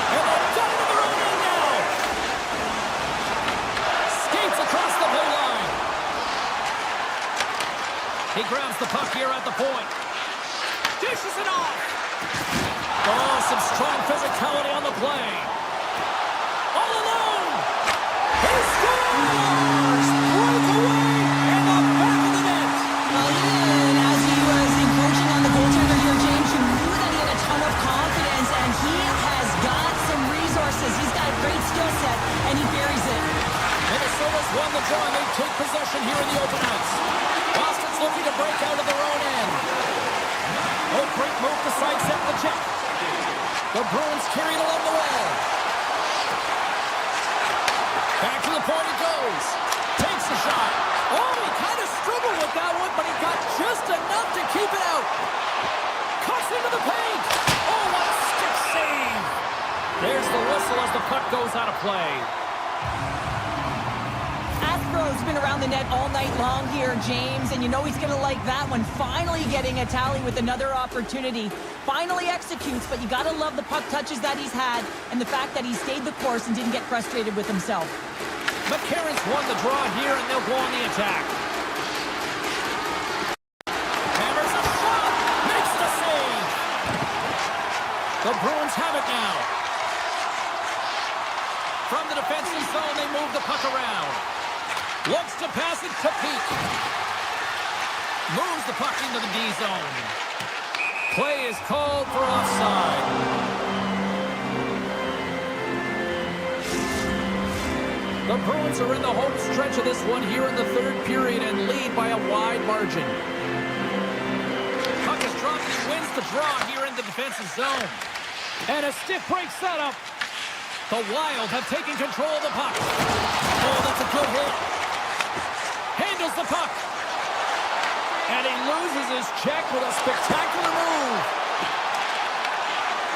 And they've got it in their own end now. Skates across the blue line. He grabs the puck here at the point. Dishes it off. Oh, some strong physicality on the play. All alone. He scores! Breakaway in the back of the net. Well, even as he was encroaching on the goaltender here, James, you knew that he had a ton of confidence, and he has got some resources. He's got a great skill set, and he buries it. Minnesota's won the draw, and they take possession here in the open ice. Boston's looking to break out of their own end. Oh, great move to sidestep the check. The Bruins carry it along the wall. Back to the point it goes. Takes the shot. Oh, he kind of struggled with that one, but he got just enough to keep it out. Cuts into the paint. Oh, what a stick save. There's the whistle as the puck goes out of play. Oh, it's been around the net all night long here, James, and you know he's going to like that one. Finally getting a tally with another opportunity. Finally executes, but you got to love the puck touches that he's had and the fact that he stayed the course and didn't get frustrated with himself. McCarron's won the draw here, and they'll go on the attack. Hammers a shot, makes the save. The Bruins have it now. From the defensive zone, they move the puck around. Looks to pass it to Peak. Moves the puck into the D zone. Play is called for offside. The Bruins are in the home stretch of this one here in the third period and lead by a wide margin. Puck is dropped and wins the draw here in the defensive zone. And a stiff break setup. The Wild have taken control of the puck. Oh, that's a good hit. Handles the puck. And he loses his check with a spectacular move.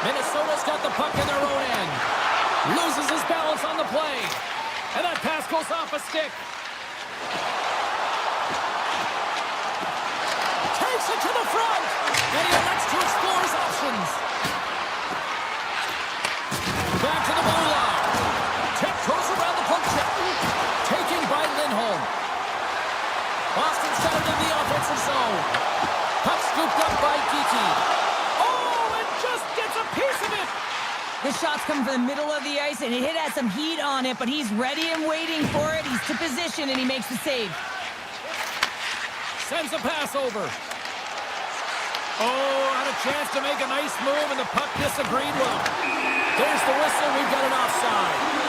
Minnesota's got the puck in their own end. Loses his balance on the play. And that pass goes off a stick. Takes it to the front. And he elects to explore his options. Back to the blue line. Tip goes around the puck check. Taken by Lindholm. Boston's got it in the offensive zone. Puck scooped up by Geeky. Oh, and just gets a piece of it. The shot's come from the middle of the ice, and it has some heat on it, but he's ready and waiting for it. He's to position, and he makes the save. Sends a pass over. Oh, had a chance to make a nice move, and the puck disagreed with him. There's the whistle. We've got an offside.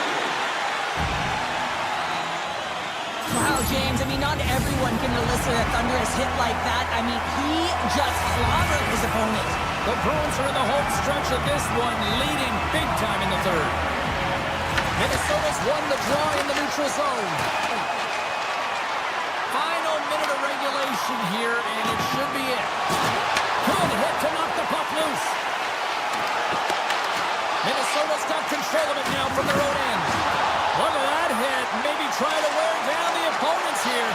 Wow, James, I mean, not everyone can elicit a thunderous hit like that. I mean, he just clobbered his opponent. The Bruins are in the home stretch of this one, leading big time in the third. Minnesota's won the draw in the neutral zone. Final minute of regulation here, and it should be it. Good hit to knock the puck loose. Minnesota's got control of it now from their own end. Look at that hit. Maybe try to wear down the opponents here.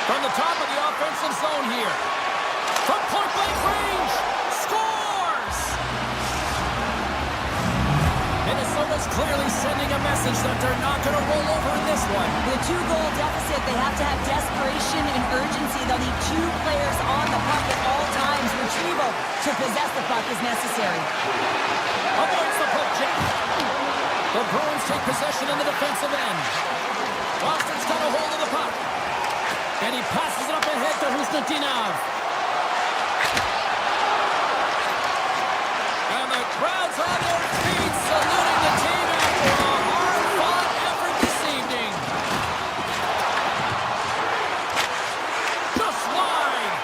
From the top of the offensive zone here. From point-blank range. Scores! Minnesota's clearly sending a message that they're not going to roll over in this one. With a two-goal deficit, they have to have desperation and urgency. They'll need two players on the puck at all times. Retrieval to possess the puck is necessary. Avoids the puck check. The Bruins take possession in the defensive end. Boston's got a hold of the puck. And he passes it up ahead to Husnutinov. And the crowd's on their feet, saluting the team after a hard-fought effort this evening. Just wide.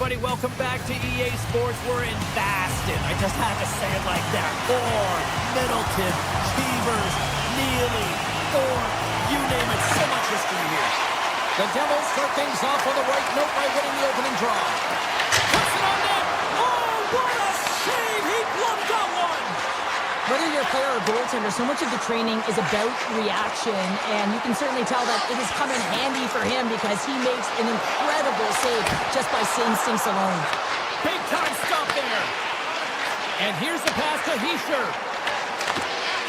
everybody. Welcome back to EA Sports. We're in Baston. I just had to say it like that. Orr, Middleton, Cheevers, Neely, Thorpe, you name it. So much history here. The Devils start things off on the right note by winning the opening draw. Puts it on net. Oh, what a save. He gloved that one. Whether you're a player or goaltender, so much of the training is about reaction, and you can certainly tell that it has come in handy for him because he makes an incredible save just by instincts alone. Big time stop there. And here's the pass to Heischer.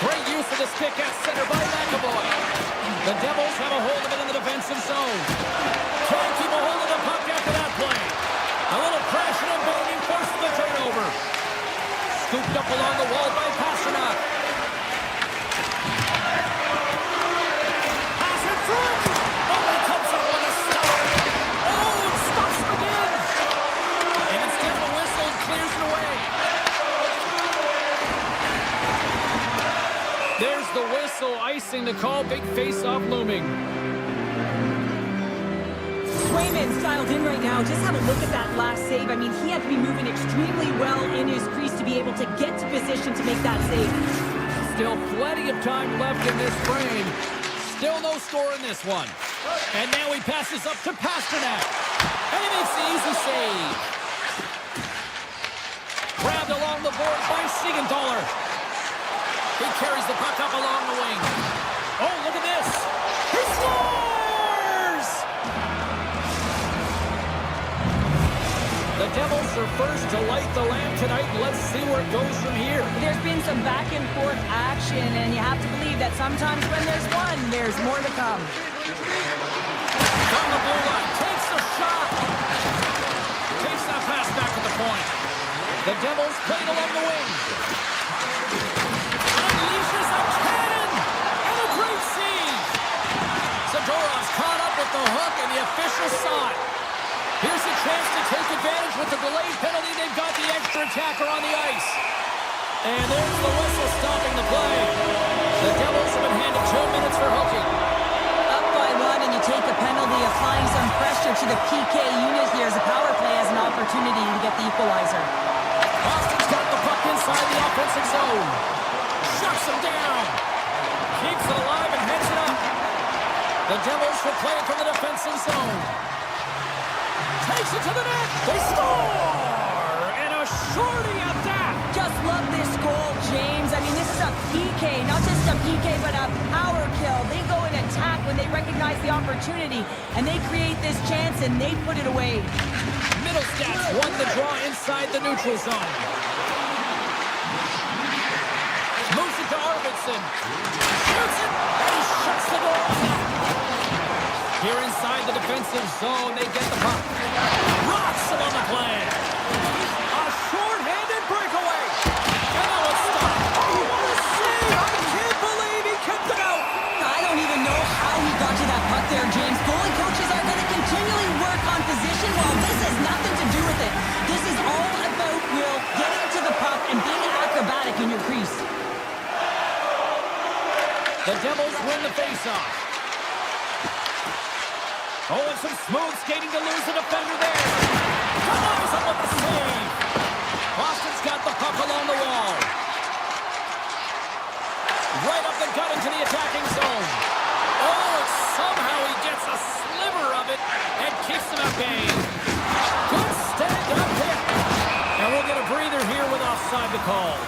Great use of the stick at center by McAvoy. The Devils have a hold of it in the defensive zone. Can't keep a hold of the puck after that play. A little crashing and banging forces the turnover. Scooped up along the wall by Pasternak. Pass it through. Oh, he comes up with a stop. Oh, it stops again. And instead of a whistle, it clears it away. There's the whistle, icing the call. Big face-off looming. Swayman's dialed in right now. Just have a look at that last save. I mean, he had to be moving extremely well in his crease to be able to get to position to make that save. Still plenty of time left in this frame. Still no score in this one. And now he passes up to Pasternak. And he makes the easy save. Grabbed along the board by Siegenthaler. He carries the puck up along the wing. Oh, look at this. He scores! The Devils are first to light the lamp tonight. Let's see where it goes from here. There's been some back and forth action, and you have to believe that sometimes when there's one, there's more to come. From the blue line, takes the shot. Takes that pass back to the point. The Devils playing along the wing. Unleashes a cannon and a great save. Zadorov's caught up with the hook, and the official saw it. Here's a chance to take advantage with the delayed penalty. They've got the extra attacker on the ice. And there's the whistle stopping the play. The Devils have been handed 2 minutes for hooking. Up by one, and you take a penalty, applying some pressure to the PK unit here as the power play has an opportunity to get the equalizer. Boston's got the puck inside the offensive zone. Shuts him down. Keeps it alive and heads it up. The Devils will play it from the defensive zone. Takes it to the net. They score! And a shorty at that. Just love this goal, James. I mean, this is a PK, not just a PK, but a power kill. They go and attack when they recognize the opportunity, and they create this chance, and they put it away. Middlestats won the draw inside the neutral zone. Moves it to Arvidsson. Shoots it, and he shuts the door on it. Here inside the defensive zone, they get the puck. Rocks him on the play. A short-handed breakaway. And now it's stopped. Oh, what a save. I can't believe he kept it out. I don't even know how he got to that puck there, James. Goalie coaches are going to continually work on position. Well, this has nothing to do with it. This is all about Will getting to the puck and being acrobatic in your crease. The Devils win the faceoff. Oh, and some smooth skating to lose the defender there. Comes up with the save. Boston's got the puck along the wall. Right up the gut into the attacking zone. Oh, and somehow he gets a sliver of it and keeps him at bay. Good stand-up hit. And we'll get a breather here with offside the call.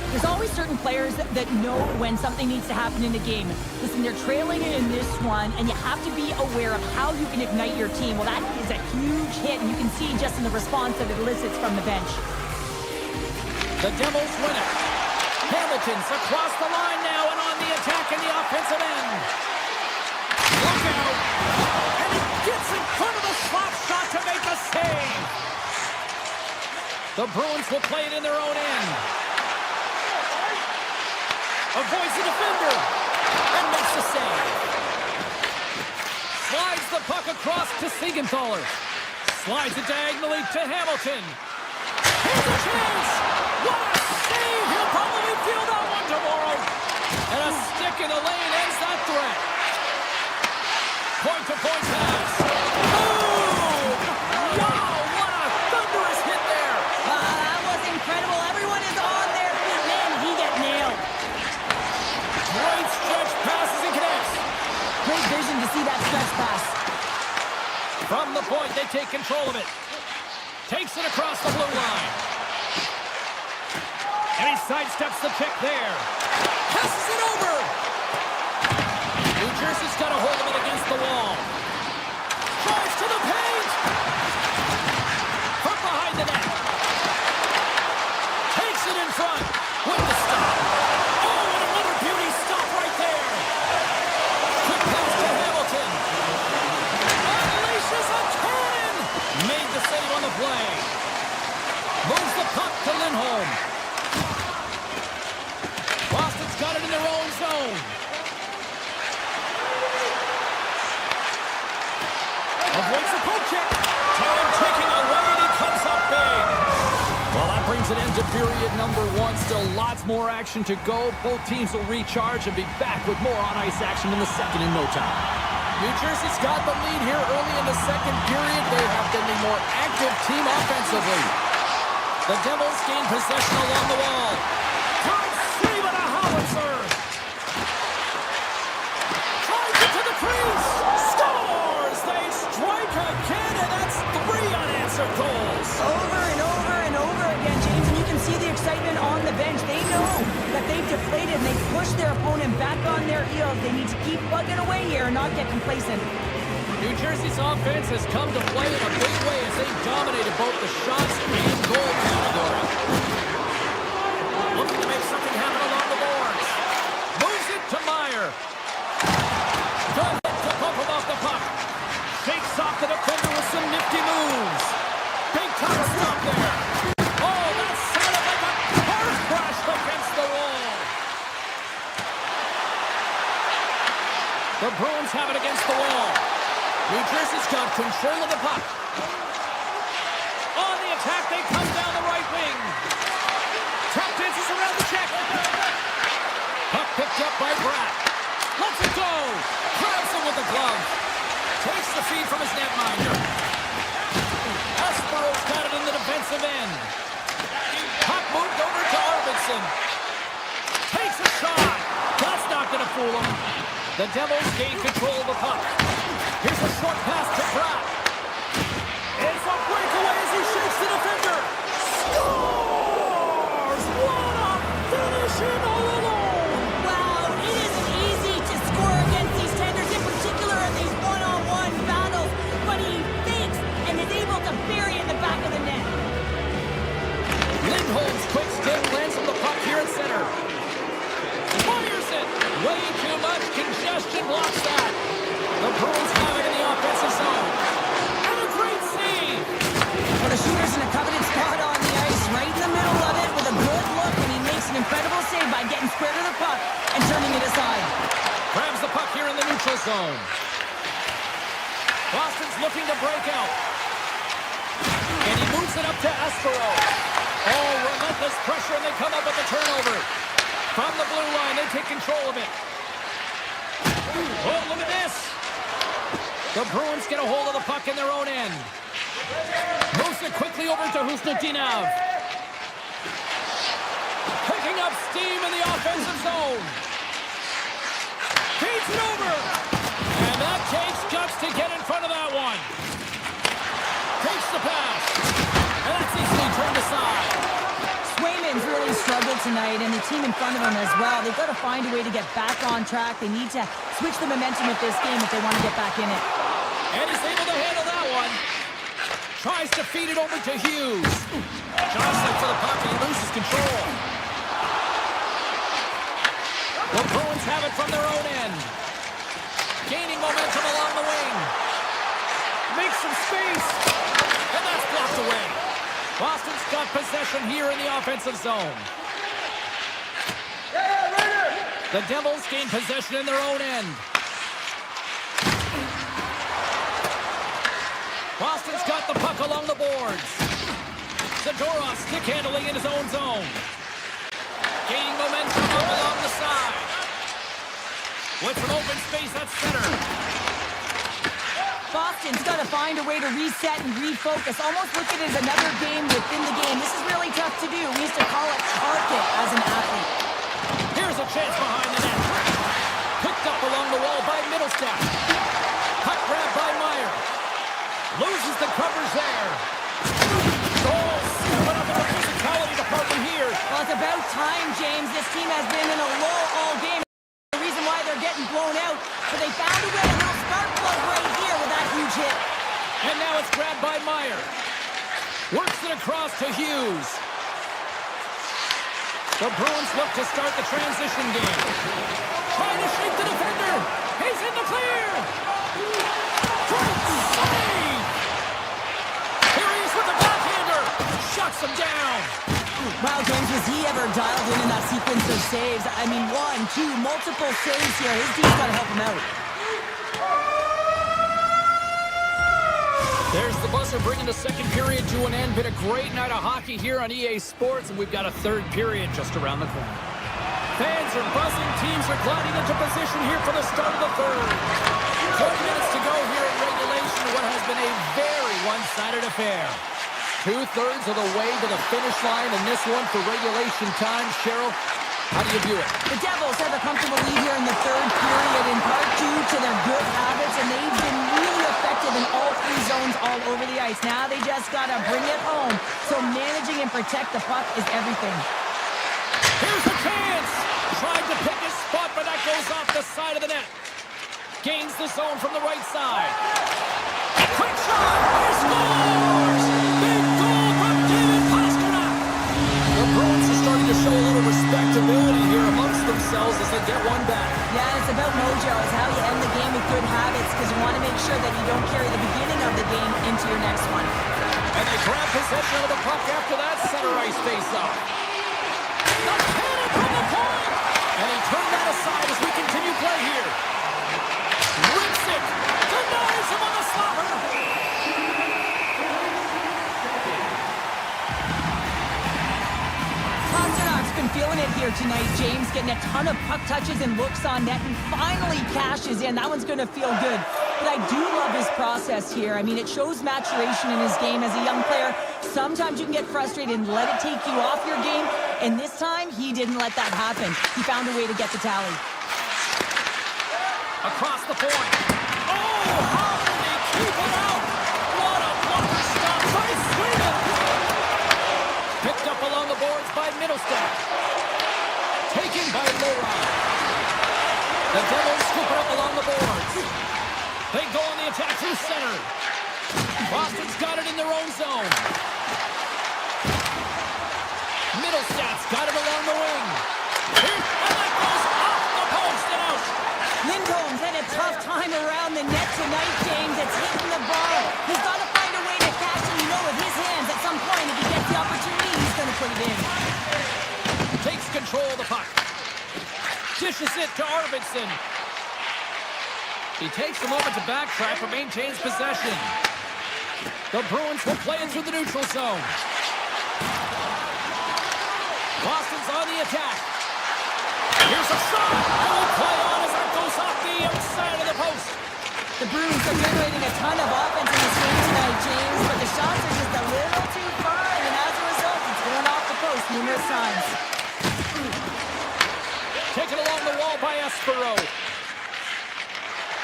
There's always certain players that know when something needs to happen in a game. Listen, they're trailing in this one, and you have to be aware of how you can ignite your team. Well, that is a huge hit, and you can see just in the response that it elicits from the bench. The Devils win it. Hamilton's across the line now and on the attack in the offensive end. Look out. And he gets in front of the slap shot to make the save. The Bruins will play it in their own end. Avoids the defender and makes the save. Slides the puck across to Siegenthaler. Slides it diagonally to Hamilton. Here's a chance. What a save. He'll probably feel that one tomorrow. And a stick in the lane ends that threat. Point-to-point pass. see that stretch pass. From the point, they take control of it. Takes it across the blue line. And he sidesteps the check there. Passes it over. New Jersey's got a hold of it against the wall. Drives to the paint. From behind the net. Takes it in front with the stop. Oh, and another beauty stop right there. Quick pass to Hamilton. Unleashes a cannon. Made the save on the play. Moves the puck to Lindholm. Boston's got it in their own zone. Avoids the poke check. Time ticking away, and he comes up big. Well, that brings an end to period number one. Still lots more action to go. Both teams will recharge and be back with more on-ice action in the second in no time. New Jersey's got the lead here early in the second period. They have been the more active team offensively. The Devils gain possession along the wall. Time save on a howitzer. Tries it to the crease. Scores! They strike again, and that's 3 unanswered goals. Over and over and over again, James, and you can see the excitement on the bench. They know that they've deflated and they've pushed their opponent back on their heels. They need to keep plugging away here and not get complacent. New Jersey's offense has come to play in a big way as they've dominated both the shots and goal category. Looking to make something happen along the boards. Moves it to Meyer. Good hit to bump him off the puck. Shakes off the defender with some nifty moves. Big time stop there. Oh, that sounded like a car crash against the wall. The Bruins have it against the wall. New Jersey's got control of the puck. On the attack, they come down the right wing. Tap dances around the check. Puck picked up by Bratt. Lets it go. Grabs him with the glove. Takes the feed from his netminder. Espero's got it in the defensive end. Puck moved over to Arvidsson. Takes a shot. That's not going to fool him. The Devils gain control of the puck. Here's a short pass to Bratt. It's a breakaway as he shakes the defender. Scores! What a finish in all alone! Wow, it isn't easy to score against these tenders, in particular in these one-on-one battles, but he fakes and is able to bury it in the back of the net. Lindholm's quick stick lands on the puck here at center. Fires it! Way too much congestion blocks that. The Bruins have it in the offensive zone. And a great save! Well, the shooter's in a coveted spot on the ice, right in the middle of it with a good look, and he makes an incredible save by getting square to the puck and turning it aside. Grabs the puck here in the neutral zone. Boston's looking to break out. And he moves it up to Espero. Oh, relentless pressure, and they come up with the turnover. From the blue line, they take control of it. Oh, look at this. The Bruins get a hold of the puck in their own end. Moves it quickly over to Husnutinov. Picking up steam in the offensive zone. Feeds it over. And that takes guts to get in front of that one. Takes the pass. And that's easily turned aside. Swayman's really struggled tonight, and the team in front of him as well. They've got to find a way to get back on track. They need to switch the momentum with this game if they want to get back in it. And he's able to handle that one. Tries to feed it over to Hughes. Jostling for the puck, and he loses control. The Bruins have it from their own end. Gaining momentum along the wing. Makes some space. And that's blocked away. Boston's got possession here in the offensive zone. The Devils gain possession in their own end. Boston's got the puck along the boards. Zadorov stick handling in his own zone. Gaining momentum up along the side. With some open space at center. Boston's got to find a way to reset and refocus. Almost look at it as another game within the game. This is really tough to do. We used to call it park it as an athlete. Here's a chance behind the net. Picked up along the wall by Middlestat. about time, James. This team has been in a lull all game. The reason why they're getting blown out. So they found a way, a little spark plug right here with that huge hit. And now it's grabbed by Meyer. Works it across to Hughes. The Bruins look to start the transition game. Trying to shake the defender. He's in the clear. Great save. Here he is with the backhander. Shuts him down. Wow, James, was he ever dialed in that sequence of saves? I mean, 1, 2, multiple saves here. His team's got to help him out. There's the buzzer bringing the second period to an end. Been a great night of hockey here on EA Sports, and we've got a third period just around the corner. Fans are buzzing. Teams are gliding into position here for the start of the third. 40 minutes to go here in regulation of what has been a very one-sided affair. 2/3 of the way to the finish line in this one for regulation time. Cheryl, how do you view it? The Devils have a comfortable lead here in the third period, in part due to their good habits, and they've been really effective in all 3 zones all over the ice. Now they just got to bring it home. So managing and protect the puck is everything. Here's a chance. Tried to pick his spot, but that goes off the side of the net. Gains the zone from the right side. Quick shot. He scores! Big goal from David Pastrnak. The Bruins are starting to show a little respectability here amongst themselves as they get one back. Yeah, it's about mojo. It's how you end the game with good habits, because you want to make sure that you don't carry the beginning of the game into your next one. And they grab possession of the puck after that center ice face-off. The cannon from the point! And he turned that aside as we continue play here. Rips it! Denies him on the slapper! Pasternak's been feeling it here tonight, James, getting a ton of puck touches and looks on net, and finally cashes in. That one's going to feel good. But I do love his process here. I mean, it shows maturation in his game as a young player. Sometimes you can get frustrated and let it take you off your game, and this time, he didn't let that happen. He found a way to get the tally. Across the point. Oh, how did he keep it out? What a blocker stop by Sweden. Picked up along the boards by Middlestat. Taken by Laura. The Devils scoop it up along the boards. They go on the attack through center. Boston's got it in their own zone. Middlestat's got it along the wing. Here, and that goes off the post and out. Lindholm's had a tough time around the net tonight, James. It's hitting the bar. He's got to find a way to catch it. You know, with his hands, at some point, if he gets the opportunity, he's going to put it in. Takes control of the puck. Dishes it to Arvidsson. He takes a moment to backtrack but maintains possession. The Bruins will play it through the neutral zone. Boston's on the attack. Here's a shot. And we'll play on as that goes off the outside of the post. The Bruins are generating a ton of offense in this game tonight, James, but the shots are just a little too far, and as a result, it's going off the post numerous times. Taken along the wall by Espero.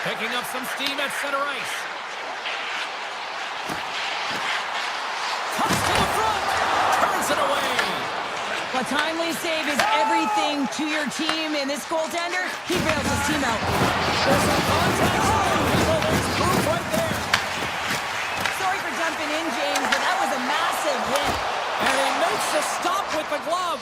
Picking up some steam at center ice. Cuts to the front. Turns it away. A timely save is everything to your team, and this goaltender, he bails his team out. There's some contact. Oh, there's proof right there. Sorry for jumping in, James, but that was a massive hit. And he makes a stop with the glove.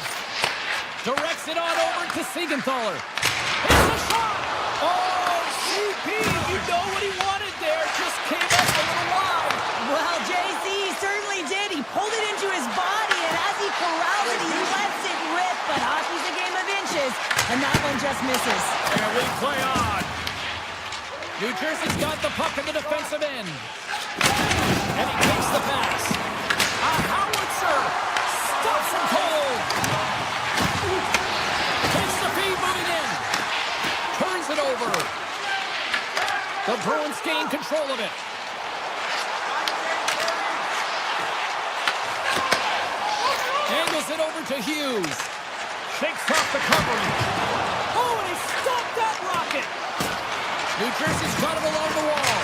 Directs it on over to Siegenthaler. Here's a shot. Oh, CP, you know what he wanted there. Just came up a little wide. Well, JC certainly did. He pulled it into his body, and as he corralled it, he lets it rip. But hockey's a game of inches, and that one just misses. And we play on. New Jersey's got the puck in the defensive end. And he takes the pass. A howitzer stops him cold. Takes the feed moving in. Turns it over. The Bruins gain control of it. Angles it over to Hughes. Shakes off the covering. Oh, and he stopped that rocket. New Jersey's got it along the wall.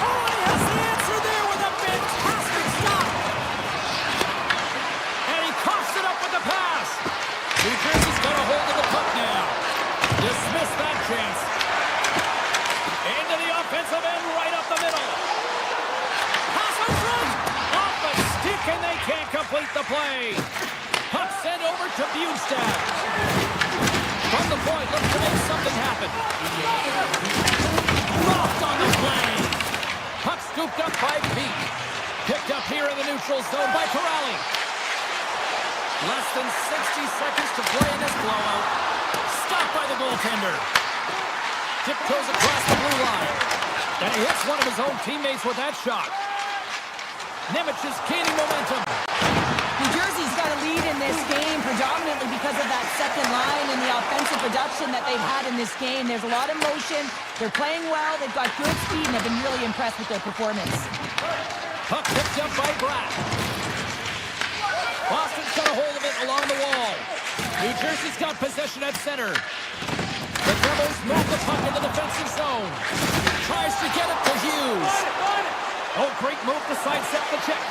Oh, and he has the answer there with a fantastic stop. And he coughs it up with the pass. defensive end right up the middle. Pass in front. Off the stick, and they can't complete the play. Puck sent over to Bjugstad. From the point, looks to make something happen. Rocked on the play. Puck scooped up by Peak. Picked up here in the neutral zone by Corrali. Less than 60 seconds to play in this blowout. Stopped by the goaltender. Tiptoes across the blue line. And he hits one of his own teammates with that shot. Nemec is gaining momentum. New Jersey's got a lead in this game predominantly because of that second line and the offensive production that they've had in this game. There's a lot of motion. They're playing well. They've got good speed, and I've been really impressed with their performance. Puck picked up by Bratt. Boston's got a hold of it along the wall. New Jersey's got possession at center. The Devils move the puck in the defensive zone. Tries to get it to Hughes. Oh, great move to sidestep the check.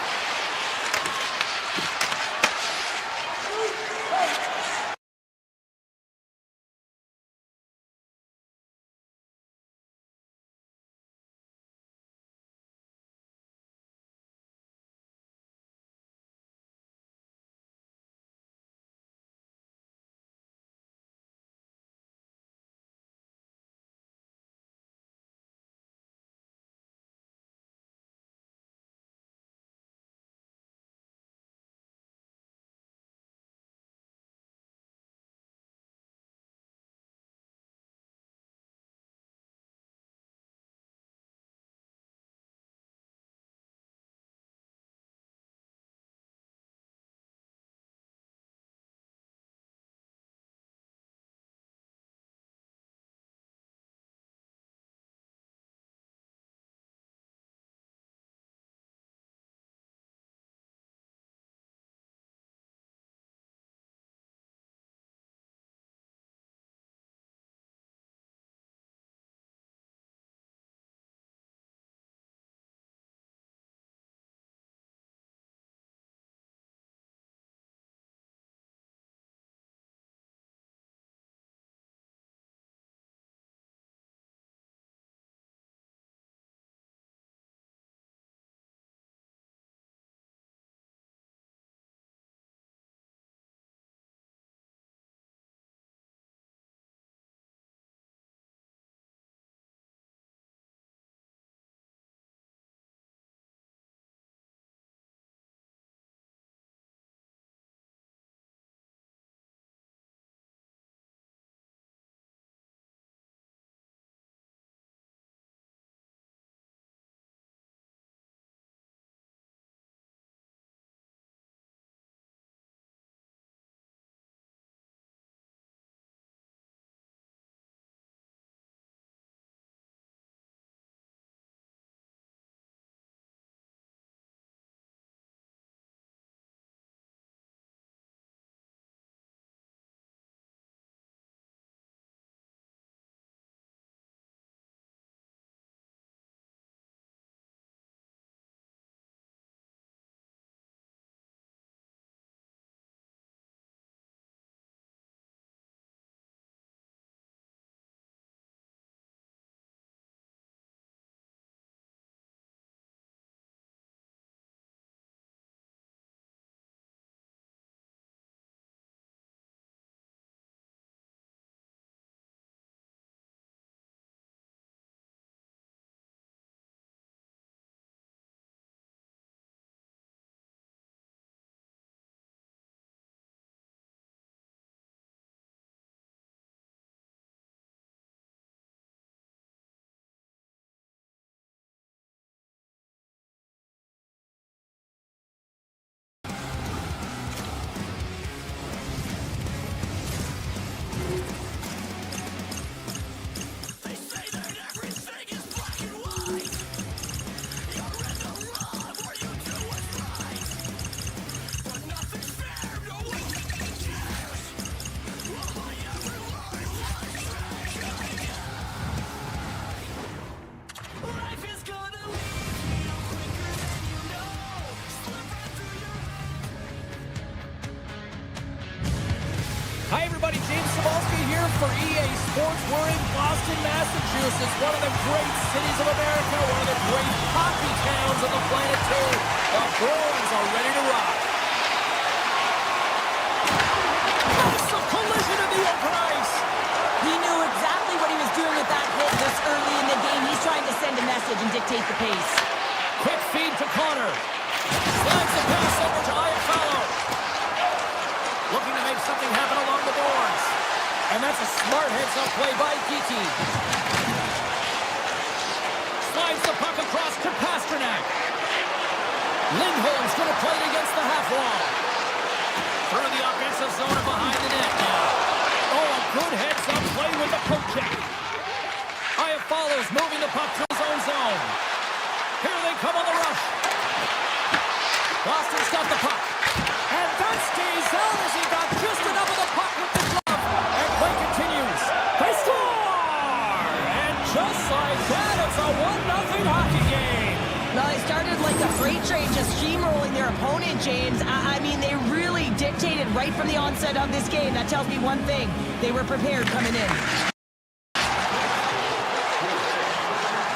Hi, everybody. James Cebulski here for EA Sports. We're in Boston, Massachusetts. Louis is one of the great cities of America, one of the great hockey towns on the planet, too. The Bruins are ready to rock. Massive collision in the open ice. He knew exactly what he was doing with that hit this early in the game. He's trying to send a message and dictate the pace. Quick feed to Connor. Slides the pass over to Iafallo. Looking to make something happen along the boards. And that's a smart heads-up play by Geeky. Slides the puck across to Pasternak. Lindholm's going to play it against the half wall. Through the offensive zone and behind the net now. Oh, a good heads-up play with the poke check. Iafallo's moving the puck to his own zone. Here they come on the rush. Boston's got the puck. And that stays out as he got just enough of the puck with the glove. And play continues. They score! And just like that, it's a 1-0 hockey game. Well, they started like a freight train, just steamrolling their opponent, James. I mean, they really dictated right from the onset of this game. That tells me one thing. They were prepared coming in.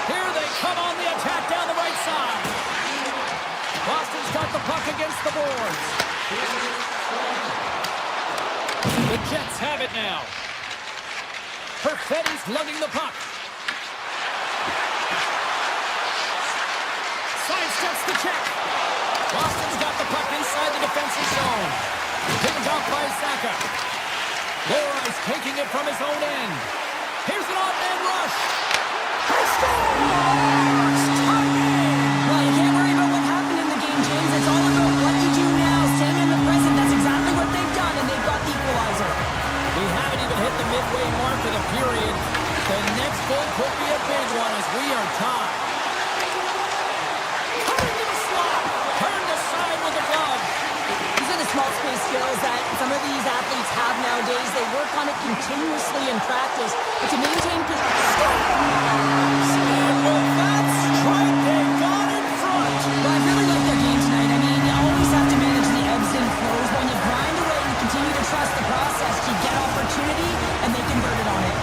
Here they come on the attack down the right side. Boston's got the puck against the boards. The Jets have it now. Perfetti's lugging the puck. Sidesteps the check. Boston's got the puck inside the defensive zone. Picked off by Saka. Lohrein's taking it from his own end. Here's an off-man rush. He scores! Well, you can't worry about what happened in the game, James. It's all about what you do now, staying in the present. That's exactly what they've done, and they've got the equalizer. We haven't even hit the midway mark of the period. The next goal could be a big one as we are tied. Coming to the slot. Turned aside with the glove. These are the small space skills that some of these athletes have nowadays. They work on it continuously in practice, but to maintain position. Well, that's right. They got in front. Well, I really like their game tonight. I mean, you always have to manage the ebbs and flows. When you grind away and continue to trust the process, you get opportunity, and they converted on it.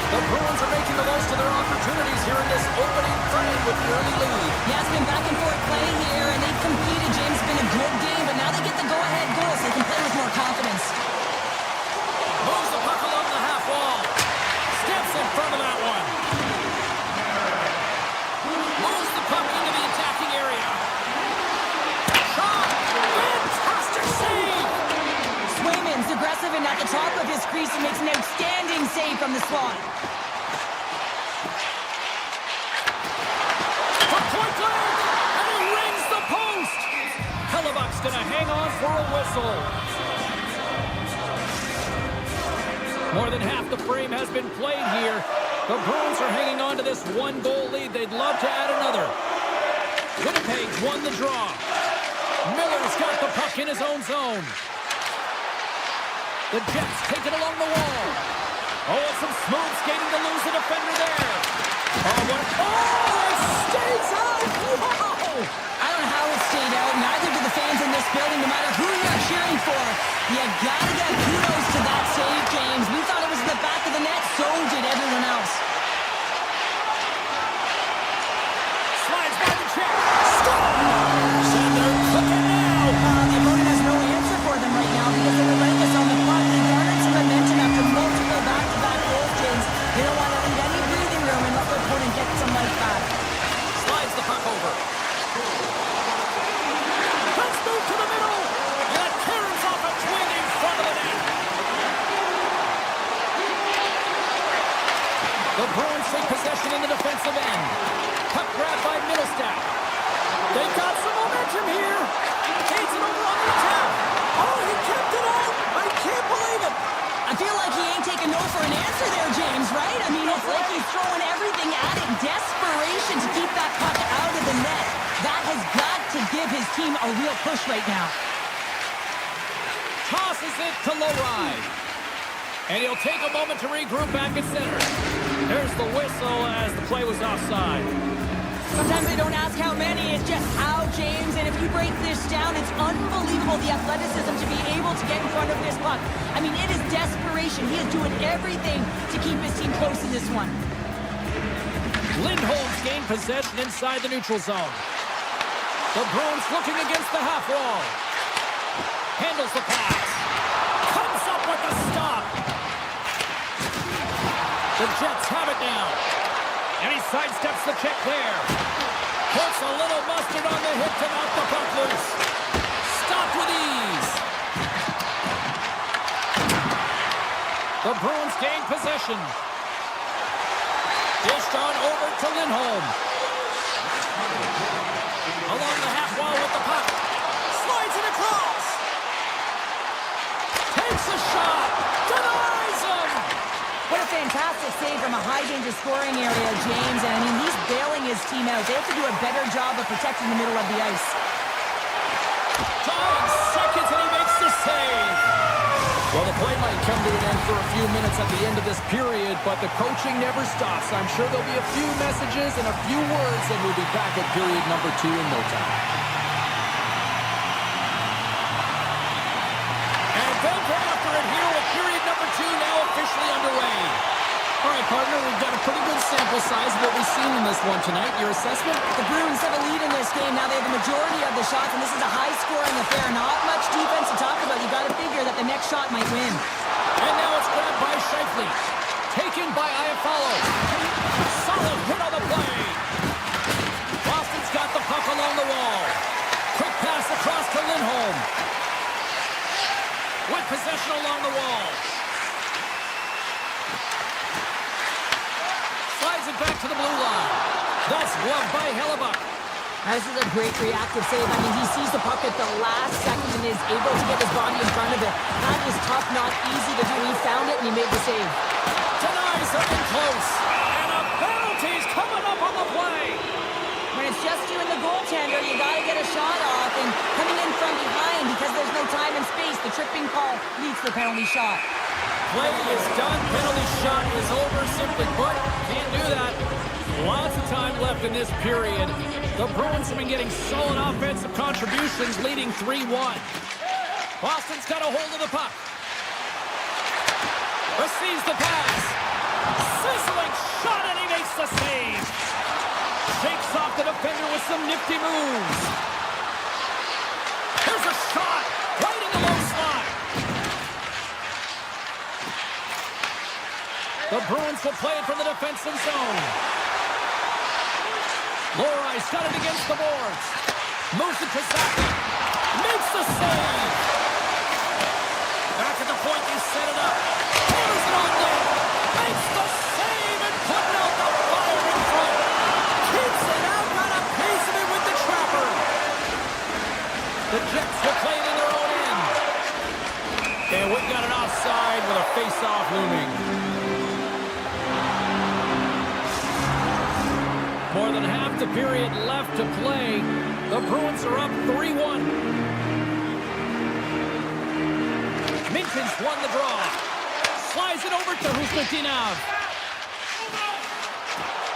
The Bruins are making the most of their opportunities here in this opening frame with the early lead. Yeah, it's been back and forth play here, and they've competed. James, it's been a good game, but now they get the go-ahead goal, so they can play with more confidence. Moves the puck along the half wall. Steps in front of that one. Moves the puck into the attacking area. Shot! Fantastic save! Swayman's aggressive and at the top of his crease and makes an outstanding save from the slot. For point blank! And he rings the post! Hellebuck's gonna hang on for a whistle. More than half the frame has been played here. The Bruins are hanging on to this one-goal lead. They'd love to add another. Winnipeg won the draw. Miller's got the puck in his own zone. The Jets take it along the wall. Oh, some smooth skating to lose the defender there. Oh, it stays out! Wow! I don't know how it stayed out. Neither do the fans in this building, no matter who you're cheering for. You gotta get kudos to that save, James. We thought it was in the back of the net, so did everyone else. Slides by the check. Scores! And they're cooking now. The opponent has no answer for them right now because they're relentless on the puck. They garnered some momentum after multiple back-to-back goals, James. They don't want to leave any breathing room and let their opponent get some life back. Slides the puck over. Let's move to the middle. And it clears off a twig in front of the net. The Bruins take possession in the defensive end. Puck grab by Middlestat. They got some momentum here. Takes it over on the attack. Oh, he kept it out. I can't believe it. I feel like he ain't taking no for an answer there, James, right? I mean, it's like he's throwing everything at it. Desperation to keep that puck out of the net. That has got to give his team a real push right now. Tosses it to Lohrei. And he'll take a moment to regroup back at center. There's the whistle as the play was offside. Sometimes they don't ask how many, it's just how, James. And if you break this down, it's unbelievable the athleticism to be able to get in front of this puck. I mean, it is desperation. He is doing everything to keep his team close in this one. Lindholm's gained possession inside the neutral zone. The Bruins looking against the half wall. Handles the pass. Comes up with the stop. The Jets have it now. And he sidesteps the check there. Puts a little mustard on the hip to knock the puck loose. Stopped with ease. The Bruins gain possession. Dished on over to Lindholm. Along the half wall with the puck. Slides it across. Takes a shot. Denies him. What a fantastic save from a high-danger scoring area, James. And, I mean, he's bailing his team out. They have to do a better job of protecting the middle of the ice. Dying seconds, and he makes the save. Well, the play might come to an end for a few minutes at the end of this period, but the coaching never stops. I'm sure there'll be a few messages and a few words, and we'll be back at period number 2 in no time. And they'll go after it here with period number 2 now officially underway. All right, partner, we've got a pretty good sample size of what we've seen in this one tonight. Your assessment? The Bruins have a lead in this game. Now they have the majority of the shots, and this is a high-scoring affair. Not much defense to talk about. You got to figure that the next shot might win. And now it's grabbed by Scheifele. Taken by Iafallo. Solid hit on the play. Boston's got the puck along the wall. Quick pass across to Lindholm. With possession along the wall. Slides it back to the blue line. That's gloved by Hellebuck. This is a great reactive save. I mean, he sees the puck at the last second and is able to get his body in front of it. That is tough, not easy to do. He found it and he made the save. Denies something close. And a penalty's coming up on the play. When it's just you and the goaltender, you got to get a shot off. And coming in from behind because there's no time and space, the tripping call leads to the penalty shot. Play is done. Penalty shot is over. Simply put, can't do that. Lots of time left in this period. The Bruins have been getting solid offensive contributions, leading 3-1. Boston's got a hold of the puck. Receives the pass. Sizzling shot, and he makes the save. Shakes off the defender with some nifty moves. Here's a shot right in the low slot. The Bruins will play it from the defensive zone. Lori's got it against the boards. Moves it to Zach. Makes the save. Back at the point, they set it up. Hammers it on net. Makes the save and putting out the fire in front. Keeps it out. Got a piece of it with the trapper. The Jets will play it in their own end. And we got it offside with a face-off looming. More than half the period left to play. The Bruins are up 3-1. Minton's won the draw. Slides it over to Husnutinov.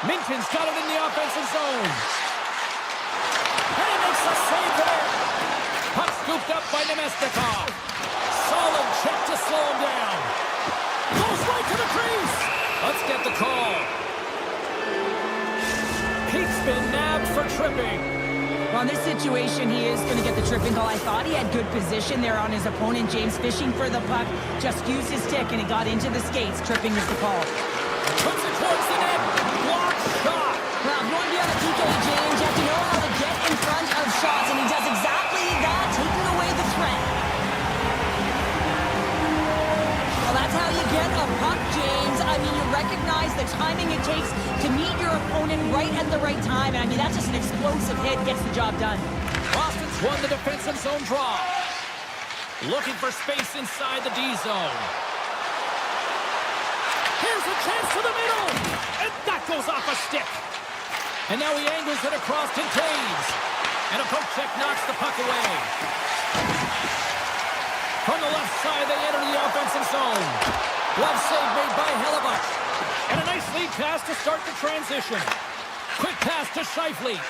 Minton's got it in the offensive zone. And he makes the save there. Puck scooped up by Nemestikov. Solid check to slow him down. Goes right to the crease. Let's get the call. He's been nabbed for tripping. Well, in this situation, he is going to get the tripping call. I thought he had good position there on his opponent. James fishing for the puck. Just used his stick, and he got into the skates. Tripping is the call. Puts it towards the net. Blocked shot. Well, if you want to be on the PK, James, you have to know how to get in front of shots, and he does exactly that, taking away the threat. Well, that's how you get a puck, James. I mean, you recognize the timing it takes to meet your opponent right at the right time. And I mean, that's just an explosive hit. Gets the job done. Boston's won the defensive zone draw. Looking for space inside the D zone. Here's a chance to the middle. And that goes off a stick. And now he angles it across to Taves. And a poke check knocks the puck away. From the left side, they enter the offensive zone. Glove save made by Hellebuck. And a nice lead pass to start the transition. Quick pass to Scheifele.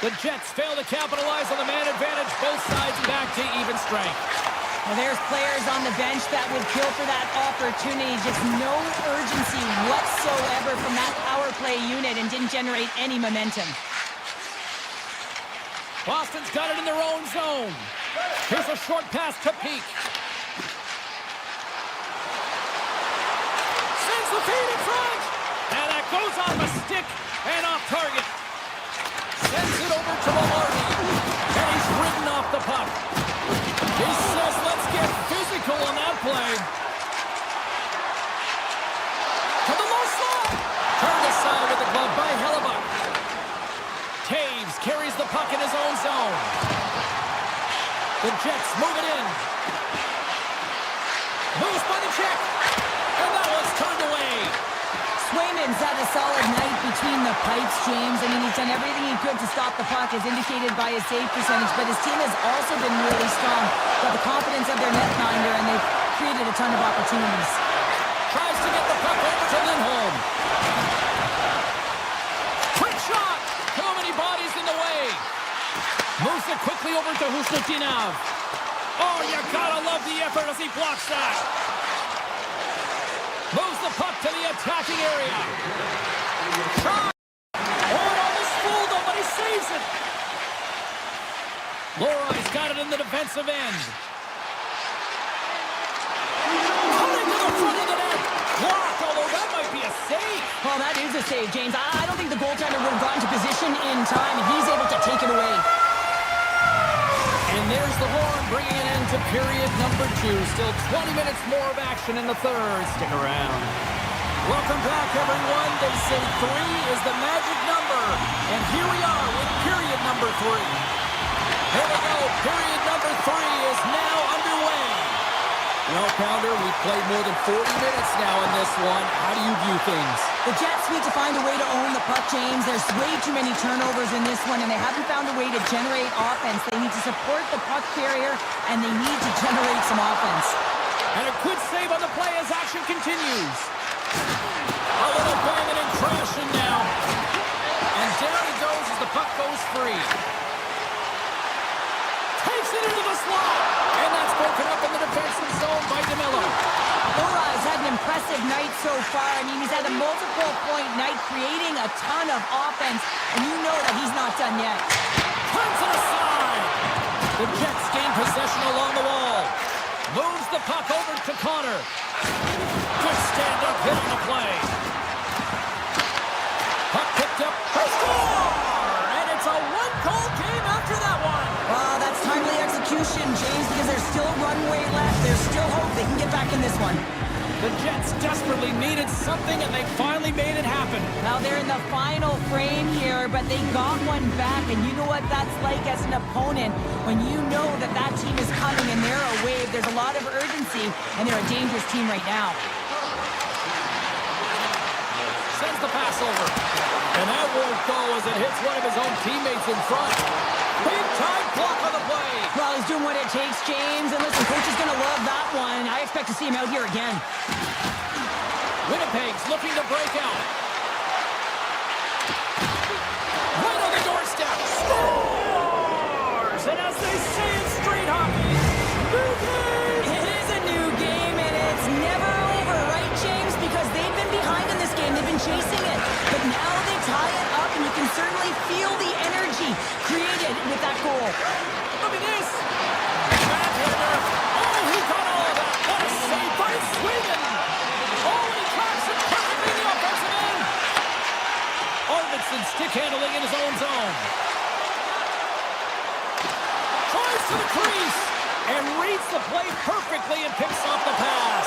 The Jets fail to capitalize on the man advantage. Both sides back to even strength. Well, there's players on the bench that would kill for that opportunity. Just no urgency whatsoever from that power play unit and didn't generate any momentum. Boston's got it in their own zone. Here's a short pass to Peak. Sends the feed in front. And that goes off a stick and off target. Sends it over to Maloney. And he's ridden off the puck. He says, let's get physical on that play. To the low slot. Turned aside with the glove by Hellebuck. Taves carries the puck in his own zone. The Jets move it in. Moves by the check. And that one's turned away. Swayman's had a solid night between the pipes, James. I mean, he's done everything he could to stop the puck, as indicated by his save percentage, but his team has also been really strong. Got the confidence of their netminder, and they've created a ton of opportunities. Tries to get the puck over to Lindholm. Quick shot! Too many bodies in the way. Moves it quickly over to Husnutinov. Oh, you gotta love the effort as he blocks that. Moves the puck to the attacking area. Shot! Oh, almost fooled him, but he saves it. Lorai's got it in the defensive end. Cutting to the front of the net. Blocked, although that might be a save. Well, that is a save, James. I don't think the goaltender would have gotten to position in time, and he's able to take it away. And there's the horn, bringing it into period number 2. Still 20 minutes more of action in the third. Stick around. Welcome back, everyone. They say 3 is the magic number. And here we are with period number 3. Here we go. Period number 3 is now underway. Well, Pounder, we've played more than 40 minutes now in this one. How do you view things? The Jets need to find a way to own the puck, James. There's way too many turnovers in this one, and they haven't found a way to generate offense. They need to support the puck carrier, and they need to generate some offense. And a good save on the play as action continues. A little banging and crashing now. And down he goes as the puck goes free. Takes it into the slot. And that's broken up in the defensive zone by DeMello. Lorai's had an impressive night so far. I mean, he's had a multiple-point night, creating a ton of offense, and you know that he's not done yet. Turns it aside. The Jets gain possession along the wall. Moves the puck over to Connor. Good stand-up hit on the play. Puck picked up. Score! And it's a one-goal game after that one. Wow, that's timely execution, James, because there's still runway left. There's still hope they can get back in this one. The Jets desperately needed something, and they finally made it happen. Now they're in the final frame here, but they got one back, and you know what that's like as an opponent. When you know that that team is coming and they're a wave, there's a lot of urgency, and they're a dangerous team right now. Sends the pass over. And that won't go as it hits one of his own teammates in front. Big-time block on the play. Well, he's doing what it takes, James. And listen, coach is going to love that one. I expect to see him out here again. Winnipeg's looking to break out. Right on the doorstep. Scores! And as they say in street hockey, new game! It is a new game, and it's never over, right, James? Because they've been behind in this game. They've been chasing it. But now they tie it up, and you can certainly feel the energy created with that goal. Look at this. Backhander. Oh, he got all of that. What a save by Sweden. Oh, and he tracks it perfectly in the offensive end. Arvidsson stick handling in his own zone. Tries to the crease and reads the play perfectly and picks off the pass.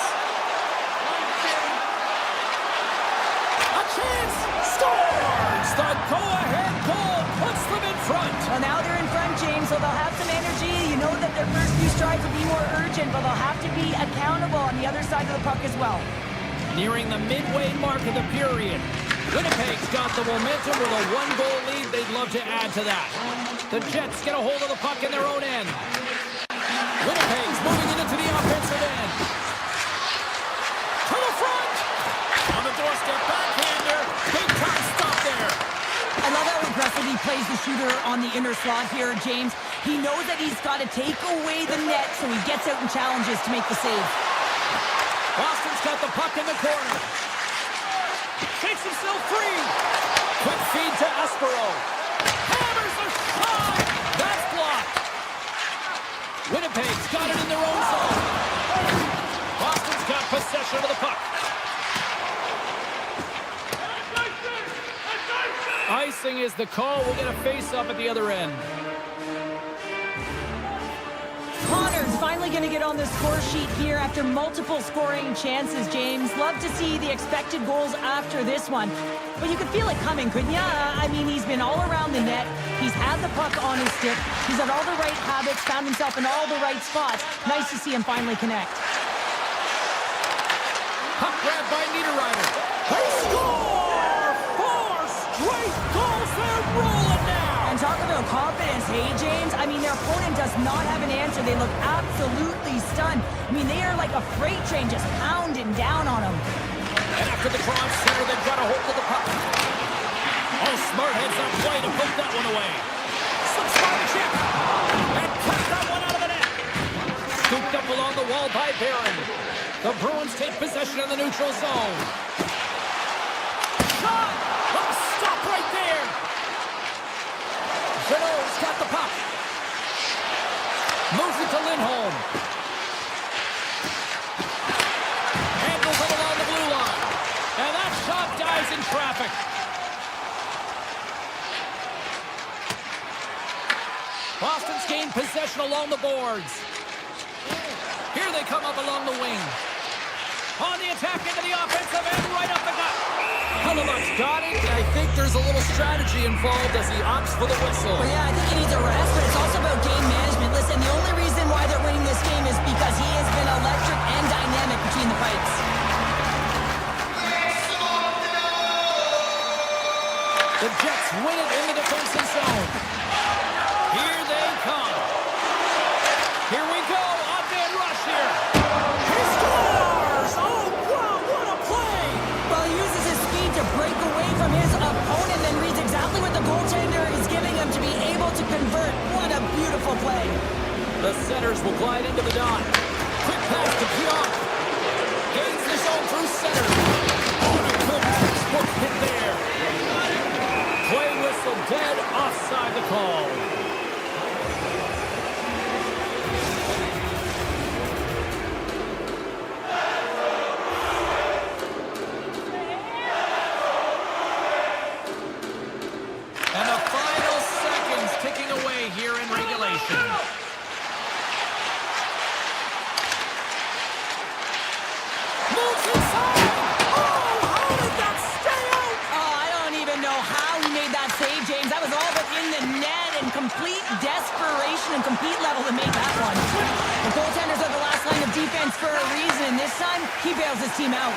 A chance. Scores. The go-ahead goal puts them in front. Well, now they're in front, James, so they'll have some energy. You know that their first few strides will be more urgent, but they'll have to be accountable on the other side of the puck as well. Nearing the midway mark of the period. Winnipeg's got the momentum with a one-goal lead. They'd love to add to that. The Jets get a hold of the puck in their own end. Winnipeg's moving it into the offensive end. To the front. On the doorstep, backhander. Big time stop there. I love how when aggressively plays the shooter on the inner slot here, James. He knows that he's got to take away the net, so he gets out and challenges to make the save. Boston's got the puck in the corner. Takes himself free. Quick feed to Espero. Hammers a shot. That's blocked. Winnipeg's got it in their own zone. Boston's got possession of the puck. Icing is the call. We'll get a face-up at the other end. Connor's finally going to get on the score sheet here after multiple scoring chances, James. Love to see the expected goals after this one. But you could feel it coming, couldn't you? I mean, he's been all around the net. He's had the puck on his stick. He's had all the right habits, found himself in all the right spots. Nice to see him finally connect. Puck grabbed by Niederreiter. They score! 4 straight goals. They're rolling now. And talk about confidence, hey, James? I mean, their opponent does not have an answer. They look absolutely stunned. I mean, they are like a freight train just pounding down on them. And after the cross center, they've got a hold of the puck. Oh, Smart heads up play to put that one away. Some smart chip. And cut that one out of the net. Scooped up along the wall by Barron. The Bruins take possession of the neutral zone. Shot! Oh, stop right there. Jeannot's got the puck. Moves it to Lindholm. Handles it along the blue line. And that shot dies in traffic. Boston's gained possession along the boards. Here they come up along the wing. On the attack into the offensive end, right up the gut. Hellebuck's got it. I think there's a little strategy involved as he opts for the whistle. Well, yeah, I think he needs a rest, but it's also about game management. Listen, the only reason why they're winning this game is because he has been electric and dynamic between the pipes. The Jets win it in the defensive zone. Here they come. Here we go. On-man rush here. He scores! Oh, wow, what a play! Well, he uses his speed to break away from his opponent, then reads exactly what the goaltender is giving him to be able to convert. What a beautiful play. The centers will glide into the dot. Quick pass to Kodiak. Gains the zone through center. Oh, and a good textbook hit there. Play whistle dead, offside the call. And the final seconds ticking away here in regulation. Moves inside! Oh, how did that stay out? Oh, I don't even know how he made that save, James. That was all but in the net and complete desperation and complete level to make that one. The goaltenders are the last line of defense for a reason. This time, he bails his team out.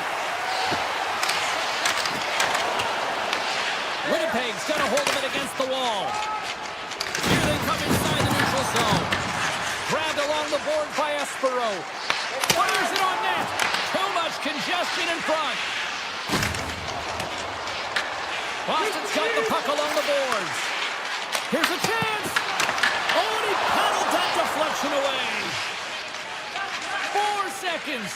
Winnipeg's got a hold of it against the wall. Here they come inside the neutral zone. Grabbed along the board by Espero. Fires it on net. Too much congestion in front. Boston's got the puck along the boards. Here's a chance. Oh, and he paddled that deflection away. 4 seconds.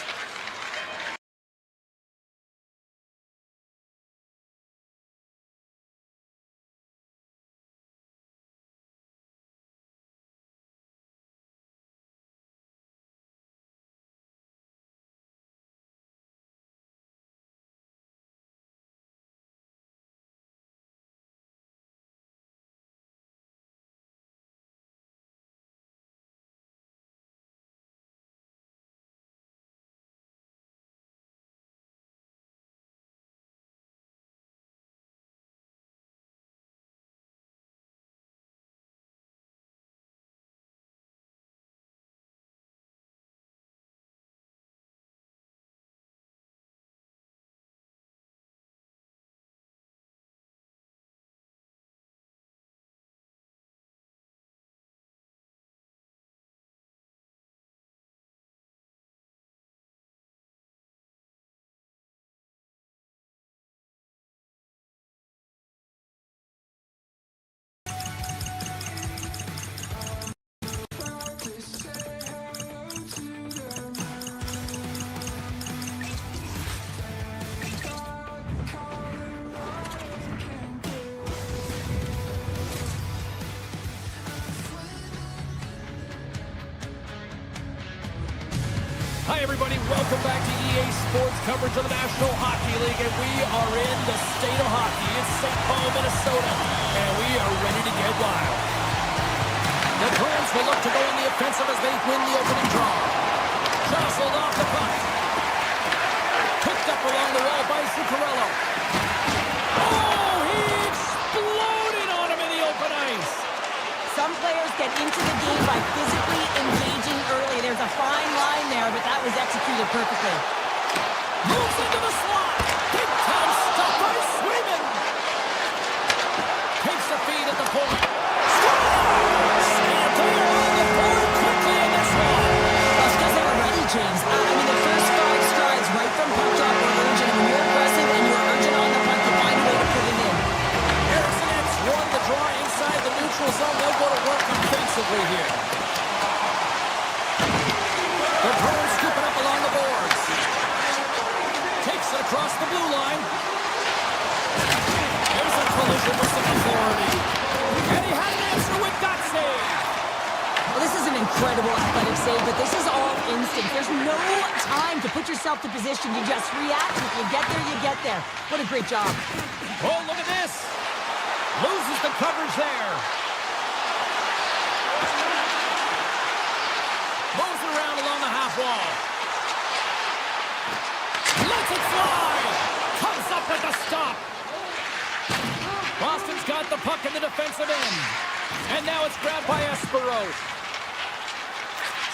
Hi, everybody. Welcome back to EA Sports coverage of the National Hockey League, and we are in the state of hockey. It's St. Paul, Minnesota, and we are ready to get wild. The Bruins will look to go on the offensive as they win the opening draw. Jostled off the puck. Picked up along the wall by Zuccarello. Oh, he exploded on him in the open ice. Some players get into the game by physically engaging early. There's a fine line there, but that was executed perfectly. Moves into the slot. Big time stop by Swayman. Takes the feed at the point. Stand clear on the board quickly in this one. That's because they were ready, James. I mean, the first 5 strides right from puck drop were urgent. And when you're aggressive and you're urgent on the puck, you find a way to put it in. Harrison X won the draw inside the neutral zone. They'll go to work offensively here. The Bruins scooping up along the boards. Takes it across the blue line. There's a collision with some authority. And he had an answer with that save. Well, this is an incredible athletic save, but this is all instinct. There's no time to put yourself to position. You just react. If you get there, you get there. What a great job. Oh, look at this. Loses the coverage there. Moves it around along the half wall. Lets it fly. Comes up with a stop. Boston's got the puck in the defensive end. And now it's grabbed by Espero.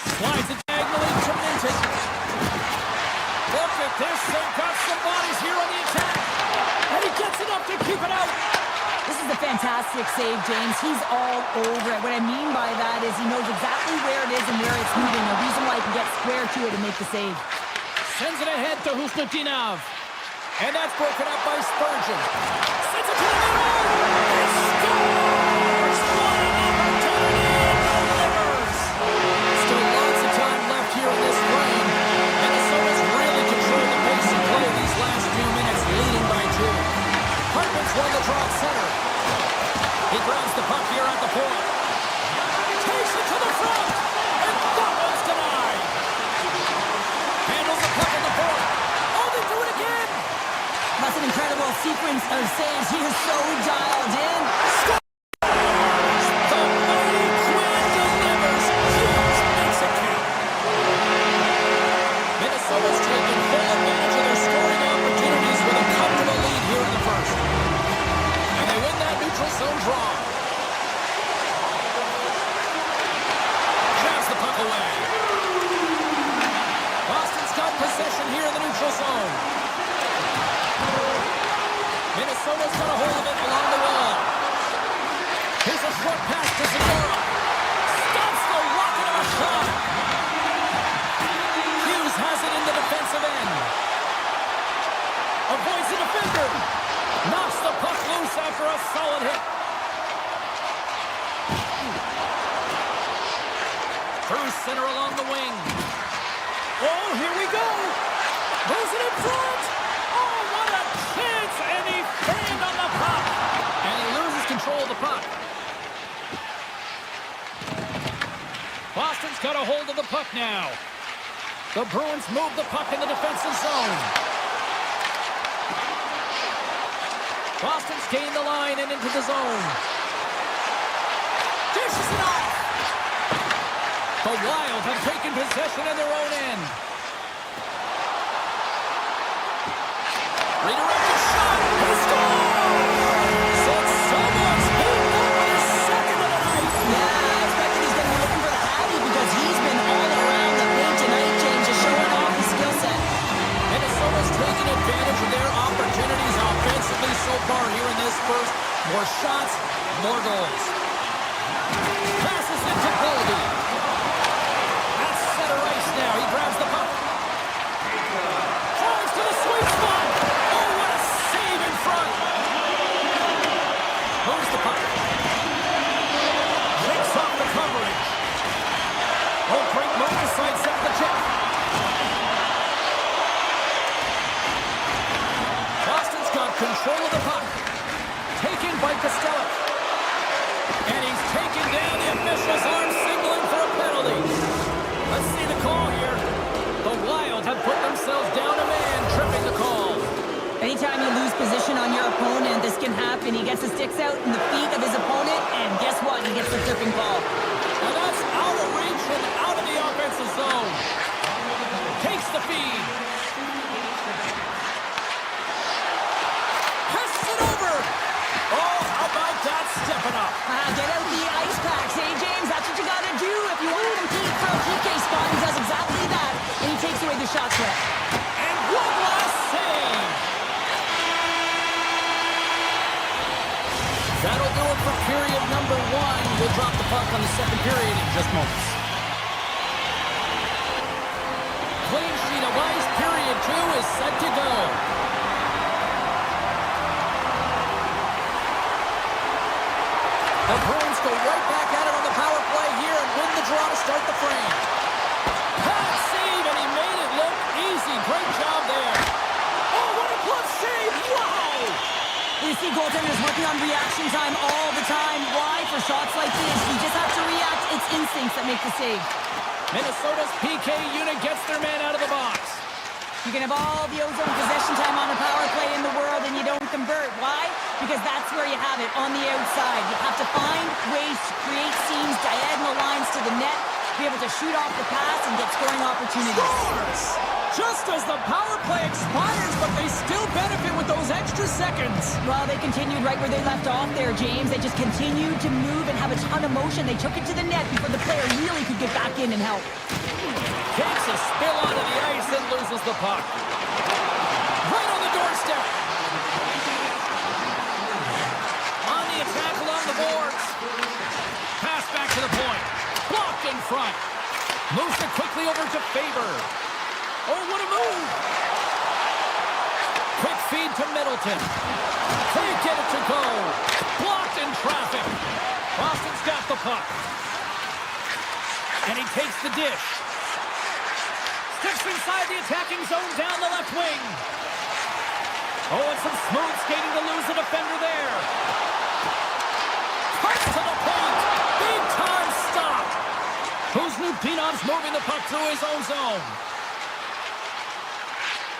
Slides it diagonally to Minton. Look at this. They've got some bodies here on the attack. And he gets enough to keep it out. This is a fantastic save, James. He's all over it. What I mean by that is he knows exactly where it is and where it's moving. A reason why he can get square to it and make the save. Sends it ahead to Husnutinov. And that's broken up by Spurgeon. Sends it to the middle. He scores! What an opportunity! Delivers! Still lots of time left here in this frame. Minnesota's really controlled the pace of play these last few minutes, leading by 2. Hartman's won the draw at center. He grabs the puck here at the point. Takes it to the front. And that one's denied. Handles the puck at the point. Oh, they do it again. That's an incredible sequence of saves. He is so dialed in. Scores! The mighty Quinn delivers. Hughes makes it count. Minnesota's taking full advantage of their scoring opportunities with a comfortable lead here in the first. And they win that neutral zone draw. Grabs the puck away. Boston's got possession here in the neutral zone. Minnesota's got a hold of it along the wall. Here's a short pass to Zamora. Stops the rocket of a shot. Hughes has it in the defensive end. Avoids the defender. Knocks the puck loose after a solid hit. Through center along the wing. Oh, here we go. Moves it in front. Oh, what a chance. And he fanned on the puck. And he loses control of the puck. Boston's got a hold of the puck now. The Bruins move the puck in the defensive zone. Boston's gained the line and into the zone. Dishes it off. The Wild have taken possession in their own end. Redirected shot. He scores! It's someone's hit. That one is second of the night. Yeah, I expected he's going to be looking for the Hattie because he's been all around the paint tonight, James, just showing off his skill set. Minnesota's taking advantage of their opportunities offensively so far here in this first. More shots, more goals. Passes into Goldie. That's center ice now. He grabs the puck. Drives to the sweet spot. Oh, what a save in front. Moves the puck. Shakes off the coverage. Oh, great move to sidestep the check. Boston's got control of the puck. Taken by Costello. themselves down a man, tripping the call. Anytime you lose position on your opponent, this can happen. He gets the sticks out in the feet of his opponent, and guess what? He gets the tripping call. And that's out of reach and out of the offensive zone. Takes the feed. Passes it over. Oh, how about that stepping up? Get out the ice packs, hey, James? That's what you got to do if you want to compete for a PK spot. He does exactly that, and he takes away the shot threat. And one last save. That'll do it for period number 1. We'll drop the puck on the second period in just moments. Clean sheet of ice, period 2 is set to go. The Bruins go right back at it on the power play here and win the draw to start the frame. Pass save, and he made it look easy. Great job there. Oh, what a glove save. Wow! You see goaltenders working on reaction time all the time. Why? For shots like this, you just have to react. It's instincts that make the save. Minnesota's PK unit gets their man out of the box. You can have all the ozone possession time on a power play in the world and you don't convert. Why? Because that's where you have it, on the outside. You have to find ways to create seams, diagonal lines to the net, be able to shoot off the pass and get scoring opportunities. Scores! Just as the power play expires, but they still benefit with those extra seconds. Well, they continued right where they left off there, James. They just continued to move and have a ton of motion. They took it to the net before the player really could get back in and help. Takes a spill onto the ice and loses the puck. Right on the doorstep. On the attack along the boards. Pass back to the point. Blocked in front. Moves it quickly over to Faber. Oh, what a move. Quick feed to Middleton. Can't get it to go. Blocked in traffic. Boston's got the puck. And he takes the dish. Sticks inside the attacking zone down the left wing. Oh, and some smooth skating to lose the defender there. Cuts to the point. Big time stop. Kuznipinov's moving the puck through his own zone.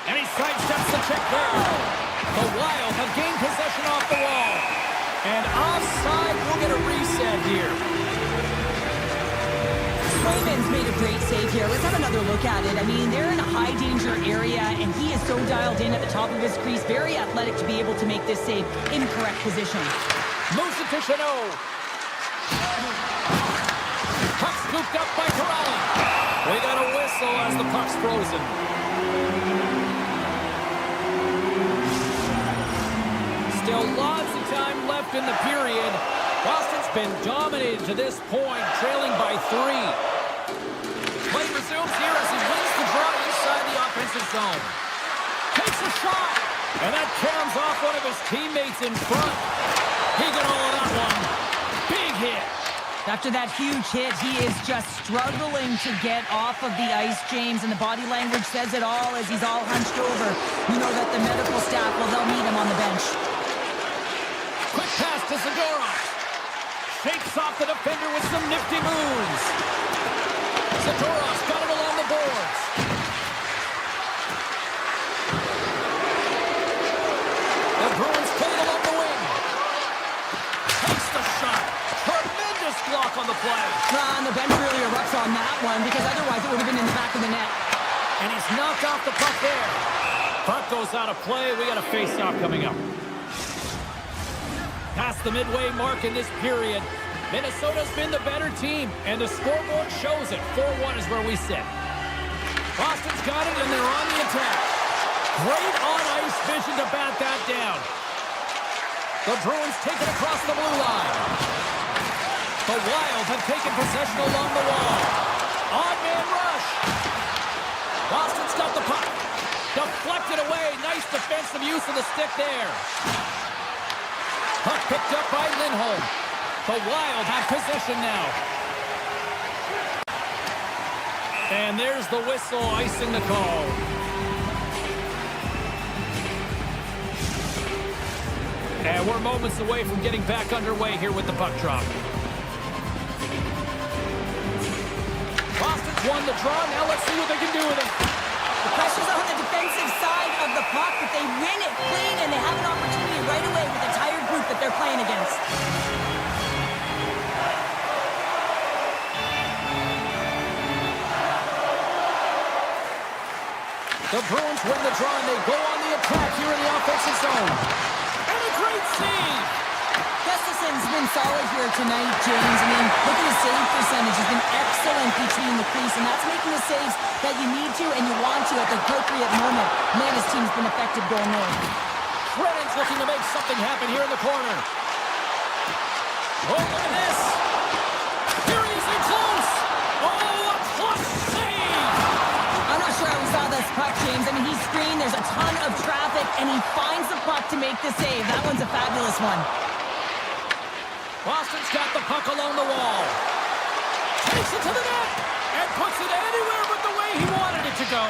And he sidesteps the check there. The Wild have gained possession off the wall. And offside, we'll get a reset here. Swayman's made a great save here. Let's have another look at it. I mean, they're in a high-danger area, and he is so dialed in at the top of his crease. Very athletic to be able to make this save in correct position. Moves it to Chanot. Puck scooped up by Corrali. We got a whistle as the puck's frozen. Still lots of time left in the period. Boston's been dominated to this point, trailing by 3. Play resumes here as he wins the draw inside the offensive zone. Takes a shot, and that cams off one of his teammates in front. He got all of that one. Big hit. After that huge hit, he is just struggling to get off of the ice, James, and the body language says it all as he's all hunched over. You know that the medical staff, well, they'll meet him on the bench. Quick pass to Zadorov. Shakes off the defender with some nifty moves. Zadorov's got it along the boards. The Bruins play it along the wing. Takes the shot. Tremendous block on the play. And the bench really erupts on that one because otherwise it would have been in the back of the net. And he's knocked off the puck there. Puck goes out of play. We got a face-off coming up. Past the midway mark in this period, Minnesota's been the better team, and the scoreboard shows it. 4-1 is where we sit. Boston's got it, and they're on the attack. Great on-ice vision to bat that down. The Bruins take it across the blue line. The Wild have taken possession along the wall. Odd man rush. Boston's got the puck. Deflected away. Nice defensive use of the stick there. Puck picked up by Lindholm. The Wild have possession now. And there's the whistle, icing the call. And we're moments away from getting back underway here with the puck drop. Boston's won the draw. Now let's see what they can do with it. The pressure's on the defensive side of the puck, but they win it clean, and they have an opportunity right away with the tired group that they're playing against. The Bruins win the draw, and they go on the attack here in the offensive zone. And a great save! Gustafson's been solid here tonight, James. I mean, look at his save percentage. He's been excellent between the crease, and that's making the saves that you need to and you want to at the appropriate moment. Man, his team's been effective going north. Shreddon's looking to make something happen here in the corner. Oh, look at this! Here he is in close! Oh, a clutch save! I'm not sure how we saw this puck, James. I mean, he's screened, there's a ton of traffic, and he finds the puck to make the save. That one's a fabulous one. Boston's got the puck along the wall. Takes it to the net and puts it anywhere but the way he wanted it to go.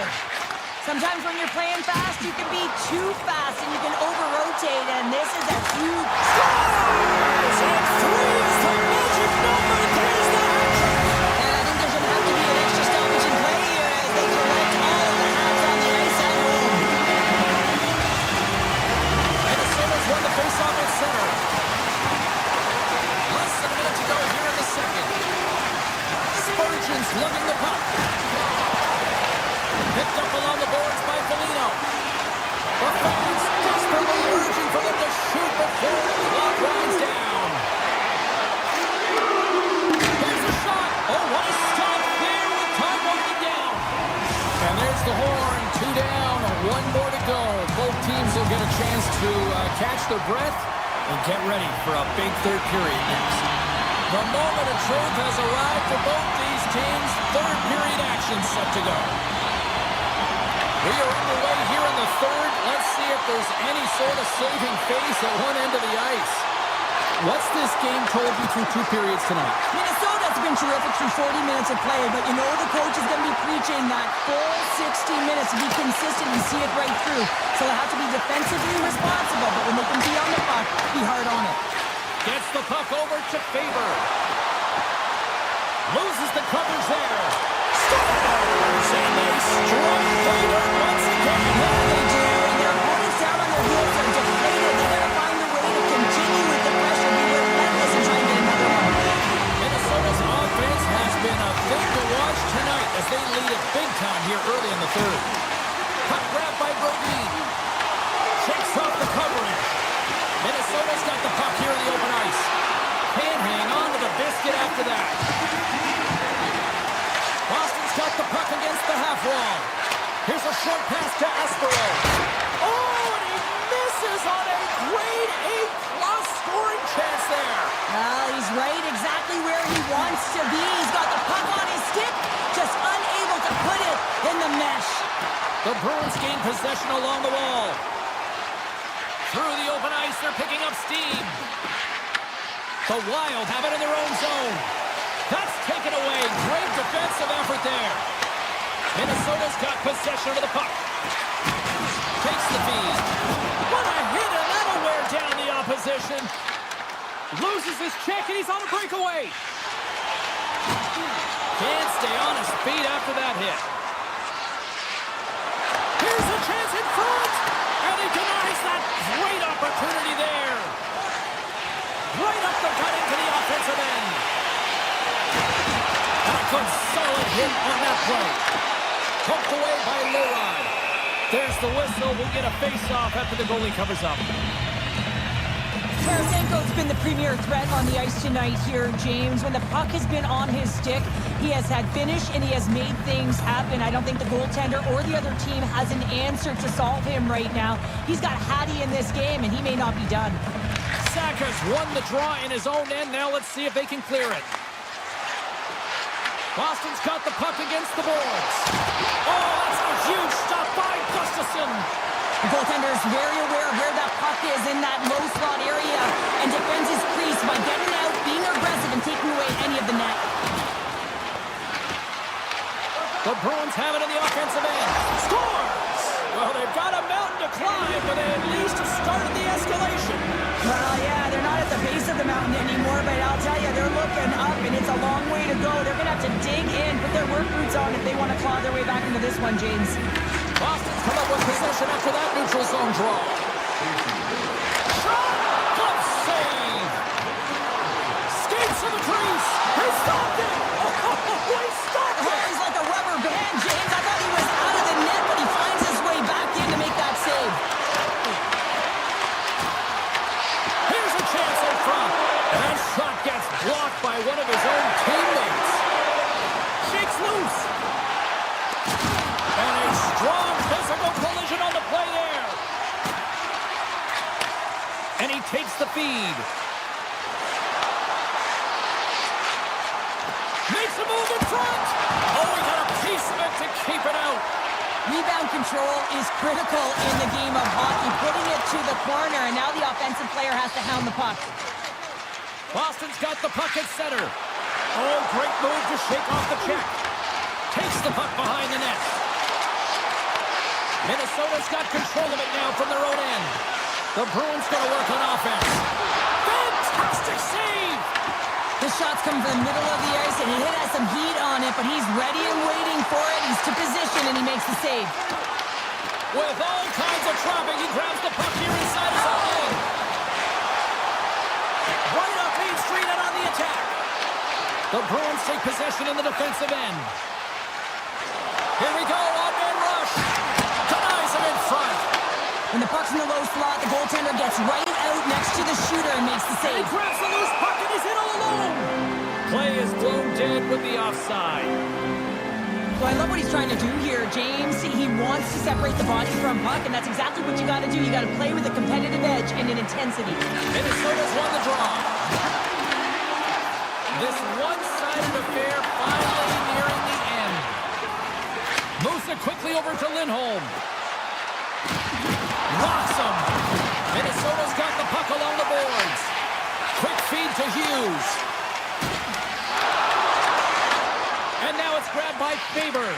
Sometimes when you're playing fast, you can be too fast and you can over-rotate, and this is a huge... Scores! And 3 is the magic number. There's the hat-trick. And I think there's going to have to be an extra stoppage in play here as they collect all of the hats on the ice at home. Minnesota's won the face-off at center. Less than a minute to go here in the second. Spurgeon's lugging the puck. Picked up along the boards by Foligno. The fans desperately urging for them to shoot before the clock runs down. Here's a shot. Oh, what a stop there with time winding down. And there's the horn. 2 down, 1 more to go. Both teams will get a chance to catch their breath and get ready for a big third period next. The moment of truth has arrived for both these teams. Third period action set to go. We are underway here in the third. Let's see if there's any sort of saving face at one end of the ice. What's this game told you through 2 periods tonight? Minnesota's been terrific through 40 minutes of play, but you know the coach is going to be preaching that full 60 minutes to be consistent and see it right through. So they have to be defensively responsible, but when they can be on the puck, be hard on it. Gets the puck over to Faber. Loses the coverage there. Scores! And they strike Faber once again. Yeah, they do. And their opponents down on their heels are deflated. They got to find a way to continue with the pressure, be relentless, and try and get another one. Minnesota's offense has been a thing to watch tonight as they lead it big time here early in the third. Puck grab by Brodin. Shakes off the coverage. Minnesota's got the puck here in the open ice. Can't hang on to the biscuit after that. Boston's got the puck against the half wall. Here's a short pass to Aspero. Oh, and he misses on a grade A+ scoring chance there. Well, he's right exactly where he wants to be. He's got the puck on his stick, just unable to put it in the mesh. The Bruins gain possession along the wall. Through the open ice, they're picking up steam. The Wild have it in their own zone. That's taken away. Great defensive effort there. Minnesota's got possession of the puck. Takes the feed. What a hit, and that'll wear down the opposition. Loses his check, and he's on a breakaway. Can't stay on his feet after that hit. Here's a chance in front, and he denies that great opportunity there. Right up the gut into the offensive end. And a good solid hit on that play. Poked away by Leroy. There's the whistle. We'll get a face-off after the goalie covers up. Tarasenko's been the premier threat on the ice tonight here, James. When the puck has been on his stick, he has had finish and he has made things happen. I don't think the goaltender or the other team has an answer to solve him right now. He's got Hattie in this game, and he may not be done. Saka's won the draw in his own end. Now let's see if they can clear it. Boston's got the puck against the boards. Oh, that's a huge stop by Gustafson. The goaltender is very aware of where that puck is in that low slot area and defends his crease by getting out, being aggressive, and taking away any of the net. The Bruins have it in the offensive end. Scores! Well, they've got a mountain to climb, but they at least have started the escalation. Well, yeah, they're not at the base of the mountain anymore, but I'll tell you, they're looking up, and it's a long way to go. They're going to have to dig in, put their work work boots on if they want to claw their way back into this one, James. Boston's come up with possession after that neutral zone draw. Shot! Good save! Skates to the crease! He stopped it! Oh, he stopped it! He's like a rubber band, James. I thought he was out of the net, but he finds his way back in to make that save. Here's a chance in front. And that shot gets blocked by one of his own teammates. Shakes loose. And a strong physical collision on the play there. And he takes the feed. Makes a move in front. Oh, he got a piece of it to keep it out. Rebound control is critical in the game of hockey, putting it to the corner, and now the offensive player has to hound the puck. Boston's got the puck at center. Oh, great move to shake off the check. Takes the puck behind the net. Minnesota's got control of it now from their own end. The Bruins going to work on offense. Fantastic save! The shot's coming from the middle of the ice, and he has some heat on it, but he's ready and waiting for it. He's to position, and he makes the save. With all kinds of traffic, he grabs the puck here inside his own end. Right off Main Street and on the attack. The Bruins take possession in the defensive end. Here we go, on-man rush. Denies him in front. When the puck's in the low slot, the goaltender gets right out next to the shooter and makes the And he save. grabs the loose puck and he's in all alone. Play is blown dead with the offside. So I love what he's trying to do here, James. He wants to separate the body from puck, and that's exactly what you got to do. You got to play with a competitive edge and an intensity. Minnesota's won the draw. This one-sided affair finally nearing the end. Moves it quickly over to Lindholm. Rocks him. Minnesota's got the puck along the boards. Quick feed to Hughes. And now it's grabbed by Faber.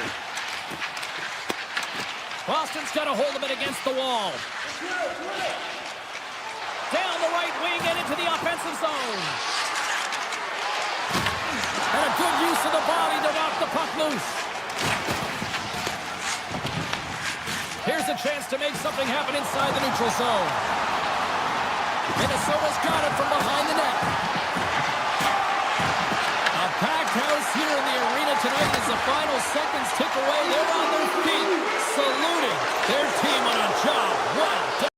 Boston's got a hold of it against the wall. Down the right wing and into the offensive zone. And a good use of the body to knock the puck loose. Here's a chance to make something happen inside the neutral zone. Minnesota's got it from behind the net. A packed house here in the arena tonight as the final seconds tick away. They're on their feet, saluting their team on a job well done.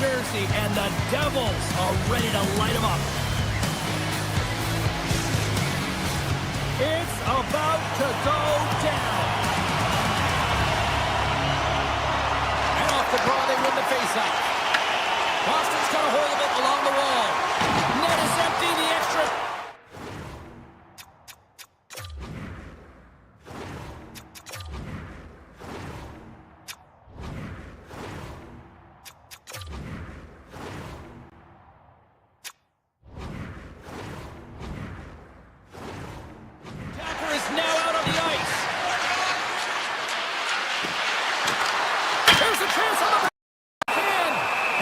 jersey, and the Devils are ready to light him up. It's about to go down. And off the draw, they win the faceoff. Boston's got a hold of it along the wall. Net is empty, the extra...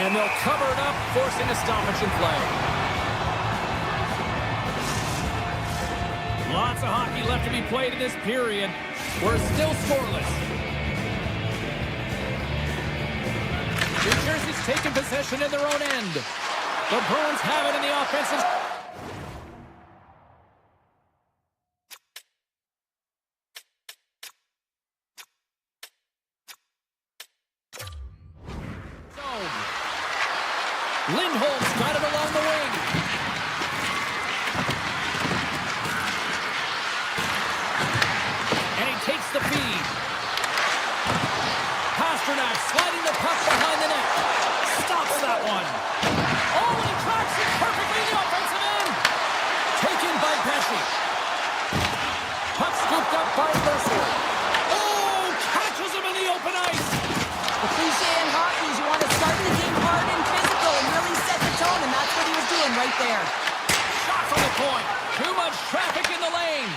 And they'll cover it up, forcing a stoppage in play. Lots of hockey left to be played in this period. We're still scoreless. New Jersey's taking possession in their own end. The Bruins have it in the offensive... Lindholm's got it along the wing. And he takes the feed. Pasternak sliding the puck behind the net. Stops that one. Oh, and he tracks it perfectly in the offensive end. Taken by Pesci. Puck scooped up by Mercer. Oh, catches him in the open ice. The cliche in hockey is you want to start the game hard and physical and really set the tone, and that's what he was doing right there. Shot from the point. Too much traffic in the lane.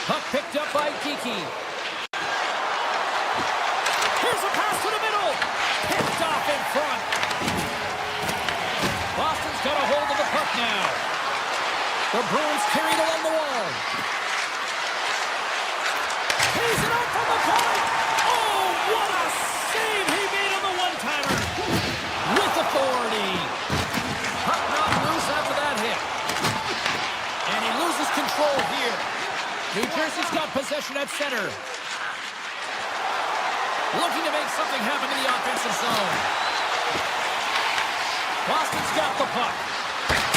Puck picked up by Kiki. Here's a pass to the middle. Picked off in front. Boston's got a hold of the puck now. The Bruins carried along the wall. He's it up from the point. What a save he made on the one-timer. With authority. Puck knocked loose after that hit. And he loses control here. New Jersey's got possession at center. Looking to make something happen in the offensive zone. Boston's got the puck.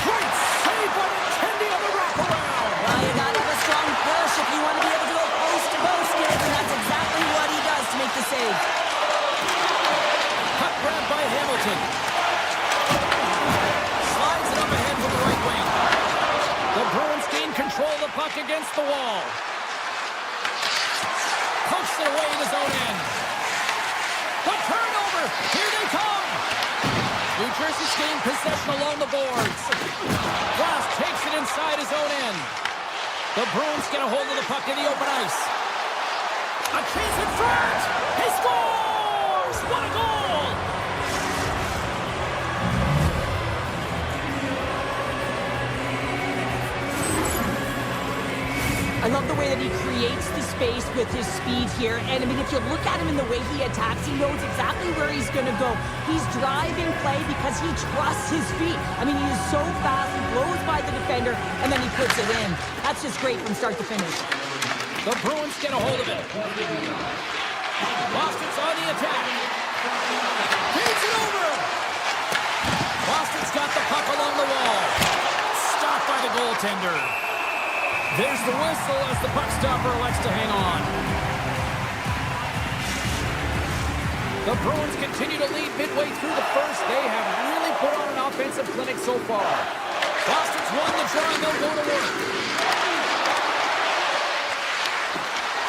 Great save by McKenzie on the wraparound. Well, you gotta have a strong push if you want to be able to go post to post, kid, and that's exactly what he does to make the save. Puck grabbed by Hamilton. Slides it up ahead from the right wing. The Bruins gain control of the puck against the wall. Pokes it away in his own end. The turnover. Here they come. New Jersey's gained possession along the boards. Glass takes it inside his own end. The Bruins get a hold of the puck in the open ice. A chance in front. He scores! What a goal! I love the way that he creates the space with his speed here. And, I mean, if you look at him in the way he attacks, he knows exactly where he's going to go. He's driving play because he trusts his feet. I mean, he is so fast. He blows by the defender, and then he puts it in. That's just great from start to finish. The Bruins get a hold of it. Boston's on the attack. Feeds it over. Boston's got the puck along the wall. Stopped by the goaltender. There's the whistle as the puck stopper elects to hang on. The Bruins continue to lead midway through the first. They have really put on an offensive clinic so far. Boston's won the draw and they'll go to work.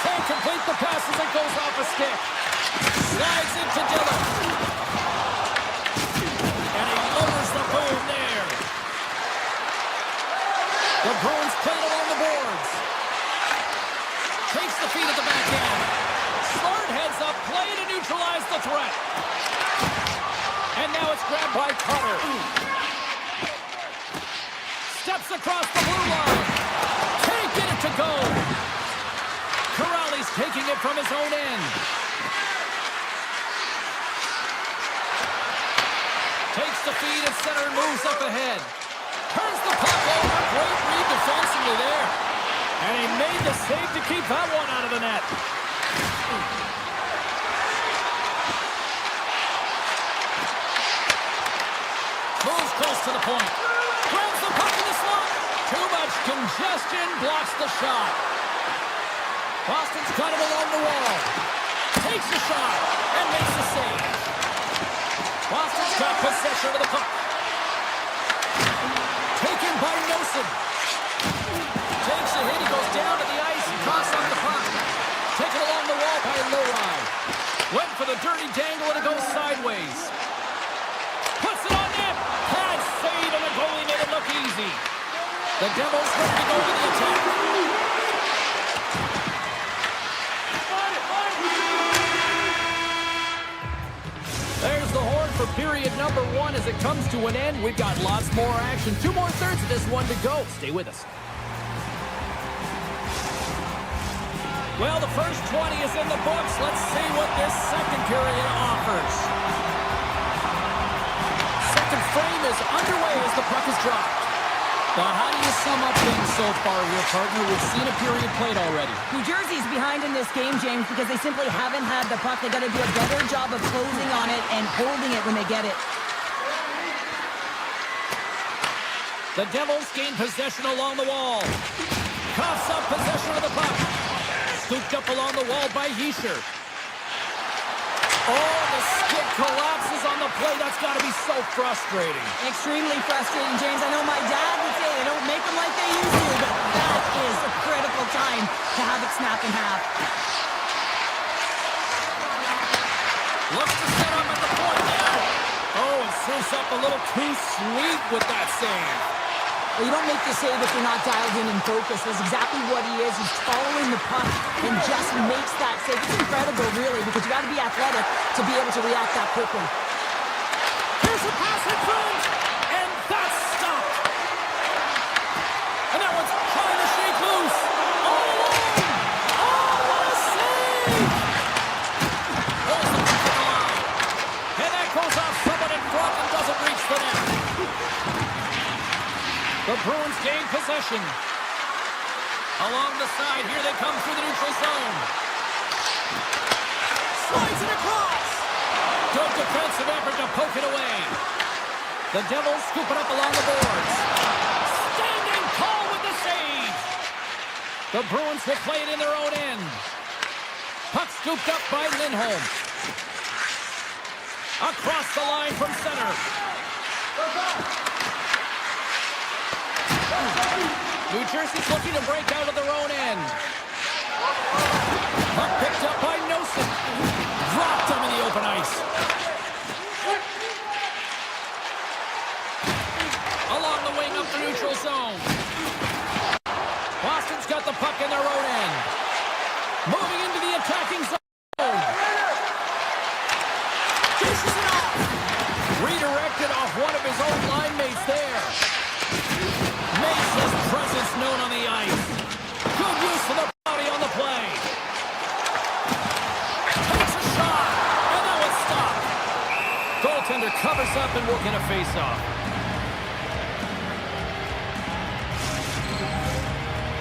Can't complete the pass as it goes off a stick. Slides into Dillon. And he lowers the boom there. The Bruins play it along the boards. Takes the feed at the back end. Smart heads up, play to neutralize the threat. And now it's grabbed by Cutter. Steps across the blue line. Can't get it to go. Corrali's taking it from his own end. Takes the feed at center and moves up ahead. Turns the puck over. Great read defensively there. And he made the save to keep that one out of the net. to the point. Grabs the puck in the slot. Too much congestion. Blocks the shot. Boston's got him along the wall. Takes the shot and makes the save. Boston's got possession of the puck. Taken by Nelson. Takes a hit. He goes down to the ice and tosses off the puck. Taken along the wall by Lowry. Went for the dirty dangle and it goes sideways. Puts it on net. Pad save and the goalie made it look easy. The Devils ready to go to the attack. There's the horn for period number 1 as it comes to an end. We've got lots more action. 2 more thirds of this one to go. Stay with us. Well, the first 20 is in the books. Let's see what this second period offers. Second frame is underway as the puck is dropped. But how do you sum up things so far here, partner? We've seen a period played already. New Jersey's behind in this game, James, because they simply haven't had the puck. They got to do a better job of closing on it and holding it when they get it. The Devils gain possession along the wall. Coughs up possession of the puck. Scooped up along the wall by Hischier. Oh, the skid collapses on the play. That's got to be so frustrating. Extremely frustrating, James. I know my dad would say they don't make them like they used to, but that is a critical time to have it snap in half. Looks to set up at the point now. Oh, and sends up a little too sweet with that save. Well, you don't make the save if you're not dialed in and focused. That's exactly what he is. He's following the puck and just makes that save. It's incredible, really, because you got to be athletic to be able to react that quickly. Here's a pass in front, and that's stopped. And that one's trying to shake loose. All alone. Oh, what a save! Pulls the puck to the line. And that goes off someone in front and doesn't reach the net. The Bruins gain possession. Along the side, here they come through the neutral zone. Slides it across. Good defensive effort to poke it away. The Devils scoop it up along the boards. Standing tall with the save. The Bruins will play it in their own end. Puck scooped up by Lindholm. Across the line from center. New Jersey's looking to break out of their own end. Puck picked up by Nelson. Dropped him in the open ice. Along the wing up the neutral zone. Boston's got the puck in their own end. Moving into the attacking zone. Dishes it off. Redirected off one of his own line mates there. Makes his presence known on the ice. Good use of the body on the play. Takes a shot, and that was stopped. Goaltender covers up and will get a face-off.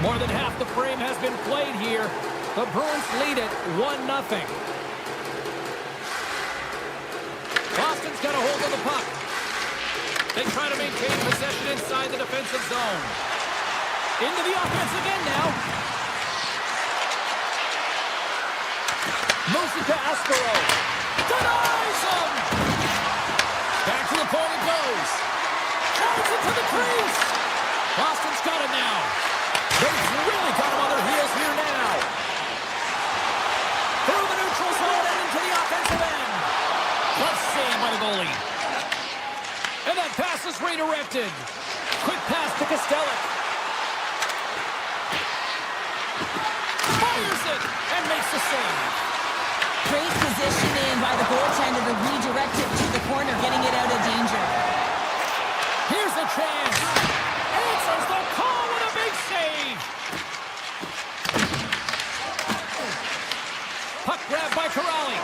More than half the frame has been played here. The Bruins lead it 1-0. Boston's got a hold of the puck. They try to maintain possession inside the defensive zone. Into the offense again now. Moves it to Aspero. Denies him! Back to the point it goes. Drives it to the crease. Boston's got it now. They've really got him on their heels here now. Through the neutral zone and into the offensive end. Clutch save by the goalie. And that pass is redirected. Quick pass to Kodiak. Fires it and makes the save. Great positioning by the goaltender to redirect it to the corner, getting it out of danger. Here's a chance. Answers the call with a big save. Puck grab by Corrali.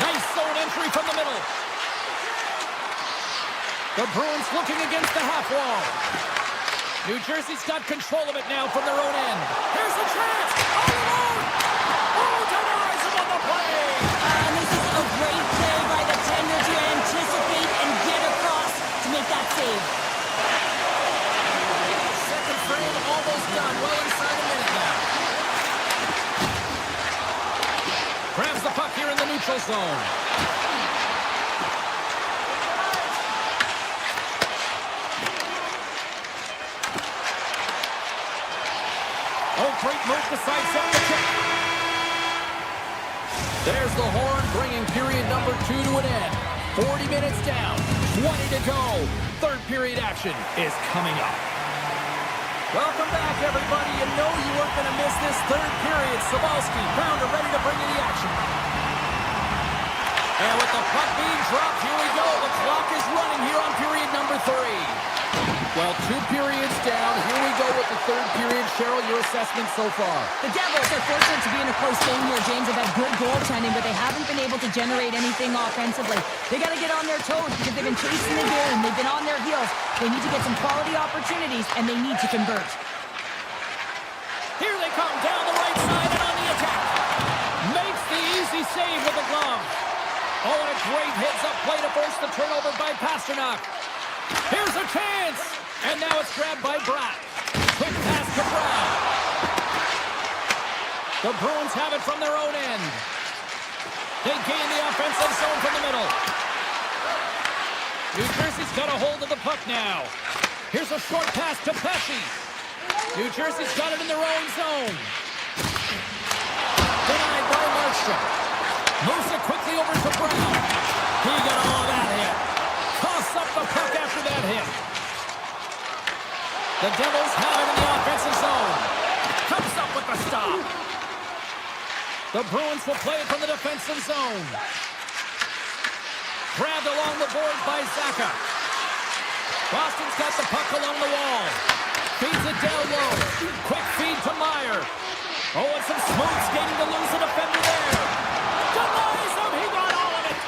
Nice zone entry from the middle. The Bruins looking against the half wall. New Jersey's got control of it now from their own end. Here's a chance. All alone. Oh, denies him on the play. And this is a great play by the tender to anticipate and get across to make that save. neutral zone. Oh, great move to sidestep the kick. There's the horn, bringing period number 2 to an end. 40 minutes down, 20 to go. Third period action is coming up. Welcome back, everybody. You know you weren't going to miss this third period. Sabalski, Pounder ready to bring you the action. And with the puck being dropped, here we go. The clock is running here on period number 3. Well, 2 periods down. Here we go with the third period. Cheryl, your assessment so far? The Devils are fortunate to be in a close game here, James. They've had good goaltending, but they haven't been able to generate anything offensively. They got to get on their toes because they've been chasing the game. They've been on their heels. They need to get some quality opportunities, and they need to convert. Here they come down the right side and on the attack. Makes the easy save with the glove. Oh, and a great hits-up play to force the turnover by Pasternak. Here's a chance. And now it's grabbed by Bratt. Quick pass to Brown. The Bruins have it from their own end. They gain the offensive zone from the middle. New Jersey's got a hold of the puck now. Here's a short pass to Pesci. New Jersey's got it in their own zone. Denied by Markstrom. Moves it quickly over to Brown. He got all of that hit. Toss up the puck after that hit. The Devils have it in the offensive zone. Comes up with the stop. The Bruins will play it from the defensive zone. Grabbed along the boards by Zaka. Boston's got the puck along the wall. Feeds it down low. Quick feed to Meyer. Oh, and some smooth skating to lose a defender there. Denies him. He got all of it.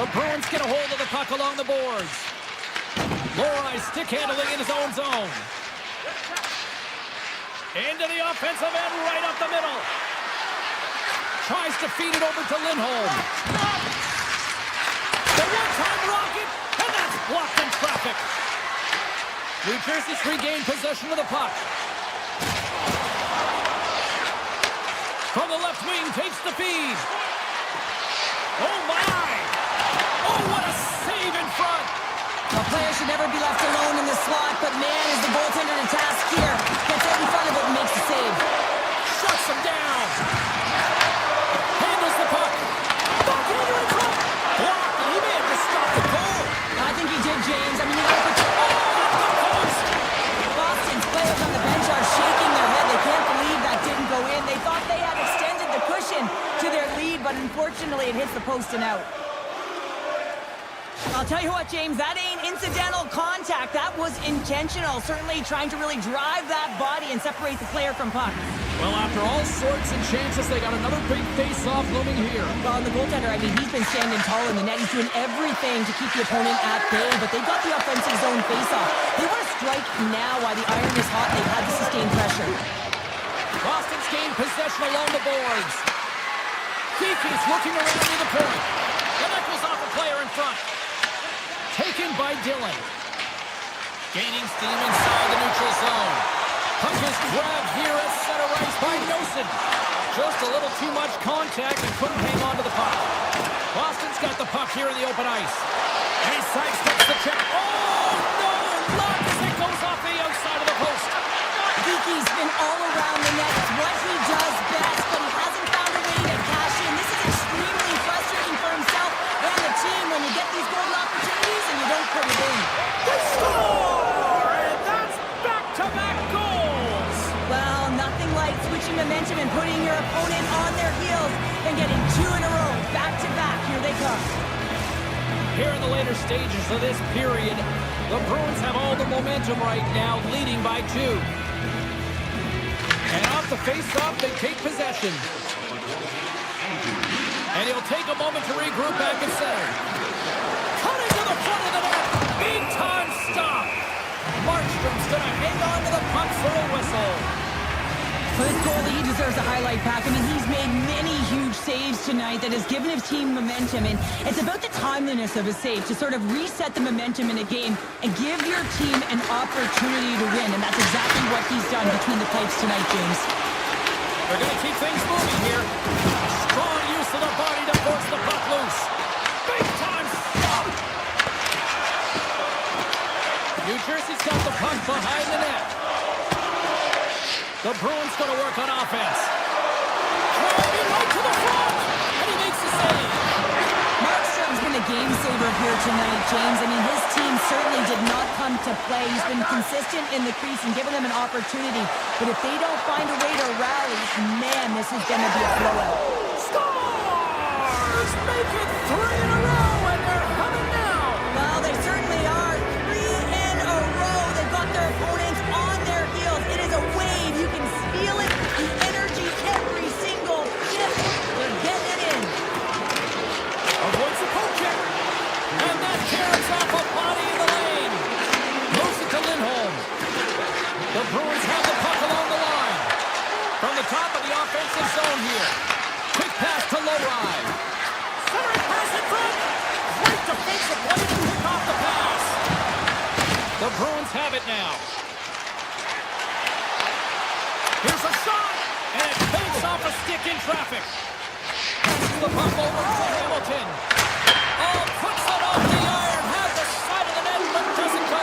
The Bruins get a hold of the puck along the boards. Lohrei stick handling in his own zone. Into the offensive end, right up the middle. Tries to feed it over to Lindholm. The one-time rocket, and that's blocked in traffic. New Jersey's regained possession of the puck. From the left wing, takes the feed. Oh, my! Oh, what a save in front! The player should never be left alone in the slot, but man, is the goaltender to task here. Gets out in front of it and makes the save. Shuts him down. Handles the puck. Backhander in front. Blocked, and he may have just stopped the goal. I think he did, James. I mean, you gotta put your... Boston's players on the bench are shaking their head. They can't believe that didn't go in. They thought they had extended the cushion to their lead, but unfortunately it hits the post and out. I'll tell you what, James, that ain't incidental contact. That was intentional. Certainly trying to really drive that body and separate the player from puck. Well, after all sorts of chances, they got another big face-off looming here. Well, and the goaltender, I mean, he's been standing tall in the net. He's doing everything to keep the opponent at bay, but they've got the offensive zone face-off. They want to strike now while the iron is hot. They've had to sustain pressure. Boston's gained possession along the boards. Keeke's looking around near the point. And that goes off a player in front. Taken by Dillon. Gaining steam inside the neutral zone. Puck is grabbed here at center ice by Nosen. Just a little too much contact and couldn't hang on to the puck. Boston's got the puck here in the open ice. And he sidesteps the check. Oh, no! Luck as it goes off the outside of the post. Keeke's been all around the net. It's what he does best, but he hasn't found a way to cash in. This is extremely frustrating for himself and the team when you get these golden opportunities and you don't put it in. They score! And that's back-to-back goals! Well, nothing like switching momentum and putting your opponent on their heels and getting 2 in a row, back-to-back. Here they come. Here in the later stages of this period, the Bruins have all the momentum right now, leading by 2. And off the face-off, they take possession. And he'll take a moment to regroup back at center. Cutting to the front of the net. Big-time stop. Markstrom's going to hang on to the puck for a whistle. For this goalie, he deserves a highlight pack. I mean, he's made many huge saves tonight that has given his team momentum. And it's about the timeliness of his save to sort of reset the momentum in a game and give your team an opportunity to win. And that's exactly what he's done between the pipes tonight, James. They're going to keep things moving here. Strong use of the body to force the puck behind the net. The Bruins going to work on offense. Driving right to the front, and he makes the save. Markstrom's been a game saver here tonight, James. I mean, his team certainly did not come to play. He's been consistent in the crease and giving them an opportunity. But if they don't find a way to rally, man, this is going to be a blowout. Scores! Make it 3 in a row, and they're humming now. Well, they certainly are. 3 in a row. They've got their opponents on their heels. It is a wave. You can feel it. The energy every single shift. They're getting it in. Avoids the poke check. And that carries off a body in the lane. Moves it to Lindholm. The Bruins have the puck along the line. From the top of the offensive zone here. Quick pass to Lowry. Centering pass in front. Great defensive play to pick off the pass. The Bruins have it now. Here's a shot. And it fakes off a stick in traffic. Passes the puck over to Hamilton. Oh, puts it off the iron. Has the side of the net, but doesn't go.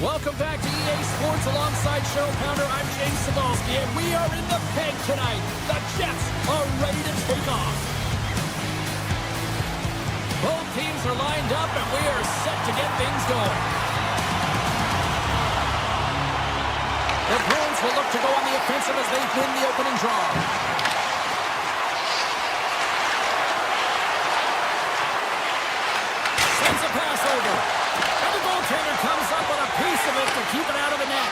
Welcome back to EA Sports alongside Show Pounder. I'm James Cebulski, and we are in the peg tonight. The Jets are ready to take off. Both teams are lined up, and we are set to get things going. The Bruins will look to go on the offensive as they win the opening draw. over. And the goaltender comes up with a piece of it to keep it out of the net.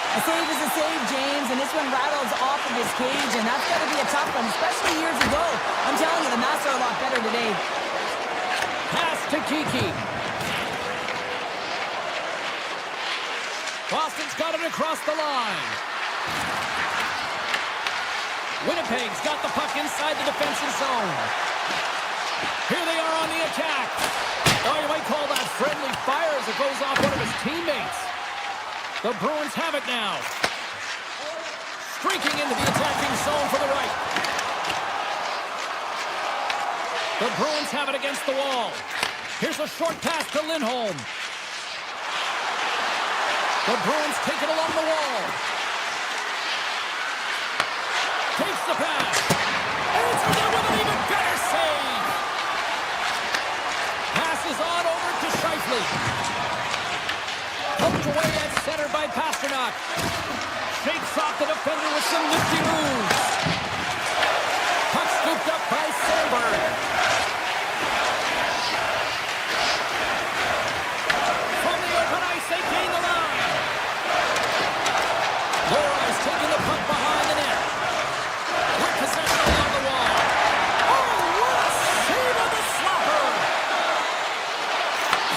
A save is a save, James, and this one rattles off of his cage, and that's got to be a tough one, especially years ago. I'm telling you, the Mats are a lot better today. Pass to Kiki. Boston's got it across the line. Winnipeg's got the puck inside the defensive zone. Here they are on the attack. Oh, you might call that friendly fire as it goes off one of his teammates. The Bruins have it now. Streaking into the attacking zone for the right. The Bruins have it against the wall. Here's a short pass to Lindholm. The Bruins take it along the wall. Takes the pass. Answers it with an even better save. Passes on over to Scheifele. Poked away at center by Pasternak. Shakes off the defender with some nifty moves. Puck scooped up by Sandberg. From the open ice, they gain the line. Lora's taking the puck behind the net. With possession along the wall. Oh, what a save on the slapper!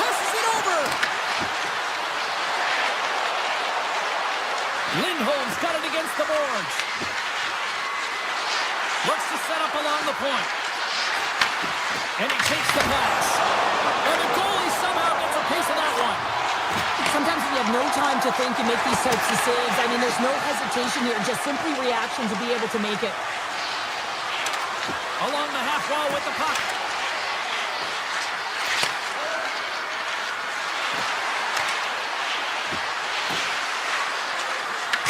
Passes it over. Lindholm's got it against the boards. Looks to set up along the point. And he takes the pass. And the goalie somehow gets a piece of that one. Sometimes when you have no time to think, you make these types of saves. I mean, there's no hesitation here, just simply reaction to be able to make it. Along the half wall with the puck.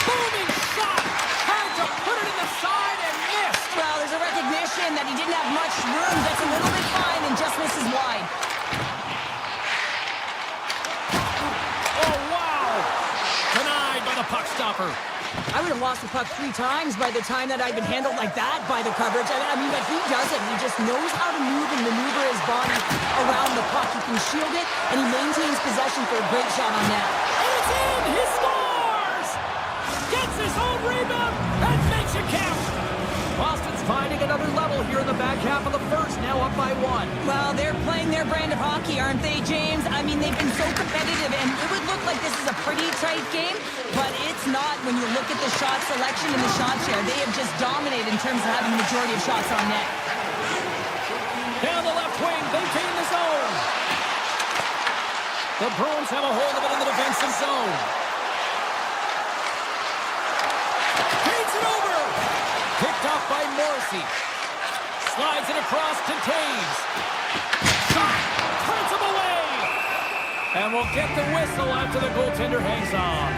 Booming shot! Tried to put it in the side and missed! Well, there's a recognition that he didn't have much room, gets a little bit fine, and just misses wide. Oh, wow! Denied by the puck stopper. I would have lost the puck 3 times by the time that I'd been handled like that by the coverage. I mean, but he doesn't. He just knows how to move and maneuver his body around the puck. He can shield it, and he maintains possession for a great shot on net. And it's in! He scores! Gets his own rebound and makes it count! Boston's finding another level here in the back half of the first, now up by 1. Well, they're playing their brand of hockey, aren't they, James? I mean, they've been so competitive, and it would look like this is a pretty tight game, but it's not when you look at the shot selection and the shot share. They have just dominated in terms of having the majority of shots on net. Down the left wing, they gain the zone. The Bruins have a hold of it in the defensive zone. Gains it over. Picked off by Morrissey. Slides it across to Taves. Shot! Turns him away! And we'll get the whistle after the goaltender hangs on.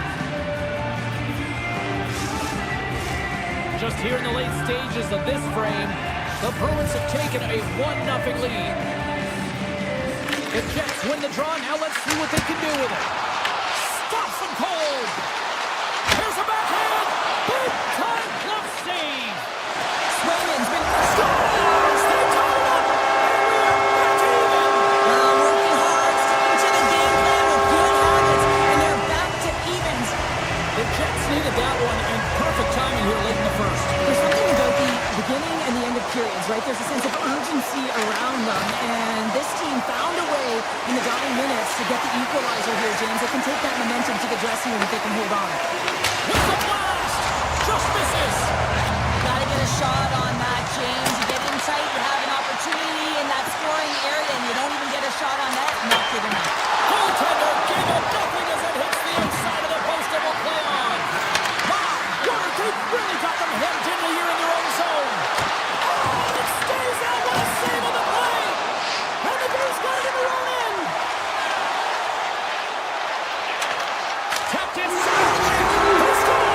Just here in the late stages of this frame, the Bruins have taken a 1-0 lead. The Jets win the draw. Now let's see what they can do with it. Stops them cold. Here's a backhand. Big time glove save. Swayman's been Scores! They tie it up. And we are back to even. working hard, sticking to the game plan with good habits, and they're back to evens. The Jets needed that one, and perfect timing here late in the first. There's something about the beginning and the end of periods, right? There's a sense of urgency around them, and this team found a way in the dying minutes to get the equalizer here, James. They can take that momentum to the dressing room if they can hold on. With the blast! Just misses! Gotta get a shot on that, James. You get in tight, you have an opportunity in that scoring area, and you don't even get a shot on that. Not good enough. Goaltender gave it nothing as it hits the inside of the post and will play on. Wow! Waterdeep really got them hemmed in here in their own zone. Oh, it stays out. What a save on the play! And the Blues got it in their own end. Tapped inside. They score!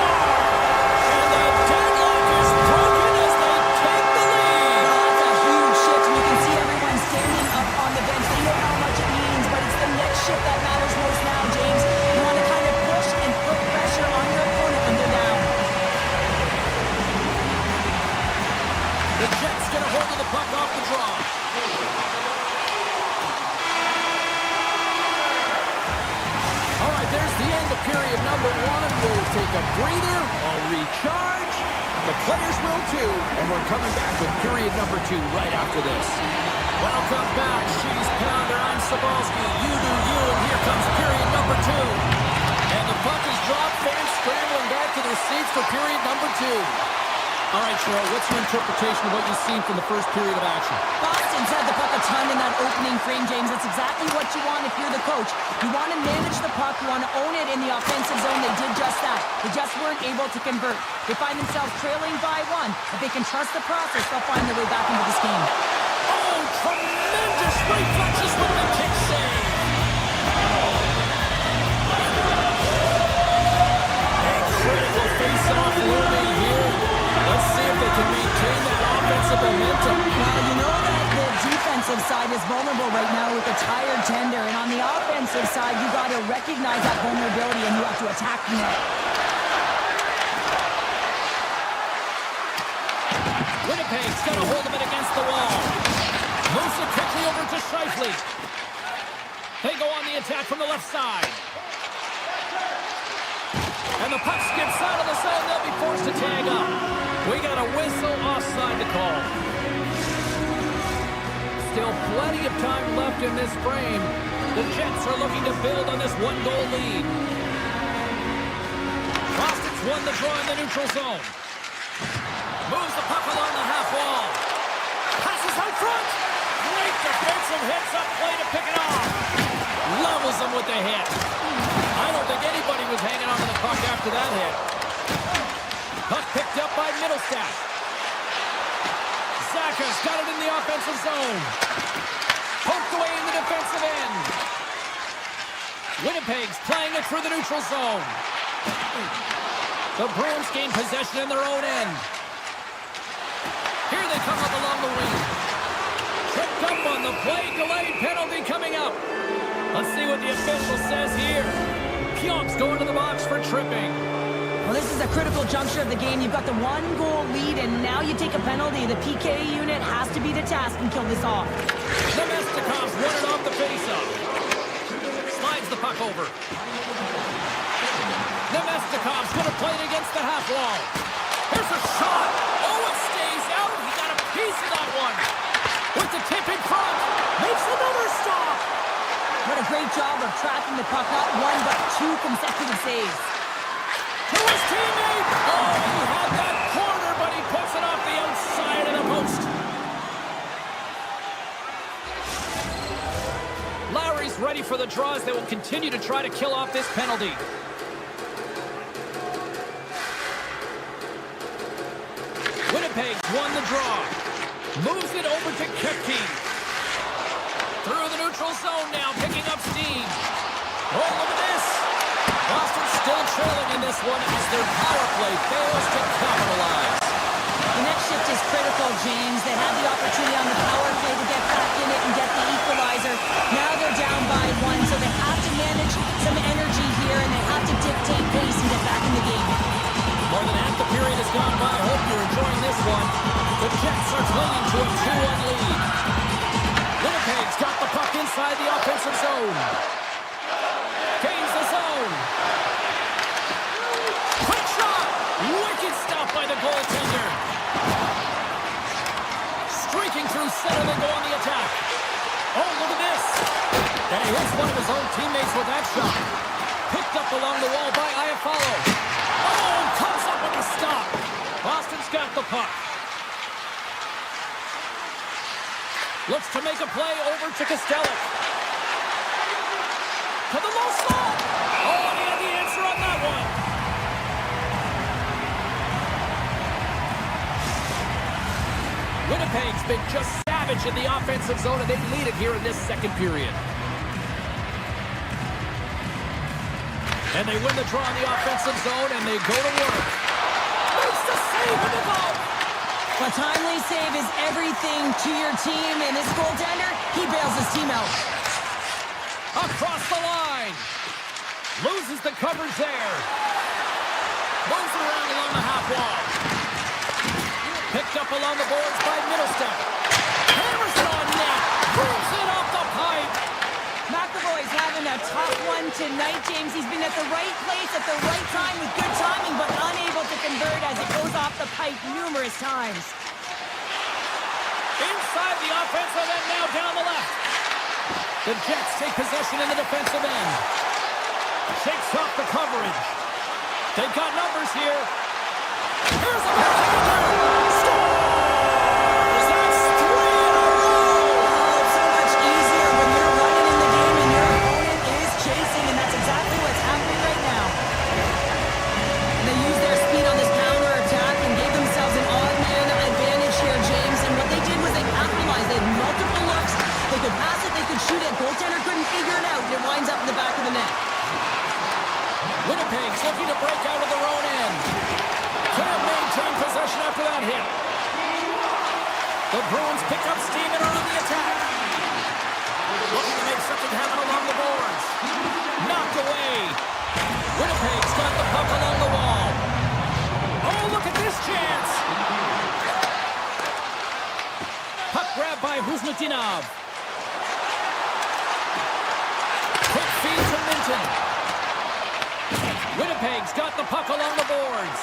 And the deadlock is broken as they take the lead. That's a huge shift, and you can see everyone standing up on the bench. They know how much it means, but it's the next shift that matters most now, James. You want to kind of push and put pressure on your opponent when they're down. The Jets get a hold of the puck off the draw. there's the end of period number 1. We'll take a breather, I'll recharge. The players will too, and we're coming back with period number 2 right after this. Welcome back, Cheese Pounder. I'm Sabalski. You do you, and here comes period number 2. And the puck is dropped, fans scrambling back to their seats for period number 2. All right, Cheryl, what's your interpretation of what you've seen from the first period of action? Boston's had the puck a ton in that opening frame, James. That's exactly what you want if you're the coach. You want to manage the puck. You want to own it in the offensive zone. They did just that. They just weren't able to convert. They find themselves trailing by 1. If they can trust the process, they'll find their way back into this game. Oh, tremendous reflexes with the kick save. A critical face-off looming here. Let's see if they can maintain that offensive momentum. Well, you know that the defensive side is vulnerable right now with a tired tender. And on the offensive side, you got to recognize that vulnerability and you have to attack the net. Winnipeg's got a hold of it against the wall. Moves it quickly over to Scheifele. They go on the attack from the left side. And the puck skips out of the zone. They'll be forced to tag up. We got a whistle offside to call. Still plenty of time left in this frame. The Jets are looking to build on this 1-goal lead. Boston's won the draw in the neutral zone. Moves the puck along the half wall. Passes out front. Great defensive hits up play to pick it off. Levels them with the hit. I don't think anybody was hanging on to the puck after that hit. Puck picked up by Middlestat. Zaka's got it in the offensive zone. Poked away in the defensive end. Winnipeg's playing it through the neutral zone. The Bruins gain possession in their own end. Here they come up along the wing. Tripped up on the play. Delayed penalty coming up. Let's see what the official says here. Pionk's going to the box for tripping. Well, this is a critical juncture of the game. You've got the 1-goal lead, and now you take a penalty. The PK unit has to be the task and kill this off. Nemestikov's won it off the faceoff. Slides the puck over. Nemestikov's going to play it against the half wall. Here's a shot. Oh, it stays out. He got a piece of that one. With the tip in front. Makes another stop. What a great job of tracking the puck. Not 1, but 2 consecutive saves. To his teammate. Oh, he had that corner, but he puts it off the outside of the post. Lowry's ready for the draws. They will continue to try to kill off this penalty. Winnipeg's won the draw. Moves it over to Kepke. Through the neutral zone now, picking up steam. Oh, look at this. Boston's still trailing in this one as their power play fails to capitalize. The next shift is critical, James. They had the opportunity on the power play to get back in it and get the equalizer. Now they're down by 1, so they have to manage some energy here, and they have to dictate pace and get back in the game. More than half the period has gone by. I hope you're enjoying this one. The Jets are clinging to a 2-1 lead. Winnipeg's got the puck inside the offensive zone. Gains the zone. Quick shot. Wicked stop by the goaltender. Streaking through center, they go on the attack. Oh, look at this. And he hits one of his own teammates with that shot. Picked up along the wall by Iafallo. Oh, comes up with a stop. Boston's got the puck. Looks to make a play over to Kodiak. To the low slot. Oh, he had the answer on that one. Winnipeg's been just savage in the offensive zone, and they lead it here in this second period. And they win the draw in the offensive zone, and they go to work. Makes the save with the goal. A timely save is everything to your team, and this goaltender, he bails his team out. Across the line. Loses the coverage there. Moves around along the half wall. Picked up along the boards by Middlestat. Hammers it on net. Pulls it off the pipe. McAvoy's having a tough one tonight, James. He's been at the right place at the right time with good timing, but unable to convert as it goes off the pipe numerous times. Inside the offensive end, now down the left. The Jets take possession in the defensive end. Shakes off the coverage. They've got numbers here. Here's a pass. Scores! That's 3 in a row! Oh, it's so much easier when you're running in the game and your opponent is chasing, and that's exactly what's happening right now. They used their speed on this counter attack and gave themselves an odd man advantage here, James. And what they did was they capitalized. They had multiple looks. They could pass it, they could shoot it. Goaltender couldn't figure it out, and it winds up in the back of the net. Winnipeg's looking to break out of their own end. Can't maintain possession after that hit. The Bruins pick up steam and are on the attack. Looking to make something happen along the boards. Knocked away. Winnipeg's got the puck along the wall. Oh, look at this chance. Puck grabbed by Huznutinov. Quick feed to Minton. Winnipeg's got the puck along the boards.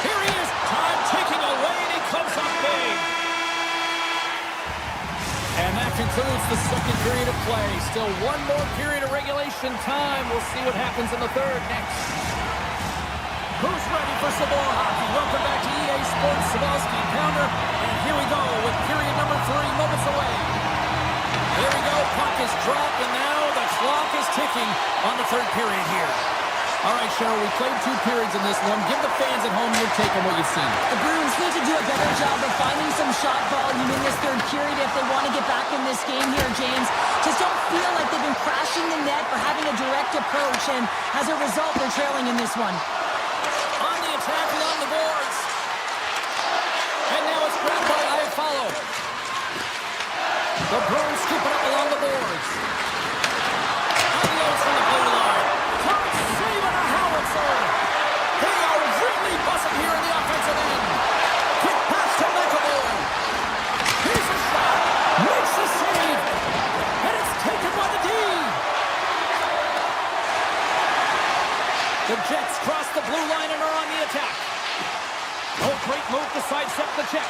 Here he is. Time ticking away, and he comes up big. And that concludes the second period of play. Still one more period of regulation time. We'll see what happens in the third next. Who's ready for some more hockey? Welcome back to EA Sports. Sabalski, Pounder. And here we go with period number 3, moments away. There we go. Puck is dropped, and now the clock is ticking on the third period here. All right, Cheryl, we played 2 periods in this one. Give the fans at home your take on what you've seen. The Bruins need to do a better job of finding some shot volume in this third period if they want to get back in this game here, James. Just don't feel like they've been crashing the net or having a direct approach, and as a result, they're trailing in this one. On the attack along the boards. And now it's grabbed by Iafallo. The Bruins scoop it up along the boards. Unloads from the blue line. Clock saving a howitzer. They are really buzzing here in the offensive end. Quick pass to McAvoy. Here's a shot. Makes the save. And it's taken by the D. The Jets cross the blue line and are on the attack. Oh, great move to sidestep the check.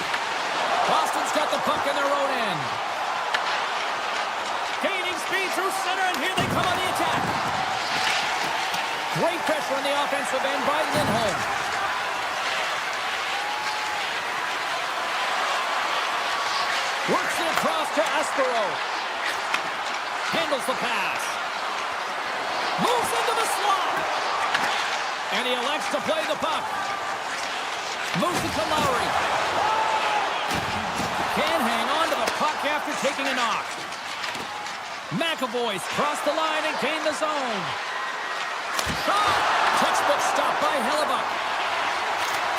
Boston's got the puck in their own end. Gaining speed through center, and here they come on the attack. Great pressure on the offensive end by Lindholm. Works it across to Aspero. Handles the pass. Moves into the slot. And he elects to play the puck. Moves it to Lowry. Can't hang on to the puck after taking a knock. McAvoy's crossed the line and gained the zone. Shot! Textbook stop by Hellebuck.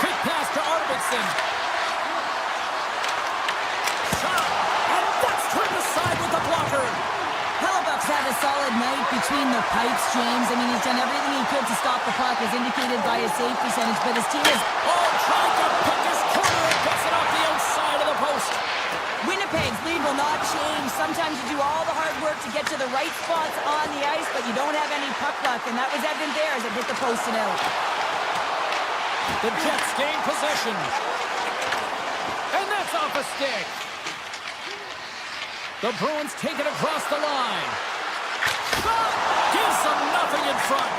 Quick pass to Arvidsson. Shot! And that's turned aside with the blocker. Hellebuck's had a solid night between the pipes, James. I mean, he's done everything he could to stop the puck, as indicated by his save percentage, but his team is... Oh, trying to pick his corner and gets it off the outside of the post. Winnipeg's lead will not change. Sometimes you do all the hard work to get to the right spots on the ice, but you don't have any puck luck, and that was evident there as it hit the post and out. The Jets gain possession. And that's off a stick. The Bruins take it across the line. Shot! Gives them nothing in front.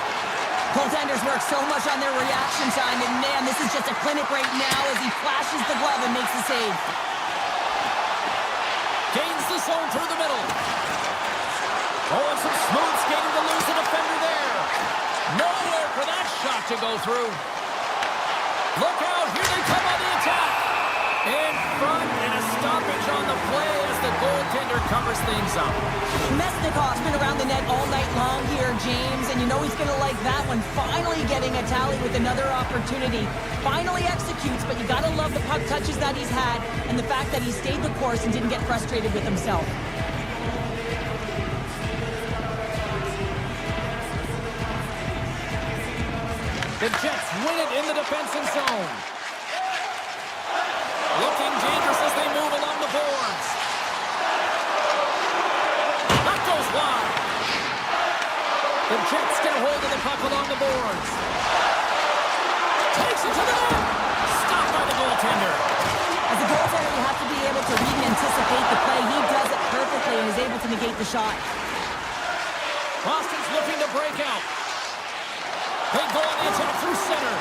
Goaltenders work so much on their reaction time, and man, this is just a clinic right now as he flashes the glove and makes the save. Gains the zone through the middle. Oh, and some smooth skating to lose the defender there. Nowhere for that shot to go through. Look out, here they come on the attack. In front, and a stoppage on the play as the goaltender covers things up. Mesnikov's been around the net all night long here, James, and you know he's going to like that one. Finally getting a tally with another opportunity. Finally executes, but you got to love the puck touches that he's had and the fact that he stayed the course and didn't get frustrated with himself. The Jets win it in the defensive zone. Looking dangerous as they move along the boards. That goes wide. The Jets get a hold of the puck along the boards. Takes it to the net. Stopped by the goaltender. As a goaltender, you have to be able to read and anticipate the play. He does it perfectly and is able to negate the shot. Boston's looking to break out. They go on the attack through center.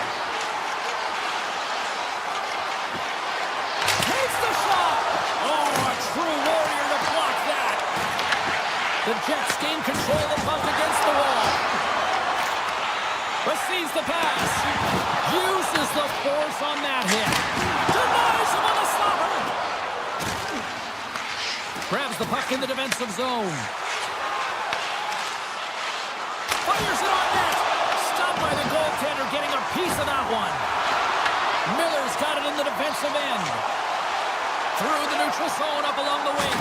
Takes the shot. Oh, a true warrior to block that. The Jets gain control of the puck against the wall. Receives the pass. Uses the force on that hit. Denies him on the slobber. Grabs the puck in the defensive zone. Fires it on net. Stopped by the goaltender, getting a piece of that one. Miller's got it in the defensive end. Through the neutral zone, up along the wing.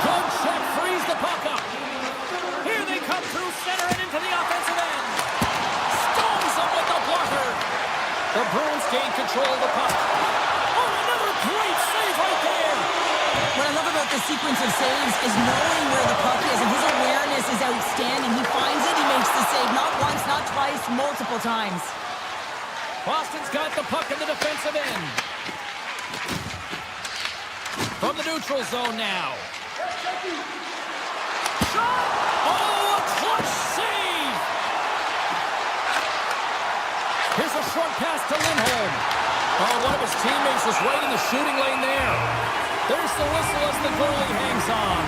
Good check, frees the puck up. Here they come through center and into the offensive end. Stones him with the blocker. The Bruins gain control of the puck. Oh, another great save right there. What I love about the sequence of saves is knowing where the puck is, and his awareness is outstanding. He finds it, he makes the save, not once, not twice, multiple times. Boston's got the puck in the defensive end. From the neutral zone now. Shot! Oh, a clutch save! Here's a short pass to Lindholm. Oh, one of his teammates is right in the shooting lane there. There's the whistle as the goalie hangs on.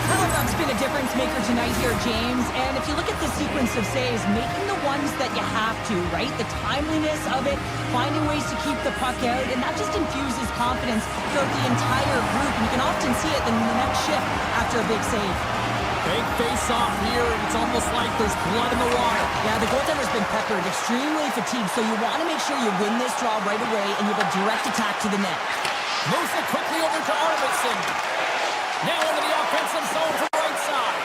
That's been a difference maker tonight here, James. And if you look at the sequence of saves, making the ones that you have to, right? The timeliness of it, finding ways to keep the puck out, and that just infuses confidence throughout the entire group. And you can often see it in the next shift after a big save. Big face-off here, and it's almost like there's blood in the water. Yeah, the goaltender's been peppered, extremely fatigued, so you want to make sure you win this draw right away, and you have a direct attack to the net. Moves it quickly over to Arvidsson. Now into the offensive zone to the right side.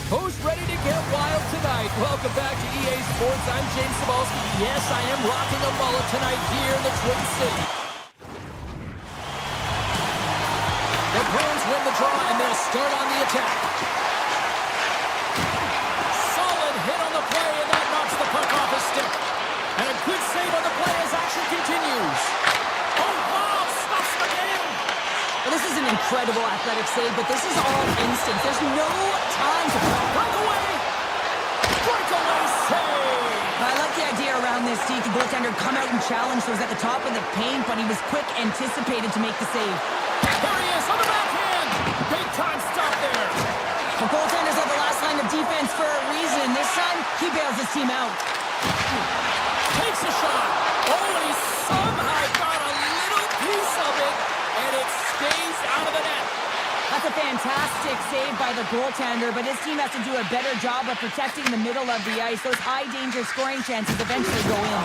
Who's ready to get wild tonight. Welcome back to EA Sports. I'm James Cebulski. Yes, I am rocking a mullet tonight here in the Twin City. The Bruins win the draw, and they'll start on the attack. Solid hit on the play, and that knocks the puck off his stick. And a good save on the play as action continues. Oh, wow, stops the game. Well, this is an incredible athletic save, but this is all instinct. There's no time to Breakaway! Breakaway save! I like the idea around this, Steve. The goaltender come out and challenge those at the top of the paint, but he was quick, anticipated to make the save. There he is on the backhand! Big time stop there! The goaltenders are the last line of defense for a reason. This time, he bails his team out. Takes a shot! Oh, and he somehow got a little piece of it, and it stays out of the net. That's a fantastic save by the goaltender, but his team has to do a better job of protecting the middle of the ice. Those high-danger scoring chances eventually go in.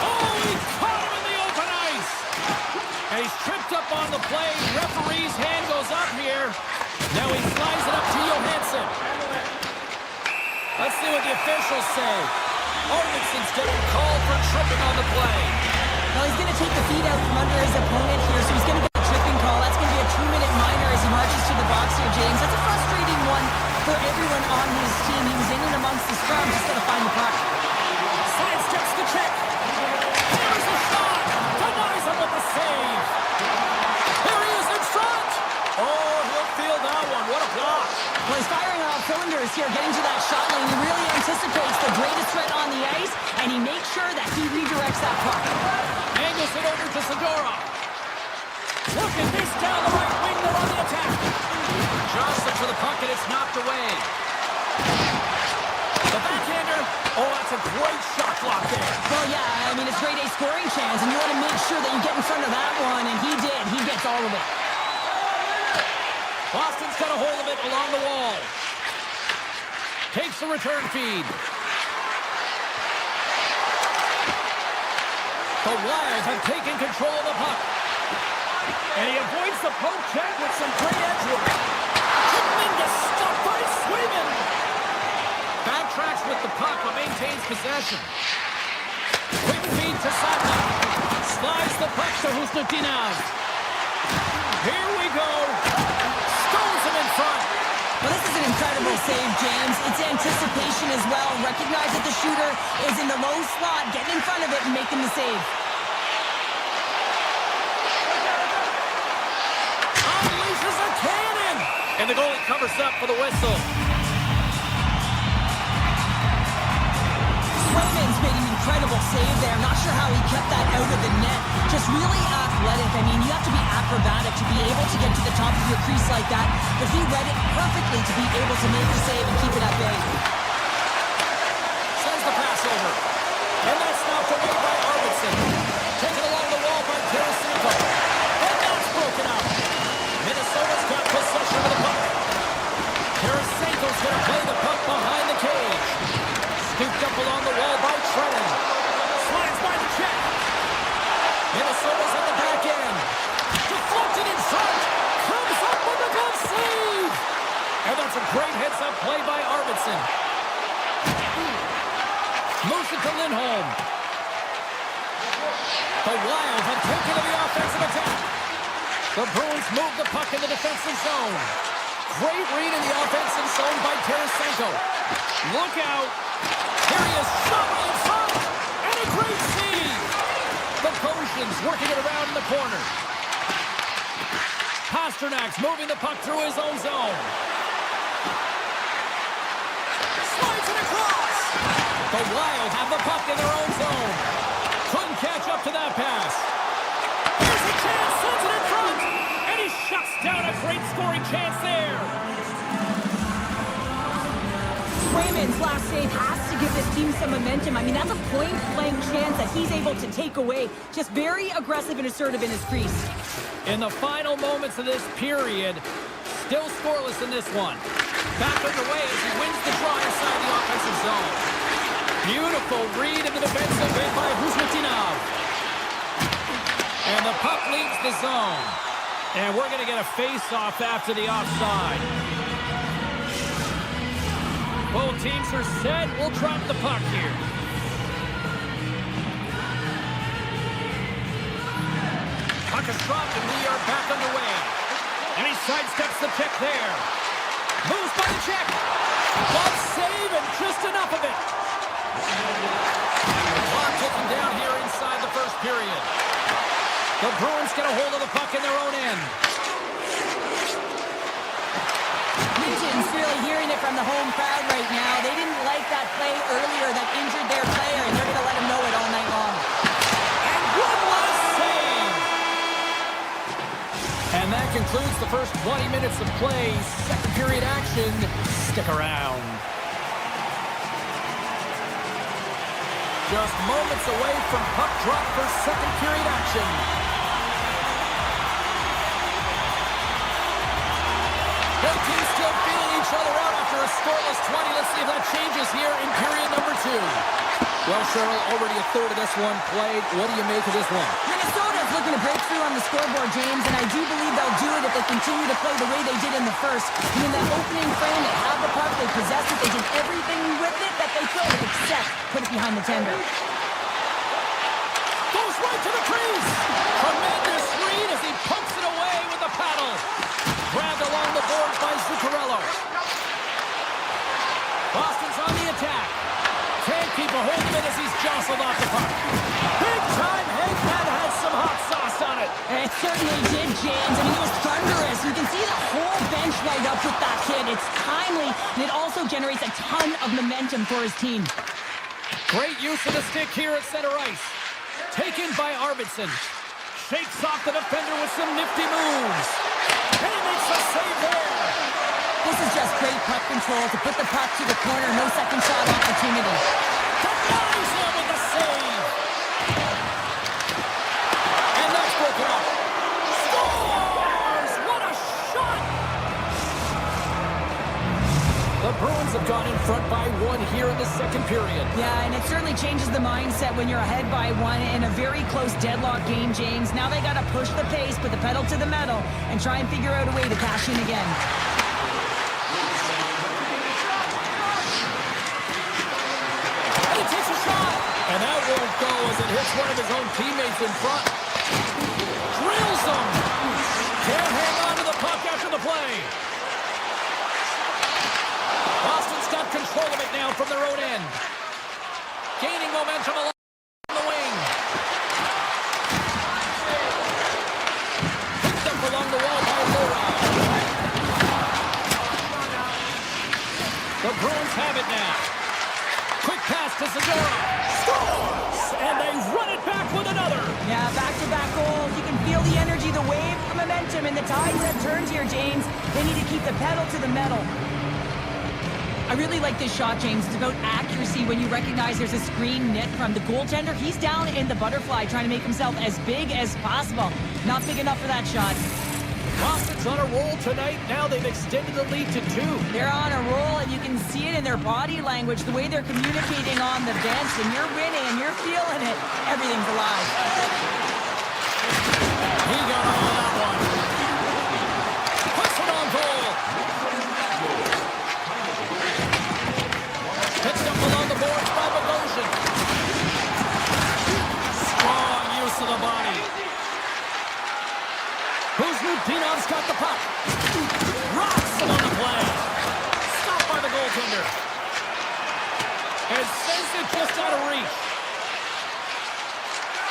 Oh, he caught him in the open ice! And he's tripped up on the play. Referee's hand goes up here. Now he slides it up to Johansson. Let's see what the officials say. Arvidsson's getting called for tripping on the play. Well, he's going to take the feet out from under his opponent here, so he's going to get a tripping call. That's going to be a 2-minute minor as he marches to the box here, James. That's a frustrating one for everyone on his team. He was in and amongst the scrum, just going to find the puck. Sidesteps the check. Here's the shot. Denies him with the save. Here he is in front. Oh, he'll feel that one. What a block. Well, he's firing off cylinders here, getting to that shot lane. He really anticipates the greatest threat on the ice, and he makes sure that he redirects that puck. Angles it over to Subzero. Look at this down the right wing. They're on the attack. Johnson for the puck, and it's knocked away. The backhander. Oh, that's a great shot block there. Well, yeah, I mean, it's grade A scoring chance, and you want to make sure that you get in front of that one, and he did. He gets all of it. Boston's got a hold of it along the wall. Takes the return feed. The Wild have taken control of the puck. And he avoids the poke check with some great edge work. Tremendous stop by Swayman. Backtracks with the puck but maintains possession. Quick feed to Sat.NHL. Slides the puck to Husnutinov. Here we go. Stones him in front. Well, this is an incredible save, James. It's anticipation as well. Recognize that the shooter is in the low slot, getting in front of it and making the save. Unleashes a cannon! And the goalie covers up for the whistle. Swayman's made an incredible save there. Not sure how he kept that out of the net. Just really athletic. I mean, you have to be acrobatic to be able to get to the top of your crease like that. But he read it perfectly to be able to make the save and keep it at bay. Sends the pass over. And that's knocked away by Arvidsson. Taken along the wall by Tarasenko. And that's broken out. Minnesota's got possession of the puck. Tarasenko's going to play the puck behind the cage. Scooped up along the wall by Trennan. Slides by the check. Minnesota's at the back end. Deflected in front. Comes up with a glove save. And that's a great heads-up play by Arvidsson. Moves it to Lindholm. The Wild have taken to the offensive attack. The Bruins move the puck in the defensive zone. Great read in the offensive zone by Tarasenko. Look out. Here he is, shot in front. And a great save. The Goshen's working it around in the corner. Pasternak's moving the puck through his own zone. Slides it across. The Wild have the puck in their own zone. Couldn't catch up to that pass. Here's a chance, sends it in front. And he shuts down a great scoring chance there. Swayman's last save has to give this team some momentum. I mean, that's a point-blank chance that he's able to take away. Just very aggressive and assertive in his crease. In the final moments of this period, still scoreless in this one. Back underway as he wins the draw inside the offensive zone. Beautiful read in the defensive end by Husnutinov. And the puck leaves the zone. And we're going to get a face-off after the offside. Both teams are set. We'll drop the puck here. Puck is dropped and we are back underway. And he sidesteps the check there. Moves by the check. Glove save and just enough of it. Clock ticking down here inside the first period. The Bruins get a hold of the puck in their own end. Nugent's really hearing it from the home crowd right now. They didn't like that play earlier that injured their player, and they're going to let him know it all night long. And one last save. And that concludes the first 20 minutes of play. Second period action. Stick around. Just moments away from puck drop for second period action. Both teams still feeling each other out after a scoreless 20. Let's see if that changes here in period number 2. Well, Cheryl, already a third of this one played. What do you make of this one? Minnesota's looking to break through on the scoreboard, James, and I do believe they'll do it if they continue to play the way they did in the first. And in that opening frame, they have the puck, they possessed it, they did everything with it that they could, except put it behind the tender. Goes right to the crease. Tremendous screen as he pumps it away with the paddle. Grabbed along the boards by Zuccarello. Boston's on the attack. Can't keep a hold of it as he's jostled off the puck. Big time head that had some hot sauce on it. It certainly did, James. I mean, it was thunderous. You can see the whole bench light up with that hit. It's timely, and it also generates a ton of momentum for his team. Great use of the stick here at center ice. Taken by Arvidsson. Shakes off the defender with some nifty moves. And he makes a save there. This is just great puck control to put the puck to the corner. No second shot opportunity. Denies him with the save. And that's broken up. Scores! What a shot! The Bruins have gone in front by 1 here in the second period. Yeah, and it certainly changes the mindset when you're ahead by 1 in a very close deadlock game, James. Now they got to push the pace, put the pedal to the metal, and try and figure out a way to cash in again. And he takes a shot. And that won't go as it hits one of his own teammates in front. Drills him. Can't hang on to the puck after the play. Boston's got control of it now from their own end. Gaining momentum along the wing. Picked up along the wall by Lora. The Bruins have it now. Quick pass to Subzero. Scores! And they run it back with another. Yeah, back-to-back goals. You can feel the energy, the wave, the momentum, and the tides have turned here, James. They need to keep the pedal to the metal. I really like this shot, James. It's about accuracy when you recognize there's a screen net from the goaltender. He's down in the butterfly trying to make himself as big as possible. Not big enough for that shot. Boston's on a roll tonight. Now they've extended the lead to 2. They're on a roll, and you can see it in their body language, the way they're communicating on the bench. When you're winning and you're feeling it, everything's alive. He got all that one. Puts it on goal. Picked up along the boards by Bogosian. Strong use of the body. Kuzminov's got the puck. Rocks him on the play. Stopped by the goaltender. And sends it just out of reach.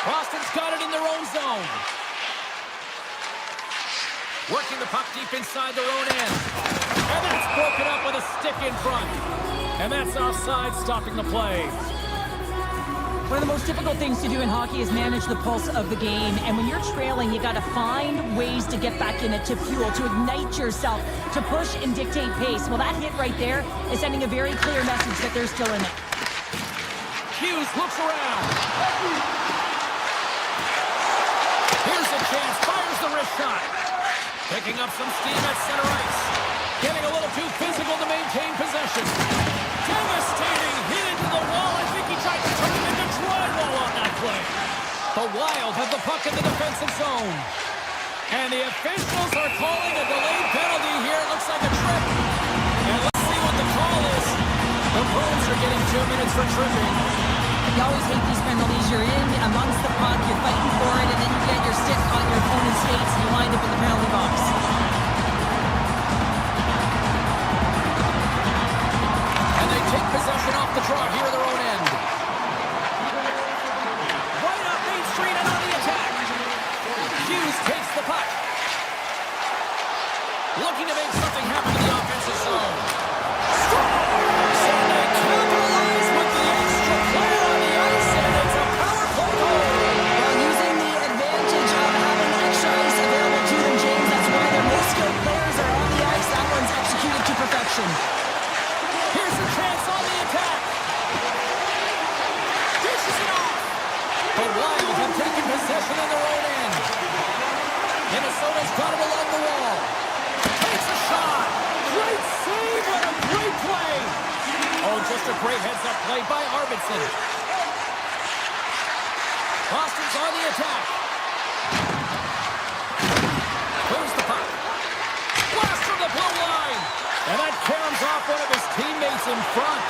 Boston's got it in their own zone. Working the puck deep inside their own end. And then it's broken up with a stick in front. And that's offside, stopping the play. One of the most difficult things to do in hockey is manage the pulse of the game. And when you're trailing, you got to find ways to get back in it, to fuel, to ignite yourself, to push and dictate pace. Well, that hit right there is sending a very clear message that they're still in it. Hughes looks around. Here's a chance. Fires the wrist shot. Picking up some steam at center ice. Getting a little too physical to maintain possession. Devastating hit into the wall. I think he tried to turn it into drywall on that play. The Wild have the puck in the defensive zone. And the officials are calling a delayed penalty here. It looks like a trip. And let's see what the call is. The Bruins are getting 2 minutes for tripping. You always hate these penalties. You're in amongst the puck, you're fighting for it, and then you get your stick on your opponent's skates, and you wind up in the penalty box. And they take possession off the draw here at their own end. Right up Main Street and on the attack. Hughes takes the puck. Looking to make something happen in the offensive zone. Scores! And they capitalize with the extra player on the ice, and it's a power play goal. While using the advantage of having extra ice available to them, James, that's why their most skilled players are on the ice. That one's executed to perfection. Here's a chance on the attack. Dishes it off. The Wild have taken possession on their own end. Minnesota's got it along the wall. Takes a shot. Great save and a great play. Oh, just a great heads-up play by Arvidsson. Boston's on the attack. Clears the puck. Blast from the blue line. And that caroms off one of his teammates in front.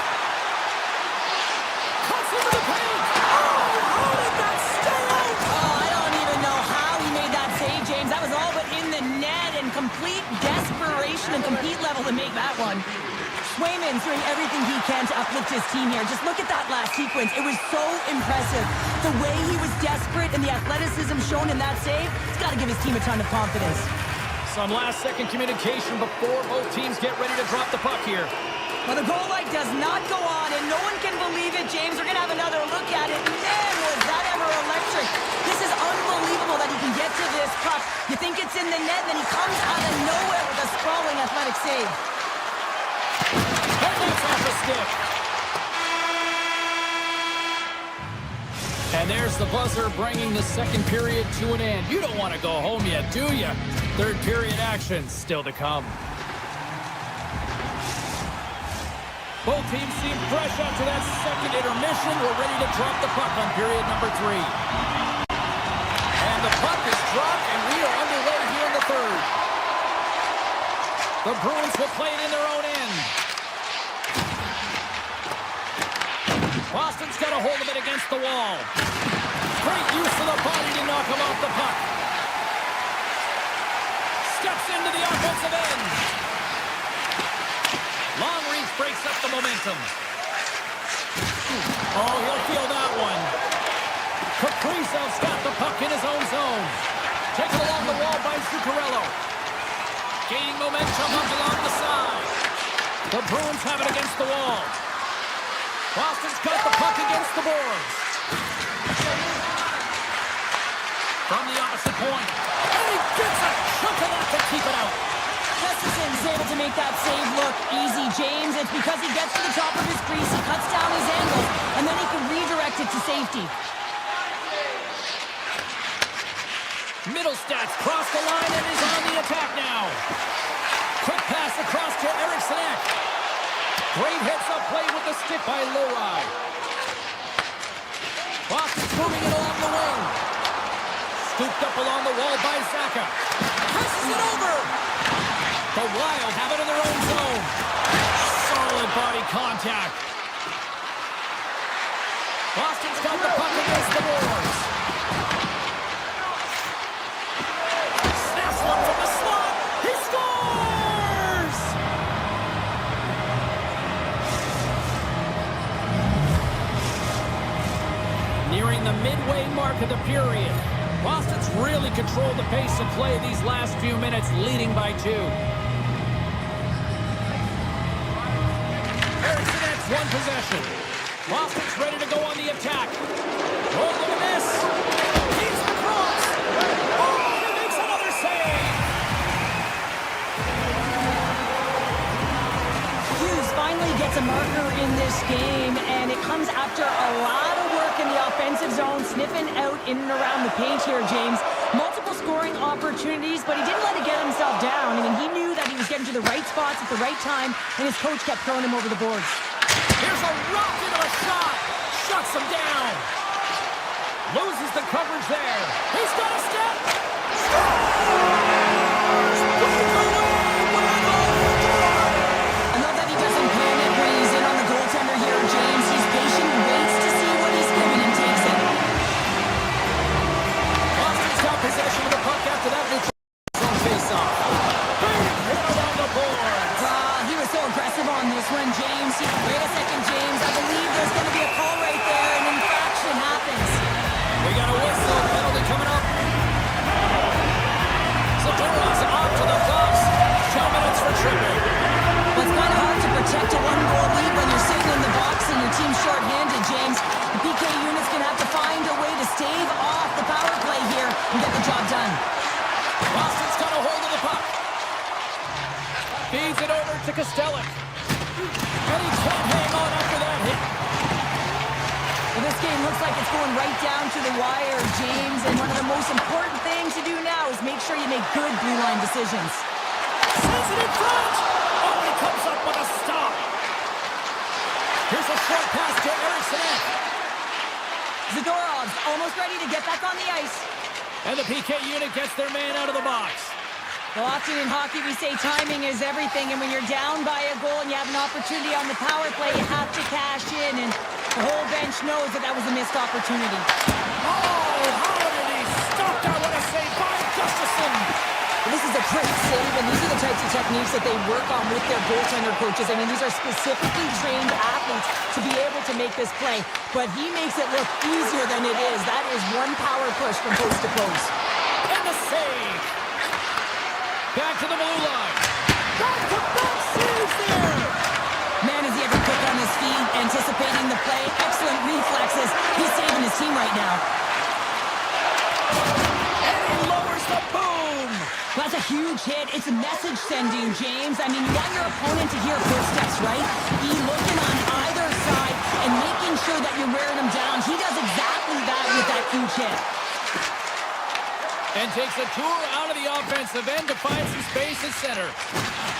Cuts into the paint. Oh, how did that stay out? Oh, I don't even know how he made that save, James. That was all but in the net, and complete desperation and compete level to make that one. Swayman's doing everything he can to uplift his team here. Just look at that last sequence. It was so impressive. The way he was desperate and the athleticism shown in that save, it's got to give his team a ton of confidence. Some last-second communication before both teams get ready to drop the puck here. Well, the goal light does not go on, and no one can believe it, James. We're going to have another look at it. Man, was that ever electric. This is unbelievable that he can get to this puck. You think it's in the net, then he comes out of nowhere with a sprawling athletic save. And that's off the stick. And there's the buzzer bringing the second period to an end. You don't want to go home yet, do you? Third period action still to come. Both teams seem fresh after that second intermission. We're ready to drop the puck on period number 3. And the puck is dropped, and we are underway here in the third. The Bruins will play it in their own end. Boston's got a hold of it against the wall. Great use of the body to knock him off the puck. Steps into the offensive end. Long reach breaks up the momentum. Oh, he'll feel that one. Kaprizov's got the puck in his own zone. Taken along the wall by Zuccarello. Gaining momentum up along the side. The Bruins have it against the wall. Boston's got the puck against the boards. From the opposite point. And he gets a chunk of that to keep it out. Gustafson's able to make that save look easy, James. It's because he gets to the top of his crease, he cuts down his angles, and then he can redirect it to safety. Middlestats crossed the line and is on the attack now. Quick pass across to Eriksson. Great heads-up play with the stick by Leroy. Boston's moving it along the wing. Scooped up along the wall by Zacha. Passes it over. The Wild have it in their own zone. Solid body contact. Boston's got the puck against the boards. Snaps one from the slot. He scores! Nearing the midway mark of the period. Boston's really controlled the pace of play these last few minutes, leading by 2. Eriksson's one possession. Boston's ready to go on the attack. Oh, look at this. He's across. Oh, he makes another save. Hughes finally gets a marker in this game, and it comes after a lot of work in the offensive zone, sniffing out in and around the paint here, James. Multiple scoring opportunities, but he didn't let it get himself down. I mean, he knew that he was getting to the right spots at the right time, and his coach kept throwing him over the boards. Here's a rocket of a shot. Shuts him down. Loses the coverage there. He's got a step. Scores! Breakaway! I love that he doesn't panic when he's in on the goaltender. going to have to find a way to stave off the power play here and get the job done. Boston's got a hold of the puck. Feeds it over to Kodiak. And he can't hang on after that hit. Well, this game looks like it's going right down to the wire, James. And one of the most important things to do now is make sure you make good blue line decisions. Sends it in front. Oh, he comes up with a stop. Here's a short pass to Eriksson. Zadorov's almost ready to get back on the ice. And the PK unit gets their man out of the box. Well, often in hockey we say timing is everything, and when you're down by a goal and you have an opportunity on the power play, you have to cash in, and the whole bench knows that that was a missed opportunity. Oh, how did he stop that? What a save by Gustafsson. This is a great save, and these are the types of techniques that they work on with their goaltender coaches. I mean, these are specifically trained athletes to be able to make this play, but he makes it look easier than it is. That is one power push from post to post. And the save. Back to the blue line. Back-to-back saves there. Man, is he ever quick on his feet, anticipating the play. Excellent reflexes. He's saving his team right now. And he lowers the boom. That's a huge hit. It's a message sending, James. I mean, you want your opponent to hear footsteps, right? Be looking on either side and making sure that you're wearing them down. He does exactly that with that huge hit. And takes a tour out of the offensive end to find some space at center.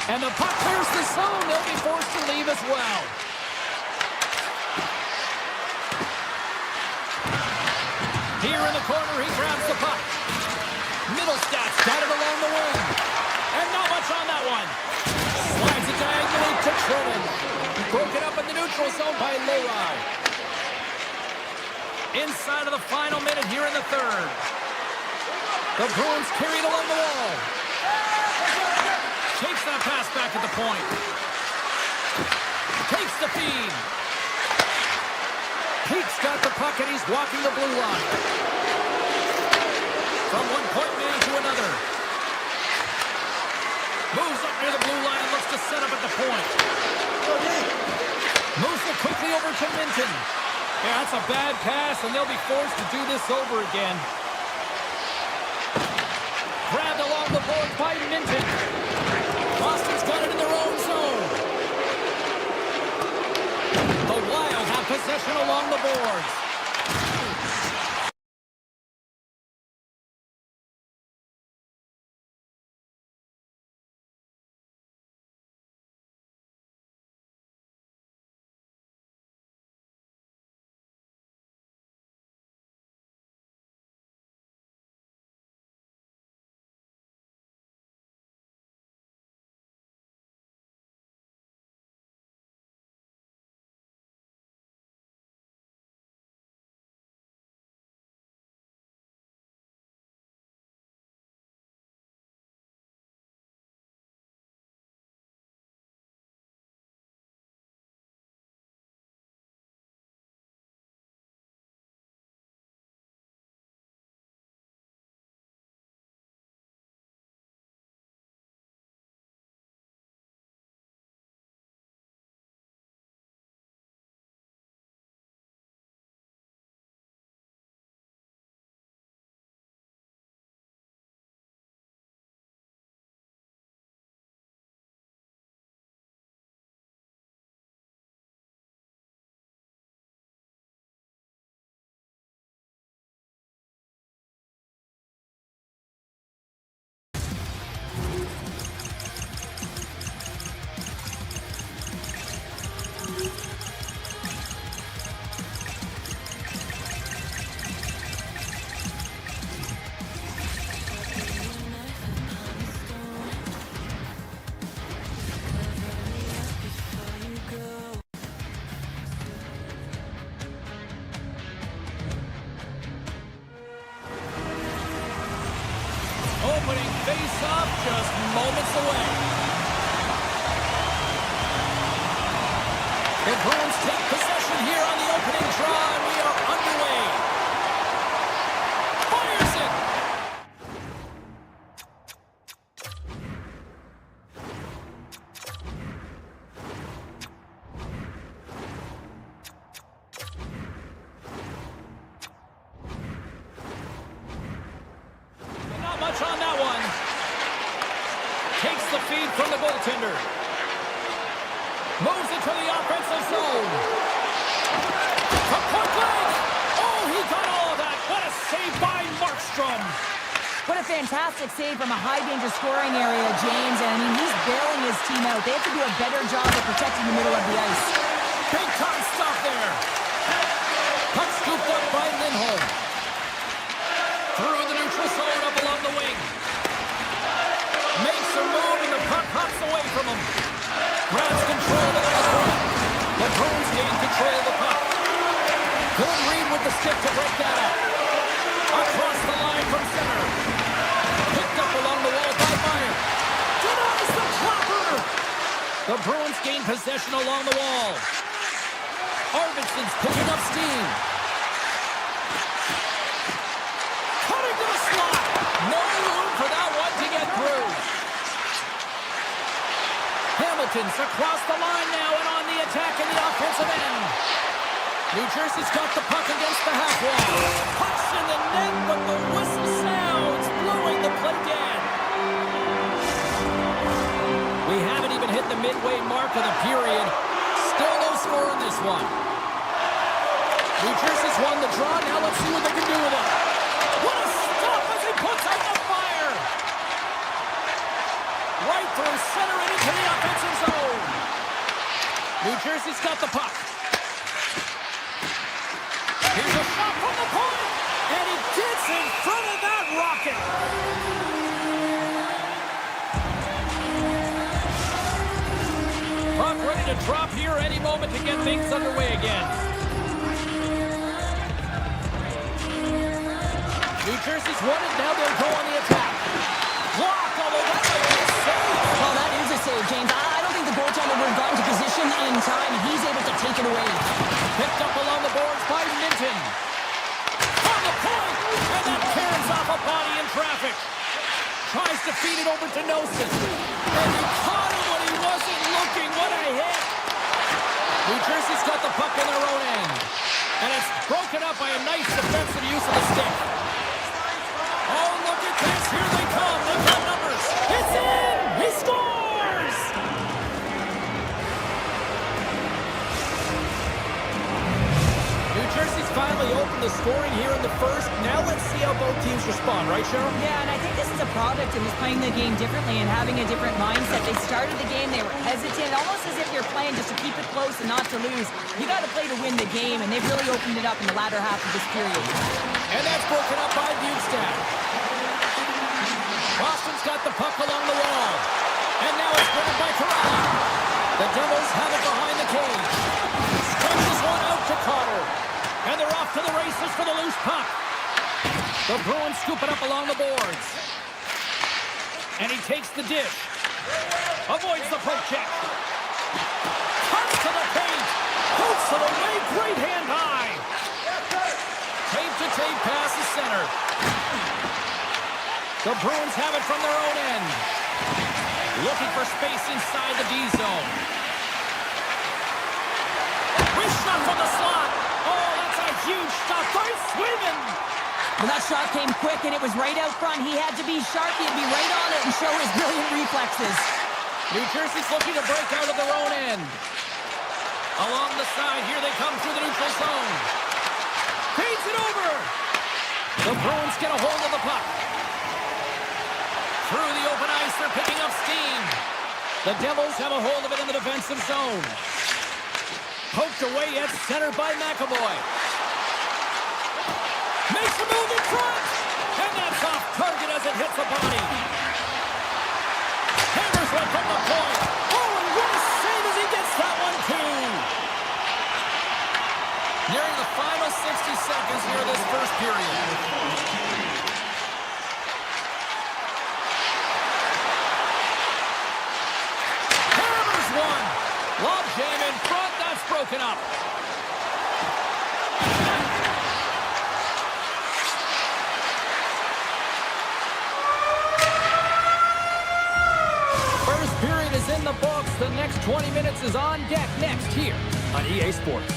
And the puck clears the zone. They'll be forced to leave as well. Here in the corner, he grabs the puck. Middlestats got it along the wing. And not much on that one. Slides it diagonally to Truman. Broken up in the neutral zone by Leroy. Inside of the final minute here in the third. The Bruins carried along the wall. Takes that pass back at the point. Takes the feed. Pete's got the puck and he's walking the blue line. From one point man to another. Moves up near the blue line and looks to set up at the point. Moves it quickly over to Minton. Yeah, that's a bad pass and they'll be forced to do this over again. Grabbed along the board by Minton. Boston's got it in their own zone. The Wild have possession along the boards. Opening face-off just moments away. The Bruins take possession here on the opening draw, and we are underway. Fires it! from the goaltender. Moves it to the offensive zone. From point blank. Oh, he got all of that. What a save by Markstrom. What a fantastic save from a high-danger scoring area, James. And, I mean, he's bailing his team out. They have to do a better job of protecting the middle of the ice. Big time stop there. Puck scooped up by Lindholm. Through the neutral zone up along the wing. Makes a move and the puck hops away from him. Grabs control of the ice point. The Bruins gain control of the puck. Good read with the stick to break that up. Across the line from center. Picked up along the wall by Meyer. Denies the clapper. The Bruins gain possession along the wall. Arvidsson's picking up steam. Cutting to the slot. No room for that one to get through. Hamilton's across the line now and on the attack in the offensive end. New Jersey's got the puck against the half wall. Puck's in the net, but the whistle sounds, blowing the play dead. We haven't even hit the midway mark of the period. Still no score in this one. New Jersey's won the draw. Now let's see what they can do with it. What a stop as he puts out the fire. Right through center and into the offensive zone. New Jersey's got the puck. Here's a shot from the point, and he gets in front of that rocket. Puck ready to drop here any moment to get things underway again. New Jersey's won it, now they'll go on the attack. Block, although that might be a save. Well, that is a save, James. I don't think the goaltender would have gotten to position in time, and he's able to take it away. Picked up along the boards by Minton. On the point, and that tears off a body in traffic. Tries to feed it over to Nelson. And he caught him when he wasn't looking. What a hit. New Jersey's got the puck in their own end. And it's broken up by a nice defensive use of the stick. Oh, look at this. Here they come. They've got numbers. It's in. He scores. New Jersey's finally opened the scoring here in the first. Now let's see how both teams respond, right, Cheryl? Yeah, and I think this is a product of just playing the game differently and having a different mindset. They started the game, they were hesitant, almost as if you're playing just to keep it close and not to lose. You got to play to win the game, and they've really opened it up in the latter half of this period. And that's broken up by Bukestad. Boston's got the puck along the wall. And now it's driven by Corrali. The Devils have it behind the cage. Stretches one out to Carter. And they're off to the races for the loose puck. The Bruins scoop it up along the boards. And he takes the dish. Avoids the poke check. Cuts to the paint. Hooks it away. Great hand high. Tape-to-tape pass to center. The Bruins have it from their own end. Looking for space inside the D zone. Wrist shot from the slot. Oh, that's a huge stop by Swayman. Well, that shot came quick, and it was right out front. He had to be sharp. He had to be right on it and show his brilliant reflexes. New Jersey's looking to break out of their own end. Along the side, here they come through the neutral zone. Feeds it over. The Bruins get a hold of the puck. Through the open ice, they're picking up steam. The Devils have a hold of it in the defensive zone. Poked away at center by McAvoy. Makes a move in front. And that's off target as it hits a body. Hammers one from the point. Oh, and what a save as he gets that one too. Nearing the final 60 seconds here of this first period. One. Lob jam in front. That's broken up. First period is in the books. The next 20 minutes is on deck next here on EA Sports.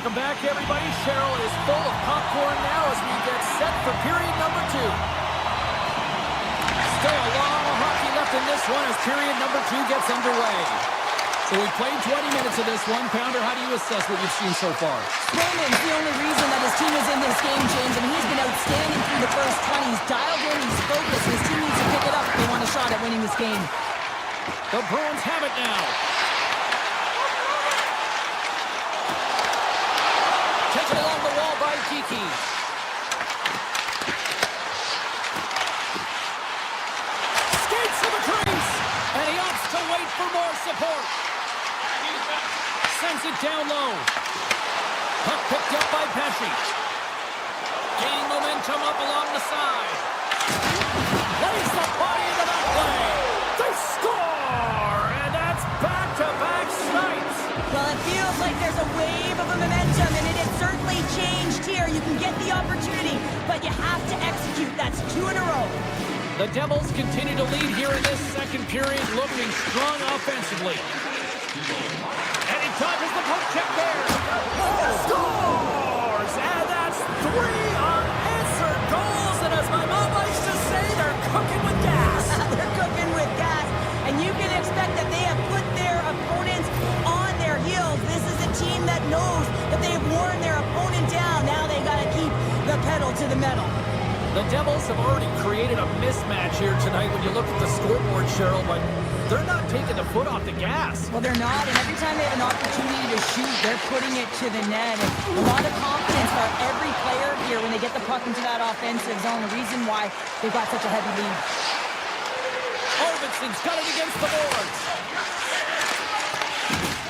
Welcome back, everybody. Cheryl is full of popcorn now as we get set for period number 2. Still a lot of hockey left in this one as period number 2 gets underway. So we played 20 minutes of this one. Pounder, how do you assess what you've seen so far? Swayman's the only reason that his team is in this game, James, and he's been outstanding through the first 20. He's dialed in, he's focused, his team needs to pick it up if they want a shot at winning this game. The Bruins have it now. Taken along the wall by Kiki. Skates to the crease, and he opts to wait for more support. Sends it down low. Puck picked up by Pesci. Gaining momentum up along the side. Lays the body into that play. They score! And that's back-to-back snipes. Well, it feels like there's a wave of momentum, and it has certainly changed here. You can get the opportunity, but you have to execute. That's 2 in a row. The Devils continue to lead here in this second period, looking strong offensively. And he dodges the puck check there. Scores! And that's 3 unanswered goals. And as my mom used to say, they're cooking with gas. They're cooking with gas, and you can expect that they have put their opponents on their heels. This is a team that knows that they've worn their opponent down. Now they got to keep the pedal to the metal. The Devils have already created a mismatch here tonight when you look at the scoreboard, Cheryl, but they're not taking the foot off the gas. Well, they're not, and every time they have an opportunity to shoot, they're putting it to the net. And a lot of confidence for every player here when they get the puck into that offensive zone. The reason why they've got such a heavy lead. Arvidsson's got it against the boards.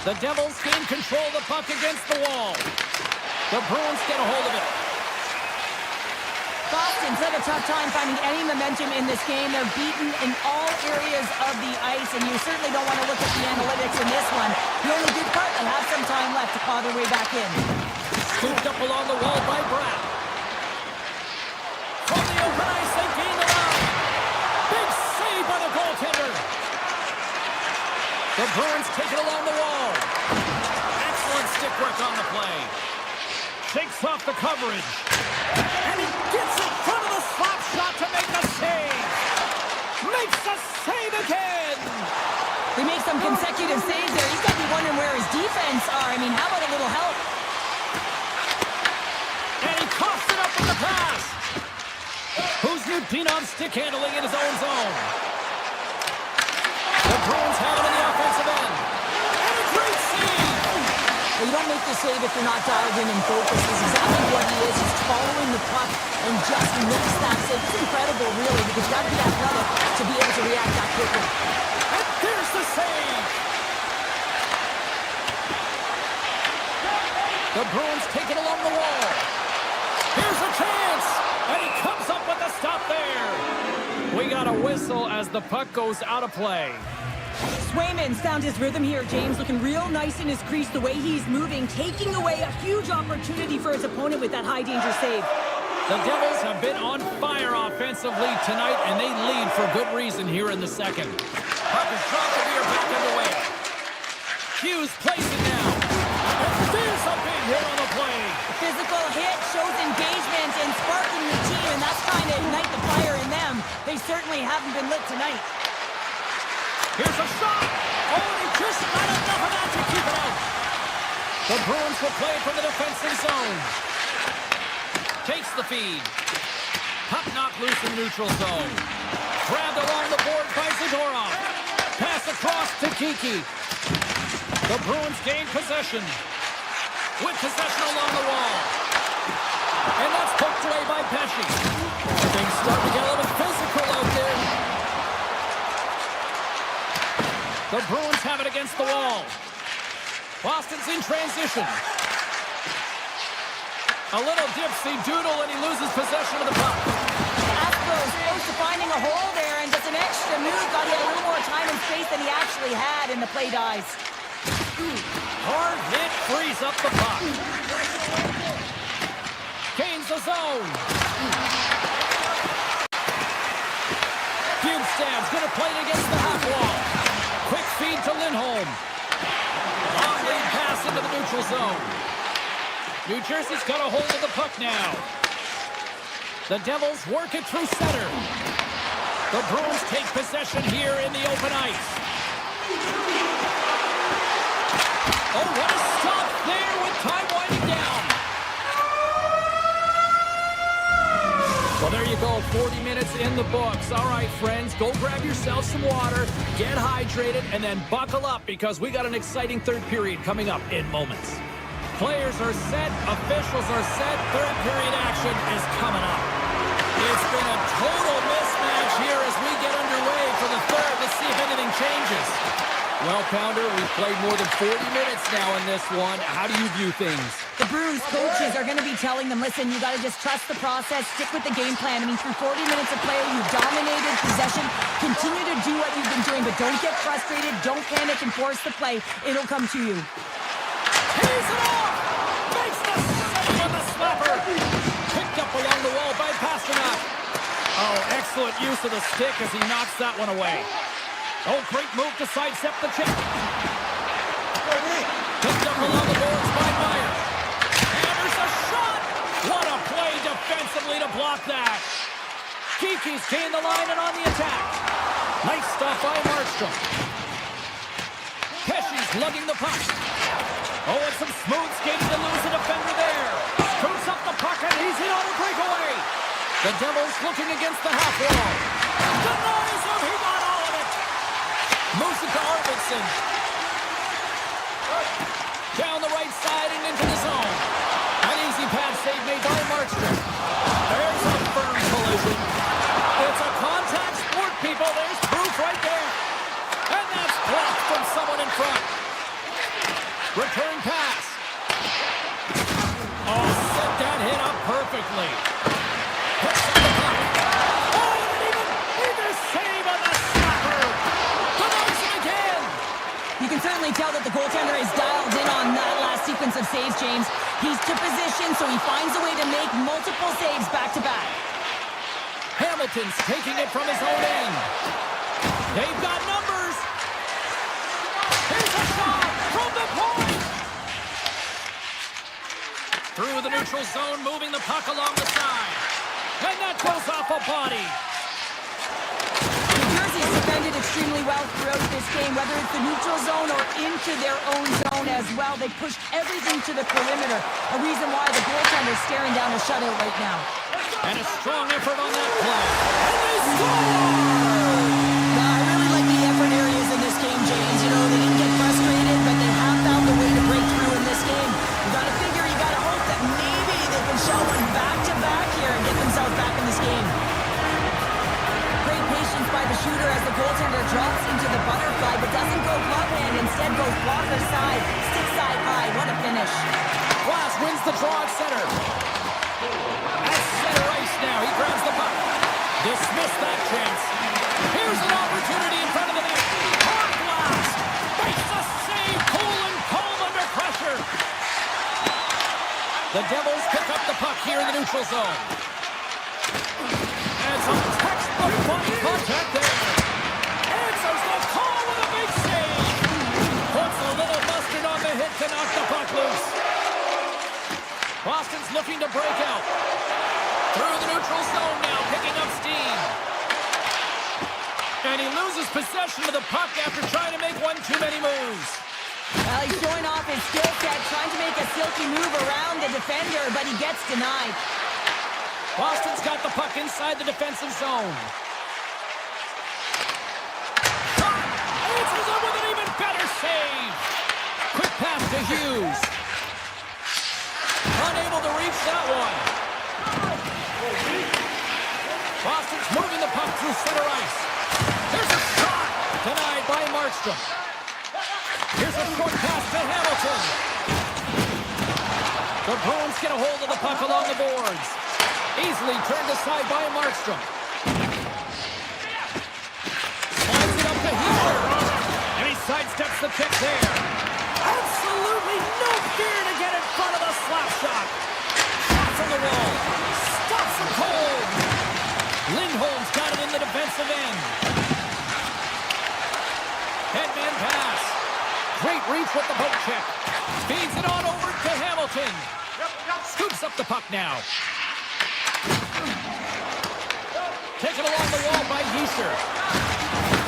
The Devils gain control of the puck against the wall. The Bruins get a hold of it. Boston's had a tough time finding any momentum in this game. They're beaten in all areas of the ice, and you certainly don't want to look at the analytics in this one. The only good part, they have some time left to claw their way back in. Scooped up along the wall by Bratt. From the open ice, they gain the line. Big save by the goaltender. The Bruins take it along the wall. Excellent stick work on the play. Shakes off the coverage. And he gets in front of the slap shot to make the save. Makes the save again. They make some consecutive saves there. He's got to be wondering where his defense are. I mean, how about a little help? And he coughs it up with the pass. Kuzniuk on stick handling in his own zone. The Bruins have it in the offensive end. And a great save. Well, you don't make the save if you're not dialed in and focused. This is exactly what he is. He's following the puck and just makes that save. It's incredible, really, because you've got to be athletic to be able to react that quickly. And there's the save. The Bruins take it along the wall. Here's a chance. And he comes up with a stop there. We got a whistle as the puck goes out of play. Swayman's found his rhythm here, James, looking real nice in his crease the way he's moving, taking away a huge opportunity for his opponent with that high-danger save. The Devils have been on fire offensively tonight, and they lead for good reason here in the second. Puck is dropped, and we are back underway. Hughes plays it now. And there's a big hit on the play. The physical hit shows engagement and sparking the team, and that's trying to ignite the fire in them. They certainly haven't been lit tonight. Here's a shot. Oh, he just not enough of that to keep it out. The Bruins will play from the defensive zone. Takes the feed. Puck knocked loose in neutral zone. Grabbed along the board by Zadorov. Pass across to Kiki. The Bruins gain possession. With possession along the wall. And that's poked away by Pesci. Things start to get a little physical out there. The Bruins have it against the wall. Boston's in transition. A little dipsy doodle and he loses possession of the puck. Astros close to finding a hole there and just an extra move. Got he had a little more time and space than he actually had, and the play dies. Hard hit frees up the puck. Gains the zone. Bjugstad's going to play it against the half wall. Quick feed to Lindholm. Long lead pass into the neutral zone. New Jersey's got a hold of the puck now. The Devils work it through center. The Bruins take possession here in the open ice. Oh, what a stop there with time winding down. Well, there you go. 40 minutes in the books. All right, friends, go grab yourself some water, get hydrated, and then buckle up because we got an exciting third period coming up in moments. Players are set, officials are set, third period action is coming up. It's been a total mismatch here as we get underway for the third. Let's see if anything changes. Well, Pounder, we've played more than 40 minutes now in this one. How do you view things? The Bruins coaches are going to be telling them, listen, you got to just trust the process, stick with the game plan. I mean, through 40 minutes of play, you've dominated possession. Continue to do what you've been doing, but don't get frustrated. Don't panic and force the play. It'll come to you. Tees it off! Makes the save on the slapper! Picked up along the wall by Pasternak. Oh, excellent use of the stick as he knocks that one away. Oh, great move to sidestep the check. Picked up along the boards by Meyer. Hammers a shot! What a play defensively to block that. Kiki's gained the line and on the attack. Nice stop by Markstrom. Pesci's lugging the puck. Oh, and some smooth skating to lose a defender there. Scoops up the puck and he's in on a breakaway. The Devils looking against the half wall. Denies him, he got all of it. Moves it to Arvidsson. Down the right side and into the zone. An easy pass save made by Markstrom. There's a firm collision. It's a contact sport, people. There's proof right there. And that's blocked from someone in front. Return pass. Oh, set that hit up perfectly. Hits up the puck. Oh, and even save on the slapper. Denies him again. You can certainly tell that the goaltender is dialed in on that last sequence of saves, James. He's to position, so he finds a way to make multiple saves back-to-back. Hamilton's taking it from his own end. They've got numbers. Here's a shot from the point. Through the neutral zone, moving the puck along the side. And that goes off a body. New Jersey's defended extremely well throughout this game, whether it's the neutral zone or into their own zone as well. They pushed everything to the perimeter, a reason why the goaltender's staring down a shutout right now. And a strong effort on that play. And they score! I really like the effort areas in this game, James. You know, they didn't get frustrated, but they have found a way to break through in this game. You gotta figure, you gotta hope that maybe they can show one back-to-back here and get themselves back in this game. Great patience by the shooter as the goaltender drops into the butterfly, but doesn't go glove hand, instead goes blocker side, stick side high. What a finish. Glass wins the draw at center. At center ice now, he grabs the puck. Dismiss that chance. Here's an opportunity in front of the net. Hard Glass makes a save, cool and calm under pressure. The Devils pick up the puck here in the neutral zone. And some textbook body contact there. Answers the call with a big save. Puts a little mustard on the hit to knock the puck loose. Boston's looking to break out. Through the neutral zone now, picking up steam. And he loses possession of the puck after trying to make one too many moves. Well, he's showing off his skill set, trying to make a silky move around the defender, but he gets denied. Boston's got the puck inside the defensive zone. Shot! Answers it with an even better save. Quick pass to Hughes. Unable to reach that one. Boston's moving the puck through center ice. There's a shot! Denied by Markstrom. Here's a short pass to Hamilton. The Bruins get a hold of the puck along the boards. Easily turned aside by Markstrom. Slides it up to Heater. And he sidesteps the kick there. Absolutely no fear to get in front of the slap shot. Shot from the wall. Stops him cold. Lindholm's got it in the defensive end. Headman pass. Great reach with the poke check. Feeds it on over to Hamilton. Scoops up the puck now. Taken along the wall by Yeacher.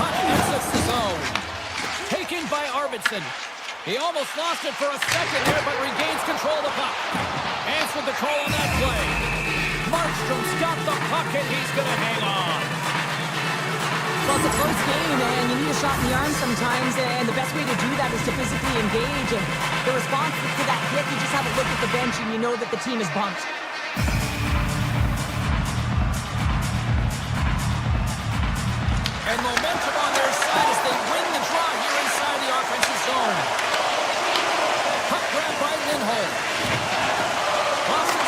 Puck exits the zone. Taken by Arvidsson. He almost lost it for a second there, but regains control of the puck. Answered the call on that play. Markstrom's got the puck, and he's going to hang on. Well, it's a close game, and you need a shot in the arm sometimes, and the best way to do that is to physically engage. And the response to that hit, you just have a look at the bench, and you know that the team is bumped. And momentum on their side as they win the draw here inside the offensive zone. Puck grab by Lindholm. Off